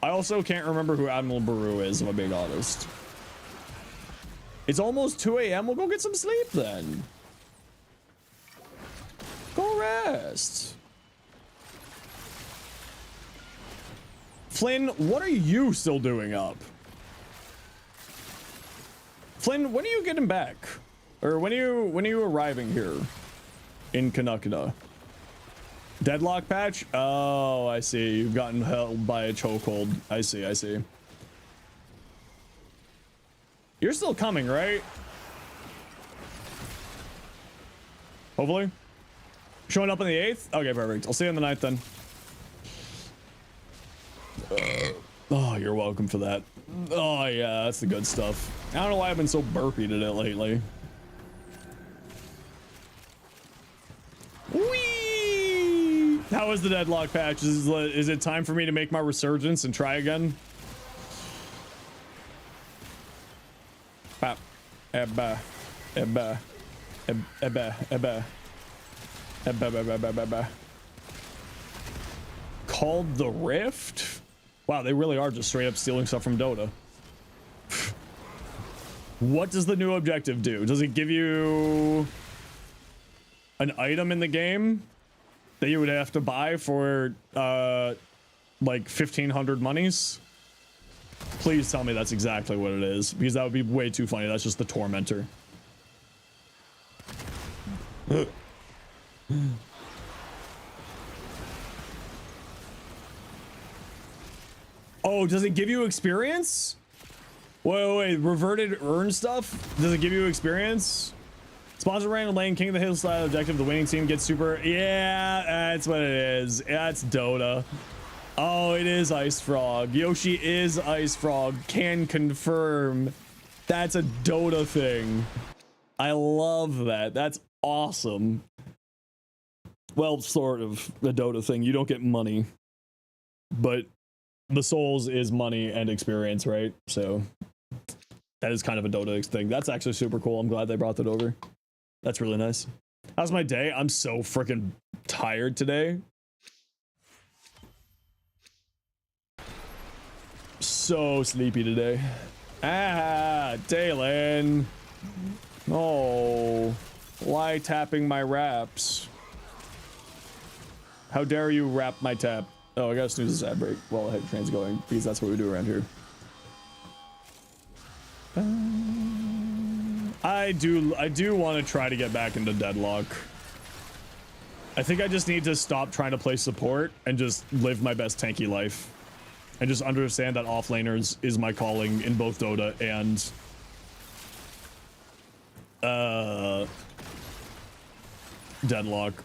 I also can't remember who Admiral Baru is, if I'm being honest. It's almost 2 a.m. We'll go get some sleep then. Go rest. Flynn, what are you still doing up? Flynn, when are you getting back? Or when are you arriving here in Canucana? Deadlock patch? Oh, I see. You've gotten held by a chokehold. I see, I see. You're still coming, right? Hopefully. Showing up on the 8th? Okay, perfect. I'll see you on the 9th then. Oh, you're welcome for that. Oh, yeah, that's the good stuff. I don't know why I've been so burpy today lately. Whee! How was the deadlock patch? Is it time for me to make my resurgence and try again? Pop. Ebba. Ebba. Ebba. Ebba. Ebba. Called the Rift? Wow, they really are just straight up stealing stuff from Dota. What does the new objective do? Does it give you an item in the game that you would have to buy for like 1,500 monies? Please tell me that's exactly what it is, because that would be way too funny. That's just the Tormentor. Oh, does it give you experience? Wait, reverted earn stuff? Does it give you experience? Sponsor random lane, King of the Hill style objective. The winning team gets super. Yeah, that's what it is. That's Dota. Oh, it is Ice Frog. Yoshi is Ice Frog. Can confirm. That's a Dota thing. I love that. That's awesome. Well, sort of a Dota thing. You don't get money, but the souls is money and experience, right? So that is kind of a Dota thing. That's actually super cool. I'm glad they brought that over. That's really nice. How's my day? I'm so freaking tired today. So sleepy today. Ah, Dalen. Oh, why tapping my raps? How dare you rap my tap? Oh, I gotta snooze this ad break while the head train's going, because that's what we do around here. I do want to try to get back into Deadlock. I think I just need to stop trying to play support and just live my best tanky life. And just understand that offlaners is my calling in both Dota and Deadlock.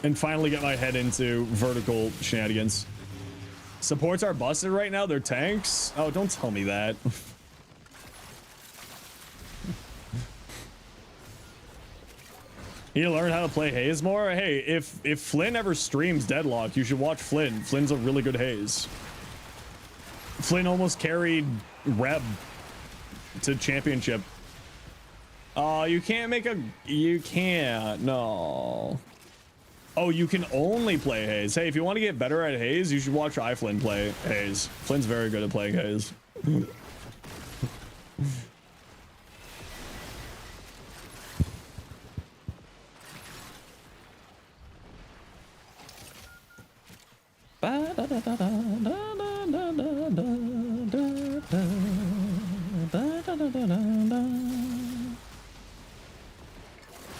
And finally get my head into vertical shenanigans. Supports are busted right now. They're tanks. Oh, don't tell me that. You learn how to play Haze more? Hey, if Flynn ever streams Deadlock, you should watch Flynn. Flynn's a really good Haze. Flynn almost carried Reb to championship. You can't make a... You can't. No. Oh, you can only play Haze. Hey, if you want to get better at Haze, you should watch iFlynn play Haze. Flynn's very good at playing Haze.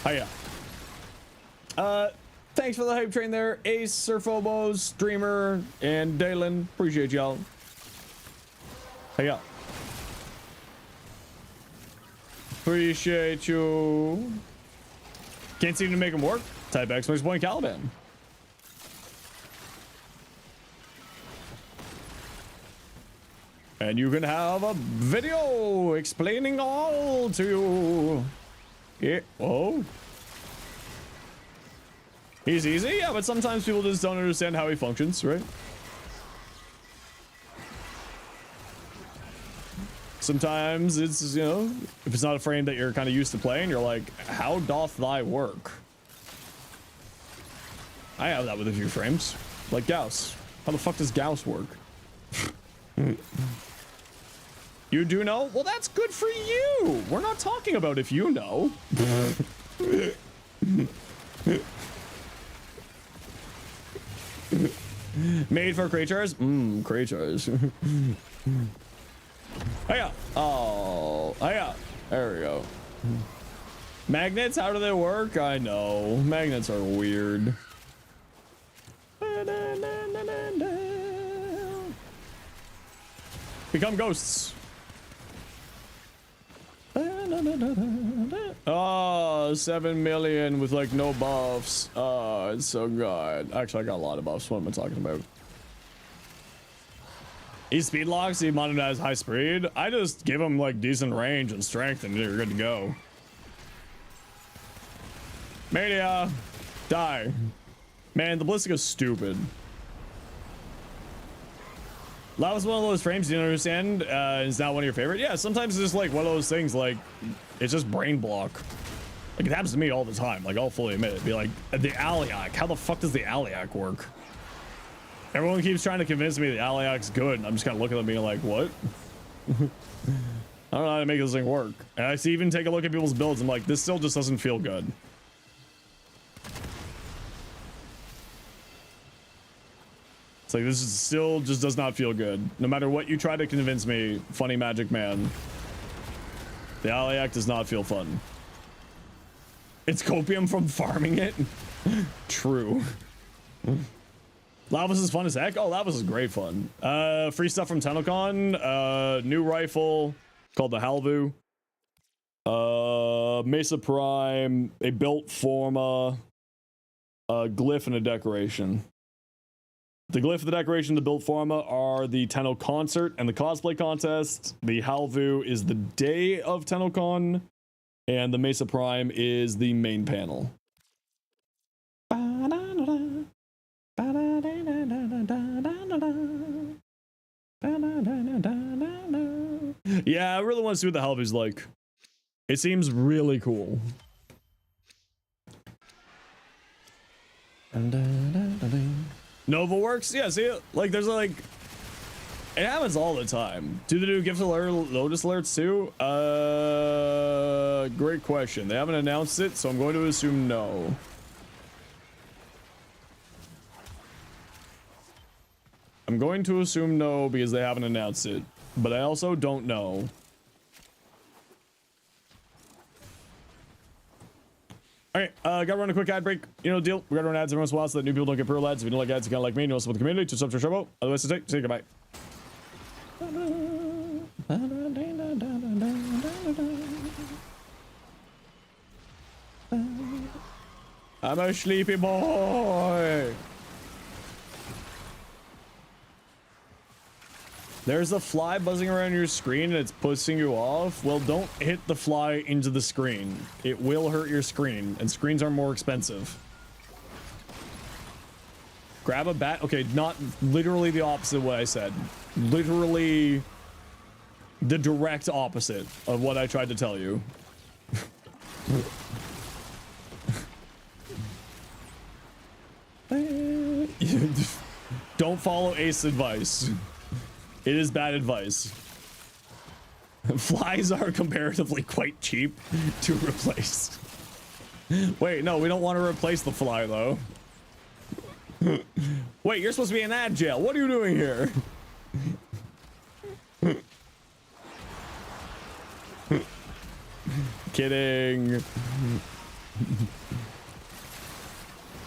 Hiya. Thanks for the hype train there, Ace, Sir Phobos, Streamer, and Dalen. Appreciate y'all. Hiya. Appreciate you. Can't seem to make them work. Type !point Caliban. And you can have a video explaining all to you. Yeah. Oh. He's easy, yeah, but sometimes people just don't understand how he functions, right? Sometimes it's, you know, if it's not a frame that you're kind of used to playing, you're like, how doth thy work? I have that with a few frames. Like Gauss. How the fuck does Gauss work? You do know? Well, that's good for you. We're not talking about if you know. Made for creatures? Creatures. Hiya. Oh, hiya. There we go. Magnets, how do they work? I know. Magnets are weird. Become ghosts. Oh, 7 million with like no buffs. Oh, it's so good. Actually, I got a lot of buffs. What am I talking about? He speed locks, he monetized high speed. I just give him like decent range and strength and you're good to go. Mania, die. Man, the Ballistic is stupid. Lava's one of those frames you don't understand. Is not one of your favorite. Yeah, sometimes it's just like one of those things like it's just brain block. Like it happens to me all the time. Like I'll fully admit it. Be like the Aliac. How the fuck does the Aliac work? Everyone keeps trying to convince me the Aliac's good, and I'm just kind of looking at them being like, what? I don't know how to make this thing work. And I see even take a look at people's builds. I'm like, this still just doesn't feel good. It's like, this is still just does not feel good. No matter what you try to convince me, funny magic man, the Aliac does not feel fun. It's copium from farming it. True. Lavas is fun as heck. Oh, Lavas is great fun. Free stuff from TennoCon. New rifle called the Halvu. Mesa Prime, a built forma, a glyph, and a decoration. The glyph, the decoration, the build forma are the Tenno concert and the cosplay contest. The Halvu is the day of TennoCon, and the Mesa Prime is the main panel. Yeah, I really want to see what the Halvu's like. It seems really cool. Nova works? Yeah, see, like, there's like, it happens all the time. Do they do gift alert, Lotus alerts too? Great question. They haven't announced it, so I'm going to assume no. I'm going to assume no because they haven't announced it, but I also don't know. Alright, gotta run a quick ad break. You know the deal. We gotta run ads every once in a while so that new people don't get pro ads. If you don't like ads, you kinda like me, you know, support the community, to sub to Turbo. Otherwise, say goodbye. I'm a sleepy boy. There's a fly buzzing around your screen and it's pushing you off. Well, don't hit the fly into the screen. It will hurt your screen, and screens are more expensive. Grab a bat. Okay, not literally the opposite of what I said. Literally the direct opposite of what I tried to tell you. Don't follow Ace's advice. It is bad advice. Flies are comparatively quite cheap to replace. Wait, no, we don't want to replace the fly, though. Wait, you're supposed to be in ad jail. What are you doing here? Kidding. You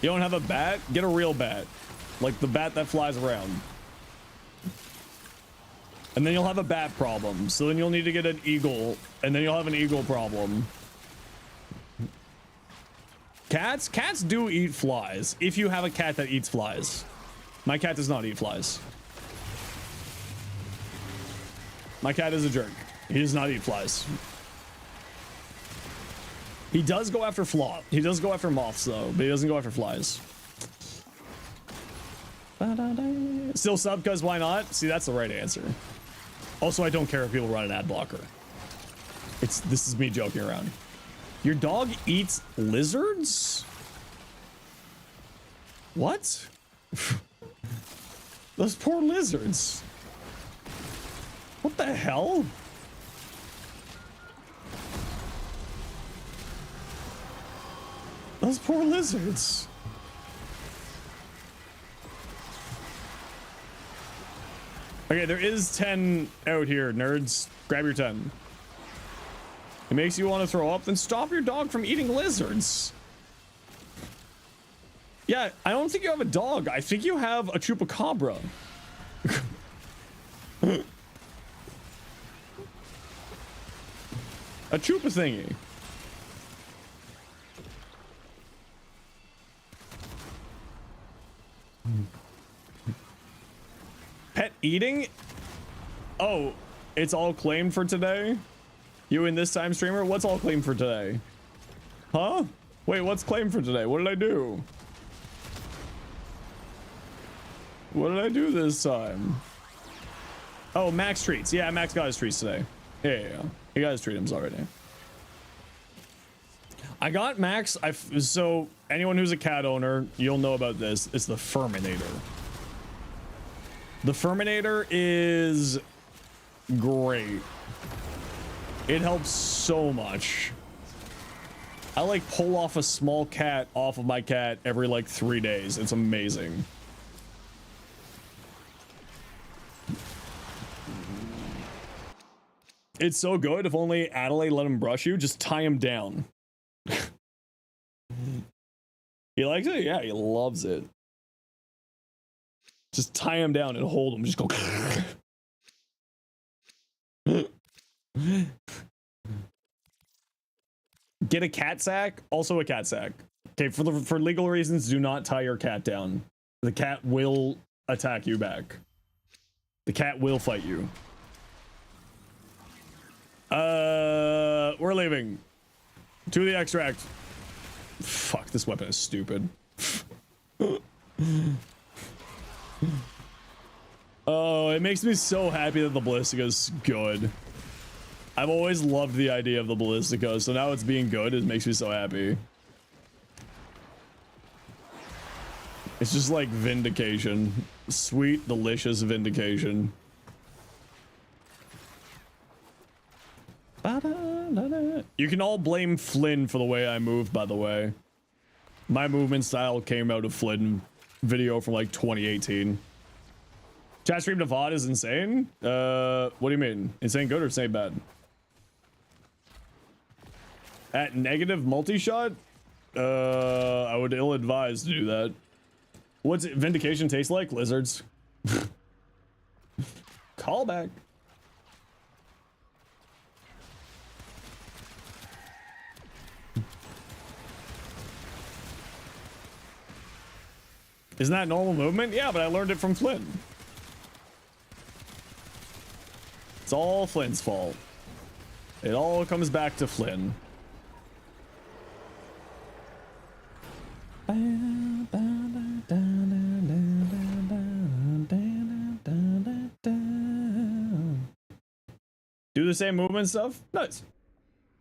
don't have a bat? Get a real bat. Like the bat that flies around. And then you'll have a bat problem. So then you'll need to get an eagle. And then you'll have an eagle problem. Cats do eat flies. If you have a cat that eats flies. My cat does not eat flies. My cat is a jerk. He does not eat flies. He does go after He does go after moths though, but he doesn't go after flies. Still sub, cause why not? See, that's the right answer. Also, I don't care if people run an ad blocker. This is me joking around. Your dog eats lizards? What? Those poor lizards. What the hell? Those poor lizards. Okay, there is 10 out here, nerds. Grab your 10. It makes you want to throw up, then stop your dog from eating lizards. Yeah, I don't think you have a dog. I think you have a chupacabra. A chupa thingy. Pet eating? Oh, it's all claimed for today? You in this time, streamer? What's all claimed for today? Huh? Wait, what's claimed for today? What did I do? What did I do this time? Oh, Max treats. Yeah, Max got his treats today. Yeah. He got his treats already. I got Max. So anyone who's a cat owner, you'll know about this. It's the Furminator. The Furminator is great. It helps so much. I like pull off a small cat off of my cat every like 3 days. It's amazing. It's so good. If only Adelaide let him brush you, just tie him down. He likes it? Yeah, he loves it. Just tie him down and hold him. Just go. Get a cat sack. Also a cat sack. Okay, for legal reasons, do not tie your cat down. The cat will attack you back. The cat will fight you. We're leaving. To the extract. Fuck, this weapon is stupid. Oh, it makes me so happy that the Ballistica's good. I've always loved the idea of the Ballistica, so now it's being good. It makes me so happy. It's just like vindication. Sweet, delicious vindication. You can all blame Flynn for the way I moved, by the way. My movement style came out of Flynn video from like 2018. Chat stream to VOD is insane? What do you mean? Insane good or insane bad? At negative multi-shot? I would ill-advise to do that. What's it, vindication taste like? Lizards. Callback. Isn't that normal movement? Yeah, but I learned it from Flynn. It's all Flynn's fault. It all comes back to Flynn. Do the same movement stuff? Nice.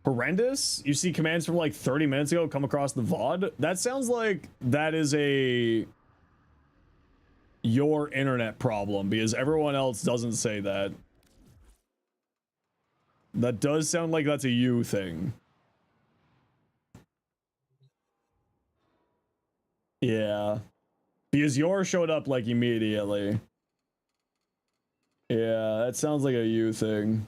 Horrendous? You see commands from like 30 minutes ago come across the VOD? That sounds like that is your internet problem, because everyone else doesn't say that. That does sound like that's a you thing. Yeah. Because yours showed up like immediately. Yeah, that sounds like a you thing.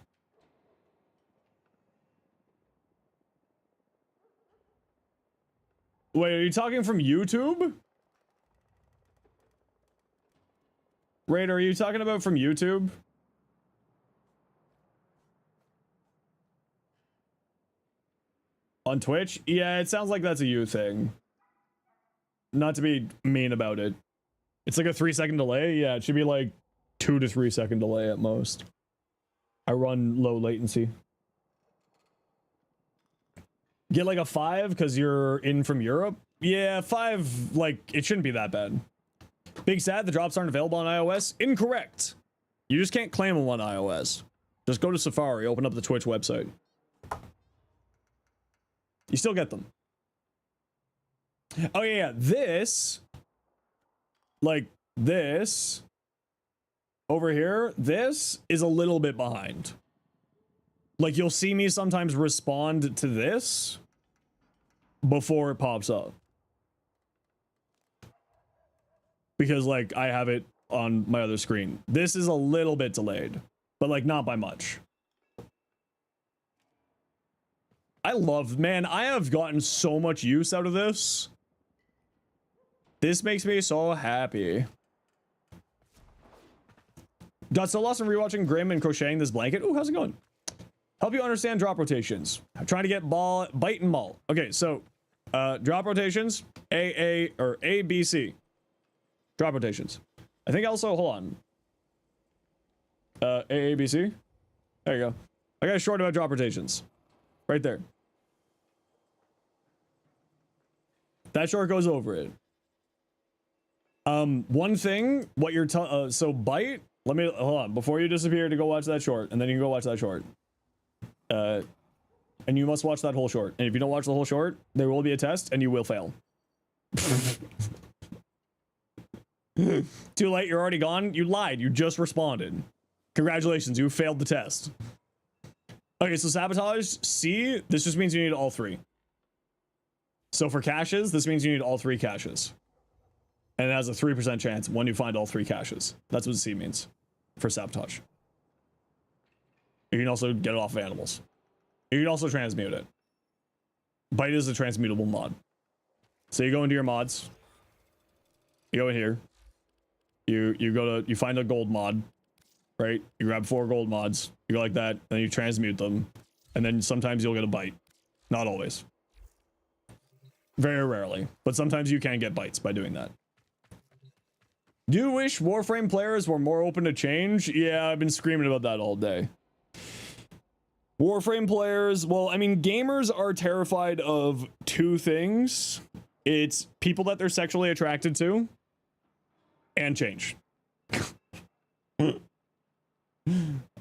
Wait, are you talking from YouTube? Raider, are you talking about from YouTube? On Twitch? Yeah, it sounds like that's a you thing. Not to be mean about it. It's like a 3-second delay. Yeah, it should be like 2 to 3 second delay at most. I run low latency. Get like a 5 because you're in from Europe? Yeah, 5, like, it shouldn't be that bad. Big sad, the drops aren't available on iOS? Incorrect. You just can't claim them on iOS. Just go to Safari, open up the Twitch website. You still get them. Oh yeah, this, like this, over here, this is a little bit behind. Like you'll see me sometimes respond to this before it pops up. Because like I have it on my other screen. This is a little bit delayed, but like not by much. I love, man, I have gotten so much use out of this. This makes me so happy. Got so lost in rewatching Grim and crocheting this blanket. Ooh, how's it going? Help you understand drop rotations. I'm trying to get bite and maul. Okay, so drop rotations, A, B, C. Drop rotations. I think also, hold on. A, B, C. There you go. I got a short about drop rotations. Right there. That short goes over it. One thing, what you're so bite, let me, hold on, before you disappear to go watch that short, and then you can go watch that short. And you must watch that whole short. And if you don't watch the whole short, there will be a test, and you will fail. Too late, you're already gone. You lied, you just responded. Congratulations, you failed the test. Okay, so sabotage, C, this just means you need all 3. So for caches, this means you need all 3 caches. And it has a 3% chance when you find all 3 caches. That's what C means for sabotage. You can also get it off of animals. You can also transmute it. Bite is a transmutable mod. So you go into your mods. You go in here. You find a gold mod, right? You grab 4 gold mods. You go like that, then you transmute them, and then sometimes you'll get a bite. Not always. Very rarely, but sometimes you can get bites by doing that. Do you wish Warframe players were more open to change? Yeah, I've been screaming about that all day. Warframe players, well, I mean, gamers are terrified of 2 things. It's people that they're sexually attracted to, and change.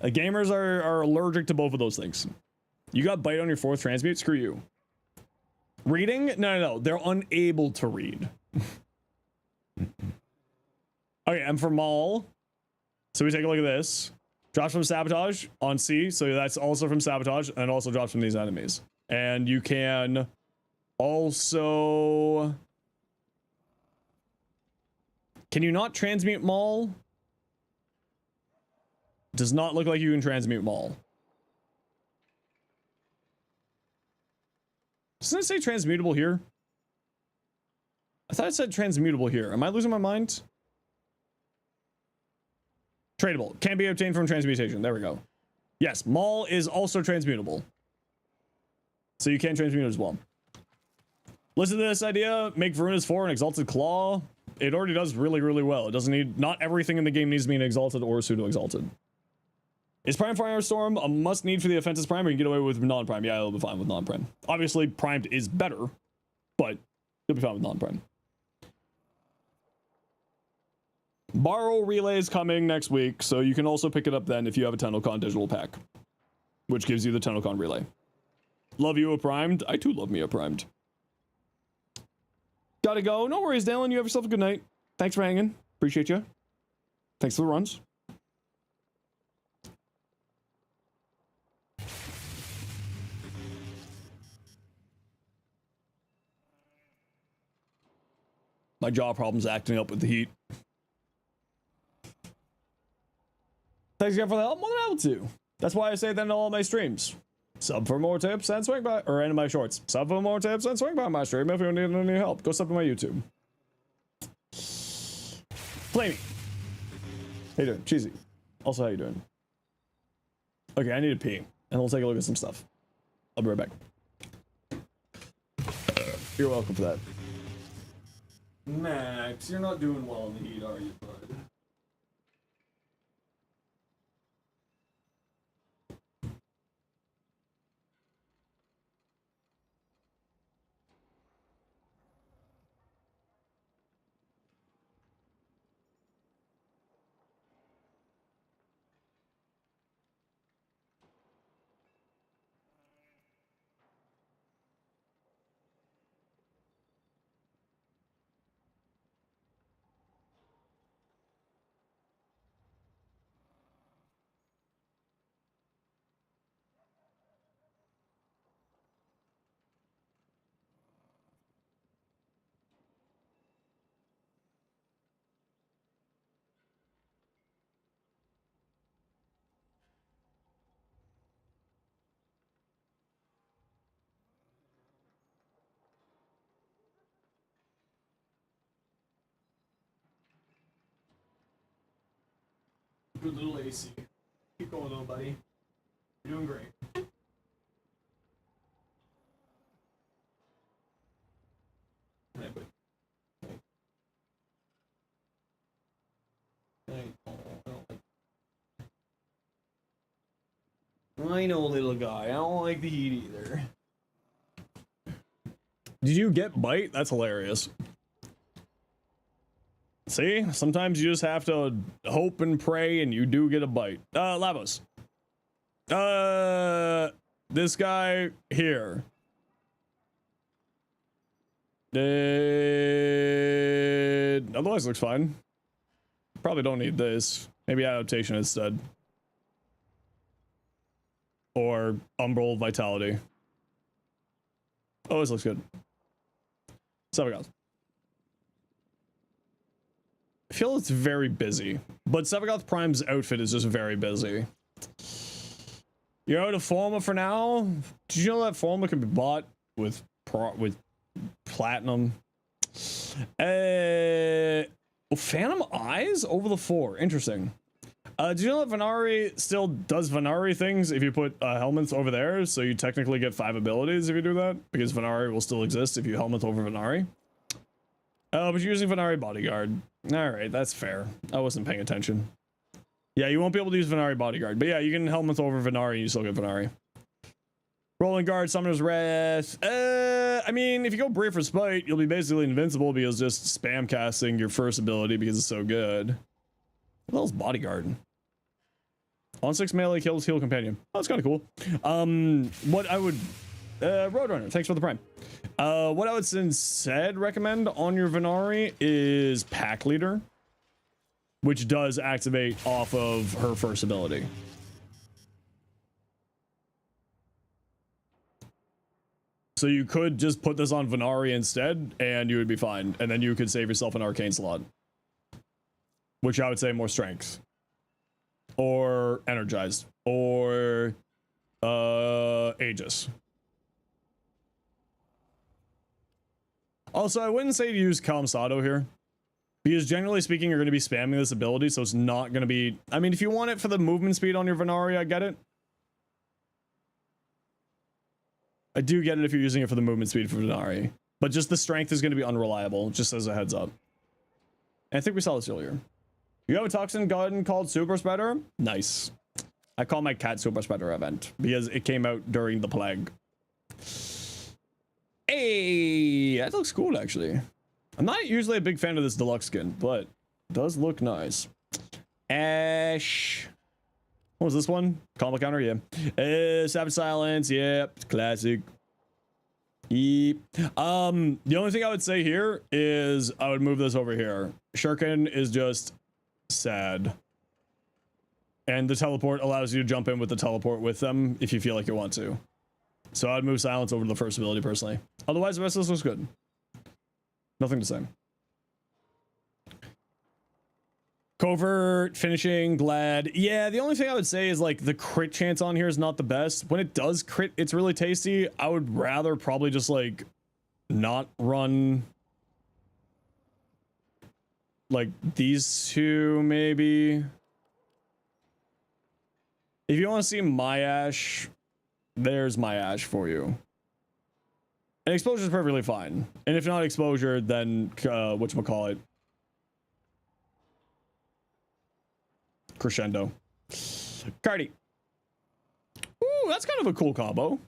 Gamers are allergic to both of those things. You got bite on your 4th transmute? Screw you. Reading? No. They're unable to read. Okay, and for Maul, so we take a look at this. Drops from Sabotage on C, so that's also from Sabotage, and also drops from these enemies. And you can also... Can you not transmute Maul? Does not look like you can transmute Maul. Doesn't it say transmutable here? I thought it said transmutable here. Am I losing my mind? Tradable. Can be obtained from transmutation. There we go. Yes, Maul is also transmutable. So you can transmute it as well. Listen to this idea. Make Varuna's 4 an Exalted Claw. It already does really, really well. It doesn't need... Not everything in the game needs to be an Exalted or a Pseudo-Exalted. Is Prime Firestorm a must need for the offensive Prime, or you can get away with non-Prime? Yeah, I'll be fine with non-Prime. Obviously, Primed is better, but you'll be fine with non-Prime. Borrow Relay is coming next week, so you can also pick it up then if you have a TennoCon digital pack, which gives you the TennoCon Relay. Love you a Primed. I too love me a Primed. Gotta go. No worries, Dalen. You have yourself a good night. Thanks for hanging. Appreciate you. Thanks for the runs. My jaw problem's acting up with the heat. Thanks again for the help. More than able to. That's why I say that in all my streams. Sub for more tips and swing by, or in my shorts. Sub for more tips and swing by my stream if you need any help. Go sub to my YouTube. Flamey. How you doing? Cheesy. Also, how you doing? Okay, I need to pee, and we'll take a look at some stuff. I'll be right back. You're welcome for that. Max, you're not doing well in the heat, are you, bud? Good little AC. Keep going though, buddy. You're doing great. I know, little guy. I don't like the heat either. Did you get bite? That's hilarious. See, sometimes you just have to hope and pray, and you do get a bite. Lavos. This guy here. Otherwise looks fine. Probably don't need this. Maybe adaptation instead. Or umbral vitality. Oh, this looks good. So we got. I feel it's very busy, but Sevagoth Prime's outfit is just very busy. You're out of Forma for now? Did you know that Forma can be bought with platinum? Phantom Eyes over the 4. Interesting. Did you know that Venari still does Venari things if you put helmets over there? So you technically get 5 abilities if you do that, because Venari will still exist if you helmet over Venari. But you're using Venari Bodyguard. Alright, that's fair. I wasn't paying attention. Yeah, you won't be able to use Venari Bodyguard. But yeah, you can helmet over Venari and you still get Venari. Rolling Guard, Summoner's Wrath. I mean, if you go Brave for Spite, you'll be basically invincible because just spam casting your first ability because it's so good. What the hell's Bodyguard? On 6 melee kills heal companion. Oh, that's kind of cool. What I would... Roadrunner, thanks for the prime. What I would instead recommend on your Venari is Pack Leader, which does activate off of her first ability. So you could just put this on Venari instead, and you would be fine. And then you could save yourself an arcane slot, which I would say more strength, or energized, or Aegis. Also, I wouldn't say to use Kalamsado here, because generally speaking, you're going to be spamming this ability, so it's not going to be... I mean, if you want it for the movement speed on your Venari, I get it. I do get it if you're using it for the movement speed for Venari, but just the strength is going to be unreliable, just as a heads up. And I think we saw this earlier. You have a toxin gun called Super Spreader? Nice. I call my cat Super Spreader event because it came out during the plague. Hey, that looks cool actually. I'm not usually a big fan of this deluxe skin, but it does look nice. Ash. What was this one? Combo counter, yeah. Savage Silence, yep, classic. Yep. The only thing I would say here is I would move this over here. Shuriken is just sad. And the teleport allows you to jump in with the teleport with them if you feel like you want to. So I'd move Silence over to the first ability personally. Otherwise, the rest of this looks good. Nothing to say. Covert, finishing, glad. Yeah, the only thing I would say is like the crit chance on here is not the best. When it does crit, it's really tasty. I would rather probably just like not run like these two maybe. If you want to see my Ash, there's my Ash for you. And exposure is perfectly fine. And if not exposure, then whatchamacallit? Crescendo. Cardi. Ooh, that's kind of a cool combo.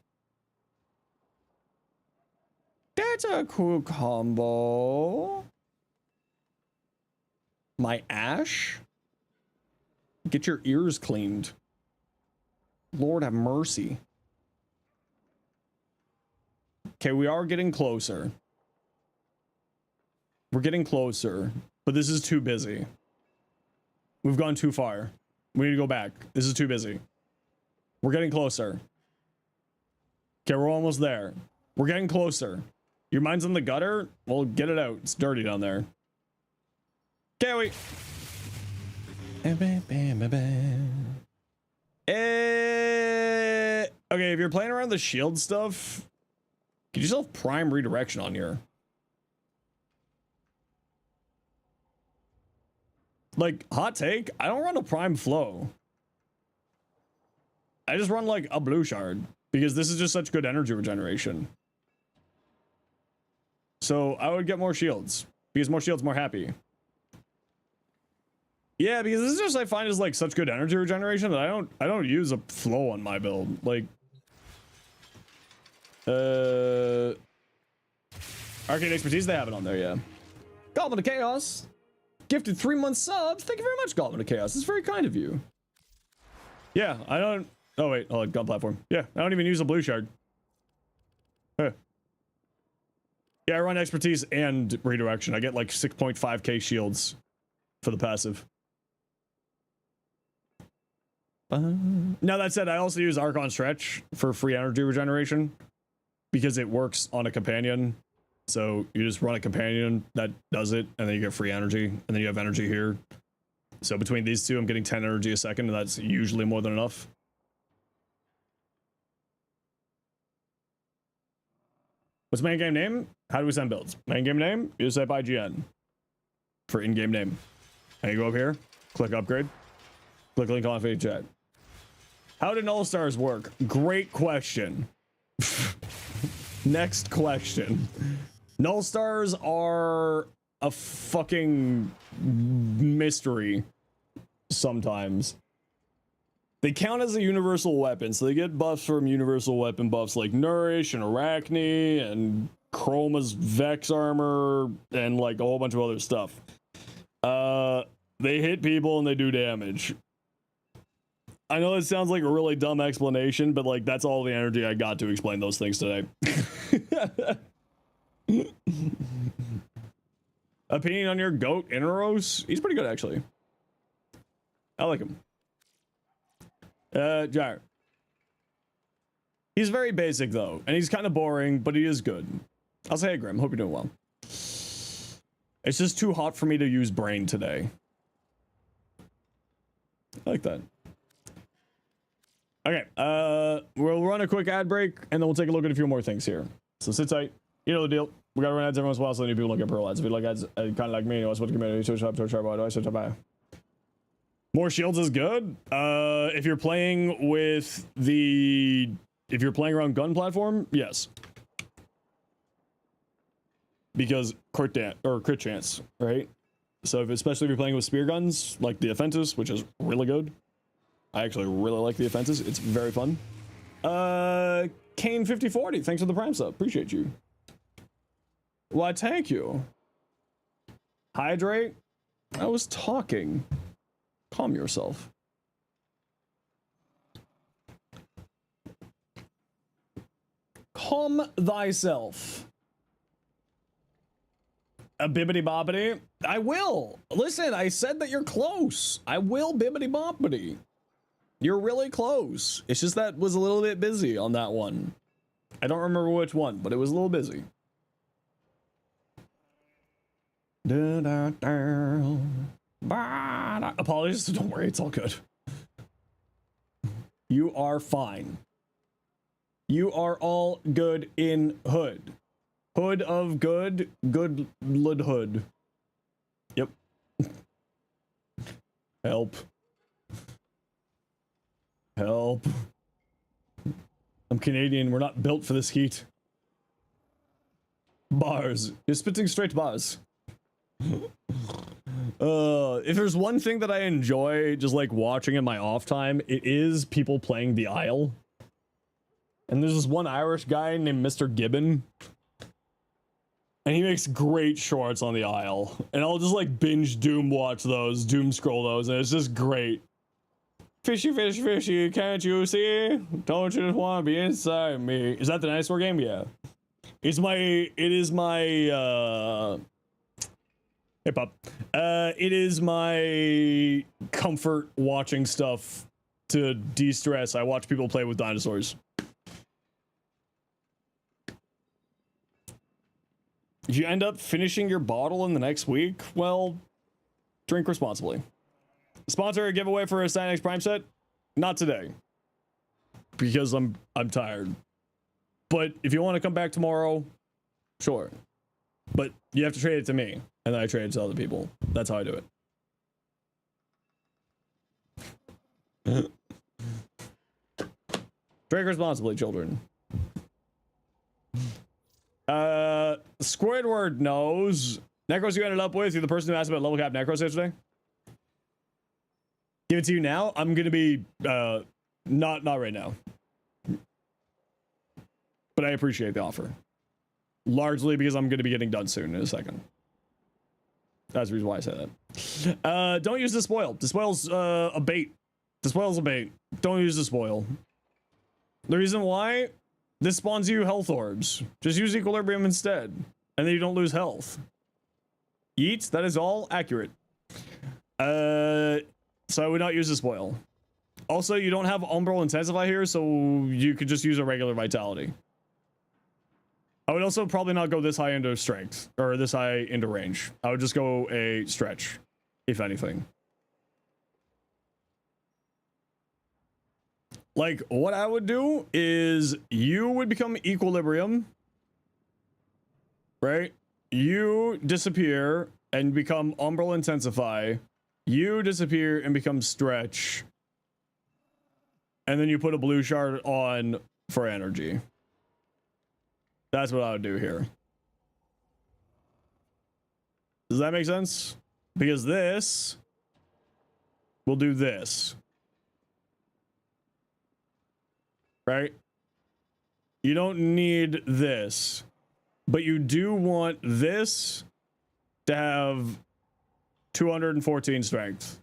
That's a cool combo. My Ash? Get your ears cleaned. Lord have mercy. Okay, we are getting closer. We're getting closer, but this is too busy. We've gone too far. We need to go back. This is too busy. We're getting closer. Okay, we're almost there. We're getting closer. Your mind's in the gutter? Well, get it out. It's dirty down there. Okay, wait. Okay, if you're playing around the shield stuff, get yourself prime redirection on here. Like, hot take, I don't run a prime flow. I just run like a blue shard because this is just such good energy regeneration. So I would get more shields because more shields, more happy. Yeah, because this is just I find is like such good energy regeneration that I don't use a flow on my build. Like Arcade Expertise, they have it on there, yeah. Goblin of Chaos. Gifted 3-month sub. Thank you very much, Goblin of Chaos. It's very kind of you. Yeah, I don't. Oh, wait. Oh, gun platform. Yeah, I don't even use a blue shard. Huh. Yeah, I run expertise and redirection. I get like 6.5k shields for the passive. Now, that said, I also use Archon Stretch for free energy regeneration because it works on a companion. So you just run a companion that does it, and then you get free energy, and then you have energy here. So between these two, I'm getting 10 energy a second, and that's usually more than enough. What's main game name? How do we send builds? Main game name? You just type IGN for in-game name. And you go up here, click upgrade, click link on FA chat. How do null stars work? Great question. Next question. Null stars are a fucking mystery sometimes. They count as a universal weapon, so they get buffs from universal weapon buffs like Nourish and Arachne and Chroma's Vex armor and like a whole bunch of other stuff. They hit people and they do damage. I know it sounds like a really dumb explanation, but like that's all the energy I got to explain those things today. Opinion on your goat, Inaros? He's pretty good, actually. I like him. Jar. He's very basic, though, and he's kind of boring, but he is good. I'll say, hey, Grim, hope you're doing well. It's just too hot for me to use brain today. I like that. Okay, we'll run a quick ad break, and then we'll take a look at a few more things here. So sit tight. You know the deal. We gotta run ads every once in a while, so many people don't get pro ads. If you like ads, kind of like me, you know, what the community, switch up, switch up, why do I switch up? More shields is good. If you're playing with the... If you're playing around gun platform, yes. Because crit chance, right? So especially if you're playing with spear guns, like the Offentus, which is really good. I actually really like the offenses. It's very fun. Kane 5040, thanks for the prime sub. Appreciate you. Why, thank you. Hydrate. I was talking. Calm yourself. Calm thyself. A bibbity bobbity. I will. Listen, I said that you're close. I will bibbity bobbity. You're really close. It's just that was a little bit busy on that one. I don't remember which one, but it was a little busy. Apologies, don't worry, it's all good. You are fine. You are all good in hood. Hood of good, good hood. Yep. Help. Help. I'm Canadian, we're not built for this heat. Bars. You're spitting straight bars. If there's one thing that I enjoy just like watching in my off time, it is people playing the Isle. And there's this one Irish guy named Mr. Gibbon. And he makes great shorts on the Isle. And I'll just like binge doom watch those, doom scroll those, and it's just great. Fishy, fish, fishy, can't you see? Don't you just want to be inside me? Is that the dinosaur game? Yeah. It is my hey Pop. It is my comfort watching stuff to de-stress. I watch people play with dinosaurs. If you end up finishing your bottle in the next week, well, drink responsibly. Sponsor a giveaway for a Cynex Prime set? Not today. Because I'm tired. But if you want to come back tomorrow, sure. But you have to trade it to me, and then I trade it to other people. That's how I do it. Drink responsibly, children. Squidward knows. Necros you ended up with, you're the person who asked about level cap Necros yesterday? Give it to you now? I'm gonna be, not right now. But I appreciate the offer. Largely because I'm gonna be getting done soon in a second. That's the reason why I say that. Don't use Despoil. Despoil's, a bait. Despoil's a bait. Don't use Despoil. The reason why? This spawns you health orbs. Just use Equilibrium instead. And then you don't lose health. Yeet, that is all accurate. So I would not use the spoil. Also, you don't have Umbral Intensify here, so you could just use a regular Vitality. I would also probably not go this high into strength, or this high into range. I would just go a stretch, if anything. Like, what I would do is you would become Equilibrium, right? You disappear and become Umbral Intensify. You disappear and become Stretch. And then you put a blue shard on for energy. That's what I would do here. Does that make sense? Because this will do this. Right? You don't need this. But you do want this to have 214 strength.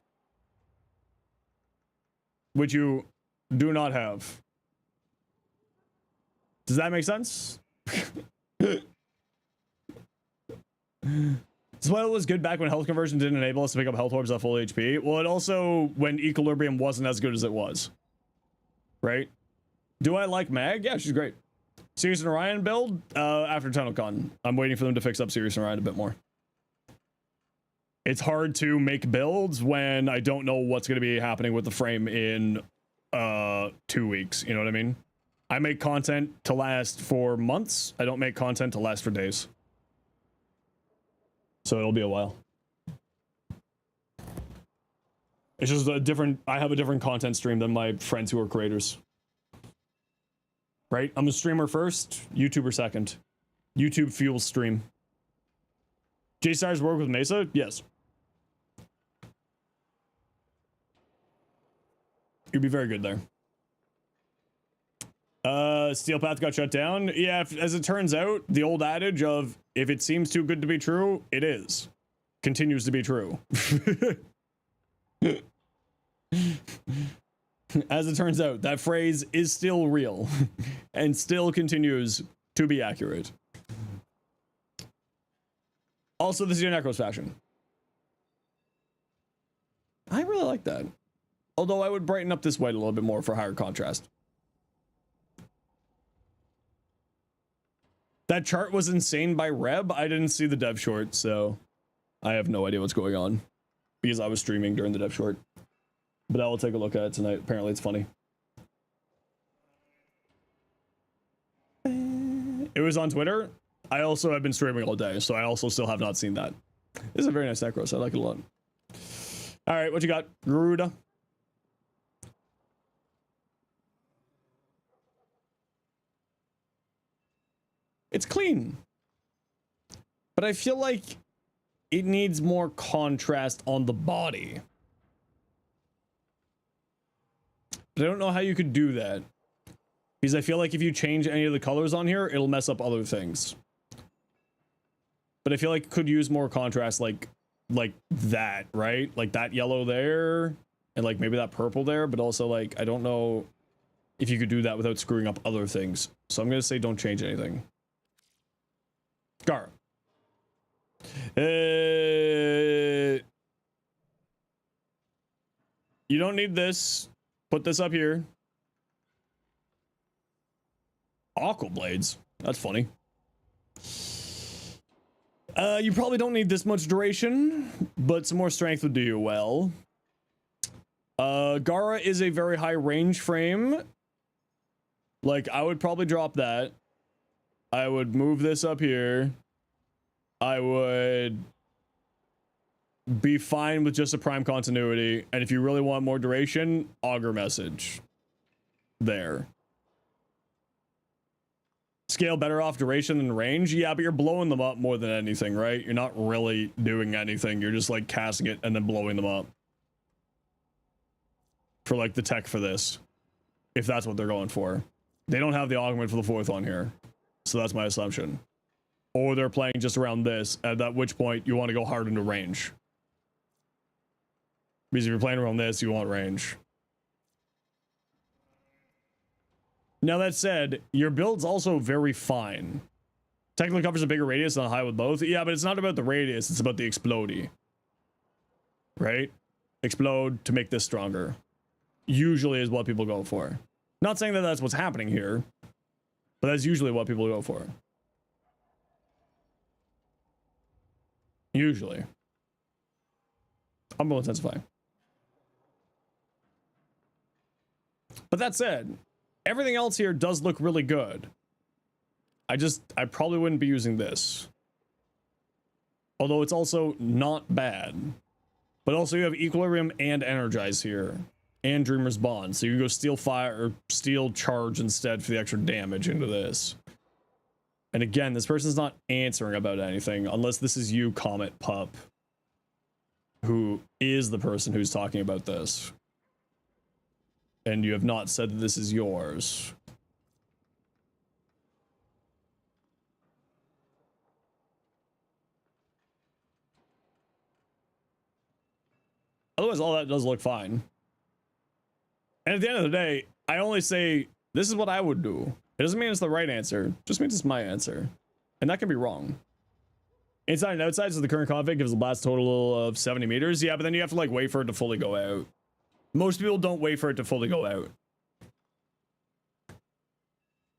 Which you do not have. Does that make sense? Spoil was good back when health conversion didn't enable us to pick up health orbs at full HP. Well, it also when Equilibrium wasn't as good as it was. Right? Do I like Mag? Yeah, she's great. Sirius and Orion build after TunnelCon. I'm waiting for them to fix up Sirius and Orion a bit more. It's hard to make builds when I don't know what's going to be happening with the frame in 2 weeks. You know what I mean? I make content to last for months. I don't make content to last for days. So it'll be a while. It's just a different, I have a different content stream than my friends who are creators. Right? I'm a streamer first, YouTuber second. YouTube fuels stream. J-Stars work with Mesa? Yes. You'd be very good there. Steel Path got shut down. Yeah, as it turns out, the old adage of if it seems too good to be true, it is. Continues to be true. As it turns out, that phrase is still real and still continues to be accurate. Also, this is your Necros fashion. I really like that. Although I would brighten up this white a little bit more for higher contrast. That chart was insane by Reb. I didn't see the dev short, so I have no idea what's going on because I was streaming during the dev short. But I will take a look at it tonight. Apparently it's funny. It was on Twitter. I also have been streaming all day, so I also still have not seen that. This is a very nice Necros. I like it a lot. All right, what you got, Garuda? It's clean, but I feel like it needs more contrast on the body. But I don't know how you could do that, because I feel like if you change any of the colors on here, it'll mess up other things. But I feel like it could use more contrast, like that, right? Like that yellow there, and like maybe that purple there, but also like, I don't know if you could do that without screwing up other things. So I'm going to say don't change anything. Gara. You don't need this. Put this up here. Aqua blades. That's funny. You probably don't need this much duration, but some more strength would do you well. Gara is a very high range frame. Like, I would probably drop that. I would move this up here. I would be fine with just a prime continuity. And if you really want more duration, auger message. There. Scale better off duration than range? Yeah, but you're blowing them up more than anything, right? You're not really doing anything. You're just like casting it and then blowing them up. For like the tech for this. If that's what they're going for. They don't have the augment for the fourth one here. So that's my assumption. Or they're playing just around this, at which point you want to go hard into range. Because if you're playing around this, you want range. Now that said, your build's also very fine. Technically covers a bigger radius than a high with both. Yeah, but it's not about the radius, it's about the explodey. Right? Explode to make this stronger. Usually is what people go for. Not saying that that's what's happening here, but that's usually what people go for. Usually. Humble intensify. But that said, everything else here does look really good. I probably wouldn't be using this. Although it's also not bad. But also you have Equilibrium and Energize here. And Dreamer's Bond. So you can go Steel Fire or Steel Charge instead for the extra damage into this. And again, this person's not answering about anything unless this is you, Comet Pup, who is the person who's talking about this. And you have not said that this is yours. Otherwise, all that does look fine. And at the end of the day, I only say, this is what I would do. It doesn't mean it's the right answer. It just means it's my answer. And that can be wrong. Inside and outside, so the current config gives a blast total of 70 meters. Yeah, but then you have to like wait for it to fully go out. Most people don't wait for it to fully go out.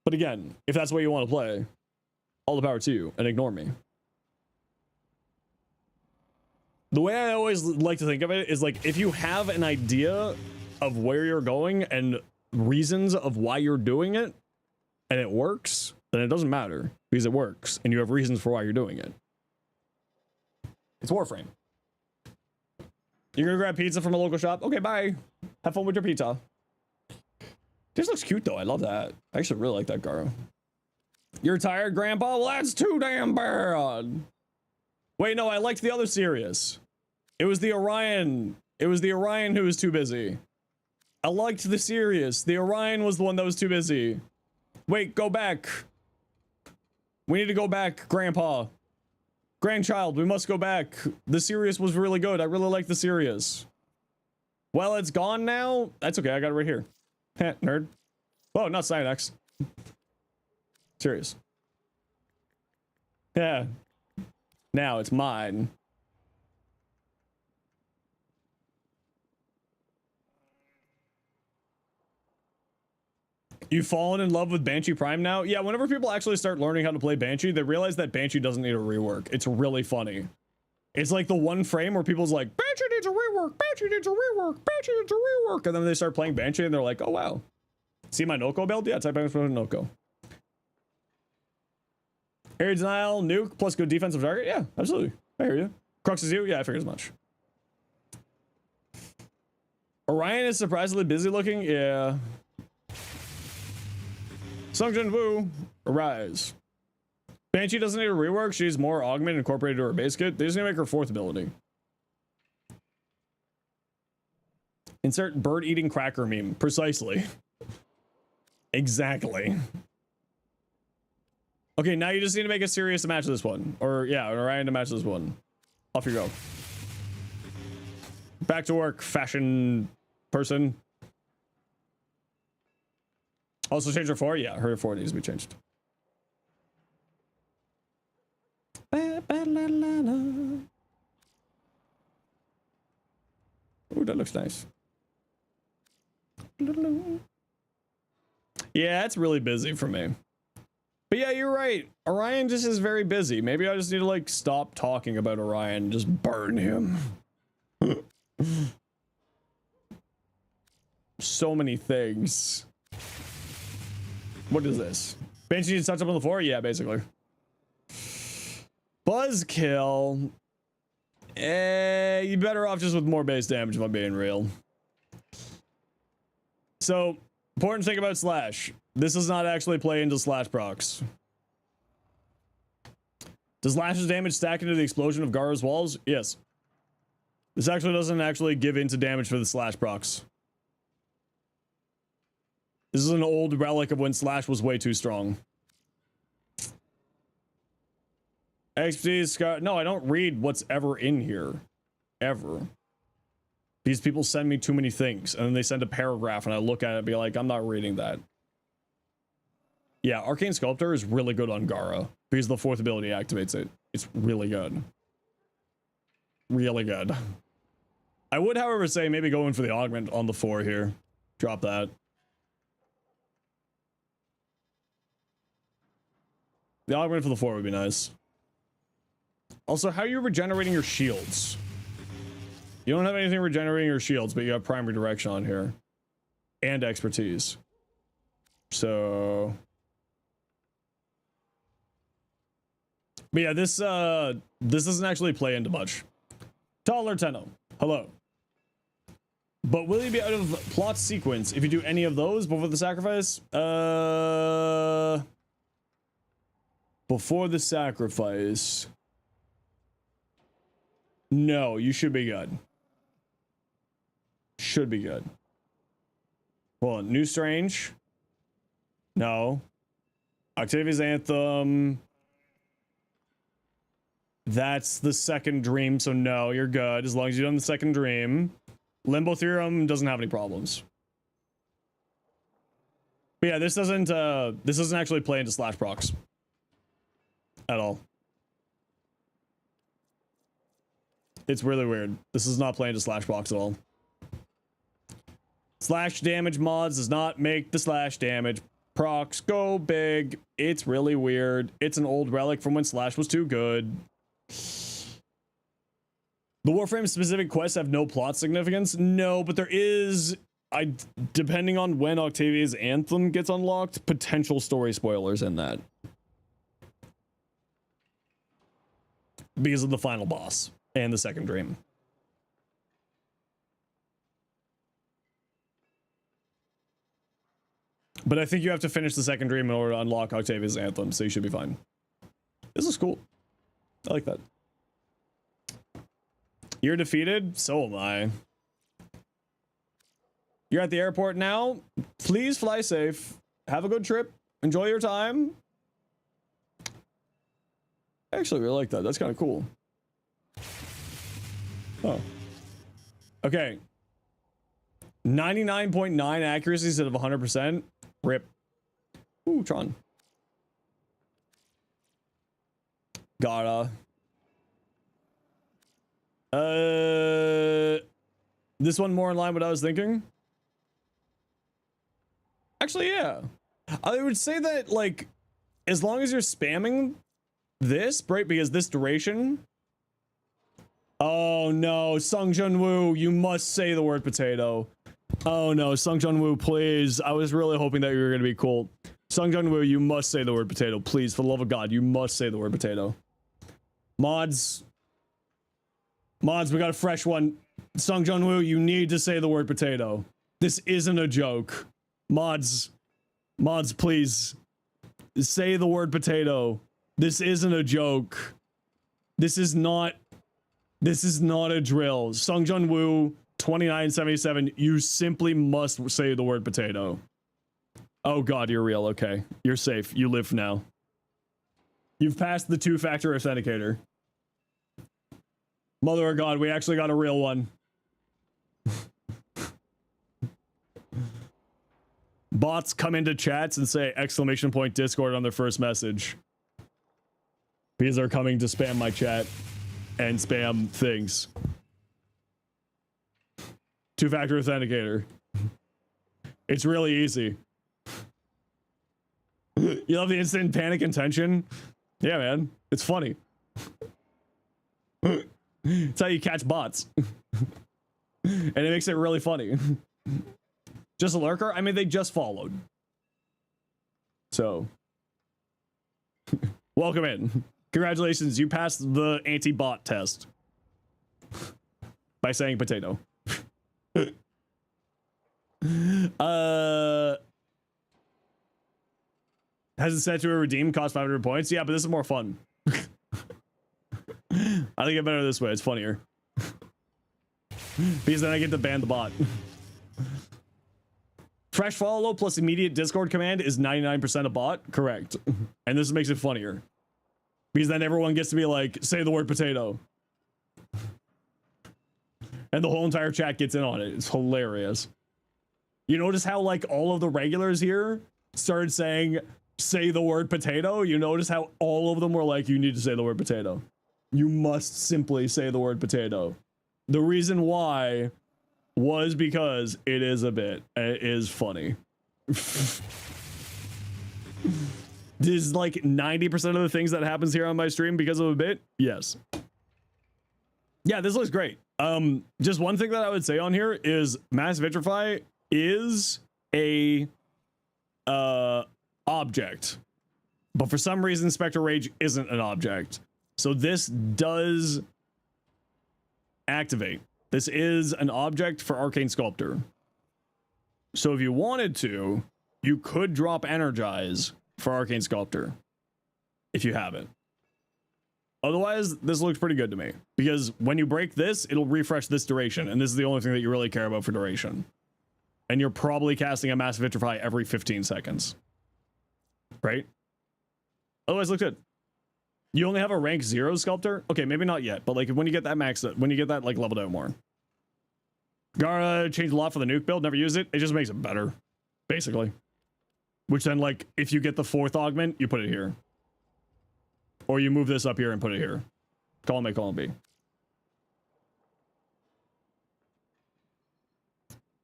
But again, if that's the way you want to play, all the power to you, and ignore me. The way I always like to think of it is like, if you have an idea of where you're going and reasons of why you're doing it, and it works, then it doesn't matter, because it works, and you have reasons for why you're doing it. It's Warframe. You're gonna grab pizza from a local shop? Okay, bye. Have fun with your pizza. This looks cute, though. I love that. I actually really like that, Garo. You're tired, Grandpa? Well, that's too damn bad. Wait, no, I liked the other Sirius. It was the Orion. It was the Orion who was too busy. I liked the Sirius. The Orion was the one that was too busy. Wait, go back. We need to go back, Grandpa. Grandchild, we must go back. The Sirius was really good. I really like the Sirius. Well, it's gone now. That's okay. I got it right here. Heh, nerd. Oh, not Cynex. Serious. Yeah. Now it's mine. You've fallen in love with Banshee Prime now? Yeah, whenever people actually start learning how to play Banshee, they realize that Banshee doesn't need a rework. It's really funny. It's like the one frame where people's like, Banshee needs a rework, Banshee needs a rework, Banshee needs a rework. And then they start playing Banshee and they're like, oh wow. See my Noko build? Yeah, type Banshee Noko. Area denial, nuke, plus good defensive target? Yeah, absolutely. I hear you. Crux is you? Yeah, I figured as much. Orion is surprisingly busy looking? Yeah. Sungjin Wu, arise. Banshee doesn't need a rework. She's more augment incorporated to her base kit. They just need to make her fourth ability. Insert bird eating cracker meme. Precisely. Exactly. Okay, now you just need to make a Sirius to match this one. Or, yeah, an Orion to match this one. Off you go. Back to work, fashion person. Also change her 4? Yeah, her 4 needs to be changed. Ooh, that looks nice. Yeah, it's really busy for me. But yeah, you're right. Orion just is very busy. Maybe I just need to like stop talking about Orion and just burn him. So many things. What is this? Banshee needs to touch up on the floor? Yeah, basically. Buzzkill. You better off just with more base damage if I'm being real. So, important thing about Slash. This does not actually play into Slash procs. Does Slash's damage stack into the explosion of Gara's walls? Yes. This actually doesn't actually give into damage for the Slash procs. This is an old relic of when Slash was way too strong. XP, no, I don't read what's ever in here. Ever. These people send me too many things, and then they send a paragraph, and I look at it and be like, I'm not reading that. Yeah, Arcane Sculptor is really good on Gara, because the fourth ability activates it. It's really good. Really good. I would, however, say maybe go in for the augment on the 4 here. Drop that. The augment for the 4 would be nice. Also, how are you regenerating your shields? You don't have anything regenerating your shields, but you have primary direction on here. And expertise. So... But yeah, this doesn't actually play into much. Taller Tenno, hello. But will you be out of plot sequence if you do any of those before the sacrifice? Before the sacrifice... No, you should be good. Should be good. Well, New Strange. No. Octavia's Anthem. That's the second dream, so no, you're good. As long as you've done the second dream. Limbo Theorem doesn't have any problems. But yeah, this doesn't actually play into Slash procs. At all. It's really weird. This is not playing to Slash box at all. Slash damage mods does not make the slash damage procs go big. It's really weird. It's an old relic from when Slash was too good. The Warframe specific quests have no plot significance. No, but there is, depending on when Octavia's Anthem gets unlocked, potential story spoilers in that. Because of the final boss. And the second dream. But I think you have to finish the second dream in order to unlock Octavia's Anthem, so you should be fine. This is cool. I like that. You're defeated? So am I. You're at the airport now. Please fly safe. Have a good trip. Enjoy your time. I actually really like that. That's kind of cool. Oh. Okay. 99.9 accuracy instead of 100%. Rip. Ooh, Tron. Gotta. This one more in line with what I was thinking. Actually, yeah. I would say that, like, as long as you're spamming this, right? Because this duration. Oh no, Sung Jun Woo, you must say the word potato. Oh no, Sung Jun Woo, please. I was really hoping that you were gonna be cool. Sung Jun Woo, you must say the word potato, please. For the love of God, you must say the word potato. Mods, we got a fresh one. Sung Jun Woo, you need to say the word potato. This isn't a joke. Mods, please say the word potato. This isn't a joke. This is not a drill. Sung Jun Woo, 2977, you simply must say the word potato. Oh God, you're real. Okay, you're safe. You live now. You've passed the 2-factor authenticator. Mother of God, we actually got a real one. Bots come into chats and say exclamation point Discord on their first message. Because they're coming to spam my chat and spam things. 2-factor authenticator. It's really easy. You love the instant panic and tension? Yeah, man. It's funny. It's how you catch bots. And it makes it really funny. Just a lurker? I mean, they just followed. So. Welcome in. Congratulations, you passed the anti-bot test. By saying potato. Has it set to a redeem, cost 500 points? Yeah, but this is more fun. I think it's better this way, it's funnier. Because then I get to ban the bot. Fresh follow plus immediate Discord command is 99% a bot? Correct. And this makes it funnier. Because then everyone gets to be like, say the word potato. And the whole entire chat gets in on it. It's hilarious. You notice how, like, all of the regulars here started saying, say the word potato? You notice how all of them were like, you need to say the word potato. You must simply say the word potato. The reason why was because it is a bit. It is funny. This is like 90% of the things that happens here on my stream because of a bit. Yes. Yeah, this looks great. Just one thing that I would say on here is Mass Vitrify is a object, but for some reason Spectre Rage isn't an object. So this does activate. This is an object for Arcane Sculptor. So if you wanted to, you could drop Energize for Arcane Sculptor if you have it. Otherwise, this looks pretty good to me, because when you break this, it'll refresh this duration, and this is the only thing that you really care about for duration. And you're probably casting a Mass Vitrify every 15 seconds. Right? Otherwise, it looks good. You only have a rank 0 sculptor? Okay, maybe not yet, but like when you get that max, when you get that like leveled out more. Gara changed a lot for the nuke build, never use it. It just makes it better, basically. Which then, like, if you get the 4th augment, you put it here. Or you move this up here and put it here. Column A, column B.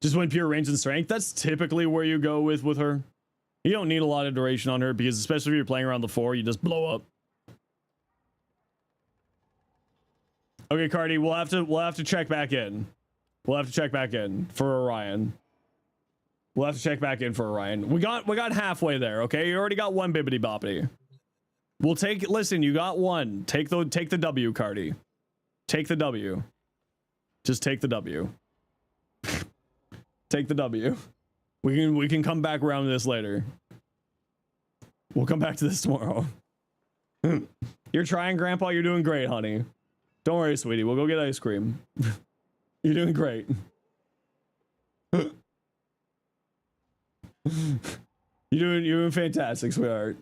Just win pure range and strength. That's typically where you go with her. You don't need a lot of duration on her, because especially if you're playing around the 4, you just blow up. Okay, Cardi, we'll have to check back in. We'll have to check back in for Orion. We'll have to check back in for Orion. We got halfway there, okay? You already got one bibbity boppity. We'll take, listen, you got one. Take the W, Cardi. Take the W. Just take the W. Take the W. We can come back around to this later. We'll come back to this tomorrow. You're trying, Grandpa. You're doing great, honey. Don't worry, sweetie. We'll go get ice cream. You're doing great. You're doing fantastic, sweetheart.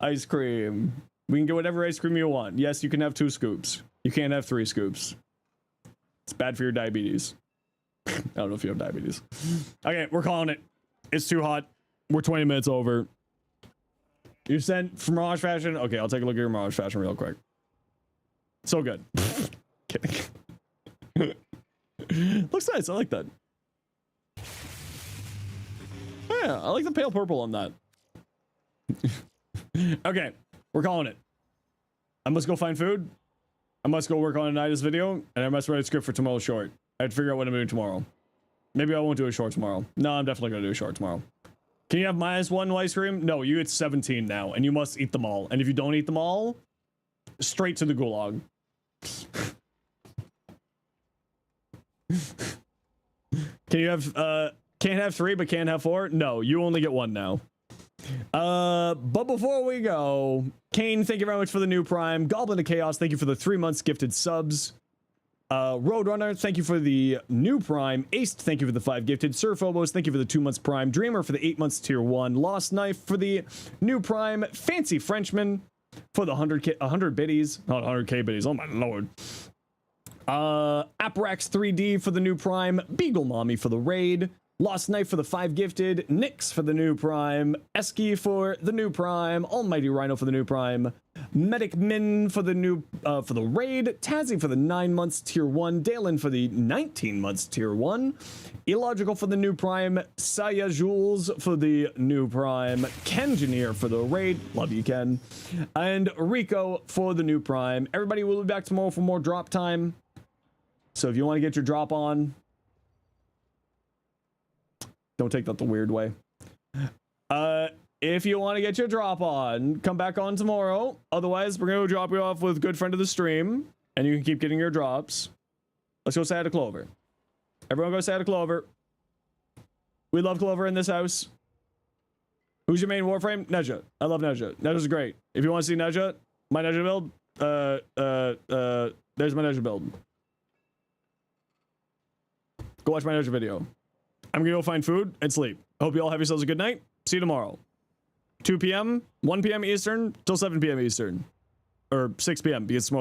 Ice cream. We can get whatever ice cream you want. Yes, you can have 2 scoops. You can't have 3 scoops. It's bad for your diabetes. I don't know if you have diabetes. Okay, we're calling it. It's too hot. We're 20 minutes over. You sent for Mirage Fashion? Okay, I'll take a look at your Mirage Fashion real quick. So good. Kidding. Looks nice. I like that. Oh, yeah, I like the pale purple on that. Okay, we're calling it. I must go find food. I must go work on a Nidus video, and I must write a script for tomorrow's short. I have to figure out what I'm doing tomorrow. Maybe I won't do a short tomorrow. No, I'm definitely going to do a short tomorrow. Can you have -1 ice cream? No, you get 17 now, and you must eat them all. And if you don't eat them all, straight to the gulag. Can you have, can't have 3, but can't have 4? No, you only get 1 now. But before we go, Kane, thank you very much for the new Prime. Goblin of Chaos, thank you for the 3 months gifted subs. Roadrunner, thank you for the new Prime. Ace, thank you for the 5 gifted. Sir Phobos, thank you for the 2 months Prime. Dreamer for the 8 months Tier 1. Lost Knife for the new Prime. Fancy Frenchman for the 100 biddies. Not 100k biddies, oh my lord. Aprax 3D for the new Prime. Beagle Mommy for the raid. Lost Knife for the 5 gifted. Nyx for the new Prime. Esky for the new Prime. Almighty Rhino for the new Prime. Medic Min for the new for the raid. Tazzy for the 9 months Tier 1. Dalen for the 19 months Tier 1. Illogical for the new Prime. Saya Jules for the new Prime. Kengineer for the raid. Love you, Ken. And Rico for the new Prime. Everybody will be back tomorrow for more drop time. So if you want to get your drop on, don't take that the weird way. If you want to get your drop on, come back on tomorrow. Otherwise, we're going to drop you off with good friend of the stream, and you can keep getting your drops. Let's go say hi to Clover. Everyone go say hi to Clover. We love Clover in this house. Who's your main Warframe? Neja. I love Neja. Neja's great. If you want to see Neja, my Neja build, there's my Neja build. Go watch my Neja video. I'm gonna go find food and sleep. Hope you all have yourselves a good night. See you tomorrow. 2 p.m., 1 p.m. Eastern till 7 p.m. Eastern. Or 6 p.m. because tomorrow's